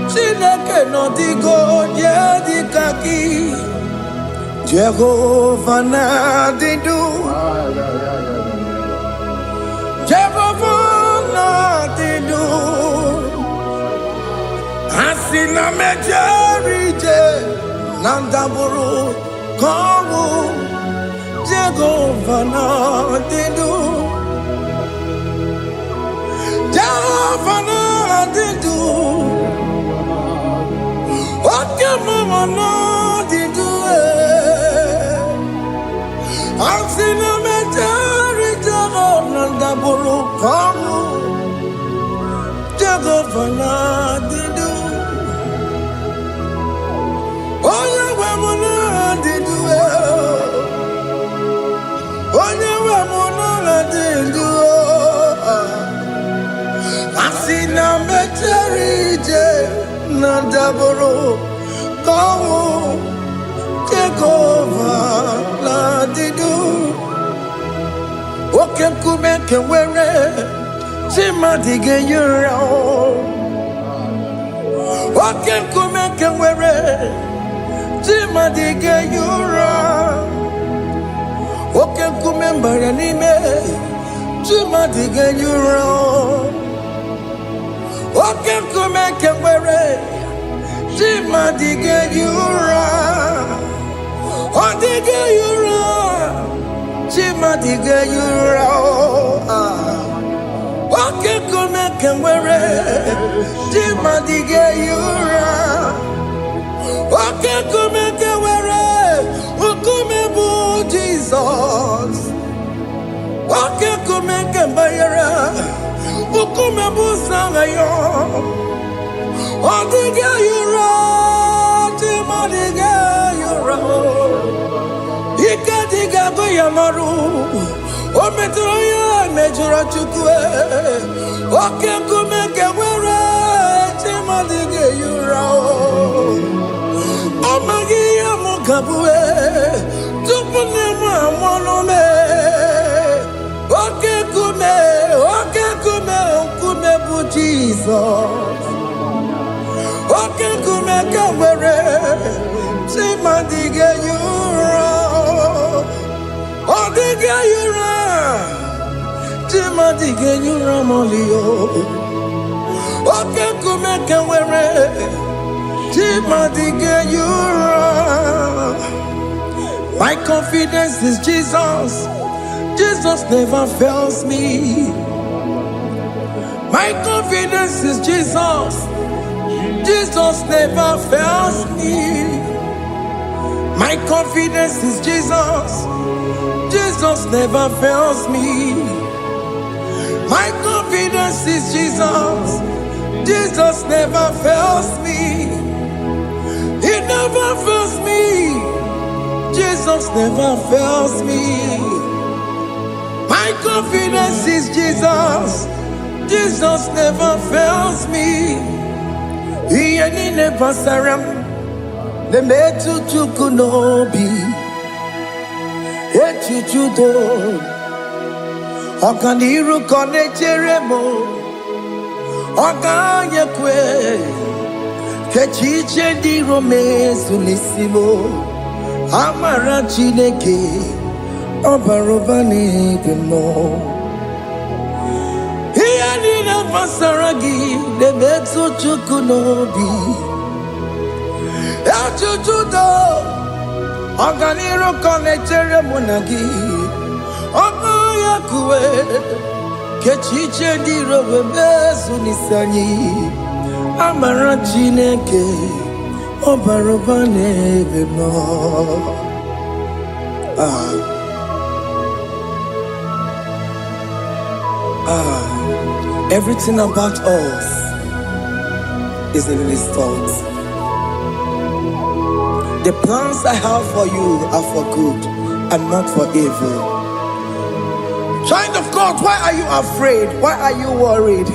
[SPEAKER 2] Chine kenodigo nya dikagi. Jehovah Nadidu. Jehovah Nadidu. Asina mejerije. Nandaburu komu. Jehovah Nadidu. Jehovah Nadidu. Okay, mama Nadidu. Asina metari jagona daburu kamu. Jehovah Nadidu. Oya wemona Nadidu. Oya wemona Nadidu. Asina metari jagona daburu kamu. Jehovah Nadidu. Oke kumeke were. Chima dige yura. Oke kumeke were. Chima dige yura. Oke kumembara nime. Chima dige yura. Oke kumeke were. Chima dige yura. Odige yura. Chima dige yura. Oke kumeke were. Chima dige yura. Oke kumeke were. Ukumebu Jesus. Oke kumeke bayara. Ukumebu sangayo. Odige yura. Chima dige yura. Ikadiga goyamaru. Ometroya mejura chukwe. Oke kumeke were chimadige yurao. Omagi amukabue. Tupune mwamonome. Oke kume bu Jesus. Oke kumeke were chimadige yurao. Odige yura. Chimadige yura molio. Oke kumeke were. Chimadige yura. My confidence is Jesus. Jesus never fails me. My confidence is Jesus. Jesus never fails me. My confidence is Jesus. Jesus never fails me. My confidence is Jesus. Jesus never fails me. He never fails me. Jesus never fails me. My confidence is Jesus. Jesus never fails me. He ain't never saram. The metu chukunobi. Echuchudo. Okaniru konecheremo. Okanyekwe. Kechiche di rome sunisimo. Amara chineke. Obarobani gemo. He ain't never saragi. The metu chukunobi. Echuchudo. Oganiro konechere monagi. Obayakwe. Kechiche di robe bezu nisani. Amara chineke. Obarobane bemo. Everything about us is in His thoughts. The plans I have for you are for good and not for evil. Child of God, why are you afraid? Why are you worried?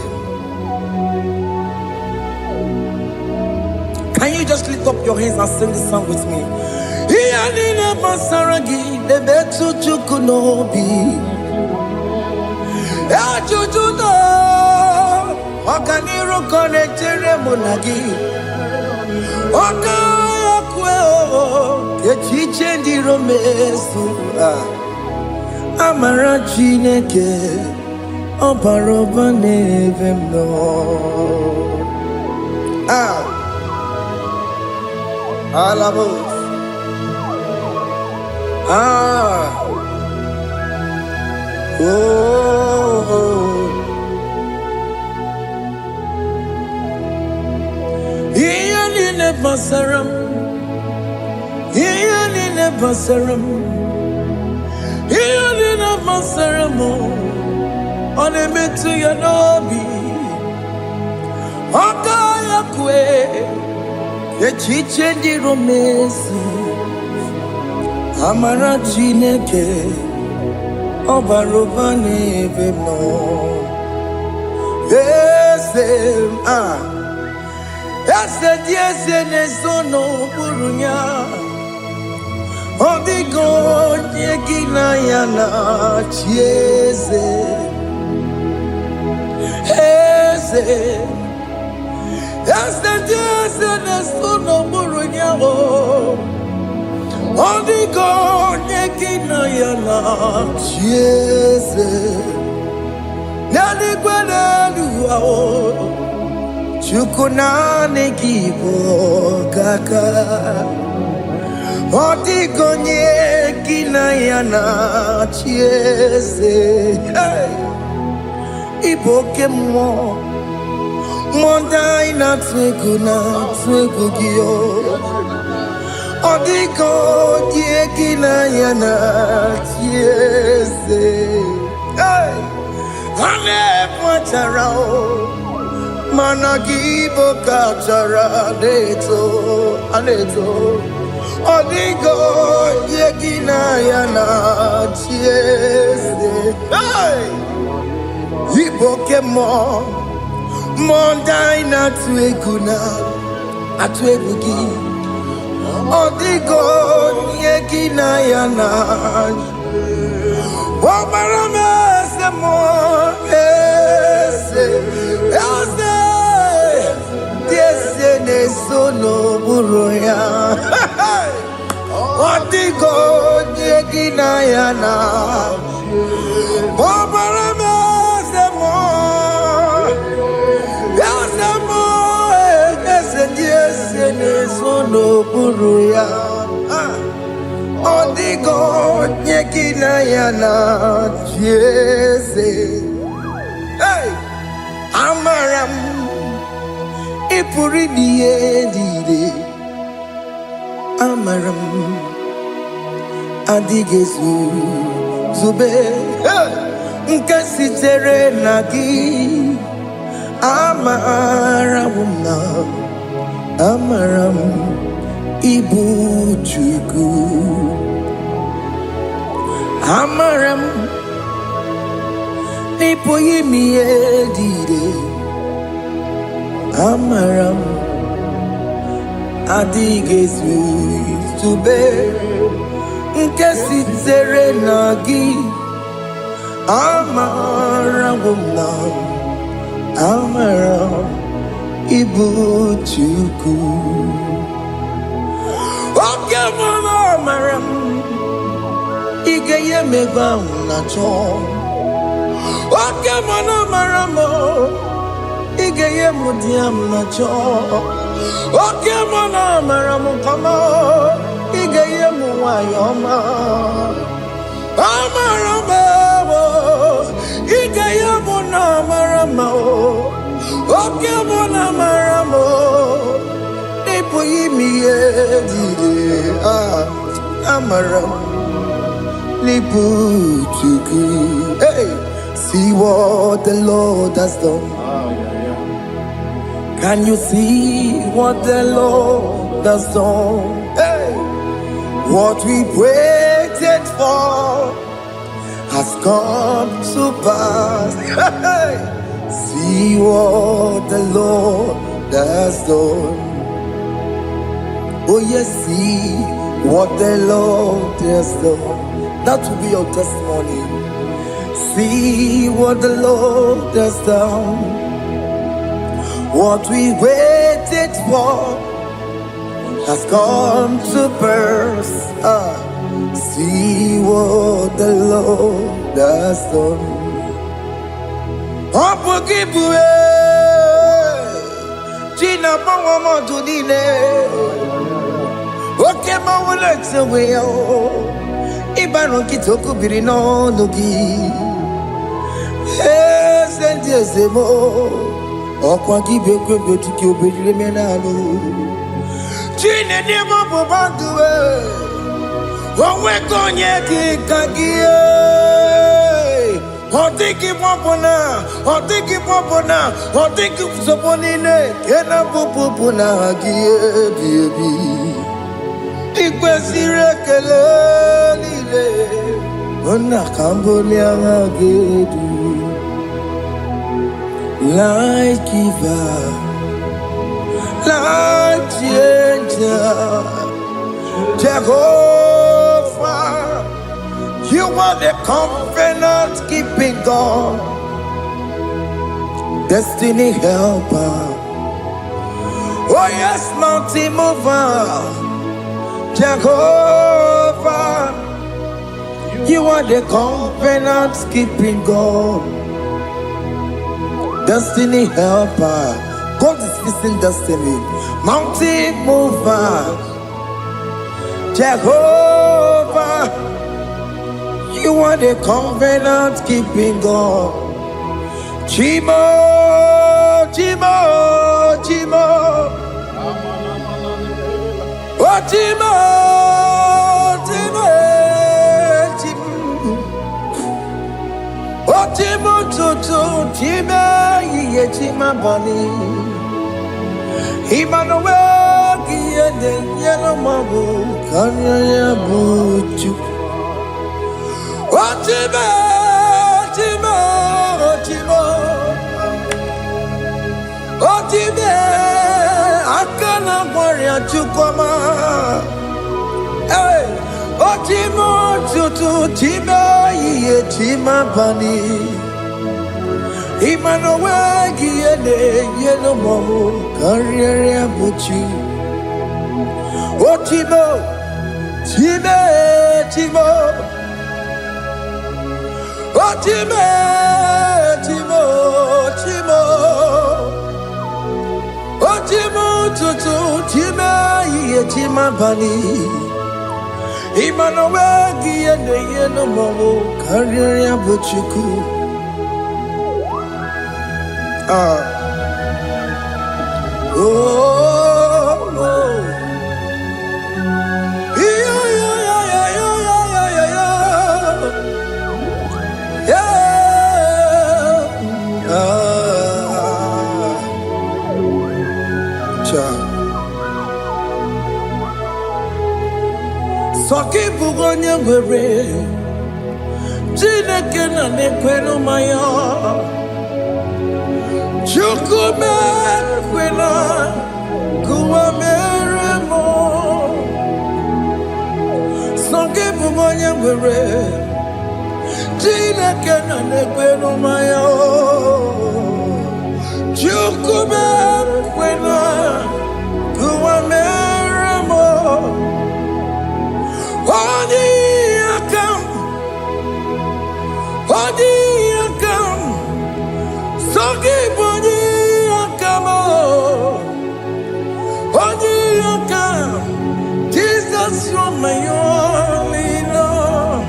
[SPEAKER 2] Can you just lift up your hands and sing this song with me? Okaniro konechere monagi. Kechiche di romesu. Amara chineke. Obarobane vemno. Alabos. Never serum. He never serum. He never serum. On a metu ya nobi. Okaya kwe. Kechiche di romesu. Amara chineke. Obarobane vemo. Yes, Ese diese ne sono burunya. Odigo nyegina yana chieze. Ese diese ne sono burunya. Odigo nyegina yana chieze. Nani gwaneluwa Chukunane kibo kaka. Otigonye kinayana chiese. Iboke mo. Monda ina twegu giyo. Otigonye kinayana chiese. Ane pacharao. Managibo kachara aneto Odigo yegina yana chiese. Ibokemo Mondaina Tueguna Atuebugi Odigo Yekina Yana Wabarame Semo Ese Nesono Buroya Odigo Yekina Yana Wabarame Sono buruya Odigo nyekina yana jese Hey Amaram Ipuri diye dide Amaram Adigezu Zube Nkasitere nagi Amaramuna Amaram Ibu Chuku Amaram Nipo Yimi Edide Amaram Adigezu Tube Nkesi Tere Nagi Amaram Amaram Ibu Chuku Okemana Maram Igeye Megba Nacho Okemana Maramo Igeye Mudiam Nacho Okemana Maramo Kama Igeye Muayoma Amaramo Igeye Muna Maramo Okemana Maramo Nipo Yimi Edide Amaram Nipo Chuku Hey, see what the Lord has done. Can you see what the Lord has done? Hey, what we waited for has come to pass. Hey, see what the Lord has done. Oh yes, see what the Lord has done. That will be your testimony. See what the Lord has done. What we waited for has come to pass. See what the Lord has done. Opogibue China Pawamo Dunine Okema Wulexaweo Ibano Kitoku Birino Nogi Sentiesemo Okwangi Bekwe Tukio Birimenano China Nemo Bobandue Owekonye Kikagie Otiki popona, otiki soponine, kena popona gie baby. Ikwesire kele lile, ona kambonia gedu. Like giver, like changer, Jehovah. You are the covenant keeping God, destiny helper. Oh yes, mountain mover, Jehovah. You are the covenant keeping God, destiny helper. God is fixing destiny. Mountain mover, Jehovah. You are the covenant keeping God. Chimo, Chimo, Chimo. Oh, Chimo, Chimo, Chimo. Oh, Chimo, Chimo, Chimo, Chimo, Bani. Emmanuel, Kiede, Yellow Mabu, Kanya Buchu. Chimo, Chimo, Chimo. Otime akana warrior chukoma. Hey, Otimo tutu time ye tima bani. Imanowe giyene yeno mo karriere abuchi. Otimo Timo. Otime Timo. Otimo tutu time ye tima bani. Imanowe giyene yeno mo karriere abuchiku. Oh. Soki bugonye were Chineke na nekwenu maya Chukume kwena kuwa meremo Soki bugonye were Chineke na nekwenu maya Chukume kwena kuwa meremo Odi akam, soki bodi akamo. Odi akam, Jesus you're my only Lord.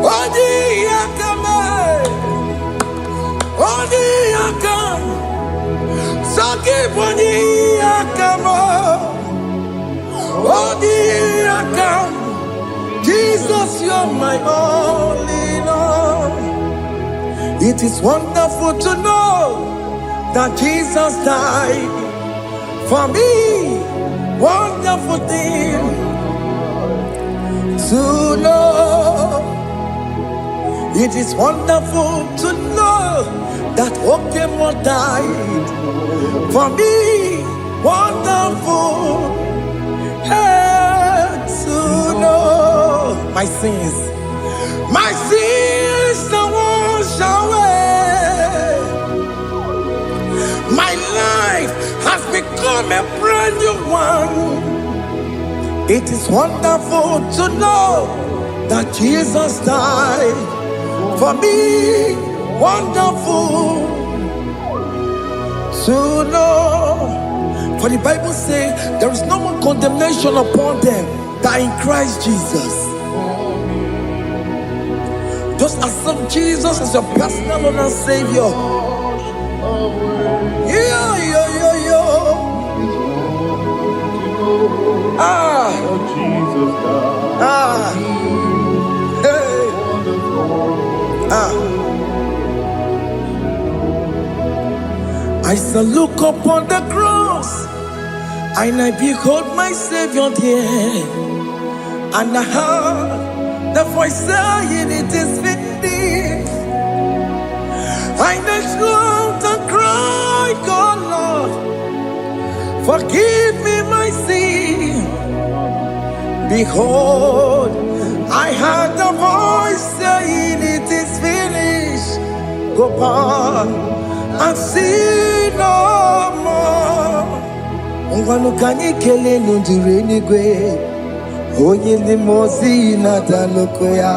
[SPEAKER 2] Odi akam, soki bodi akamo. Odi akam. Jesus, you're my only Lord. It is wonderful to know that Jesus died for me. Wonderful thing to know. It is wonderful to know that Okemo died for me. Wonderful. To know my sins are washed away. My life has become a brand new one. It is wonderful to know that Jesus died for me. Wonderful to know. For the Bible says there is no more condemnation upon them that are in Christ Jesus. Just accept Jesus as your personal Lord and Savior. Yeah. I shall look upon the cross, and I behold my Savior there, and I heard the voice saying, "It is finished." I knelt and cried, "God, Lord, forgive me my sin." Behold, I heard the voice saying, "It is finished." Go back and sin no more. Ungwanu kanyi kele nundure nigwe, onye ndi mozi na daloko ya.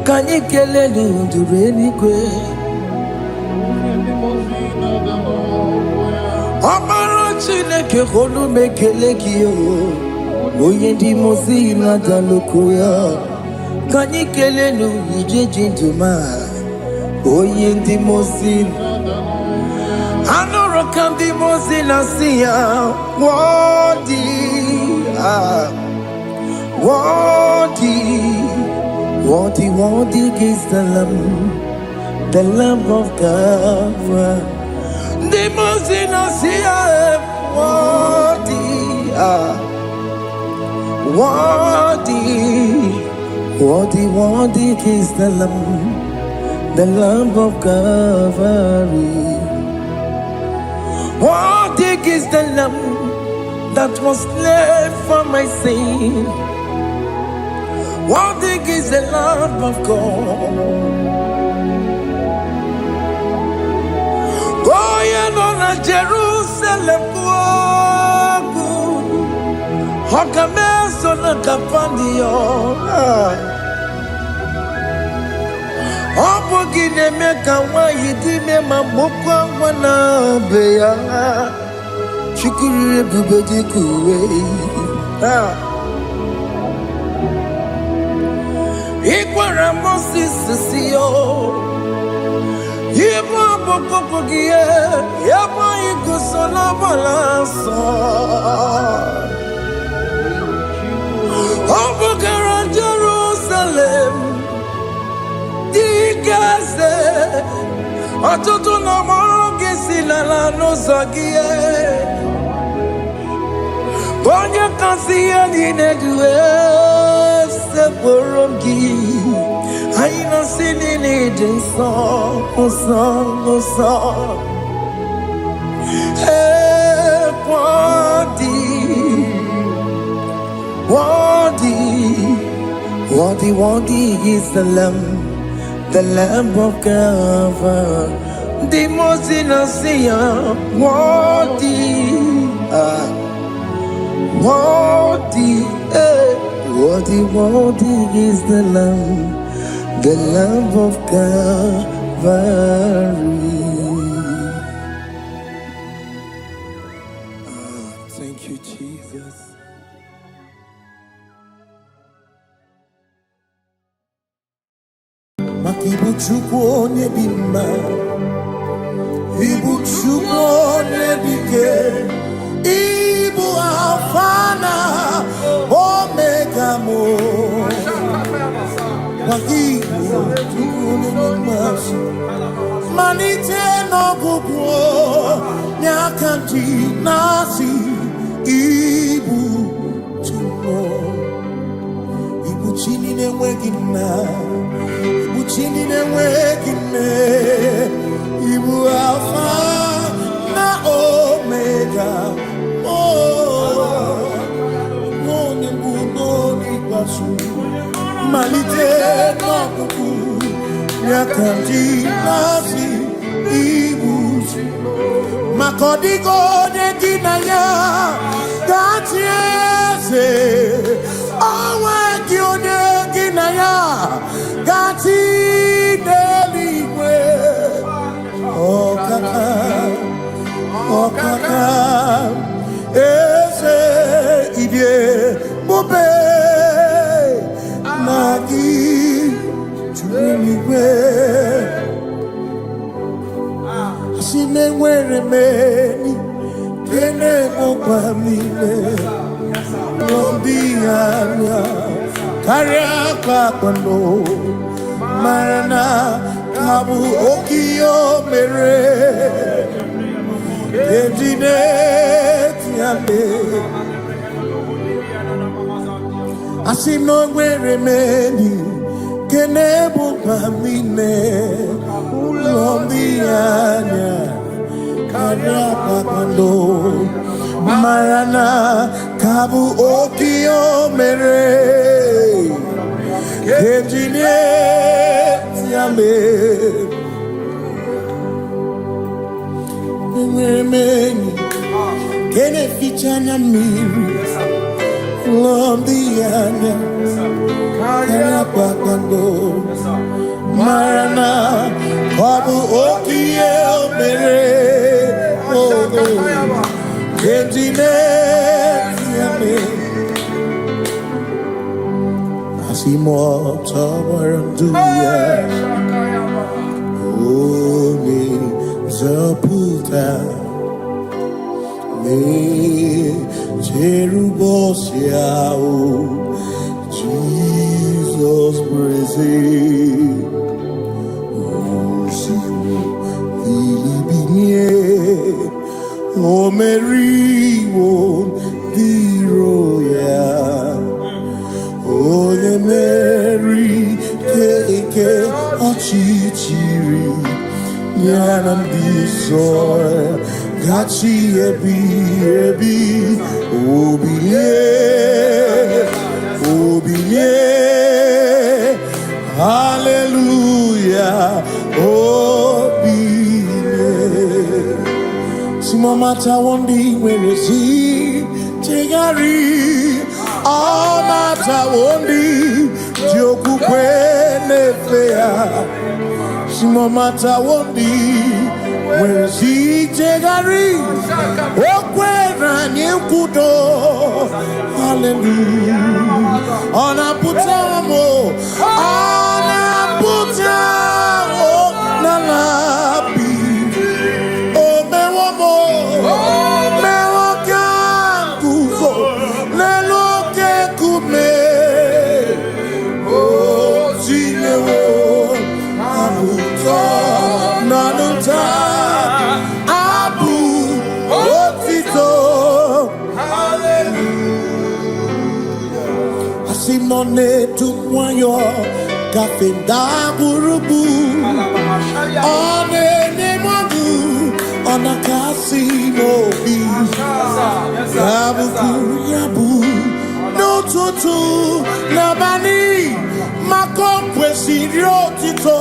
[SPEAKER 2] Kanyi kele nundure nigwe, Amara Chineke kolu mekele kiyo, onye ndi mozi na daloko ya. Kanyi kele nundure jinduma, onye ndi mozi. Anoro kandi mozi na siya, worthy is the Lamb of God. The mozi na siya, worthy is the Lamb of Calvary. Worthy is the Lamb that was slain for my sin. Worthy is the Lamb of God. Going on a Jerusalem walk. Hakames on a Capandio. Opogine meka wa yidime mamokwa wana beya. Chukuru bubeji kuwe. Ikwara Moses siyo. Yibo bokopogie. Yabo ikusola balansa. Opogara Jerusalem. Digaze. Atutu na morongi silala no zagie. Bonye kansiya dinedwe se borongi. Aina sinini jinson. Hey, worthy is the Lamb of God. The most innocent, worthy is the Lamb of Calvary. Thank you, Jesus. Makibuchukwu nebima, ibuchukwu nebike, ibu afana, omega mo. Makibuchukwu nebima, manite no gugu, nyakanti nasi, ibu chumo, ibu chini newegina. Chini newegine, Ibu Alpha na Omega. Noni bunoni basu, malite no kuku, nyakanti nasi Ibu. Makodigo de dinaya, gatiese, awe kione ginaya. Gati deligwe, oh kaka, ese idie bobe nagi chuligwe. Asime were meni kene mopamile, lombianya. Kariaka kwando marana kabu okio mere ejine tiale asino were meni kenebu pamine ulombianya. Kariaka kwando marana kabu okio mere engineer yame meni kene fichana miri lombianya kaya pakando marana kabu okie mere engineer yame. Asimo tabaranduya, Omi zaputa, me cherubosiao, Jesus praise, Osimu ilibinye, O Mary won diroya. Oye Mary, keke ochichiri, nyanam disoy,
[SPEAKER 3] Kachi ebi obiye hallelujah obiye Simomata wondi weresi tegari amata wondi joku kwenefea Simomata wondi weresi tegari okwera nyekudo hallelujah onaputamo nalabi omewamo mewokanguzo leloke kume ozinewo abuto nanuta abu otito hallelujah asimone tumwayo kafenda burubu one nemodu ona kasimobi yabu no tutu nabani makompwesi riotito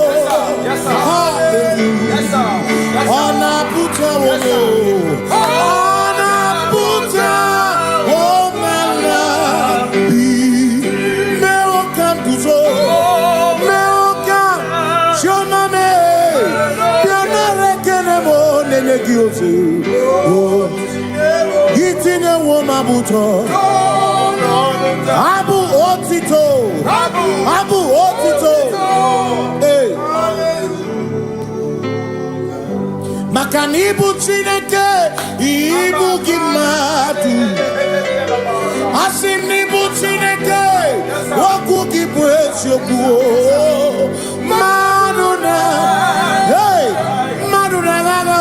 [SPEAKER 3] hallelujah ona puta wono ona puta womala bi meo kanduzo Gitine womabuto Abu otito Hey Makanibu chineke Ibu gimadu Asinibu chineke Waku kibwesyoku Maduna Hey Maduna gago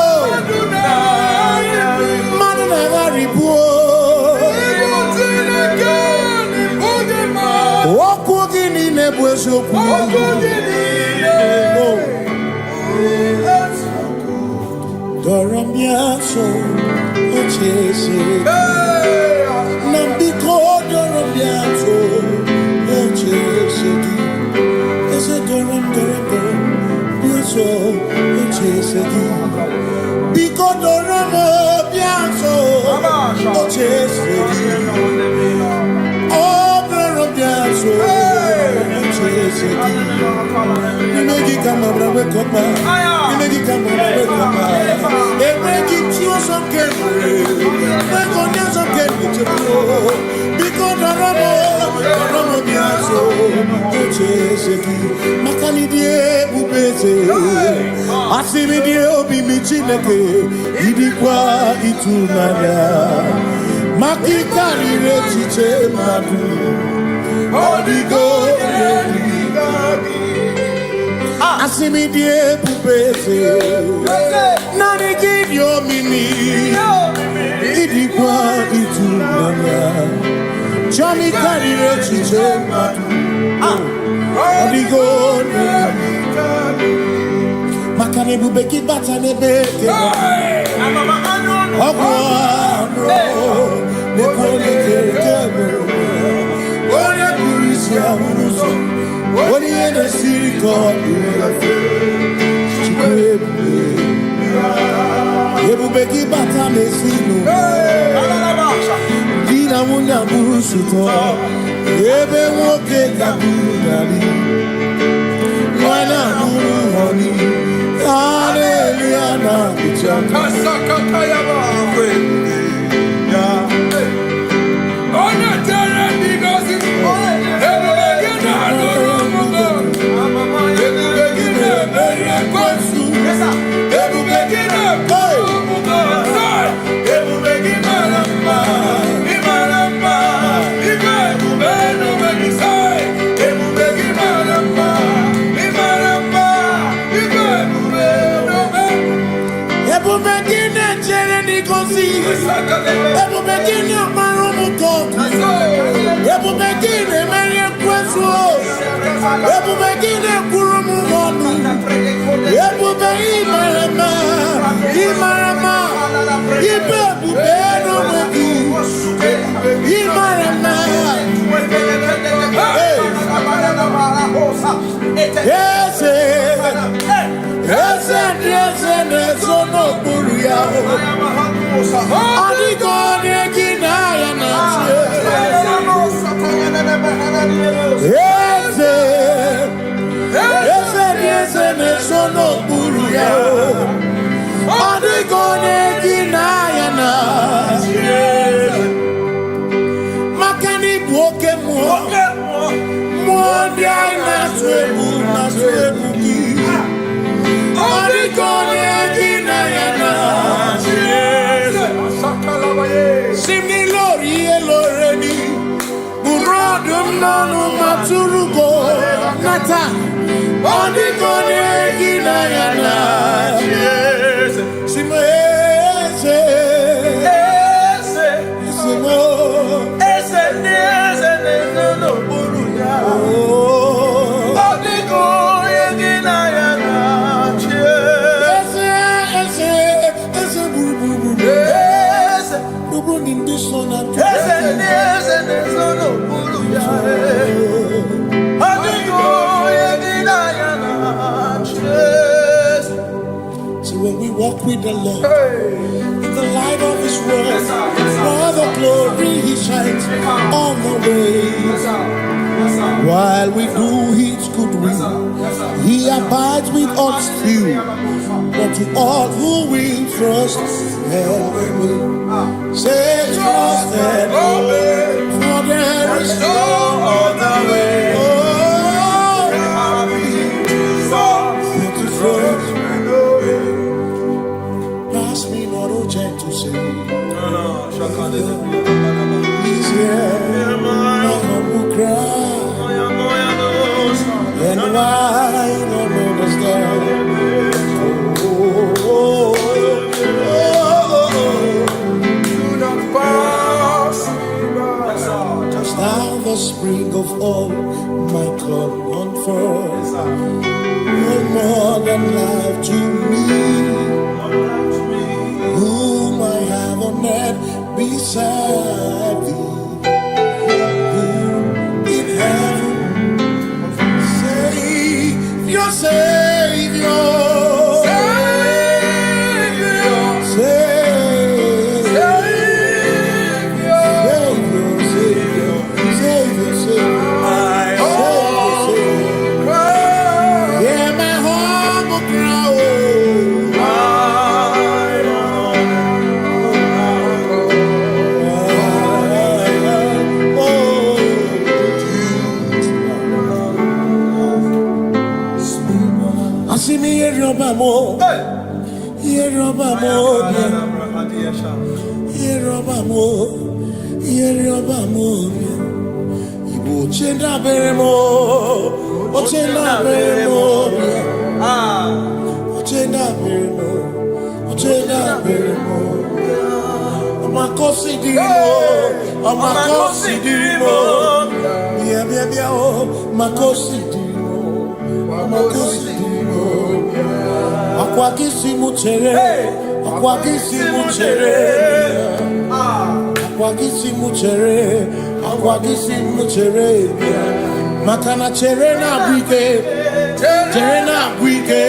[SPEAKER 3] Okugini nebwesoku Dorombiaso ochese Nambiko dorombiaso ochese Ese dorom biaso ochese Biko doromo biaso ochese So you make it come up and wake up. You make it come up and wake up. They break it to some candy. They go down some candy to blow. Because the Ramo Biaso, Makani die ubeze. Asimi die obi michineke. Idikwa itunaya. Makikari rechiche madu. Odigo Asimi die pupese Nani gidio mini Idikwa itunanya Chami karire chiche matu Odigo Makane bubeki bata nebeke Ogwa Nekone kekebe Oya kurisia unuso Oni ene siriko Chikwebu Yebubeki bata mesino Dina munya busuto Yebe woke kabunari Mwana muru honi Hallelujah na kuchana
[SPEAKER 2] Kasakata yaba
[SPEAKER 3] Ebu begini amarumu koku Ebu begini meri kwesu Ebu begini kurumu honu Ebu begini imarama Ibebu beno mweku Imarama Ese Nezono Buria Adigone Ginaya Nase Ese Nezono Buria Adigone Ginaya Nase Makani Boke Mondia Naswebu Adigone Ginaya Nase Simni Lori Eloreni Burodum Nonu Maturugo Nata Adigone Ginaya Nase So when we walk with the Lord in the light of His word, for the glory He shines on the way. While we do His good will, He abides with us still. But to all who will trust and obey, say trust and obey, for there is no other way. Oh, but to trust and obey. Pass me not, oh gentle Savior. He's here, my humble cry. And why don't understand? Do not pass just now the spring of all my cup unfurls. You're more than life to me, whom I have on earth beside thee. Your Savior, yeah, my humble crown. See me here, Robamo. Here, Robamo. Here, Robamo. Here, Robamo. Ibu chenda beremo. Ochenda beremo. Ochenda beremo. Ochenda beremo. Amakosi dirimo. Amakosi dirimo. Bia bia bia oh. Makosi dirimo. Amakosi dirimo. Akwagisi muchere, akwagisi muchere, akwagisi muchere, akwagisi muchere. Makana chere na bwike, chere na bwike,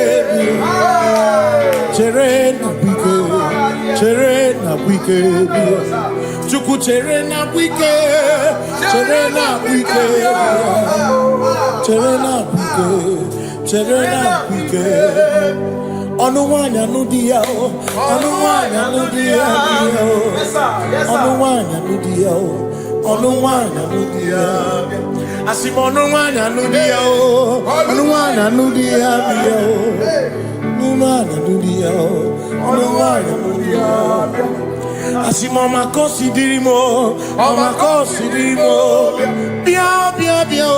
[SPEAKER 3] chere na bwike, chere na bwike. Chuku chere na bwike, chere na bwike, chere na bwike. Serena Pike, Onuanya Nudia, Onuanya Nudia, Onuanya Nudia, Onuanya Nudia, Asimonuanya Nudia, Onuanya Nudia, Onuanya Nudia, Onuanya Nudia. Asimama considirimo, ama considirimo, bia bia bia,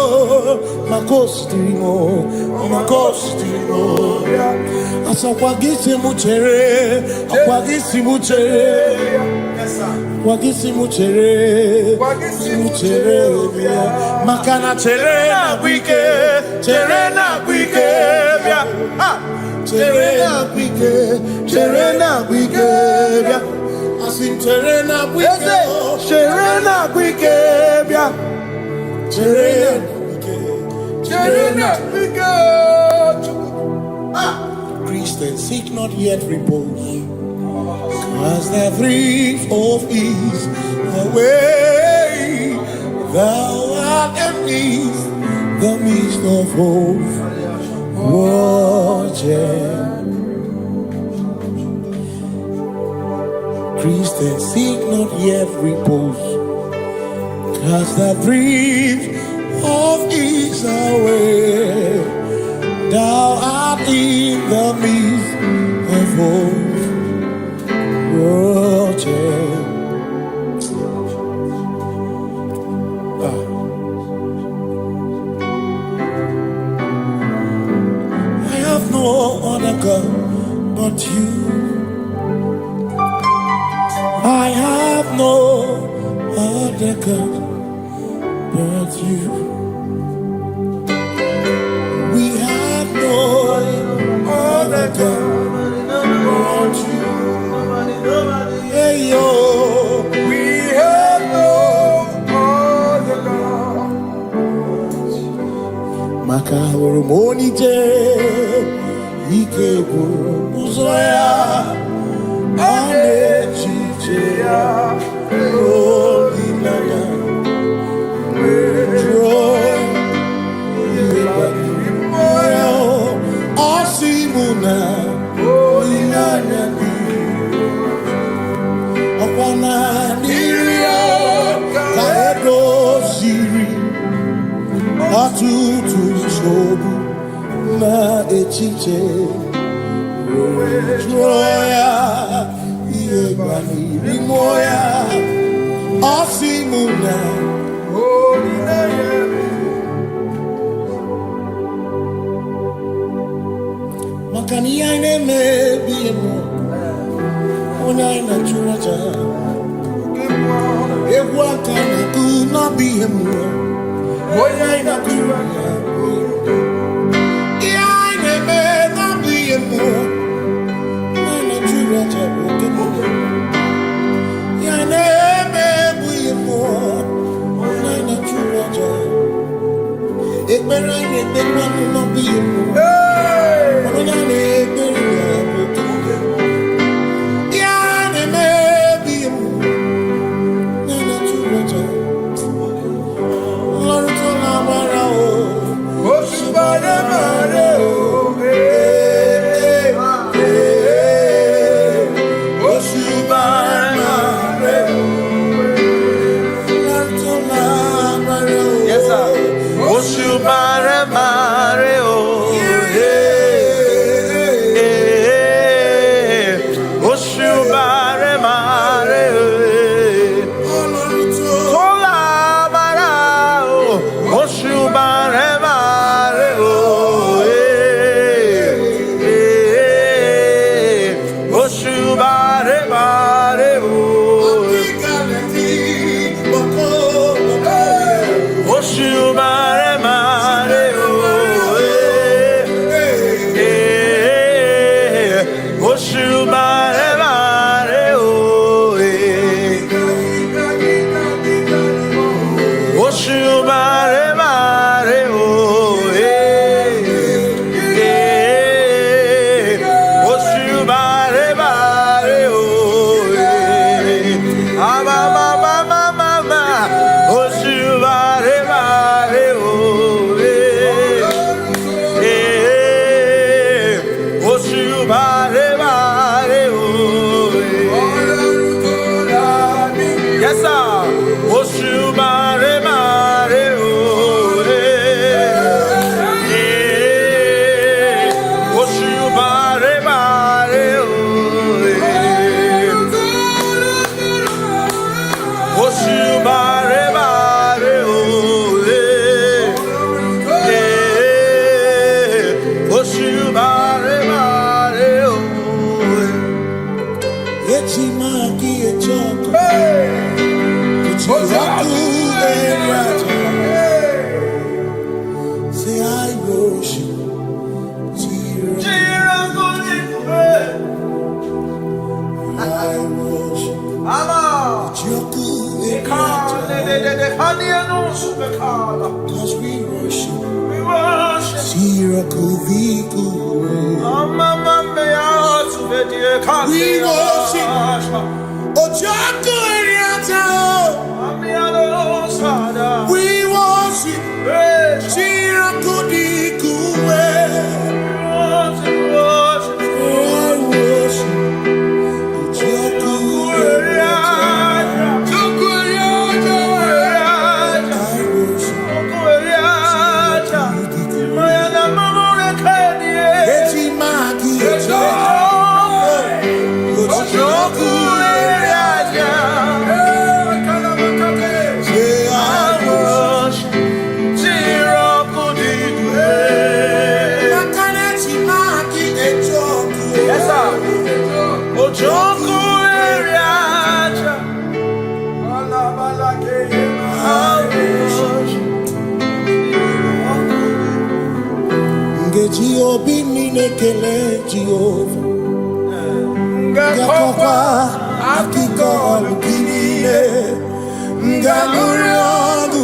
[SPEAKER 3] ma considirimo, ama considirimo. Asakwagisi muchere, akwagisi muchere, akwagisi muchere, muchere bia. Makana chere na bwike, chere na bwike bia. Chere na bwike, chere na bwike bia. Serena Wikebia. Serena Christians seek not yet repose, cause the thief of ease away. Thou art at ease, the midst of hope. Watching. Christians seek not yet repose, cast the grief of ease away. Thou art in the midst of hope. I have no other God but you. I have no other God but you. We have no other God but you. Hey yo, we have no other God. Makahoromoni je, ike buru uzoya. I worship Cause we worship. Sirakuviku. We worship. Ojaku Eriata. We worship. Sirakudiku. Yakokwa akiko olukile ngamuriogu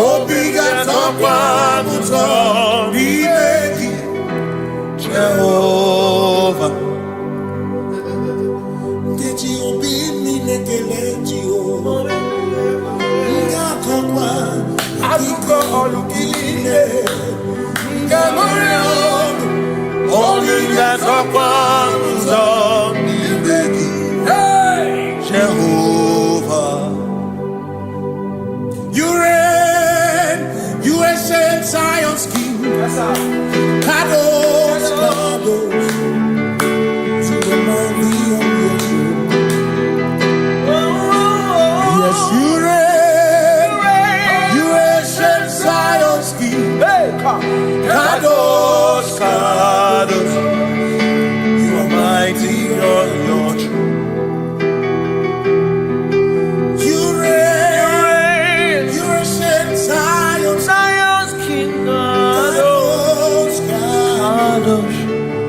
[SPEAKER 3] obiga tokwa muto bimeji Jehovah Ngeji obini nekele Jehovah Yakokwa akiko olukile ngamuriogu obiga tokwa muto Jehovah, you reign, you ancient Zion's King. Kadosh, Kadosh, to the mighty on your throne. Yes, you reign, you ancient Zion's King. Kadosh, Kadosh, you are mighty on your throne.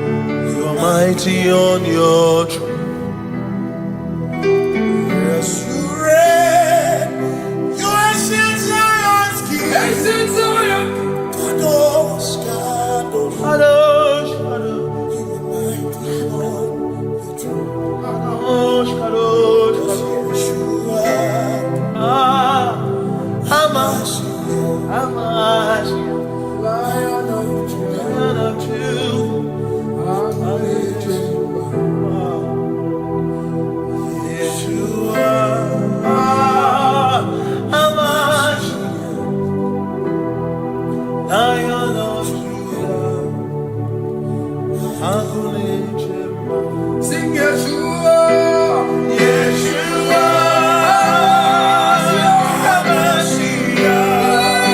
[SPEAKER 3] Mighty on your throne. Yes, you reign. You ancient Zion's King. Ancient Zion. Kadosh, Kadosh, Kadosh, Kadosh. You are mighty on your throne. Kadosh, Kadosh, Kadosh. Amash, Lion of Judah, Lion of Judah. Sing Yeshua, Yeshua, Lion of Judah, sing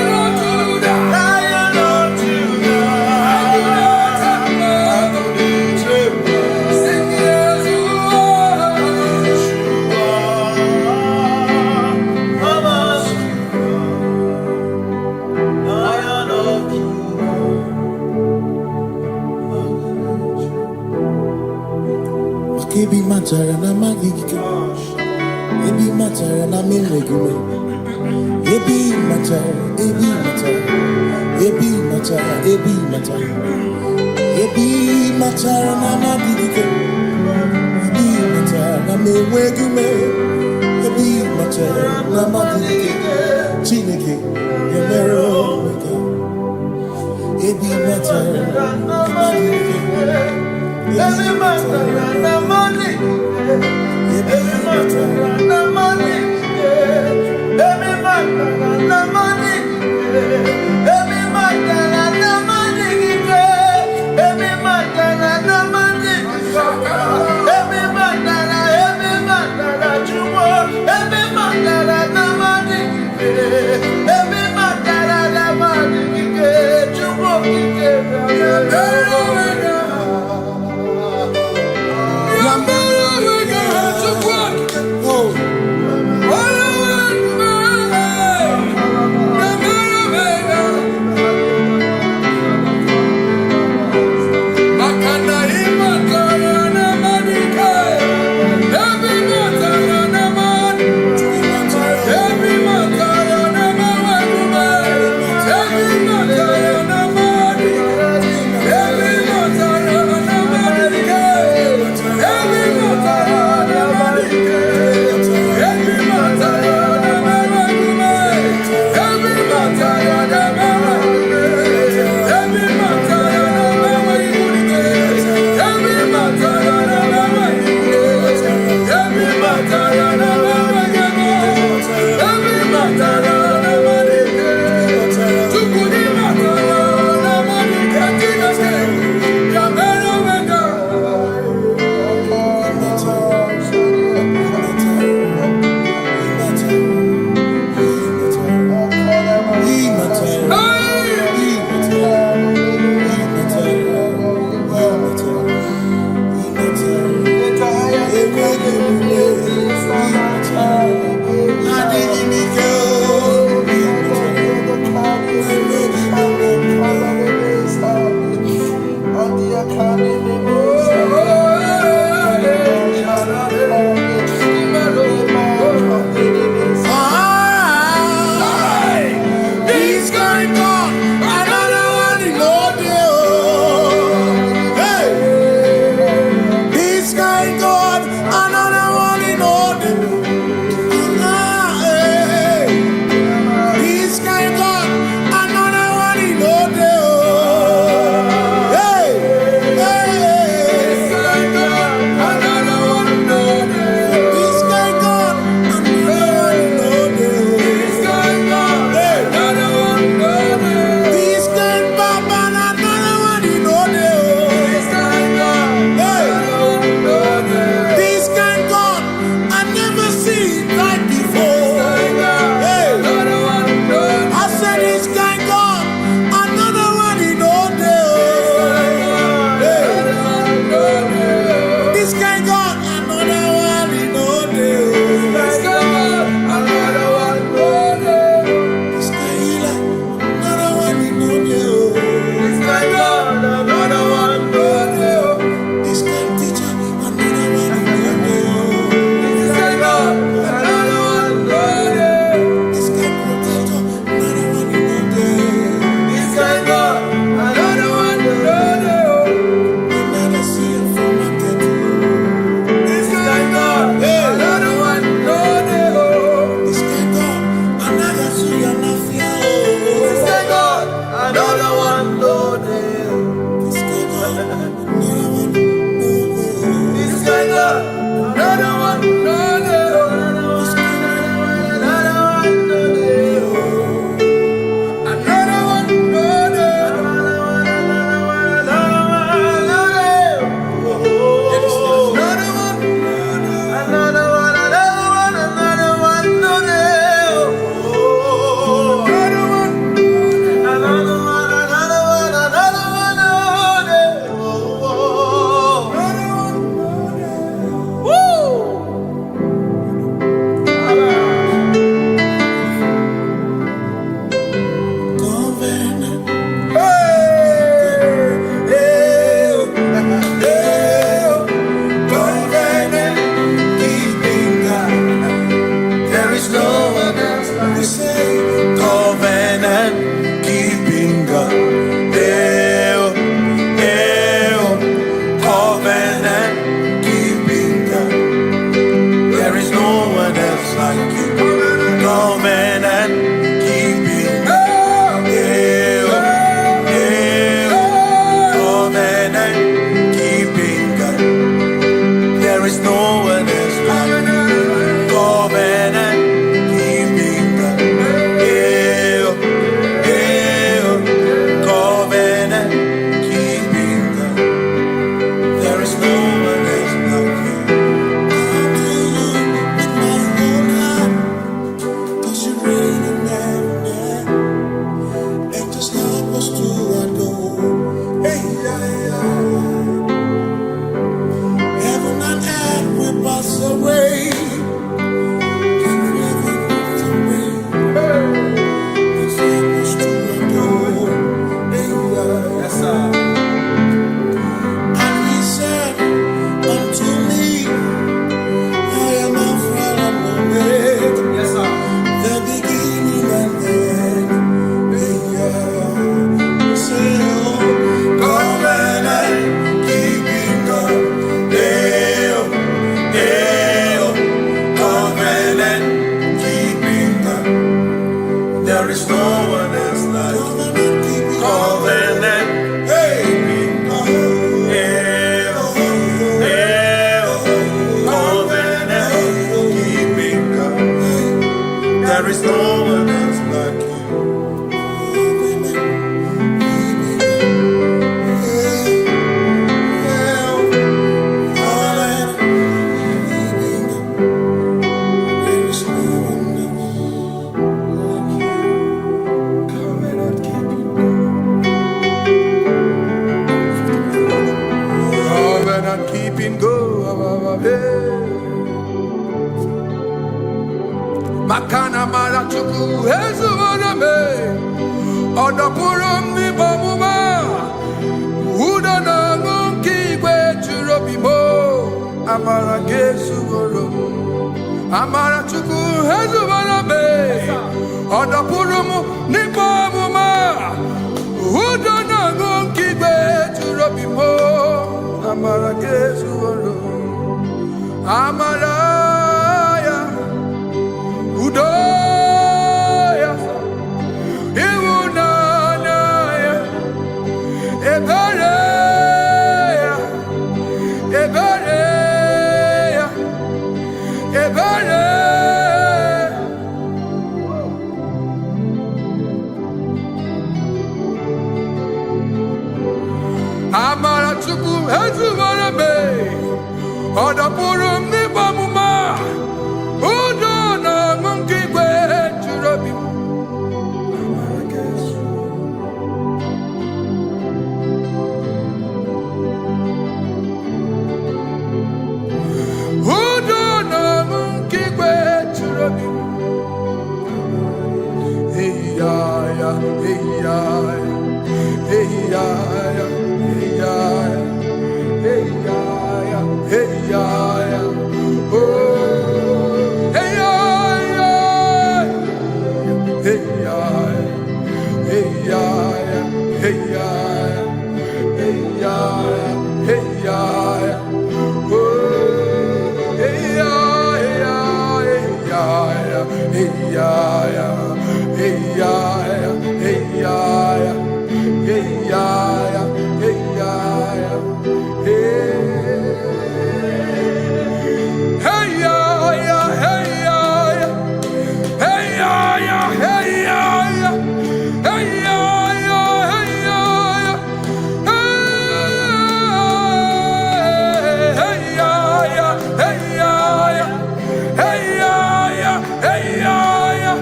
[SPEAKER 3] Ebi matara na magigika, ebi matara na menegume, ebi matara, ebi matara, ebi matara, ebi matara, ebi matara na magigika, ebi matara na menegume, ebi matara na magigika, Chineke yemero mega, ebi matara na magigika. Every matter na money, every matter na money, every matter na money, every matter na money, every matter na money, every matter jumo, every matter na money, every matter na money, jumo Oh,
[SPEAKER 2] is no one else like you. Covenant keeping God. Covenant keeping God. There is no one else like you. Covenant keeping God. Covenant keeping God. There is no one else like you. Covenant keeping God. Covenant keeping God. There is no one else like you.
[SPEAKER 3] Come to you with my whole heart, 'cause you reign in heaven, and just help us to adore. Hey, heaven and earth will pass away. Forever pass away. Just help us to adore. Hey,
[SPEAKER 2] Yes, sir.
[SPEAKER 3] And he said unto me, I am Alpha and Omega,
[SPEAKER 2] Yes, sir.
[SPEAKER 3] the beginning and the end. He said, oh,
[SPEAKER 2] Covenant keeping God. Covenant keeping God. There is no one else like you.
[SPEAKER 3] covenant keeping God.
[SPEAKER 2] Covenant keeping God. Covenant keeping God. There is no one else like you. Covenant keeping God. Covenant keeping God. Makana mara chuku hezu waname. Odapurum ni bomuma. Uda na ngunki kwe churobimo. Amara gesu worum. Amara chuku hezu waname. Odapurum ni bomuma. Uda na ngunki kwe churobimo. Amara gesu worum. Amara ya. Udoya. Iwunanaya. Ebereya. Ebereya. Ebereya. Amara chuku hezu warabe. Odapurum ni bamuma. Udo na ngunki kwe churabi. Amara gesu. Udo na ngunki kwe churabi. Hey ya ya, hey ya ya, hey ya ya, hey ya ya, hey ya ya, hey ya ya. Oh, hey ya ya, hey ya ya, hey ya ya, hey ya ya, hey ya ya, hey ya ya. Oh, hey ya ya, hey ya ya, hey ya ya, hey ya ya, hey ya ya, hey ya ya, hey ya ya, hey. Hey ya ya, hey ya ya, hey ya ya, hey ya ya, hey ya ya, hey ya ya, hey ya ya, hey ya ya, hey ya ya, hey ya ya,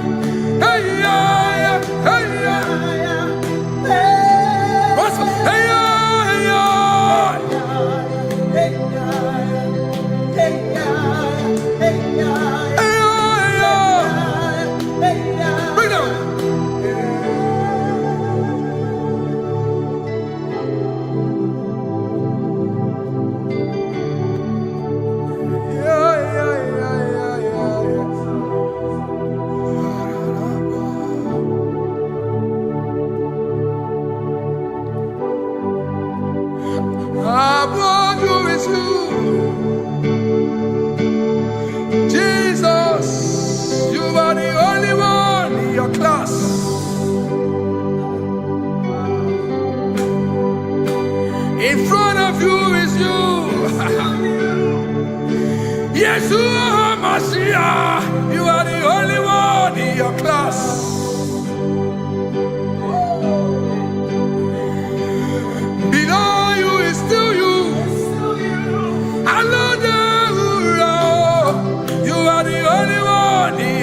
[SPEAKER 2] hey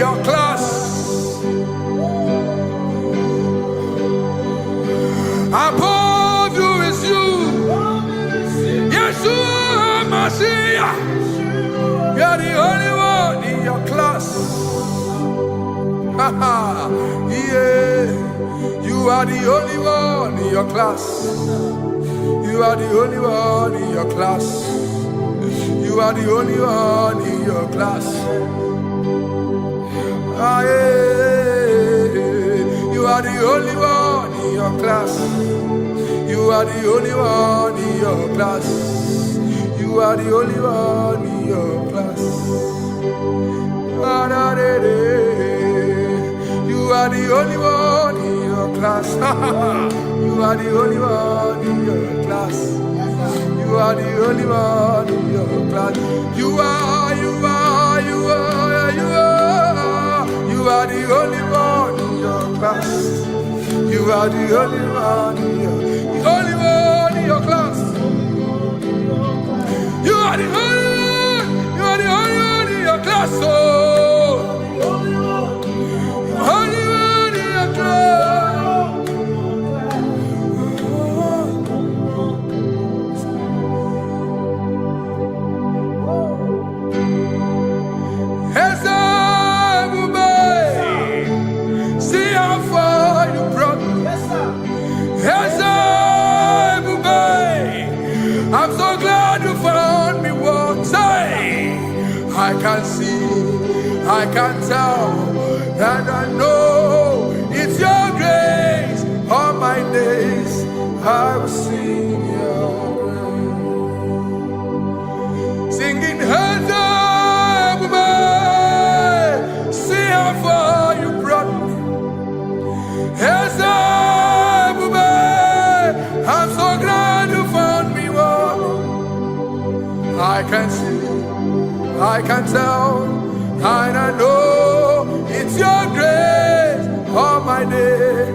[SPEAKER 2] your class. Above you is you. Yeshua Mashiach. You're the only one in your class. Yeah. You are the only one in your class. You are the only one in your class. You are the only one in your class. Ah, yeah. You are the only one in your class. You are the only one in your class. You are the only one in your class. Ah, da, da, da. You are the only one in your class. You are the only one in your class. You are the only one in your class. You are the only one in your class. You are the only one in your class. You are the only one in your class. Oh. Only one in your class. See how far you brought me. I'm so glad you found me once. I can see, I can tell, and I know it's your grace. All my days I will sing your grace. Singing hands up, see how far you brought me. Hands up, I'm so glad you found me one. I can see, I can tell, and I know it's your grace. All my day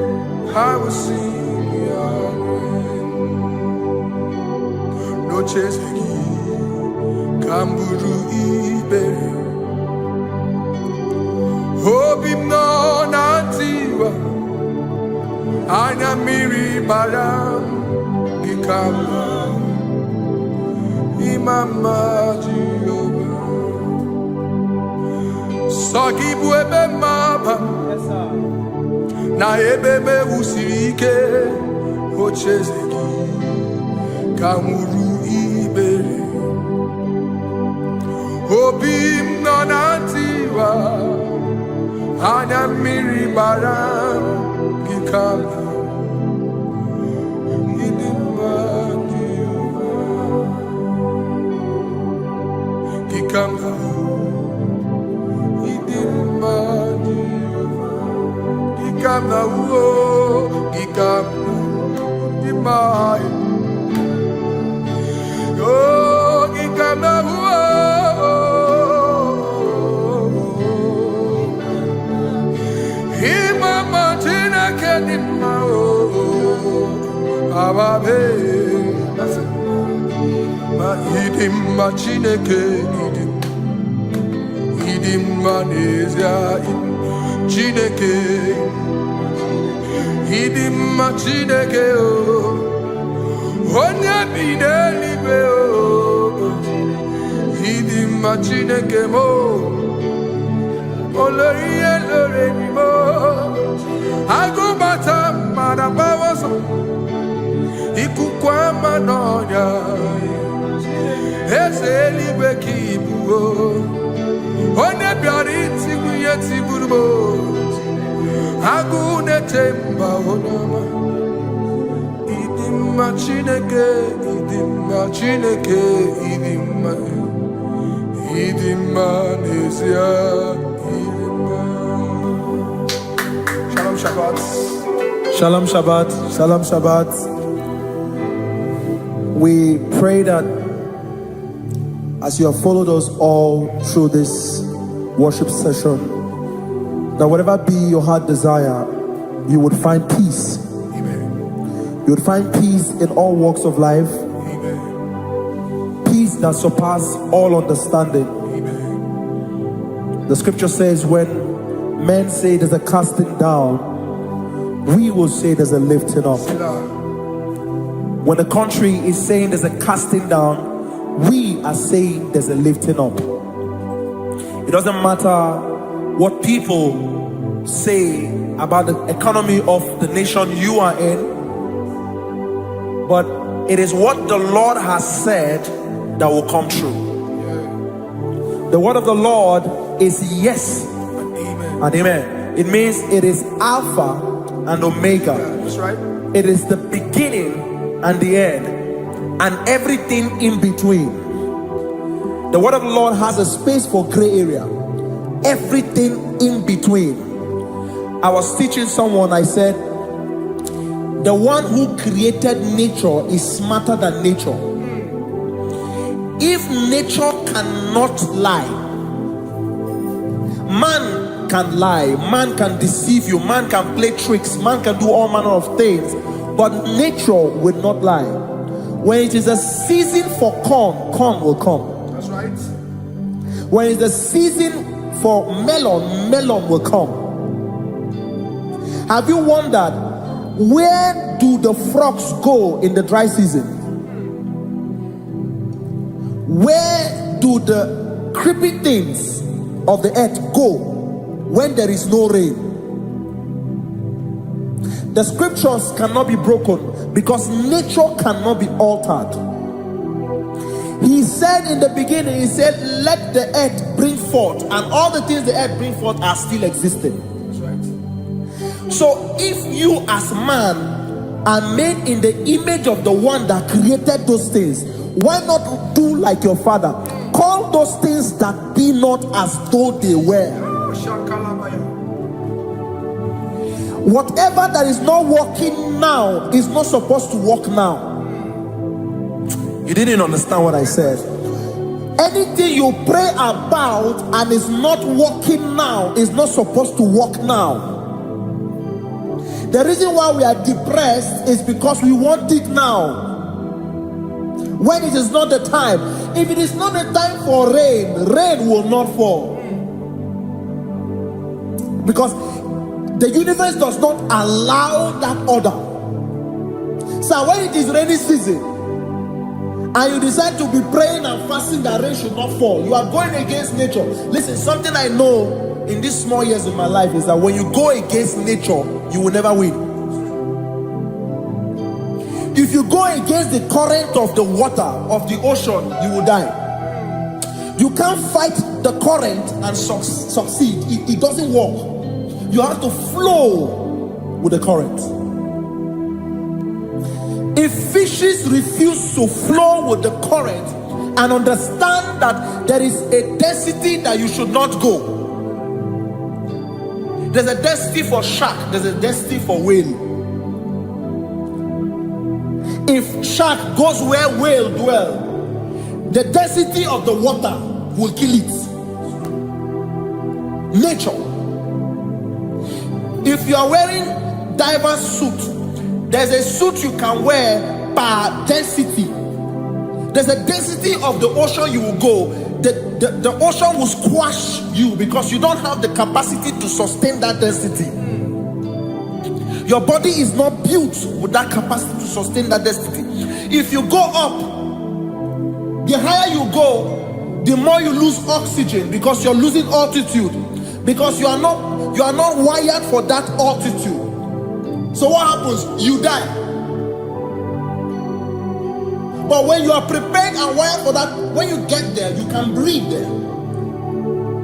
[SPEAKER 2] I will sing your grace. No chase again, Kamburu Ibe. Hope him no nantiwa. Anya miri baram gikama. Imama Jehovah. Sagi buebe mapa. Na ebebe usirike. Ochezegi. Kamuru ibere. Obim nonantiwa. Anya miri baram gikama. Gikama, oh, Gikama, Imama Tina Kedima, Ababe, Idim Machineke, Idim Manesia, Chineke, Idim Machineke, Onya Bidelibe, Idim Machineke mo, Oloye Lorenimo, Agubata Madabawaso, Ikukwama Nonya. Ezelibe kibuo, one biariti kuyeti burbo, agune temba onama. Idimma chineke, idimma nesia, idimma. Shalom Shabbat.
[SPEAKER 3] Shalom Shabbat. Shalom Shabbat. We pray that as you have followed us all through this worship session, that whatever be your heart desire, you would find peace.
[SPEAKER 2] Amen.
[SPEAKER 3] You would find peace in all walks of life.
[SPEAKER 2] Amen.
[SPEAKER 3] Peace that surpasses all understanding.
[SPEAKER 2] Amen.
[SPEAKER 3] The scripture says when men say there's a casting down, we will say there's a lifting up. When the country is saying there's a casting down, we are saying there's a lifting up. It doesn't matter what people say about the economy of the nation you are in, but it is what the Lord has said that will come true. The word of the Lord is yes and amen. It means it is Alpha and Omega.
[SPEAKER 2] That's right.
[SPEAKER 3] It is the beginning and the end, and everything in between. The word of the Lord has a space for gray area. Everything in between. I was teaching someone, I said, the one who created nature is smarter than nature. If nature cannot lie, man can lie, man can deceive you, man can play tricks, man can do all manner of things, but nature will not lie. When it is a season for corn, corn will come.
[SPEAKER 2] That's right.
[SPEAKER 3] When it's a season for melon, melon will come. Have you wondered, where do the frogs go in the dry season? Where do the creepy things of the earth go when there is no rain? The scriptures cannot be broken because nature cannot be altered. He said in the beginning, he said, let the earth bring forth, and all the things the earth bring forth are still existing.
[SPEAKER 2] That's right.
[SPEAKER 3] So if you as man are made in the image of the one that created those things, why not do like your father? Call those things that be not as though they were. Whatever that is not working now is not supposed to work now. You didn't understand what I said. Anything you pray about and is not working now is not supposed to work now. The reason why we are depressed is because we want it now, when it is not the time. If it is not the time for rain, rain will not fall, because the universe does not allow that order. So when it is rainy season and you decide to be praying and fasting that rain should not fall, you are going against nature. Listen, something I know in these small years of my life is that when you go against nature, you will never win. If you go against the current of the water of the ocean, you will die. You can't fight the current and succeed. It doesn't work. You have to flow with the current. If fishes refuse to flow with the current and understand that there is a density that you should not go, there's a density for shark, there's a density for whale. If shark goes where whale dwell, the density of the water will kill it. Nature. If you are wearing diver's suit, there's a suit you can wear per density. There's a density of the ocean you will go. The ocean will squash you because you don't have the capacity to sustain that density. Your body is not built with that capacity to sustain that density. If you go up, the higher you go, the more you lose oxygen because you're losing altitude, because you are not wired for that altitude. So what happens? You die. But when you are prepared and wired for that, when you get there, you can breathe there,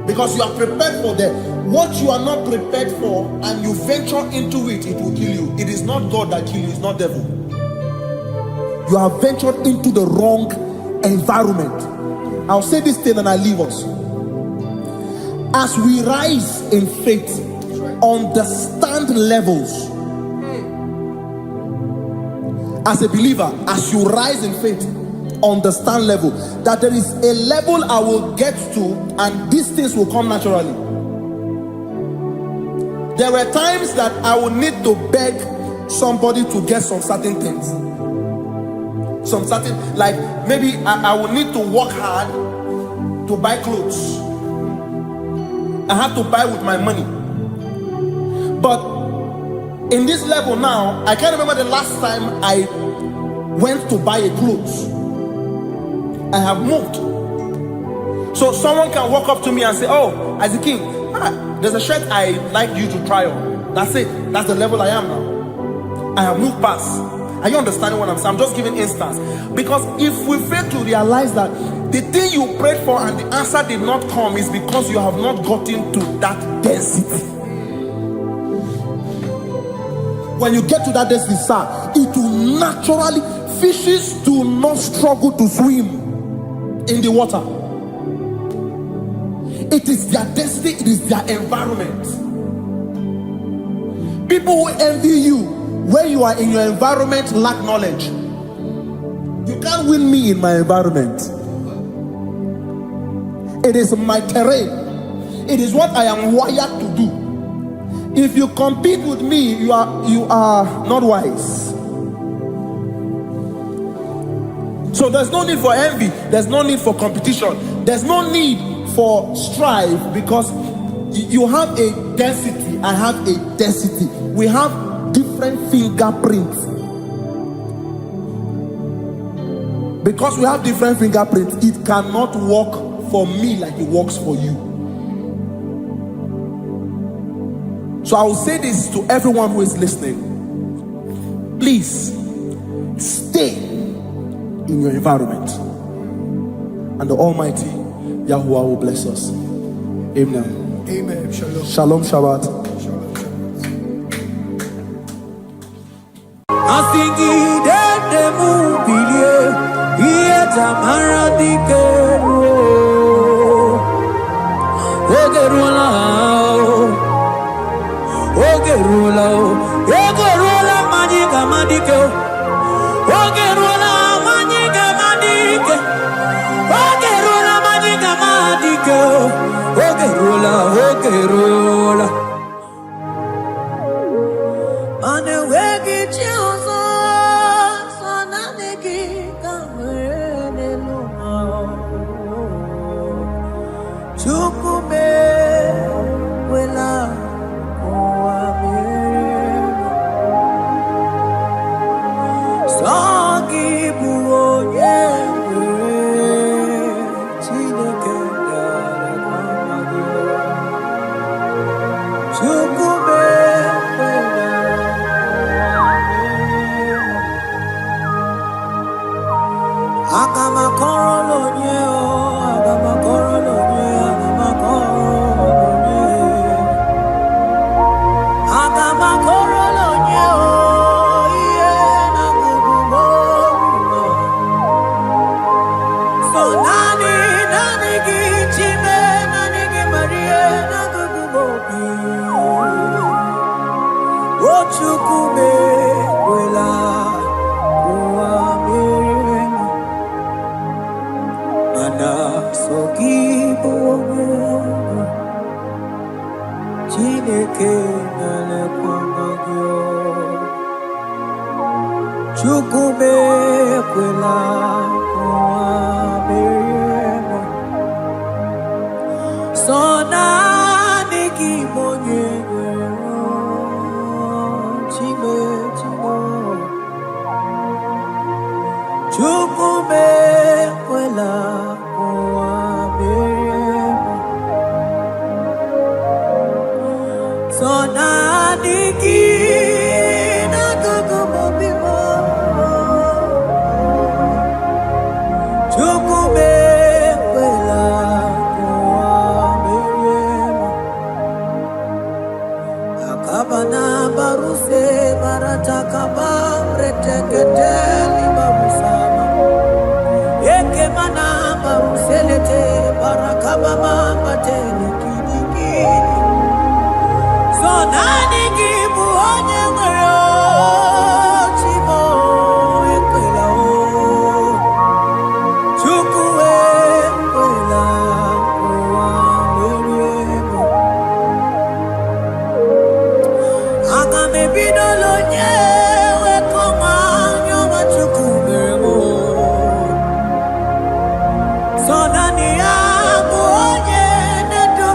[SPEAKER 3] because you are prepared for that. What you are not prepared for and you venture into it, it will kill you. It is not God that kills you, it's not devil. You have ventured into the wrong environment. I'll say this thing and I leave us. As we rise in faith, understand levels. As a believer, as you rise in faith, understand level. That there is a level I will get to and these things will come naturally. There were times that I would need to beg somebody to get some certain things. Some certain, like maybe I would need to work hard to buy clothes. I have to buy with my money. But in this level now, I can't remember the last time I went to buy a clothes. I have moved. So someone can walk up to me and say, oh, as a king, there's a shirt I like you to try on. That's it. That's the level I am now. I have moved past. Are you understanding what I'm saying? I'm just giving instance. Because if we fail to realize that the thing you prayed for and the answer did not come is because you have not gotten to that density. When you get to that density, sir, it will naturally, fishes do not struggle to swim in the water. It is their density, it is their environment. People who envy you when you are in your environment lack knowledge. You can't win me in my environment. It is my terrain. It is what I am wired to do. If you compete with me, you are not wise. So there's no need for envy. There's no need for competition. There's no need for strife, because you have a density. I have a density. We have different fingerprints. Because we have different fingerprints, it cannot work for me like it works for you. So I will say this to everyone who is listening. Please stay in your environment, and the Almighty Yahuwah will bless us. Amen.
[SPEAKER 2] Amen. Shalom.
[SPEAKER 3] Shalom Shabbat.
[SPEAKER 2] So nani yangu onye nedo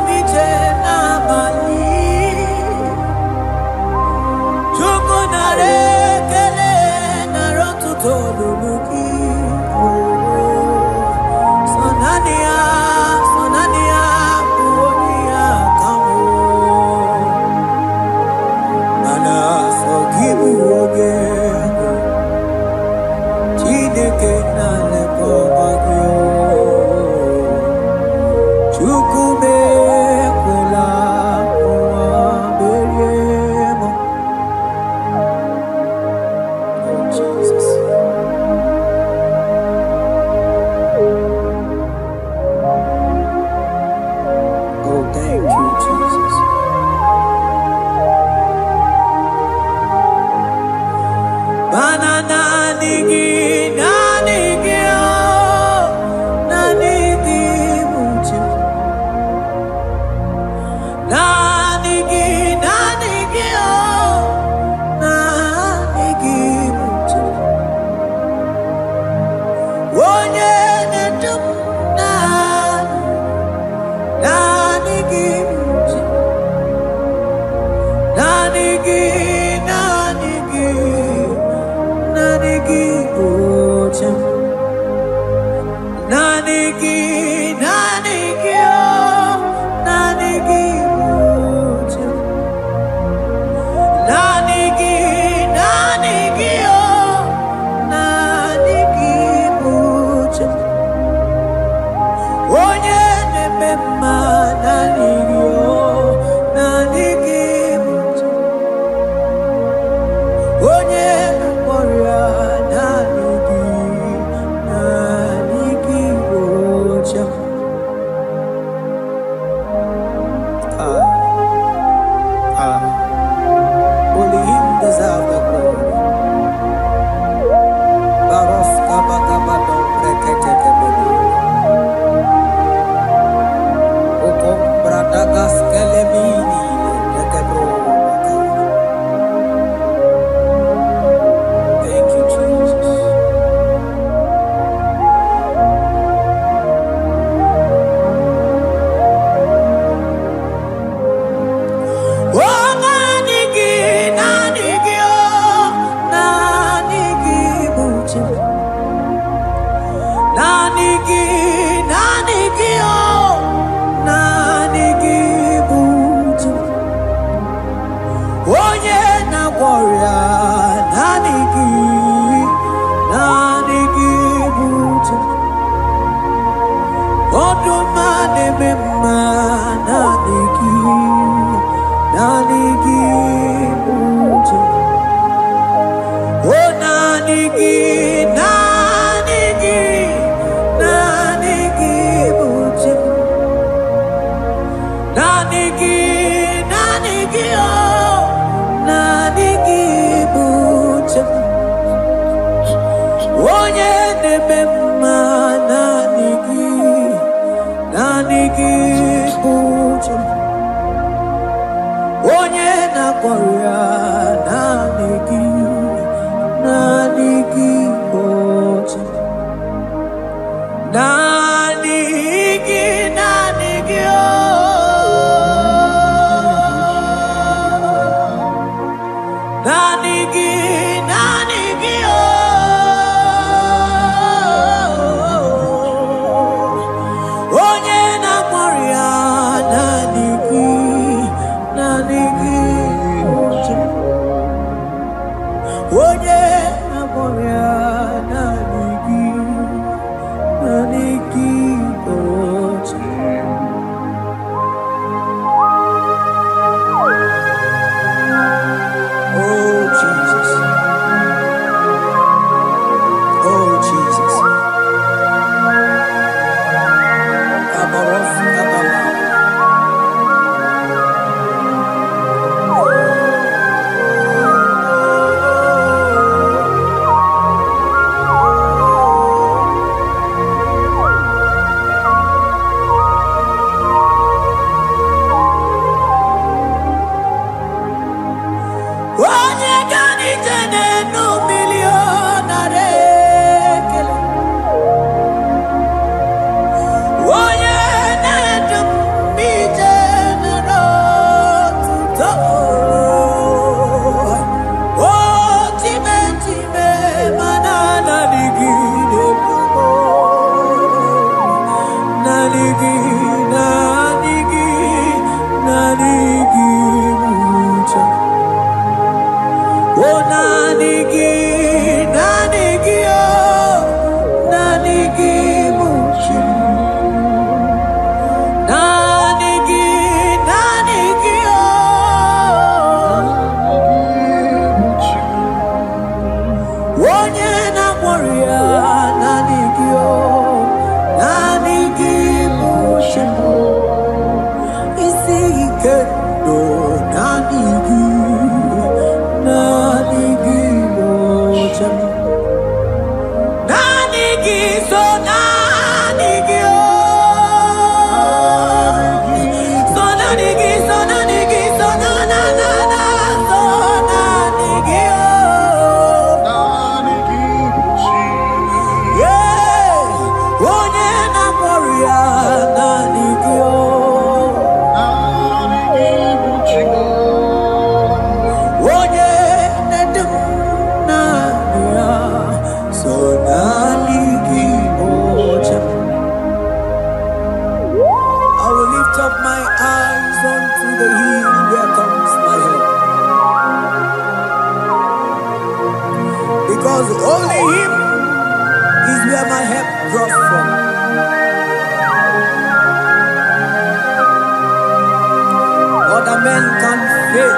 [SPEAKER 2] men can fail,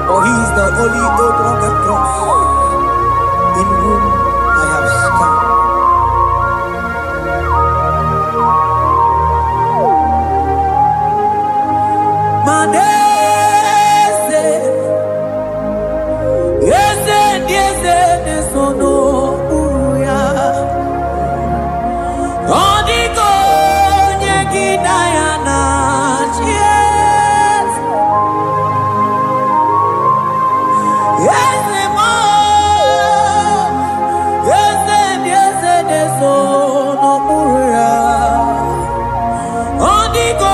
[SPEAKER 2] for he is the only oak on the cross in whom I have stand. Manese, yese, sono uya. Odiko nyegina yana chies. Yese mo, yese sono uya. Odiko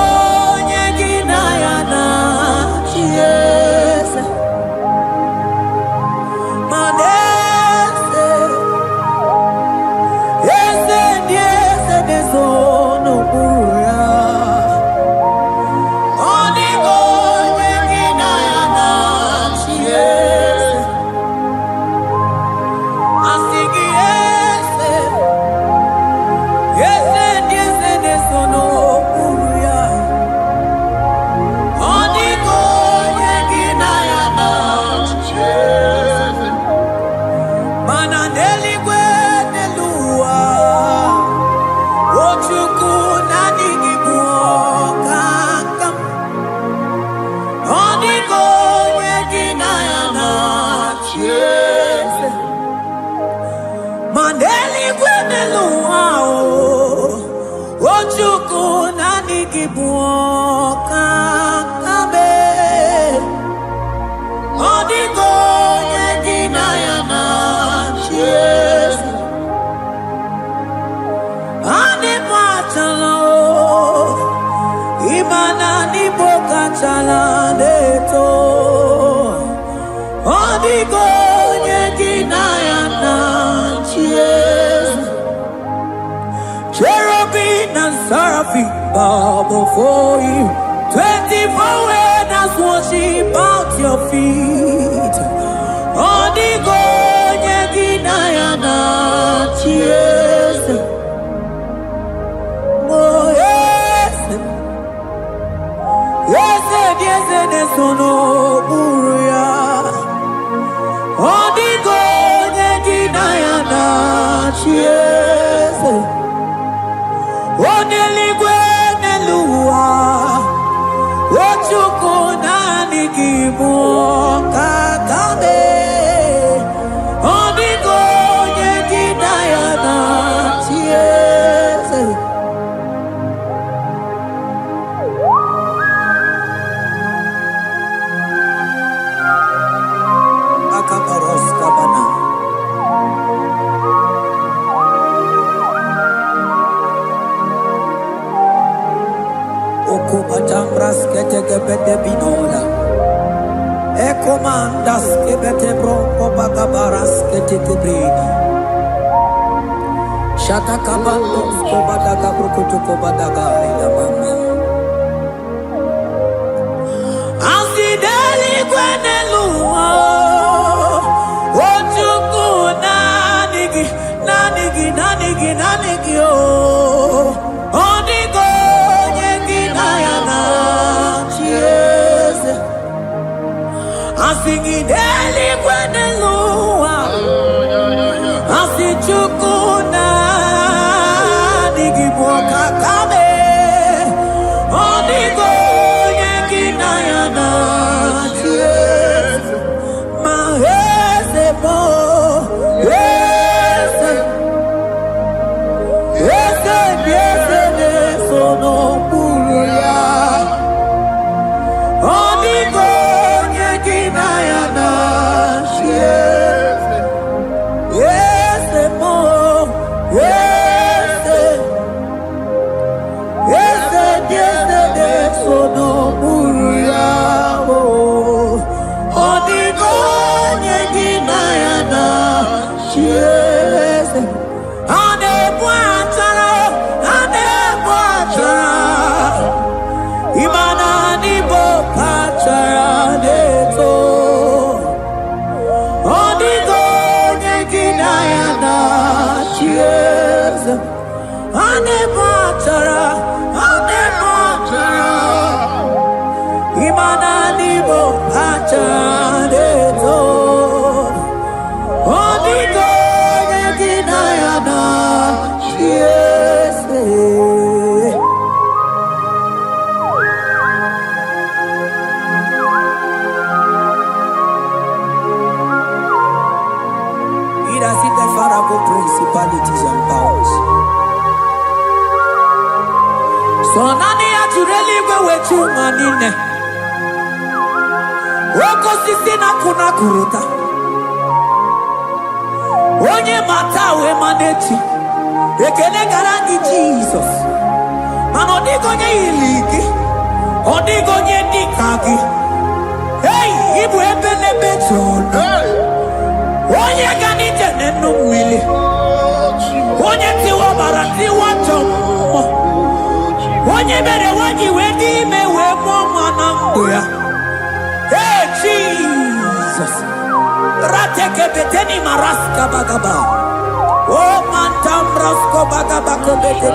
[SPEAKER 2] nyegina yana chies. Manese, yese sono uya. Odiko nyegina yana chies. Asigi yese sono uya. Odiko nyegina yana chies. Manandeli kwenelua, ochuku nanigi buokakam. Odiko nyegina yana chies. Mandeli kwenelua, ochuku nanigi buokakabe. Odiko nyegina yana chies. Ane patalo, imana ni boka chala neto. Odiko nyegina yana chies. Cherubim and seraphim bow before you. 24 elders worship at your feet. Odiko nyegina yana chies. Oh yes, yes, sono uya. Odiko nyegina yana chies. Oneligwe nelua, ochuku nanigi buokakabe. Odiko nyegina yana chies. Akaparos kabana. Okupatambras ketekebete binola. Ekomandas kebete bronco bagabaras ketekebrini. Shatakabandos kobadaga brukutuko badaga ilamama. Asideli kwenelua, ochuku nanigi oh. Odiko nyegina yana chies. Asigideli kwenelua, asichuku nanigi buokakabe. Odiko nyegina yana chies. Mahese mo, yes, sono uya. Odiko nyegina yana chies. Yes, mo, yes, sono uya. Odiko nyegina yana chies. Ane buatara, imana ni bokachara neto. Odiko nyegina yana chies. Ane buatara. Imana nibo achadeto. Odigo yeginayana yese. It has hit the Pharaoh principalities and powers. So nani atureli wetu manine. Woko sisi na kuna kuruta. Onye matawe manechi. Ekele garangi Jesus. Man odigo nye iligi. Odigo nye dikagi. Hey, ibu ebele betona. Onye ganite nenu mili. Onye tiwa barati wachomo. Onye mere waji wedi mewe mwana mbuya. Hey Jesus. Rateke beteni maraska bagaba. Oh mantam rasko bagaba kobete.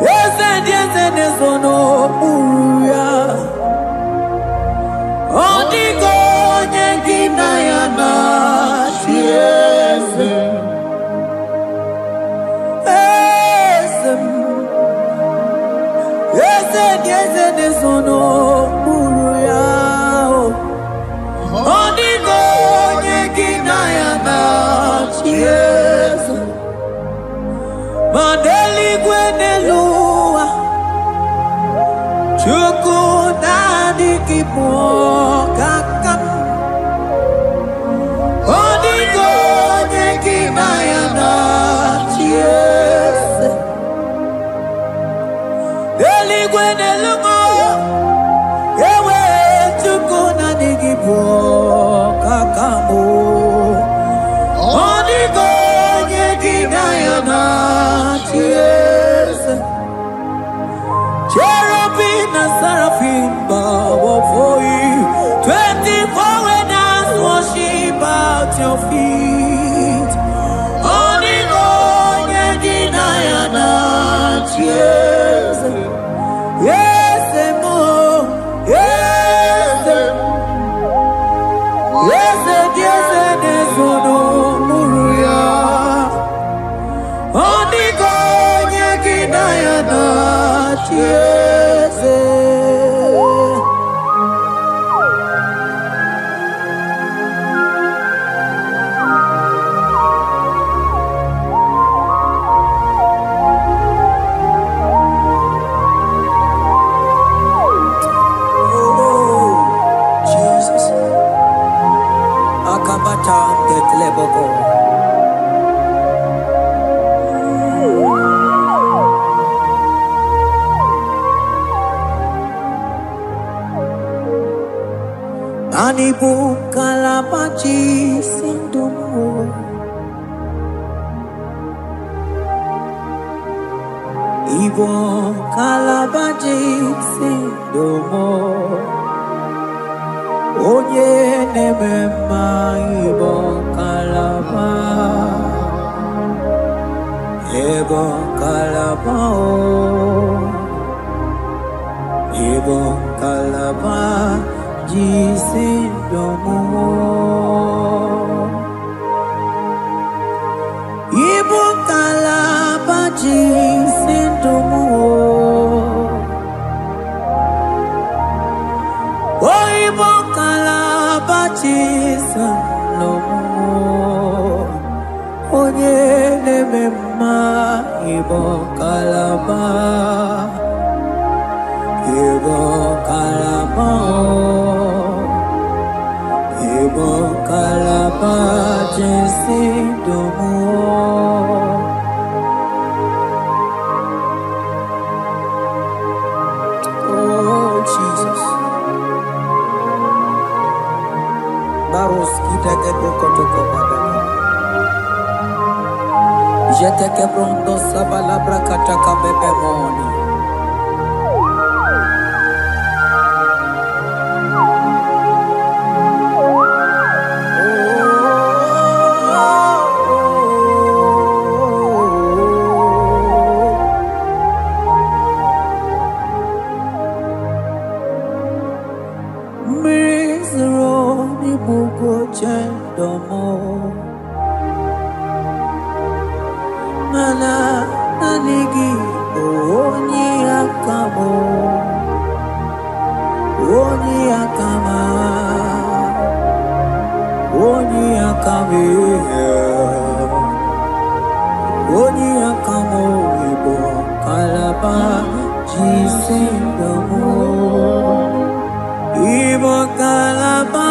[SPEAKER 2] Yes, nesono uya. Odigo nyengina yana yes. Yes, nesono uya. Odigo nyengina yana yes. Mandeli gwenelua. Chuku nadi kipo kakam. Odigo nyekina yana yes. Deli gwenelungo. Ewe chuku nadi kipo kakamu. Odigo nyekina yana yes. Cherubim and seraphim bow before you. 24 elders worship at your feet. Odigo nyekina yana yes. Yes, mo. Yes. Yes, nesono muruya. Odigo nyekina yana yes. Oh, Jesus. Akabata ketleboko. Anibu kalabaji sindumu. Ibo kalabaji sindumu. Onye nemema ibo kalaba. Ibo kalaba o. Ibo kalaba. Jisindomo. Ibo kalaba jisindomo. Oh, Ibo kalaba jisindomo. Onye nemema Ibo kalaba. Ibo kalaba. Ibo kalaba jisindomo. Oh Jesus. Baros kita ke prokotoko baba. Jete ke pronto sabala brakata kabebe moni. Sonanigi Oni Akamo Oni Akama Oni Akame Oni Akamo Ibo Kalaba Jisendomo Ibo Kalaba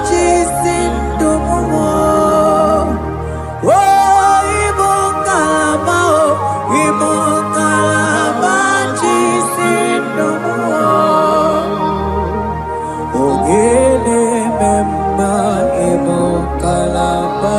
[SPEAKER 2] Jisendomo Ibo Kalaba Jisendomo Ogele Memba Ibo Kalaba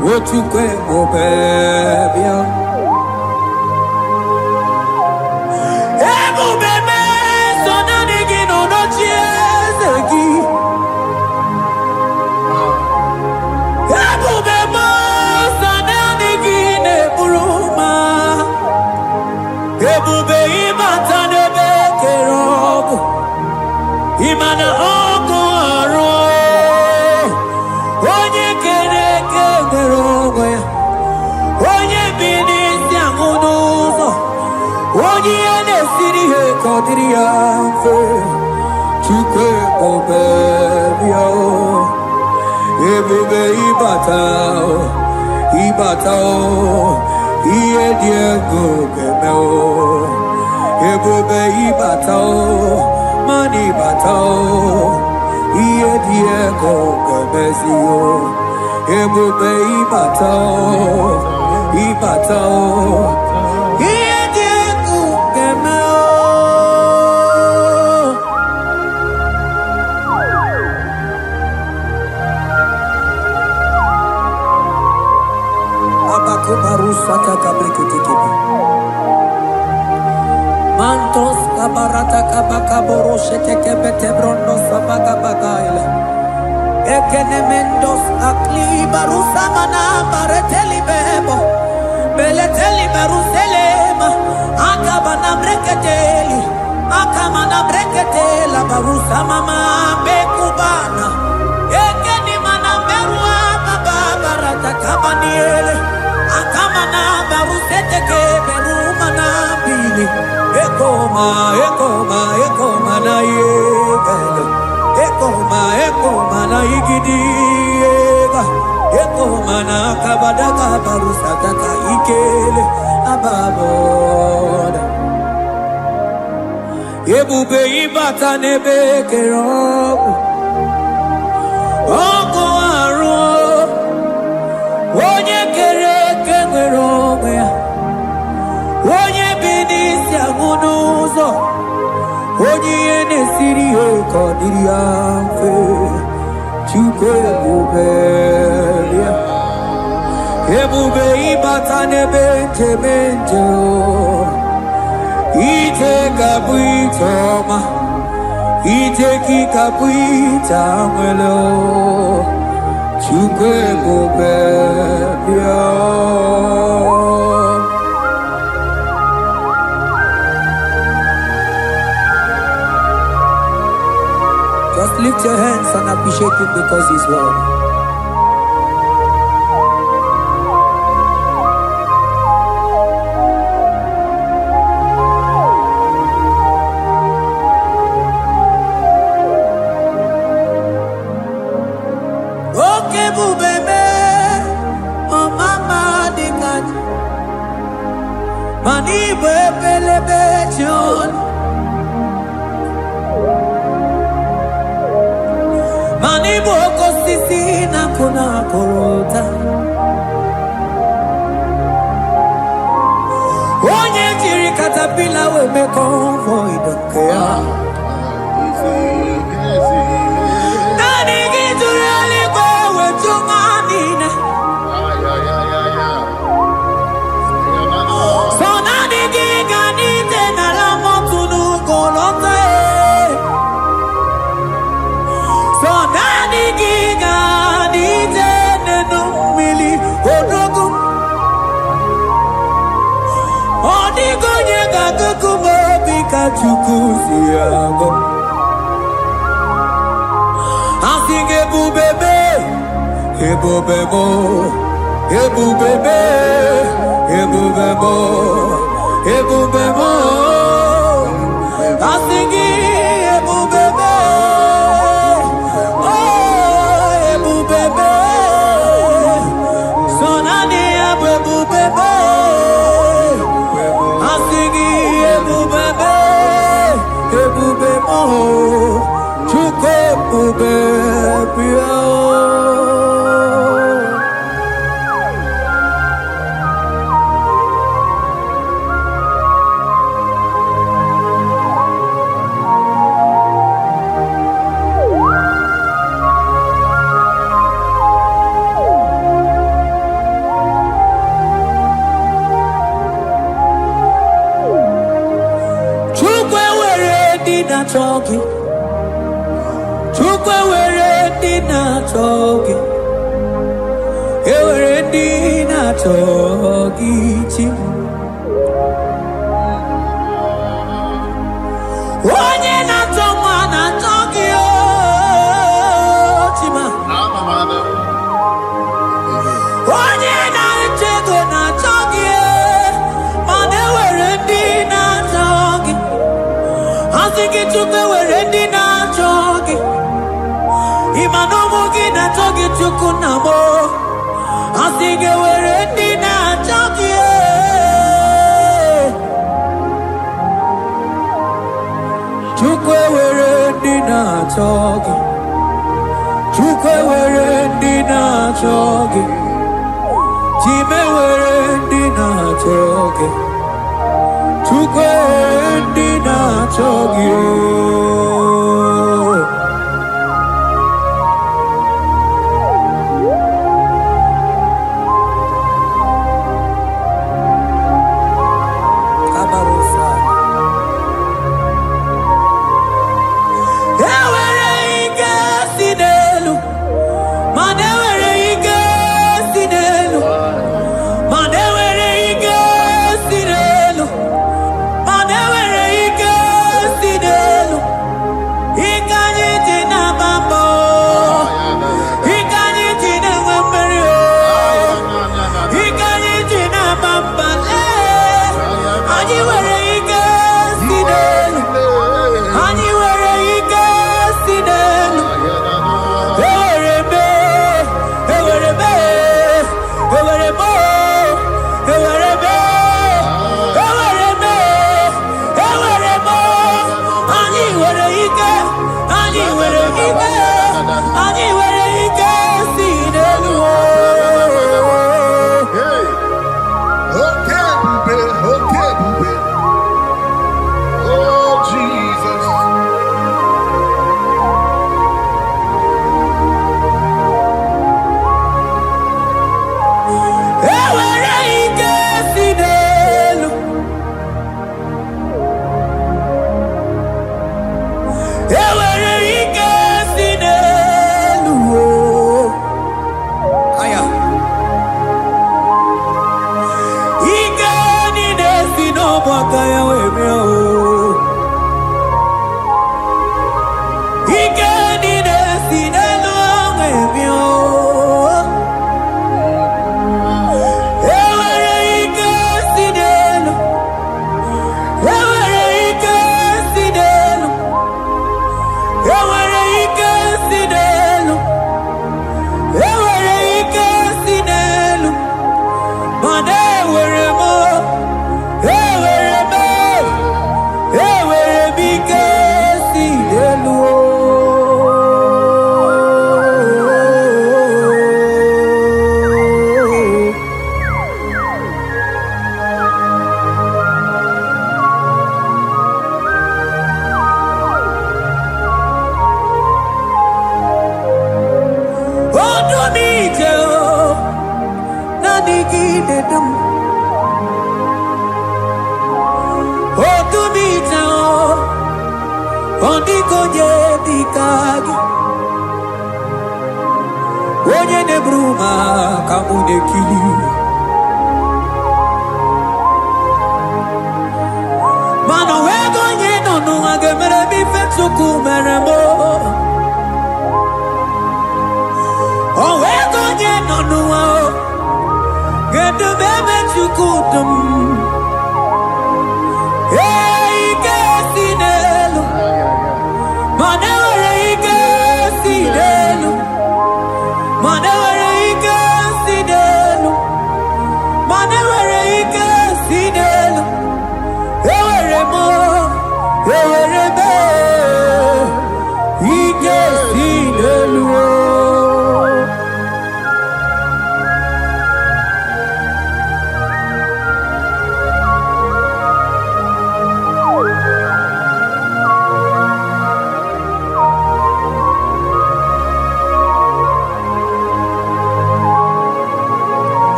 [SPEAKER 2] What you can go baby Ebu bebe sonanigi no no chiezegi Ebu bebe sonanigi ne buruma Ebu be imata nebe kerobu Imana oko aro Onye kereke gerogoya Onye binisi amunuzo Onye ene siri he kodiri afe Chukwe obebio Ebube ibatao Iye diego gemeo Ebube ibatao Mani batao Iye diego gemezio Ebube ibatao Iye diego gemeo Abakubarusa kakabriketikebe Mantos kabarata kabakaboroshe tekebete brondo sabagabagaila Ekenemendos akli barusa mana bareteli bebo Beleteli baruselema Akabana breketeli Akamana breketela barusa mama bekubana Ekeni mana berua baba barata kabaniele Akamana barusete keberu mana bili Ekoma na yegele Ekoma mana igidiega eko mana kabadaka barusataka ikele ababoda ebube ibata nebe kerobu oko aru onye kere kenwere onwe ya onye bi n'isi agụ n'ụzọ onye ihe na-esiri ya ka ọ dịrị ya mfe Chukwu ebube bịa ebube ịbata n'ebe nchebe nje ije ga-abụ ije ọma ije gị ga-abụ ije nwere Chukwu ebube bịa. Just lift your hands and appreciate him because he's worthy. Okay, bubeme, oh mama dikat, mani bebelebe John. Mani boko sisi na kuna korota onye jiri katapila we me convoy don't care nani giduri aligwe we tumanina so nani giga nite na la motunu kolota so nani giga nite nenu mili odogu odigo nyega kukumo bika chukuzi yago asing ebubebe ebubebo ebubebe ebubebo ebubebo asing ebubebe sonani ebubebe asing ebubebe ebubebo Chukwu ebube bịa. Chukwu ewere dị na chọgị Chukwu ewere dị na chọgị ewere dị na chọgị chi onye na-achọ nwa na-achọ gị chima onye na-eche ego na-achọ gị mana ewere ndị na-achọ gị asị gị Chukwu ewere ndị na-achọ gị ịma na ụmụ gị na-achọ gị Chukwu na mụ asị gị ewere ndị na-achọ gị Chukwu ewere ndị na-achọ gị Chukwu ewere ndị na-achọ gị Chime ewere ndị na-achọ gị Chukwu ewere ndị na-achọ gị Sidelu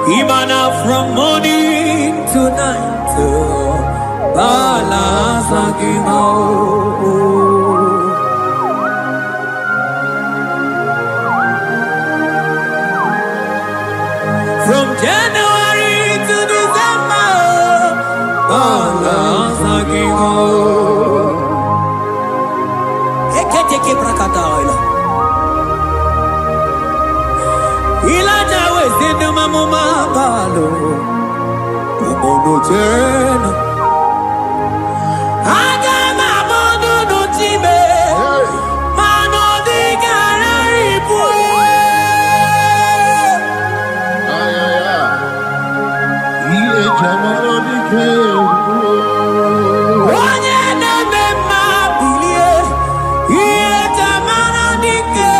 [SPEAKER 2] Imana from morning to night, from January to December, mama balo ubono tena aga mamono no time mano di gararipu
[SPEAKER 3] Ile jamano di ke
[SPEAKER 2] onye na mema bilie ile jamano di ke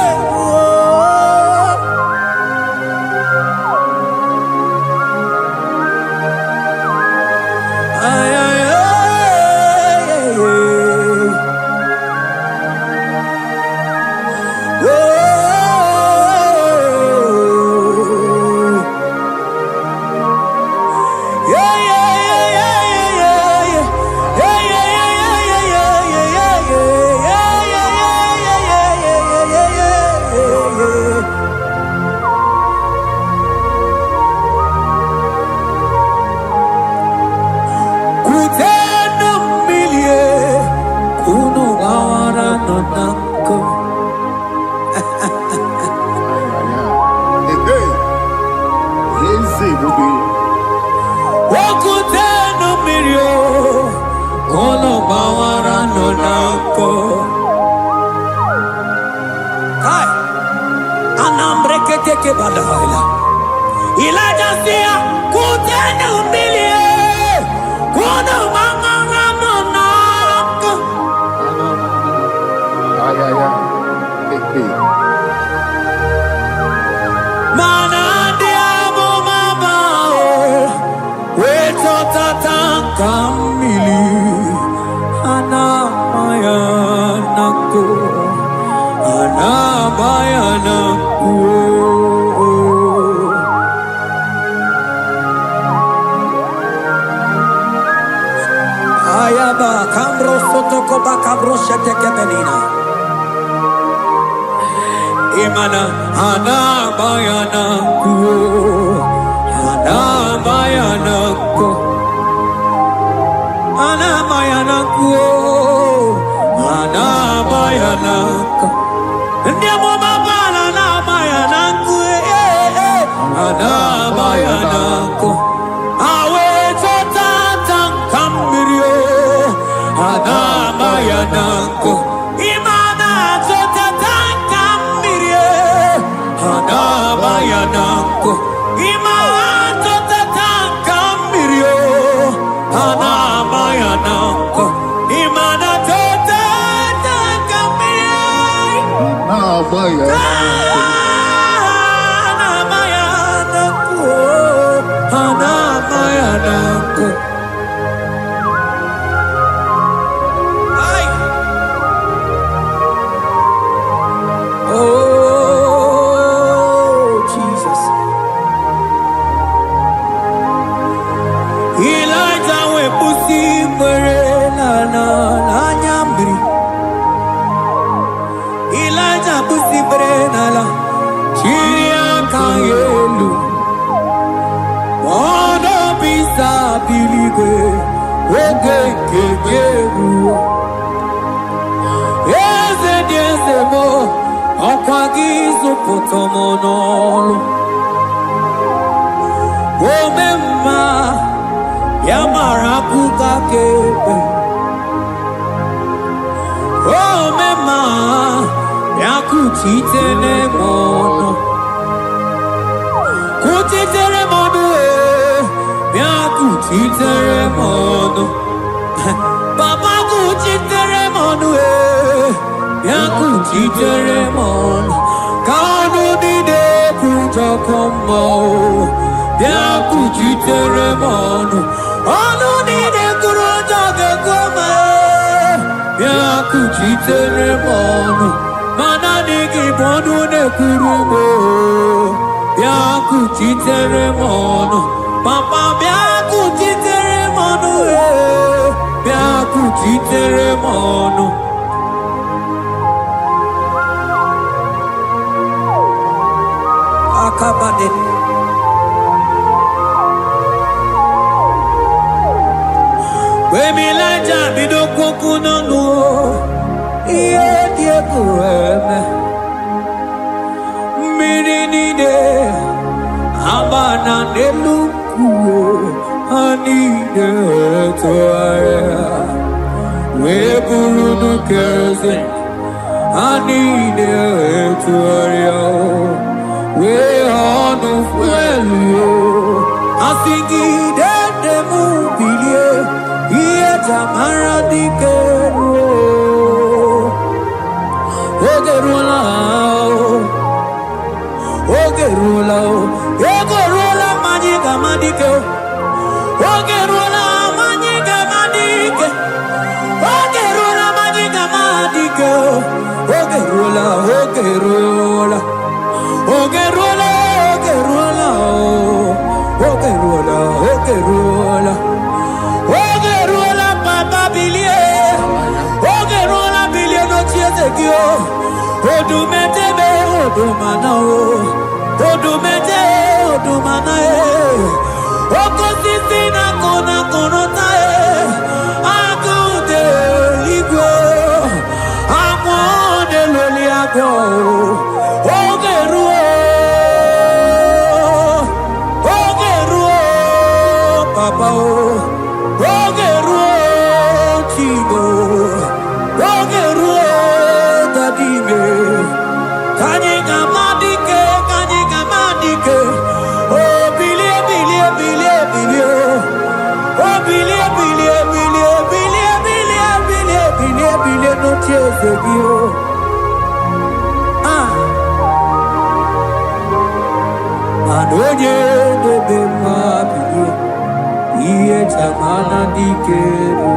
[SPEAKER 2] Imana ana bayana ku ana bayana ku ana bayana ku ana bayana ku ndemo mabana na bayana ku ana bayana ku awe tata kambirio ana bayana ku imana tata kambirie ana bayana ku imana tata kambirio ana bayana ku imana tata kambirie ana bayana ku ana bayana ku Amana neluku anide toya we burudu kerze anide toya we honu fuelu asingi de mubilie iye tamara dikero ogerula Ogerula magiga madike Ogerula magiga madike Ogerula magiga madike Ogerula Ogerula Ogerula Ogerula Ogerula Ogerula papa bilie Ogerula bilie no chiezekio Odumetebe odumanao Odumete, odumanae, okosisina kona konotae, agude ligwe, amone loliago, ogeruo, papa ogeruo, chigo, ogeruo, dadime, kanyega madike. Oh, bilie, no tears of you. Anoye de bema bilie, iye chamana dikero.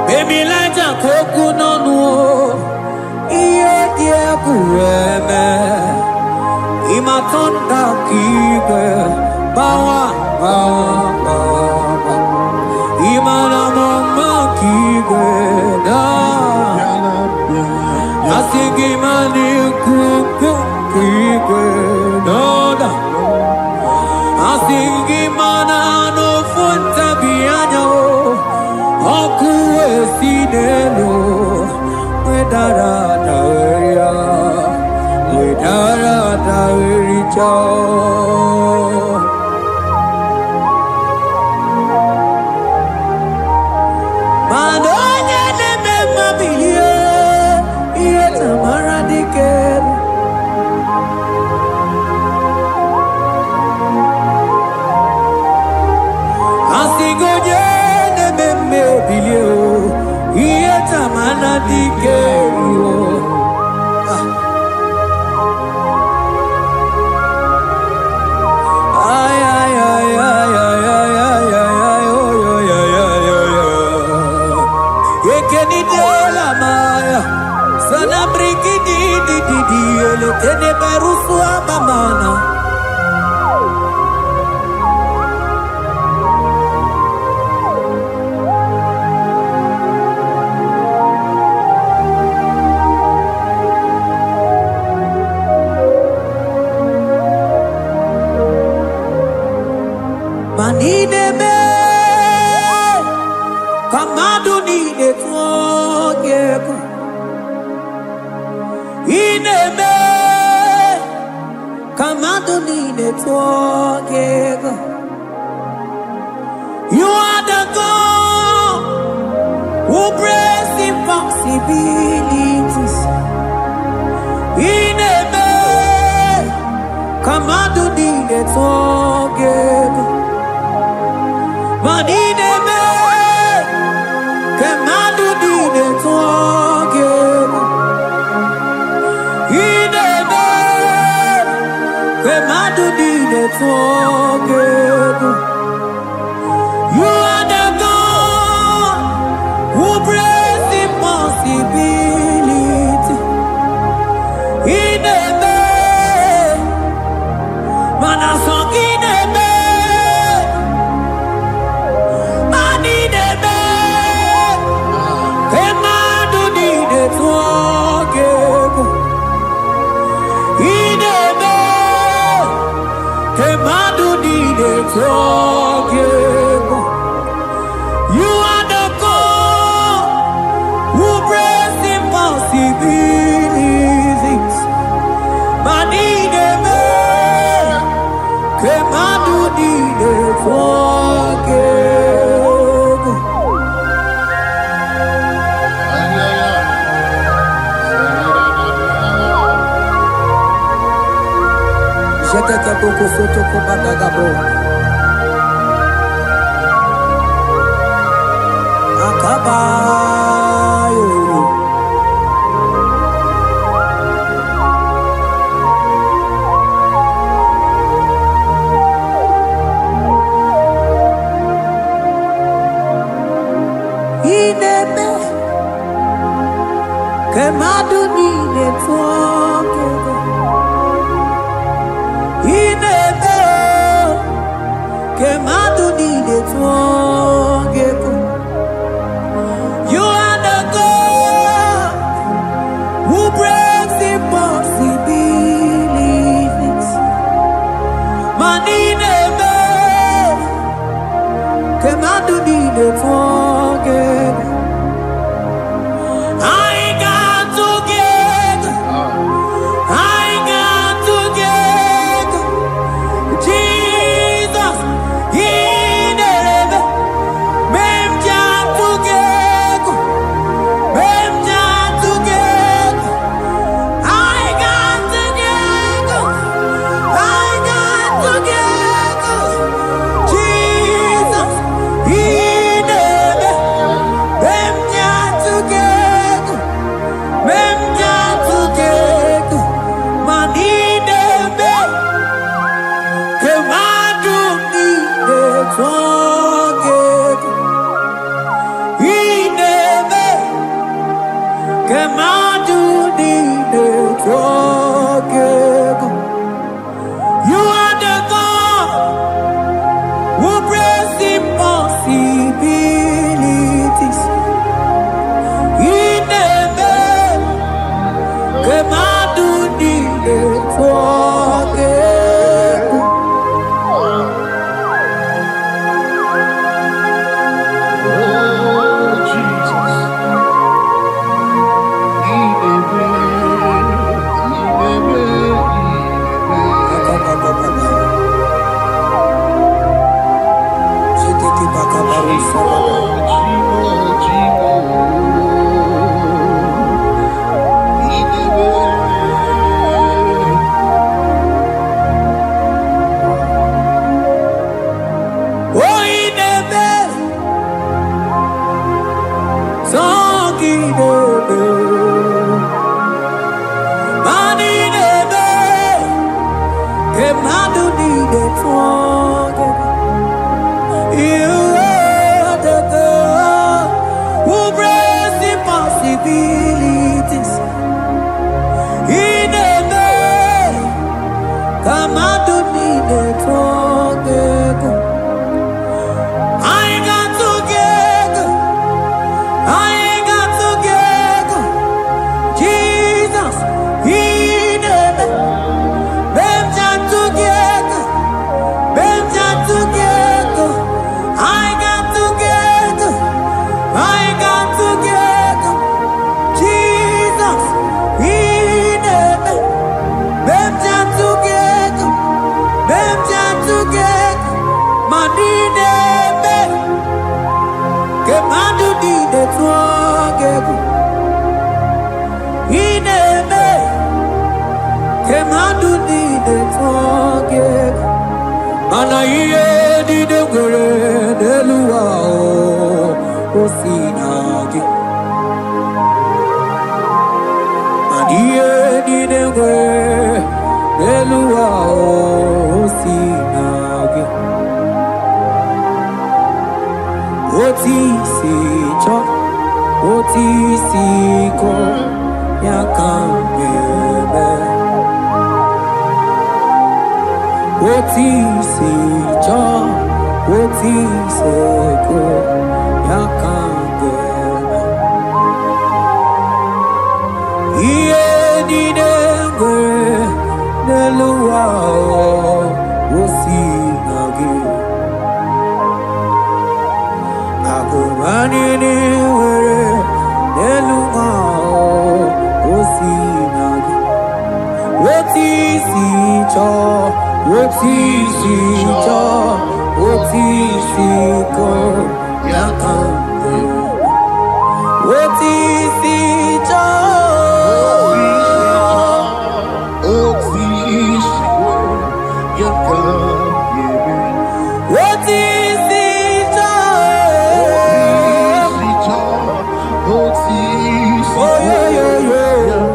[SPEAKER 2] Baby, like a coconut, yeah, kureme. Imatonda kibe, bawa. Imana mama kibe, da. Asigi mani kuku kibe, da. Asigi mana no funta bianyo. Oku esinelo, wedara taweria, wedara tawericha. Manonye neme mabilie, iye tamara dikeru. Asigoje neme bilio, iye tamara dikeru. Sana briki di ele tene berusu abamana. Manine me kamadu ni de twogeko. Ineme kamadoni netwogego. You are the God who breaks impossibilities. Ineme kamadoni netwogego. Manine kamadoni netwogego. You are the God who breaks impossibility. In the bed, man, I sung in the bed. Man, You are the God who brings impossibilities. Manideme, Kemadu dide forgive. J'étais beaucoup photo pour Badagabo. Akabayo. Ineme, Kemadu dide forgive. Ineme, Kemadu dide forgive. You are the God who breaks impossibilities. Manideme, Kemadu dide forgive. I got together. I got together. Jesus, Ineme, Mem jam together. Mem jam together. I got together. I got together. Jesus, Ineme, Mem jam together. Mem jam together. Manideme, Kemadu dide together. Ineme, Kemadu dide together. You are the God who breaks impossibilities. Ineme, Kemadu dide together. Oh, Ineme, Songideme, Manideme, Kemadu dide forgive. You are the God who breaks impossibilities. Ineme, Kemadu dide forgive. I got together. I got together. Jesus, Ineme, Mem jam together. Mem jam together. I got together. I got together. Jesus, Ineme, Mem jam together. Mem jam together. Manideme, Kemadu dide together. Ineme, Kemadu dide together. Mana iye dide gore delua o sinagi. Mana iye dide gore delua o sinagi. Oti si cho, oti si ko, ya kambebe. Oti si cho, oti si ko, ya kambebe. Iye di dengwe, neluwa o si nagi. Anini were Nelunga Osinagi Wotisi cho Wotisi cho Wotisi ko Yakambe Wotisi cho Wotisi ko Yakambe Wotisi cho Wotisi oh yeah yeah yeah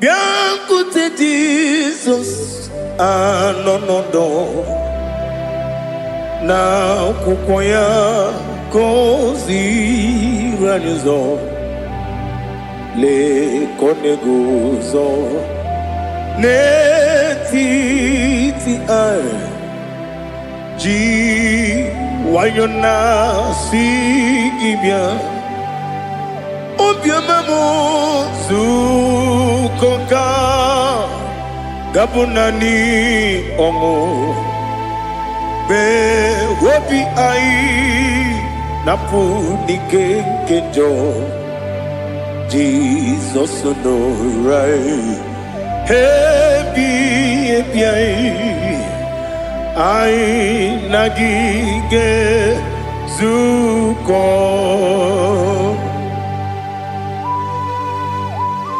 [SPEAKER 2] Bianco Jesus, no na kukoya kozi ranizo le koneguzo netiti ai ji wayona sigibia obiamamu zukoka gabunani omo be wobi ai napu nikenjo Jesus no right hebi ai nagige zuko.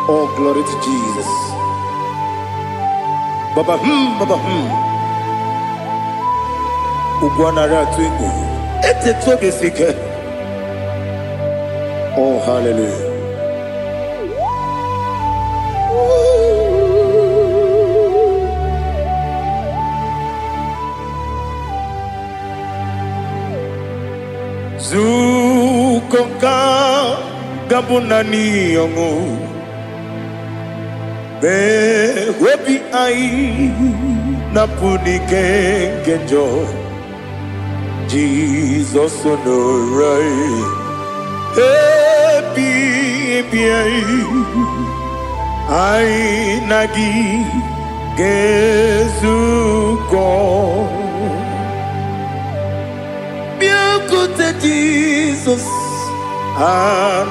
[SPEAKER 2] Oh, glory to Jesus. Baba Baba Ugwanara twingu. Ete toge sike. Oh, hallelujah. Zukoka gabunani yongu. Be webi ai napuni kenjo Jesus no right happy ai nagi gezuko biakute Jesus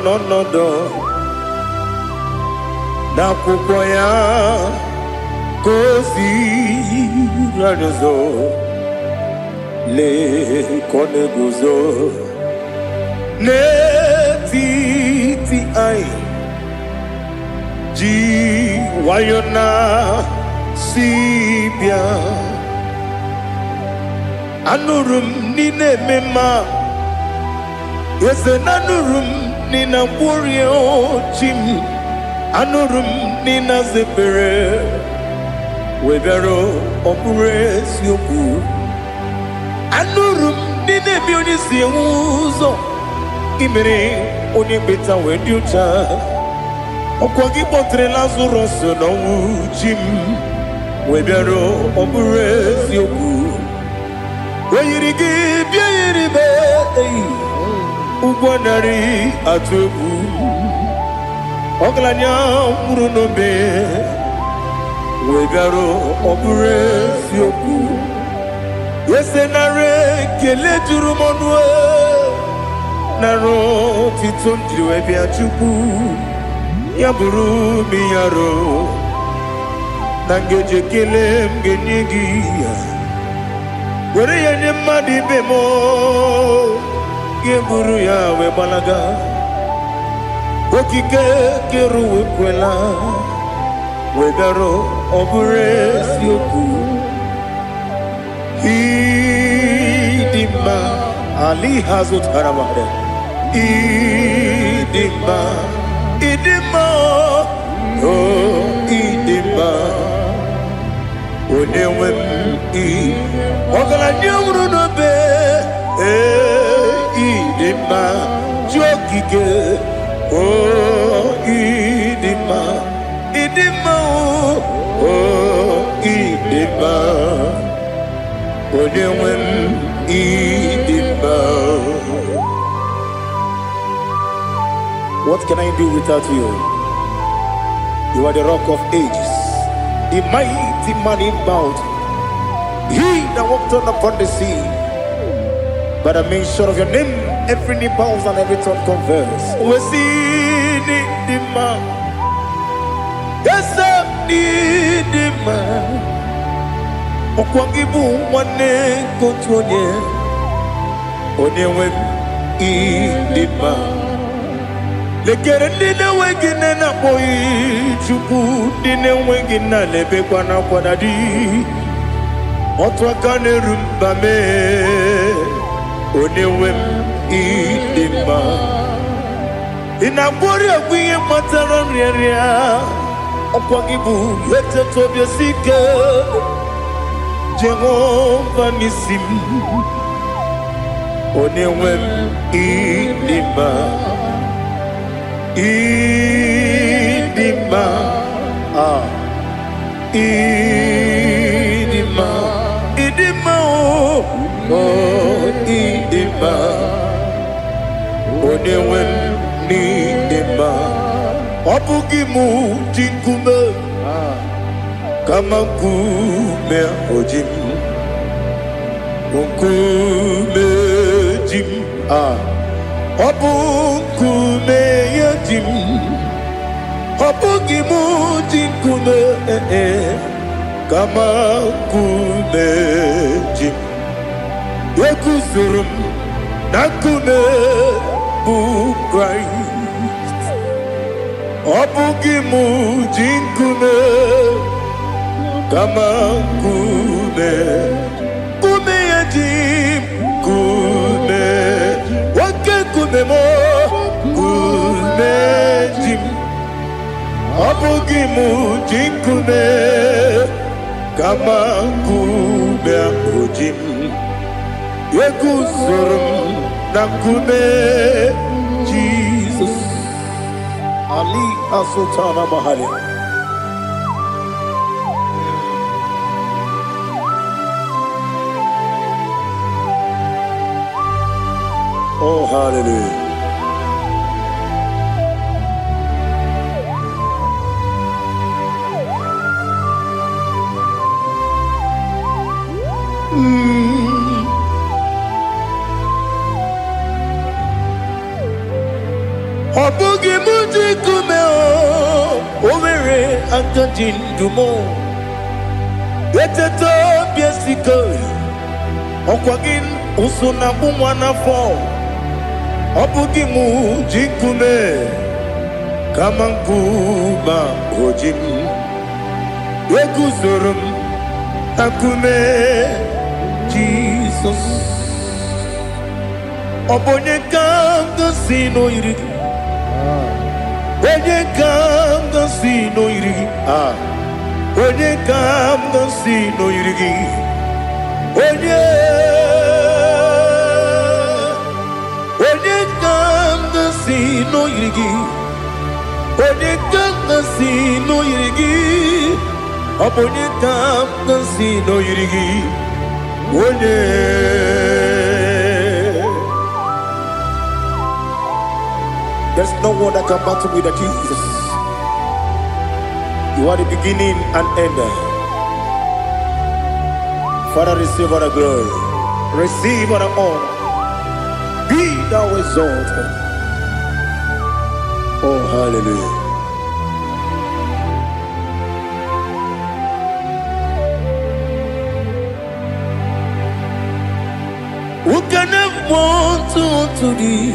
[SPEAKER 2] no na kukoya kozi ranizo le koneguzo netiti ai ji wayona sibia anurum nine mema yese nanurum nina burio chim anurum nina zepere webero opures yoku anurum nina bioni siuzo imere oni beta wendiucha okwagi potre lazarus no jim webero opures yoku weyirigi biiribe ugwanari atubu Oglanya murunobe wegaro obures yoku yesenare kele jurumonwe naro titondriwe biachuku yaburu miyaro nangeje kele mgenyigi were yenye madi bemo yeburu ya webalaga okike keruwe kwela wegaro obures yoku
[SPEAKER 3] Idima Ali Hazut Haramada Idima Idima Oh Idima Onewem I Ogala Nyamru no be Idima Jokike Oh Idima Idima Oh Idima Onewem Idima. What can I do without you? You are the rock of ages, the mighty man in battle. He that walked on upon the sea. By the mention of your name, every knee bows and every tongue converse. We see the man. Yes, I need the man. Okwangibu wane kotonye Onewem Idima Lekere nine wengine na boyi Chuku nine wengine lebe kwa na kwanadi Otwakane rumbame Onewem Idima Inabori agwiye matara nriya Okwangibu yete tobye sike Jehovah Nisim Onewem Idima Idima Idima Idima Oh Idima Onewem Idima Obugimu Jinkume Kama nkume ojim Nkume jim Obu nkume yajim Obu gimu jinkume Kama nkume jim Yekusurum nakume bukrai Obu gimu jinkume Kama kume yajim kume wake kume mo kume jim abugi mujim kume kama kume ujim yekusurum na kume Jesus Ali Asutana Mahali. Oh, hallelujah. Obugi muji kume o Owere akajin dumo Yeteto biesiko Okwagin usuna bumwana fo Obugi muji kume Kama nkuba ojim Yekusurum akume Jesus Obonye kanga sino irigi Onye kanga sino irigi Onye kanga sino irigi Onye kanga sino irigi Onye kanga sino irigi Onye kanga sino irigi Onye There's no one that can battle with Jesus. You are the beginning and end. Father, receive all the glory. Receive all the honor. Be thou exalted. Oh, hallelujah. Who can have one to thee?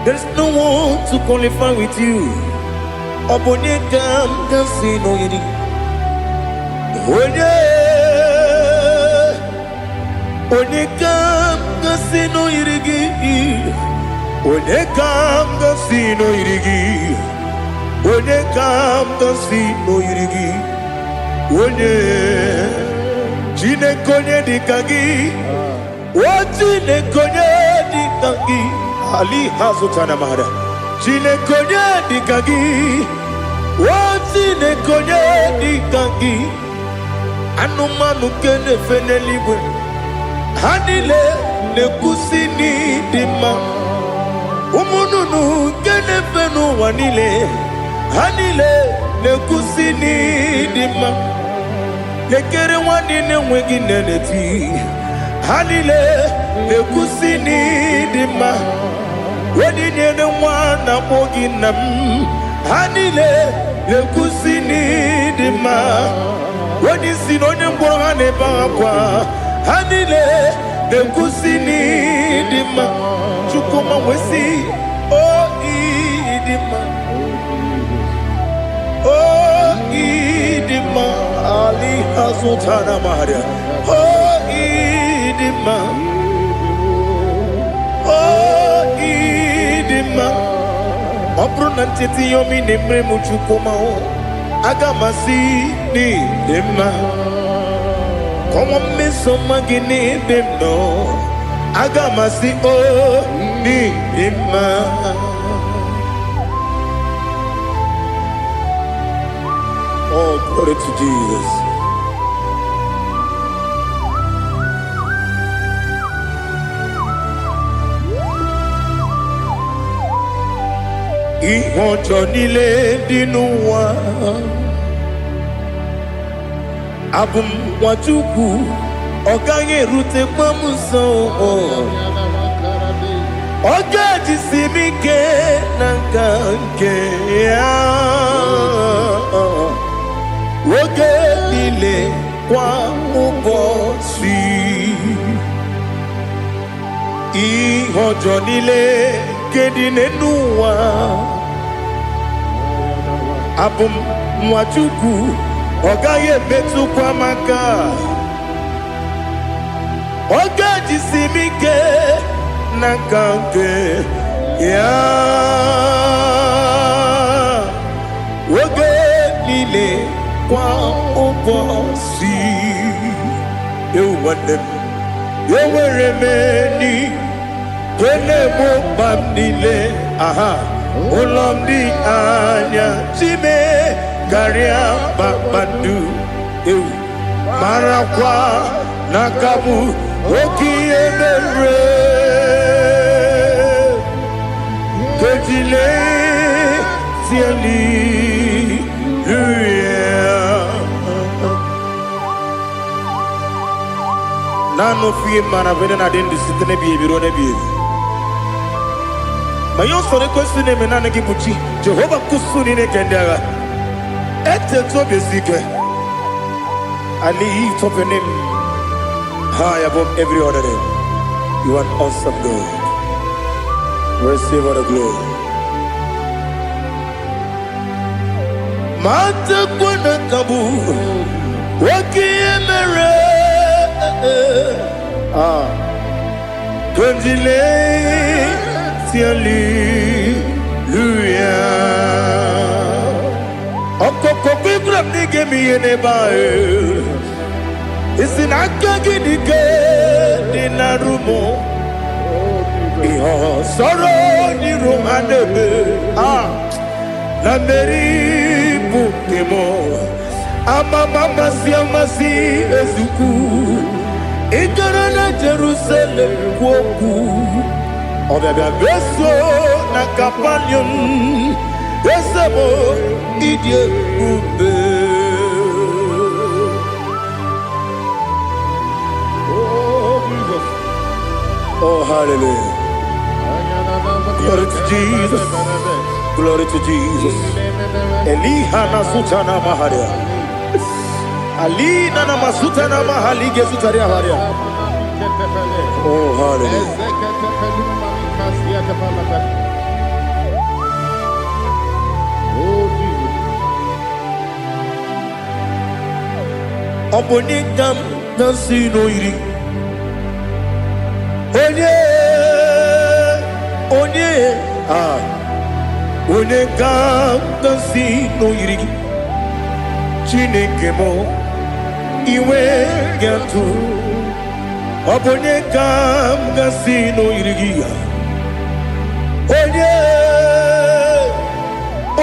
[SPEAKER 3] There's no one to qualify with you. Obonye kam kasi no yiri. Onye Onekam gasino irigi. Onekam gasino irigi. Onekam gasino irigi. Onye Jine konye dikagi. Wajine konye dikagi. Ali hazutana mahara. Jine konye dikagi. Wajine konye dikagi. Anumanu kene feneliwe. Hanile nekusini dima. Umununu kene fenu wanile. Hanile nekusini dima. Lekere wanine wegi neneti. Hanile nekusini dima. Wedine ne wana mogi nam. Hanile nekusini dima. Wadi sinonye mbwangane bakwa. Hanile nekusini dima. Chukuma wesi o idima. O idima. Ali hazutana maria. O idima. O idima. Opronantiti yomi nemre muchukuma o. Agamasi ni dema. Como me soma gini demno. Agamasi o ni dema. Oh, glory to Jesus. Ihojo nile dinuwa. Abum wajuku oganye rute pamuso. Oga jisimike nankanke ya. Oge nile kwa ubosi. Ihojo nile kedine nuwa. Abum wajuku ogaye betu kwa maka. Oga jisimike nankanke ya. Oge nile kwa ubosi. You want them. You were many. Kene mo bamdile. Aha. Ulomdi anya. Chime. Garia babandu. You. Marakwa. Nakamu. Oki emere. Kejile. Siali. Nano fiye mana vene na den disitene biye birone biye. Mayo sore kwesune menane kibuchi. Jehova kusuni ne kendaga. Ete to besike. I lift up your name high above every other name. You are an awesome God. Receive all the glory. Mata kuna kabu. Waki emere. Konjile tiali luya. Okoko bigram nige miyene bae. Isinaka ginike dinarumo. Iho soro ni romanebe. La meri bukemo. Ama mama siamasi ezuku. Ikarana Jerusalem woku. Obebe beso na kapanion. Esemo idye ube. Oh Jesus. Oh hallelujah. Glory to Jesus. Glory to Jesus. Elihana sutana maharia. Ali nana masuta na mahali gesutaria haria. Oh hallelujah. Oh Jesus. Obonikam nasino iri. onye onye ga-asị n'oyiri gị Chineke m iwe ga-atụ ọ bụ onye ga-asị n'oyiri gị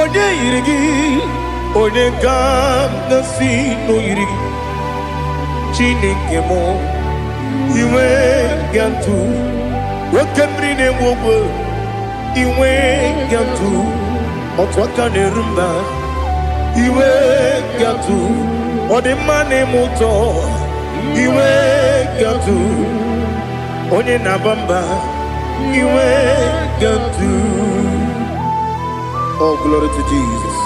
[SPEAKER 3] onye yiri gị onye ga-asị n'oyiri gị Chineke m iwe ga-atụ nwoke mmiri na-egbu ogwe iwe ga-atụ otu aka na-eru mba iwe ga-atụ ọ dị mma na-eme ụtọ iwe ga-atụ onye na-aba mba iwe ga-atụ. Oh, glory to Jesus.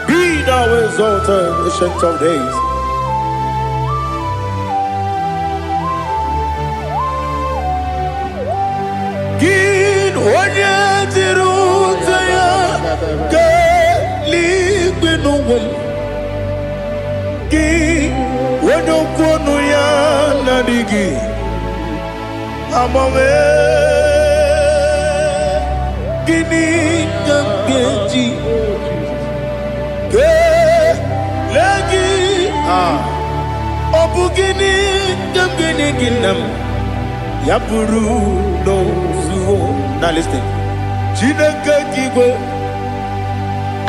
[SPEAKER 3] Be thou exalted, ancient of days. Gin onye dịrị ụzọ ya ka eluigwe n'ụwa gị onye okwu ọnụ ya na-adịghị agbanwe gịnị ka m ga-eji kelee gị ọ bụ gịnị ka m ga-enye gị nna m ya bụrụ n'ozuo na listen Chineke gị igwe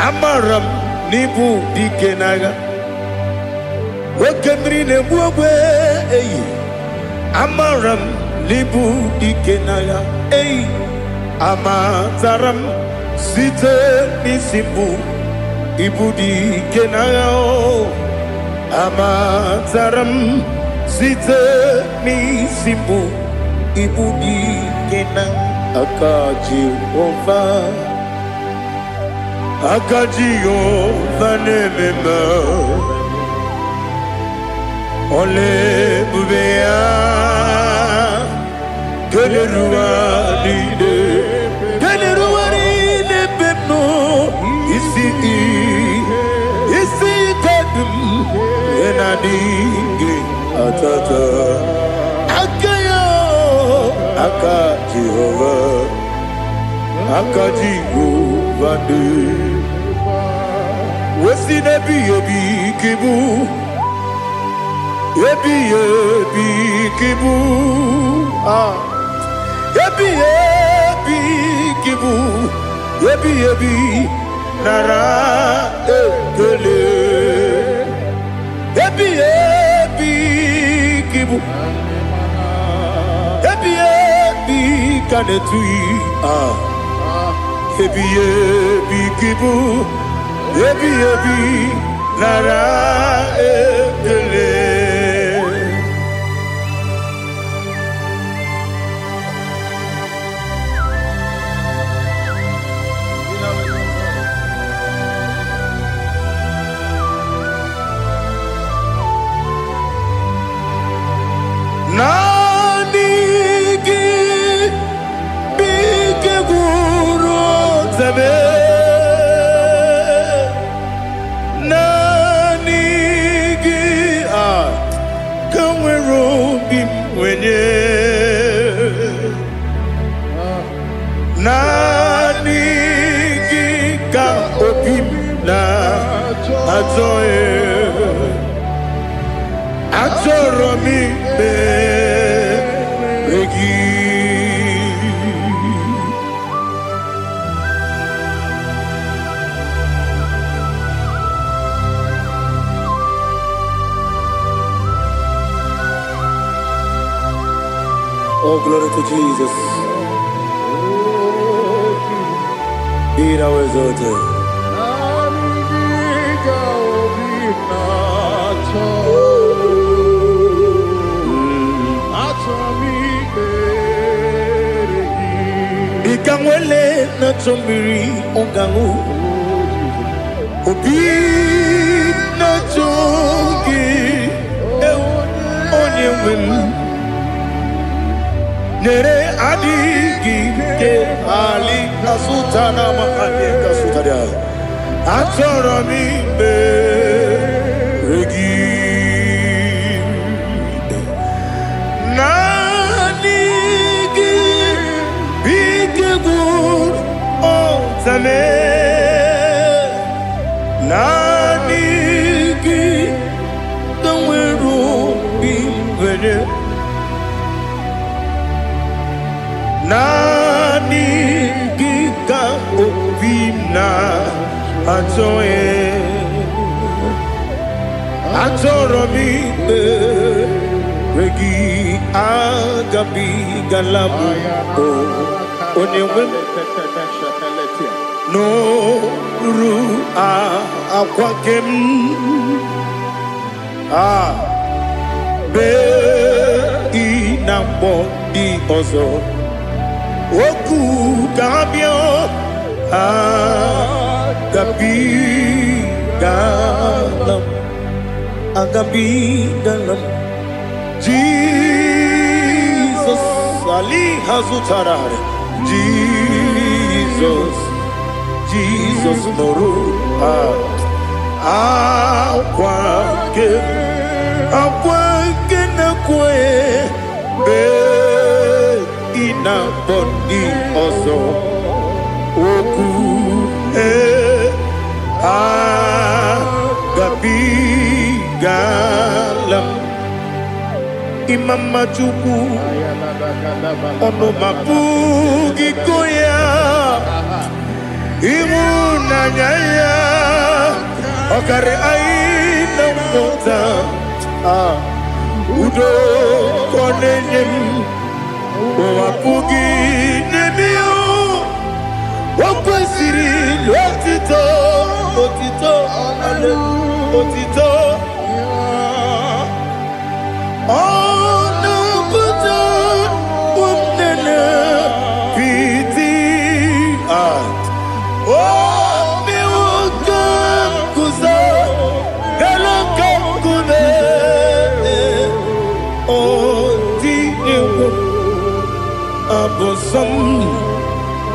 [SPEAKER 3] amara m n'ibu dike n'agha nwoke mmiri na-egbu ogwe eyi amara m n'ibu dike n'agha eyi amatara m site n'isi mbụ ibu dike n'agha amatara m site n'isi mbụ ibu dike n'agha aka Jehova na-ememe ole ebube ya keleruwa niile bepno isi kadum enadinge atata aka Jehova de wesi nebi kibu ebi kibu kibu ebi nara ekele ebi kibu ebi kanetui ebi kibu ebi nara ekele. Nani gi bike guru zabe nani gi kanwero bim wenye nani gi ka obim na atoe atoro mi begi. Oh, glory to Jesus. Be thou exalted. Ikangwele na chombiri ongangu obi na chogi onye wem nere adigi ke ali kasutana ma ali kasutaria atoro mi be regi na nyame naniki tawero bimvere naniki ka obimna atoe atoromi regi agabi galabu onyewe no ru akwakem be inambo di ozo oku gabio agabi galam agabi galam Jesus Ali Hazutarare Jesus Noru akwake na kwe be ina bodi ozo oku gabi galam Imama Chukwu ono mapugi koya imu nanyaya okare aina mota udo konenyem wapugi nemio wakwesiri otito ale otito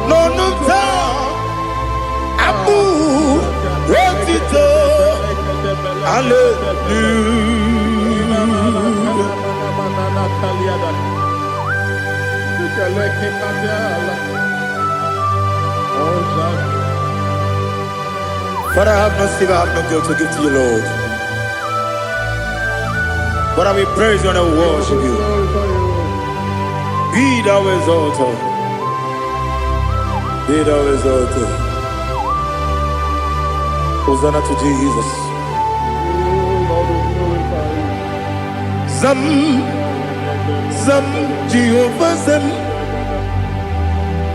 [SPEAKER 3] Nonuta Abu Rotito Father, I have no silver, I have no gold to give to you, Lord. But I will praise you and I will worship you. Be thou exalted. Be thou exalted. Hosanna to Jesus. Zam Jehovah Zam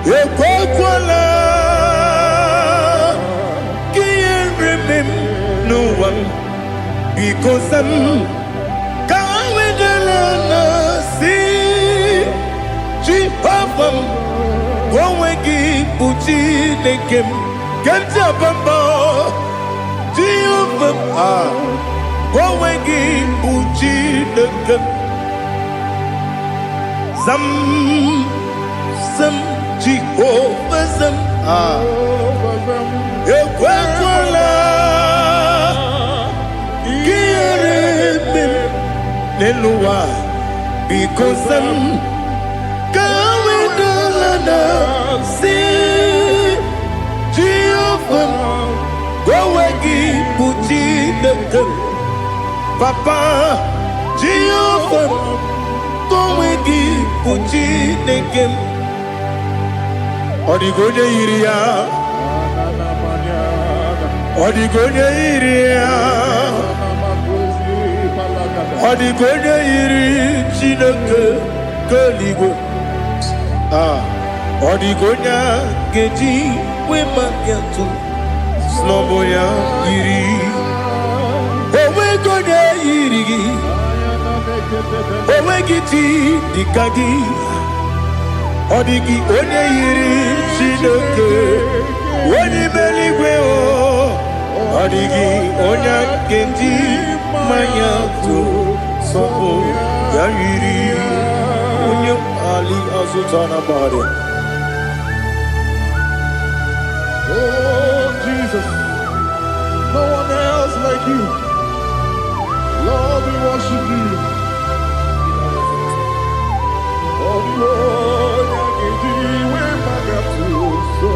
[SPEAKER 3] Ekwakwala Can't remember no one because Zam Kawedalana see Jehovah Gowegi Puchi Nekem Kentabamba Jehovah Gowegi Puchi Nekem Zam Jehovah Zam Ekwakwala Kieremem Neluwa because Zam Kawedalana see Jehovah Gowegi Puchi Nekem Papa Jehovah Gowegi Puchi Nekem Odigonya iria Odigonya iria Odigonya iri Chineke Keligo Odigonya Geji Wemakiatu Sloboya iri Owegonya iri Owegiti Dikagi Odigi onye yiri Chineke onye meligwe Odigi onye kendi manya tu sopo ya yiri onye Ali Azutana Bade.
[SPEAKER 2] Oh Jesus, no one else like you. Lord, we worship you. Oh Lord, I give you my God to so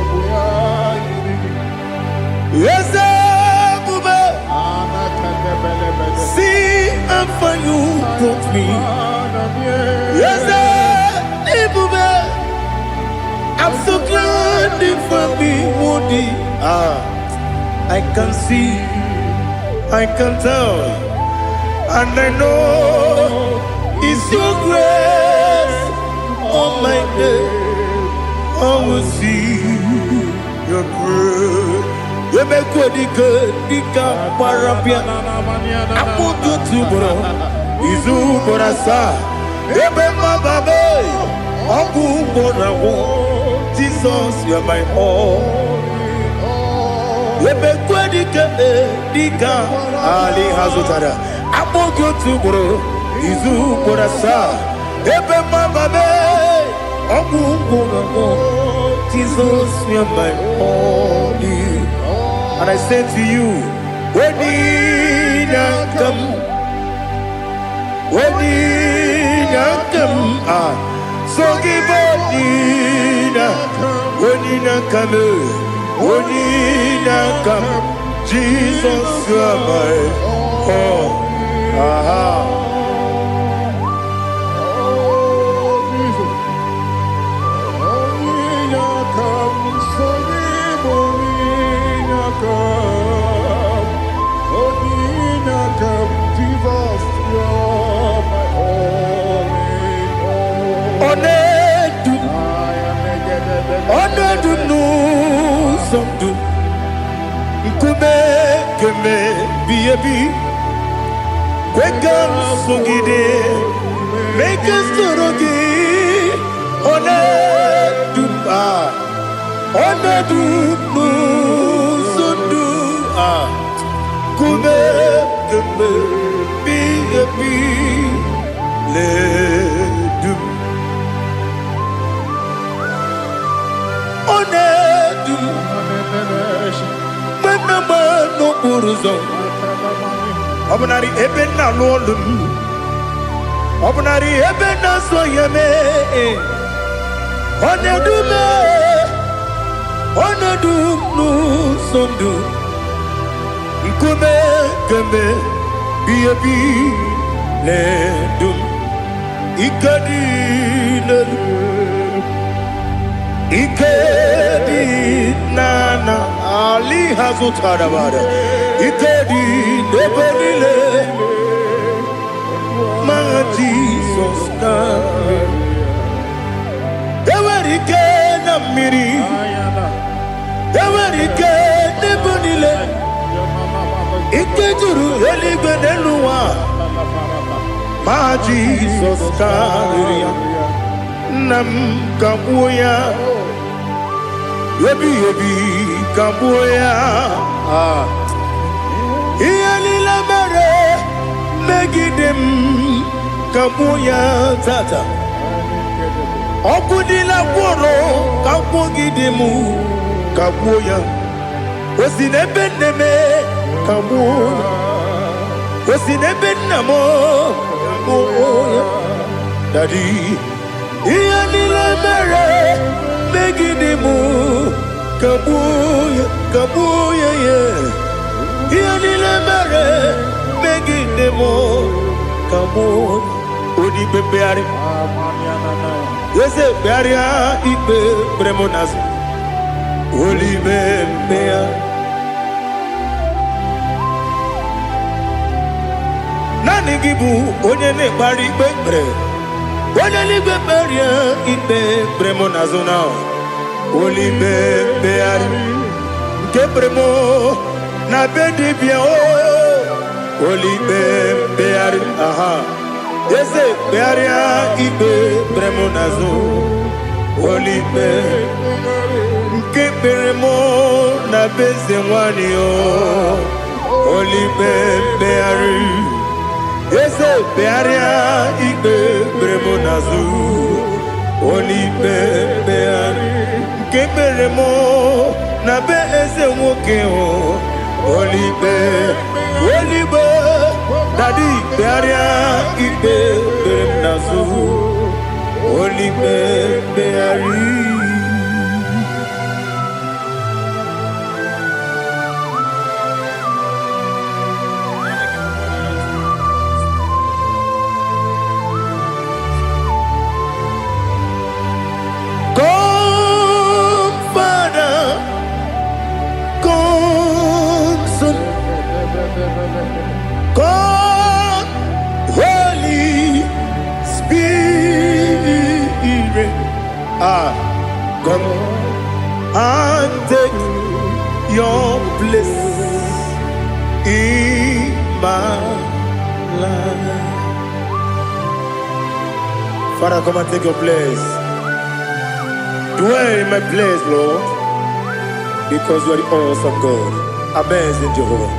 [SPEAKER 3] I can see, I can tell, and I know it's your grace. On my day, I will see your grace. You make what you could, you can't parapia. I'm going to bro. Izu borasa, ebe mababe. I'm going Jesus, you're my all. Ebe kwedike dika ali hazutara. I'm going to bro. Izu borasa, ebe mababe. I'm going Jesus, you're my all. And I say to you, when you come. When you come, so give up, when you come, Jesus, you are my all. Onedu no somdu Nkube keme biyebi Kwekam sungide Make us turogi Onedu Onedu no somdu Nkube keme biyebi Ledu Onedu Menama no buruzo Obnari ebena lolum Obnari ebena soyeme Onedu me Onedu no sondu Nkume keme biyebi ledum Ikadi Ikedi nana Ali hazutara bada Ikedi nebenile Ma Jesus na Ewerike na miri Ewerike nebenile Ikeduru eligwe neluwa Ma Jesus na Nam kabuya Yebi kabuya Iyalila mere Megidem kabuya tata Okudila kworo Kabugidemu kabuya Osinebeneme kabuya Osinebenamo kabuya Daddy Iyalila mere Megidemu kabuya kabuya yeah. Iyalila mere Megidemu kabuya Odi bebeari Yese bearia ibe bremonas Oli bebea Nani gibu onye ne bari bebre Onye ligwe beria ibe bremonazona Oli bebeari Nke bremo na bedi bia o Oli bebeari aha Yese bearia ibe bremonazo Oli be Nke bremo na beze wani o Oli bebeari Yese bearia ibe bremonazo Oli bebeari Nke bremo na beze woke o Oli be Daddy bearia ibe bremonazo Oli beari Come, Father, Come and take your place in my life. Father, come and take your place. Dwell in my place, Lord, because you are the awesome God. Amazing Jehovah.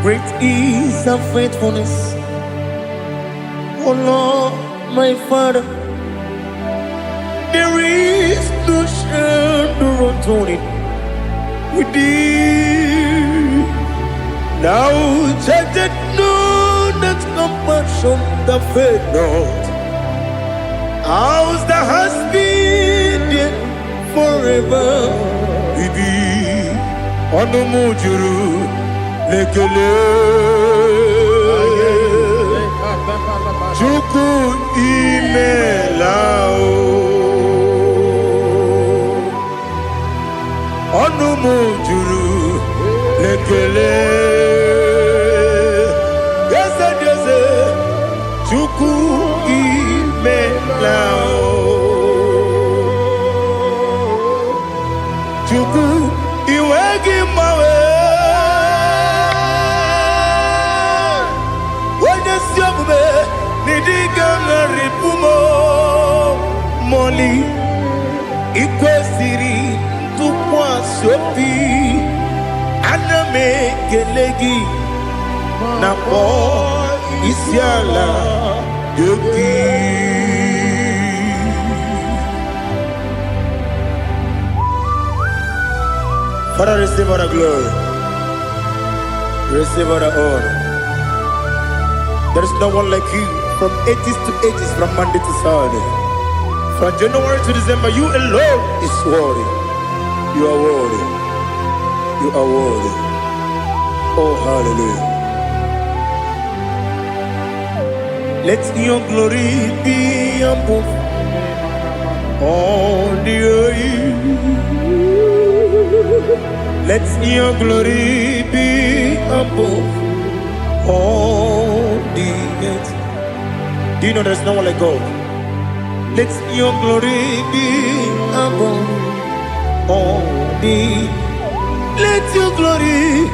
[SPEAKER 3] Great is thy faithfulness, oh Lord, my Father. There is no shadow unto it with thee. Now check that know that compassion that faith not. Ours that has been there forever with thee. On the mujuru lekele chuku imelao onu mujuru lekele yese chuku imelao chuku iwegi mawe Nidigangaripumo Moli Ikwesiri Tukwa Sopi Aname Kelegi Napo Isiala Yoki. Father, receive all the glory, receive all the honor. There is no one like you. From ages to ages, from Monday to Saturday, from January to December, you alone is worthy. You are worthy. You are worthy. Oh, hallelujah. Let your glory be above all the earth. Let your glory be above all the earth. Do you know there's no one like God? Let your glory be above all the. Let your glory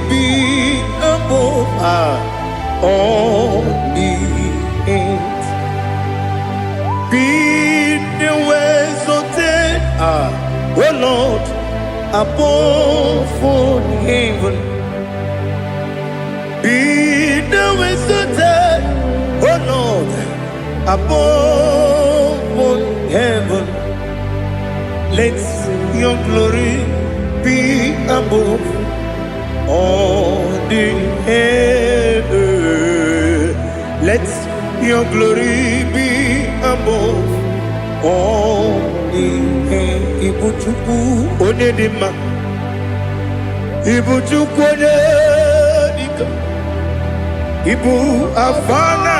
[SPEAKER 3] be above all the earth. Be the exalted, oh Lord, above all heaven. Be the exalted, oh Lord, above all heaven. Let your glory be above all the earth. Let your glory be above all the earth. Ibuchuku onedima, Ibuchuku onedika. Ibu afana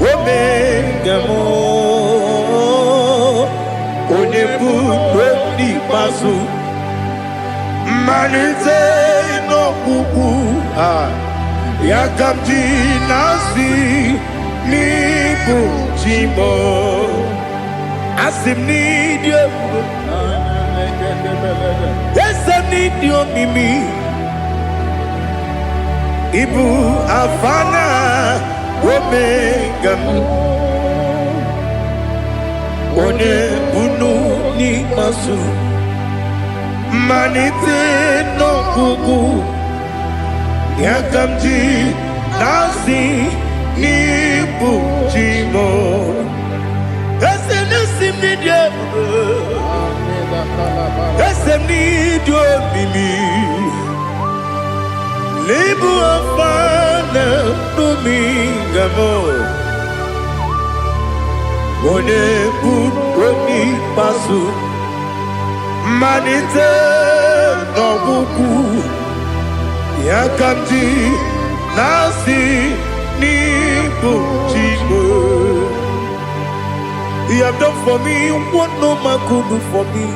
[SPEAKER 3] omega mo onebu odi pasu manite no kuku yakamji nasi ni bujimo asim ni dio asim ni dio mimi. Ibu afana omega one bunu ni masu manite no kuku yakamji nasi ni bujimo esem ni dio esem ni dio mimi. Lebu afana dominga mo one buni pasu manite no buku yakamji nasi ni bujimo. You have done for me what no man could do for me.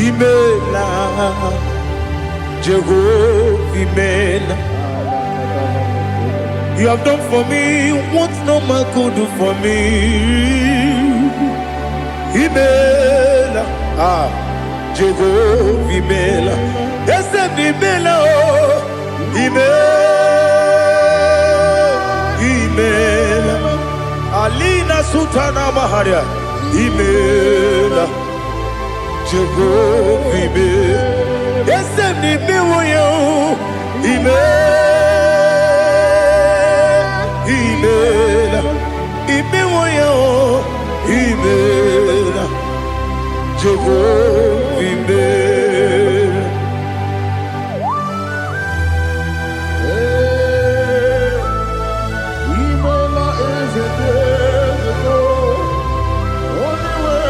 [SPEAKER 3] Imela Jehovah Imela You have done for me what no man could do for me. Ibela, Jehovah Ibela, Ibela, Ibela, Alina Sultana Maharia, Ibela, Jehovah Ibela, Ibela, Ibela, Ibela, Jehovah Ibela. Ibela is a only way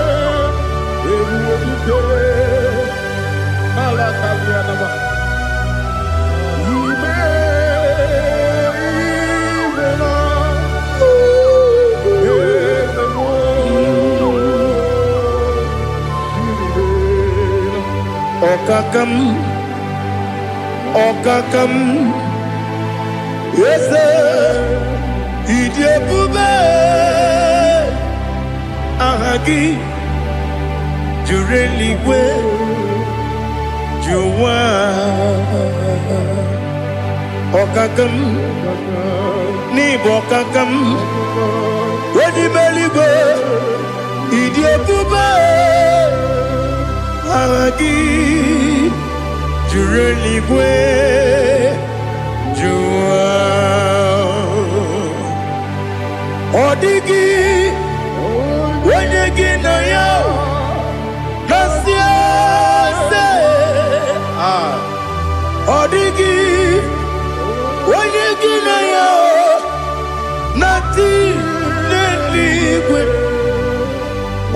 [SPEAKER 3] they will be there. Malakavianaba. Okakam, yes, Idiabube, Ahagi, Jureligwe, Juwa, Okakam, Nibokakam, Wadibeligwe, Idiabube, Ahagi. Jureligwe, Jua, Odigi, Wenegi na yo, Nasia se, Odigi, Wenegi na yo, Nati neligwe,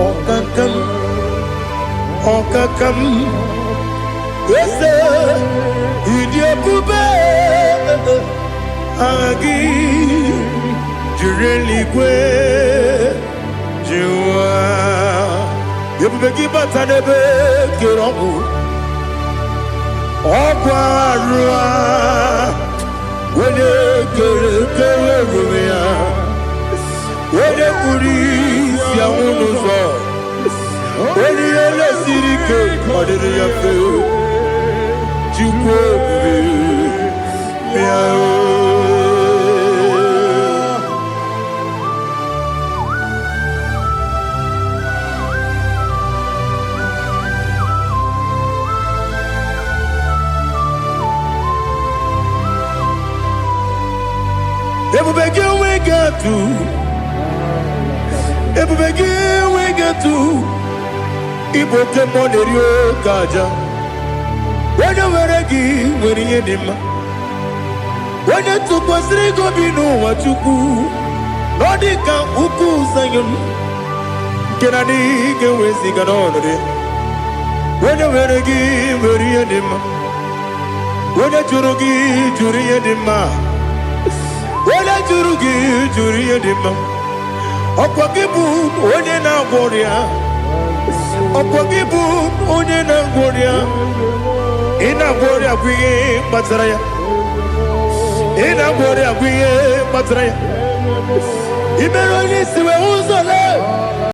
[SPEAKER 3] Okakam, Okakam. Yes, Idiabube, Agi, Jureligwe, Jua, Yabegi Batanebe, Kirobu, Okwarua, when you get when you police, Yamunuzo, when you let Sirike, what did you feel? When you were a gay, when you did my when you took was go be no what you do. Nodika Uku Sayon can I dig away sick on it? When you were a gay, when you did my when you Jurugi, Juria Dima, when I Jurugi, Juria Dima, Okwakibu, when you now warrior, Okwakibu, when you now warrior. Ina bori agwiye batraya. Ina bori agwiye batraya. Imeroni siwe uzole.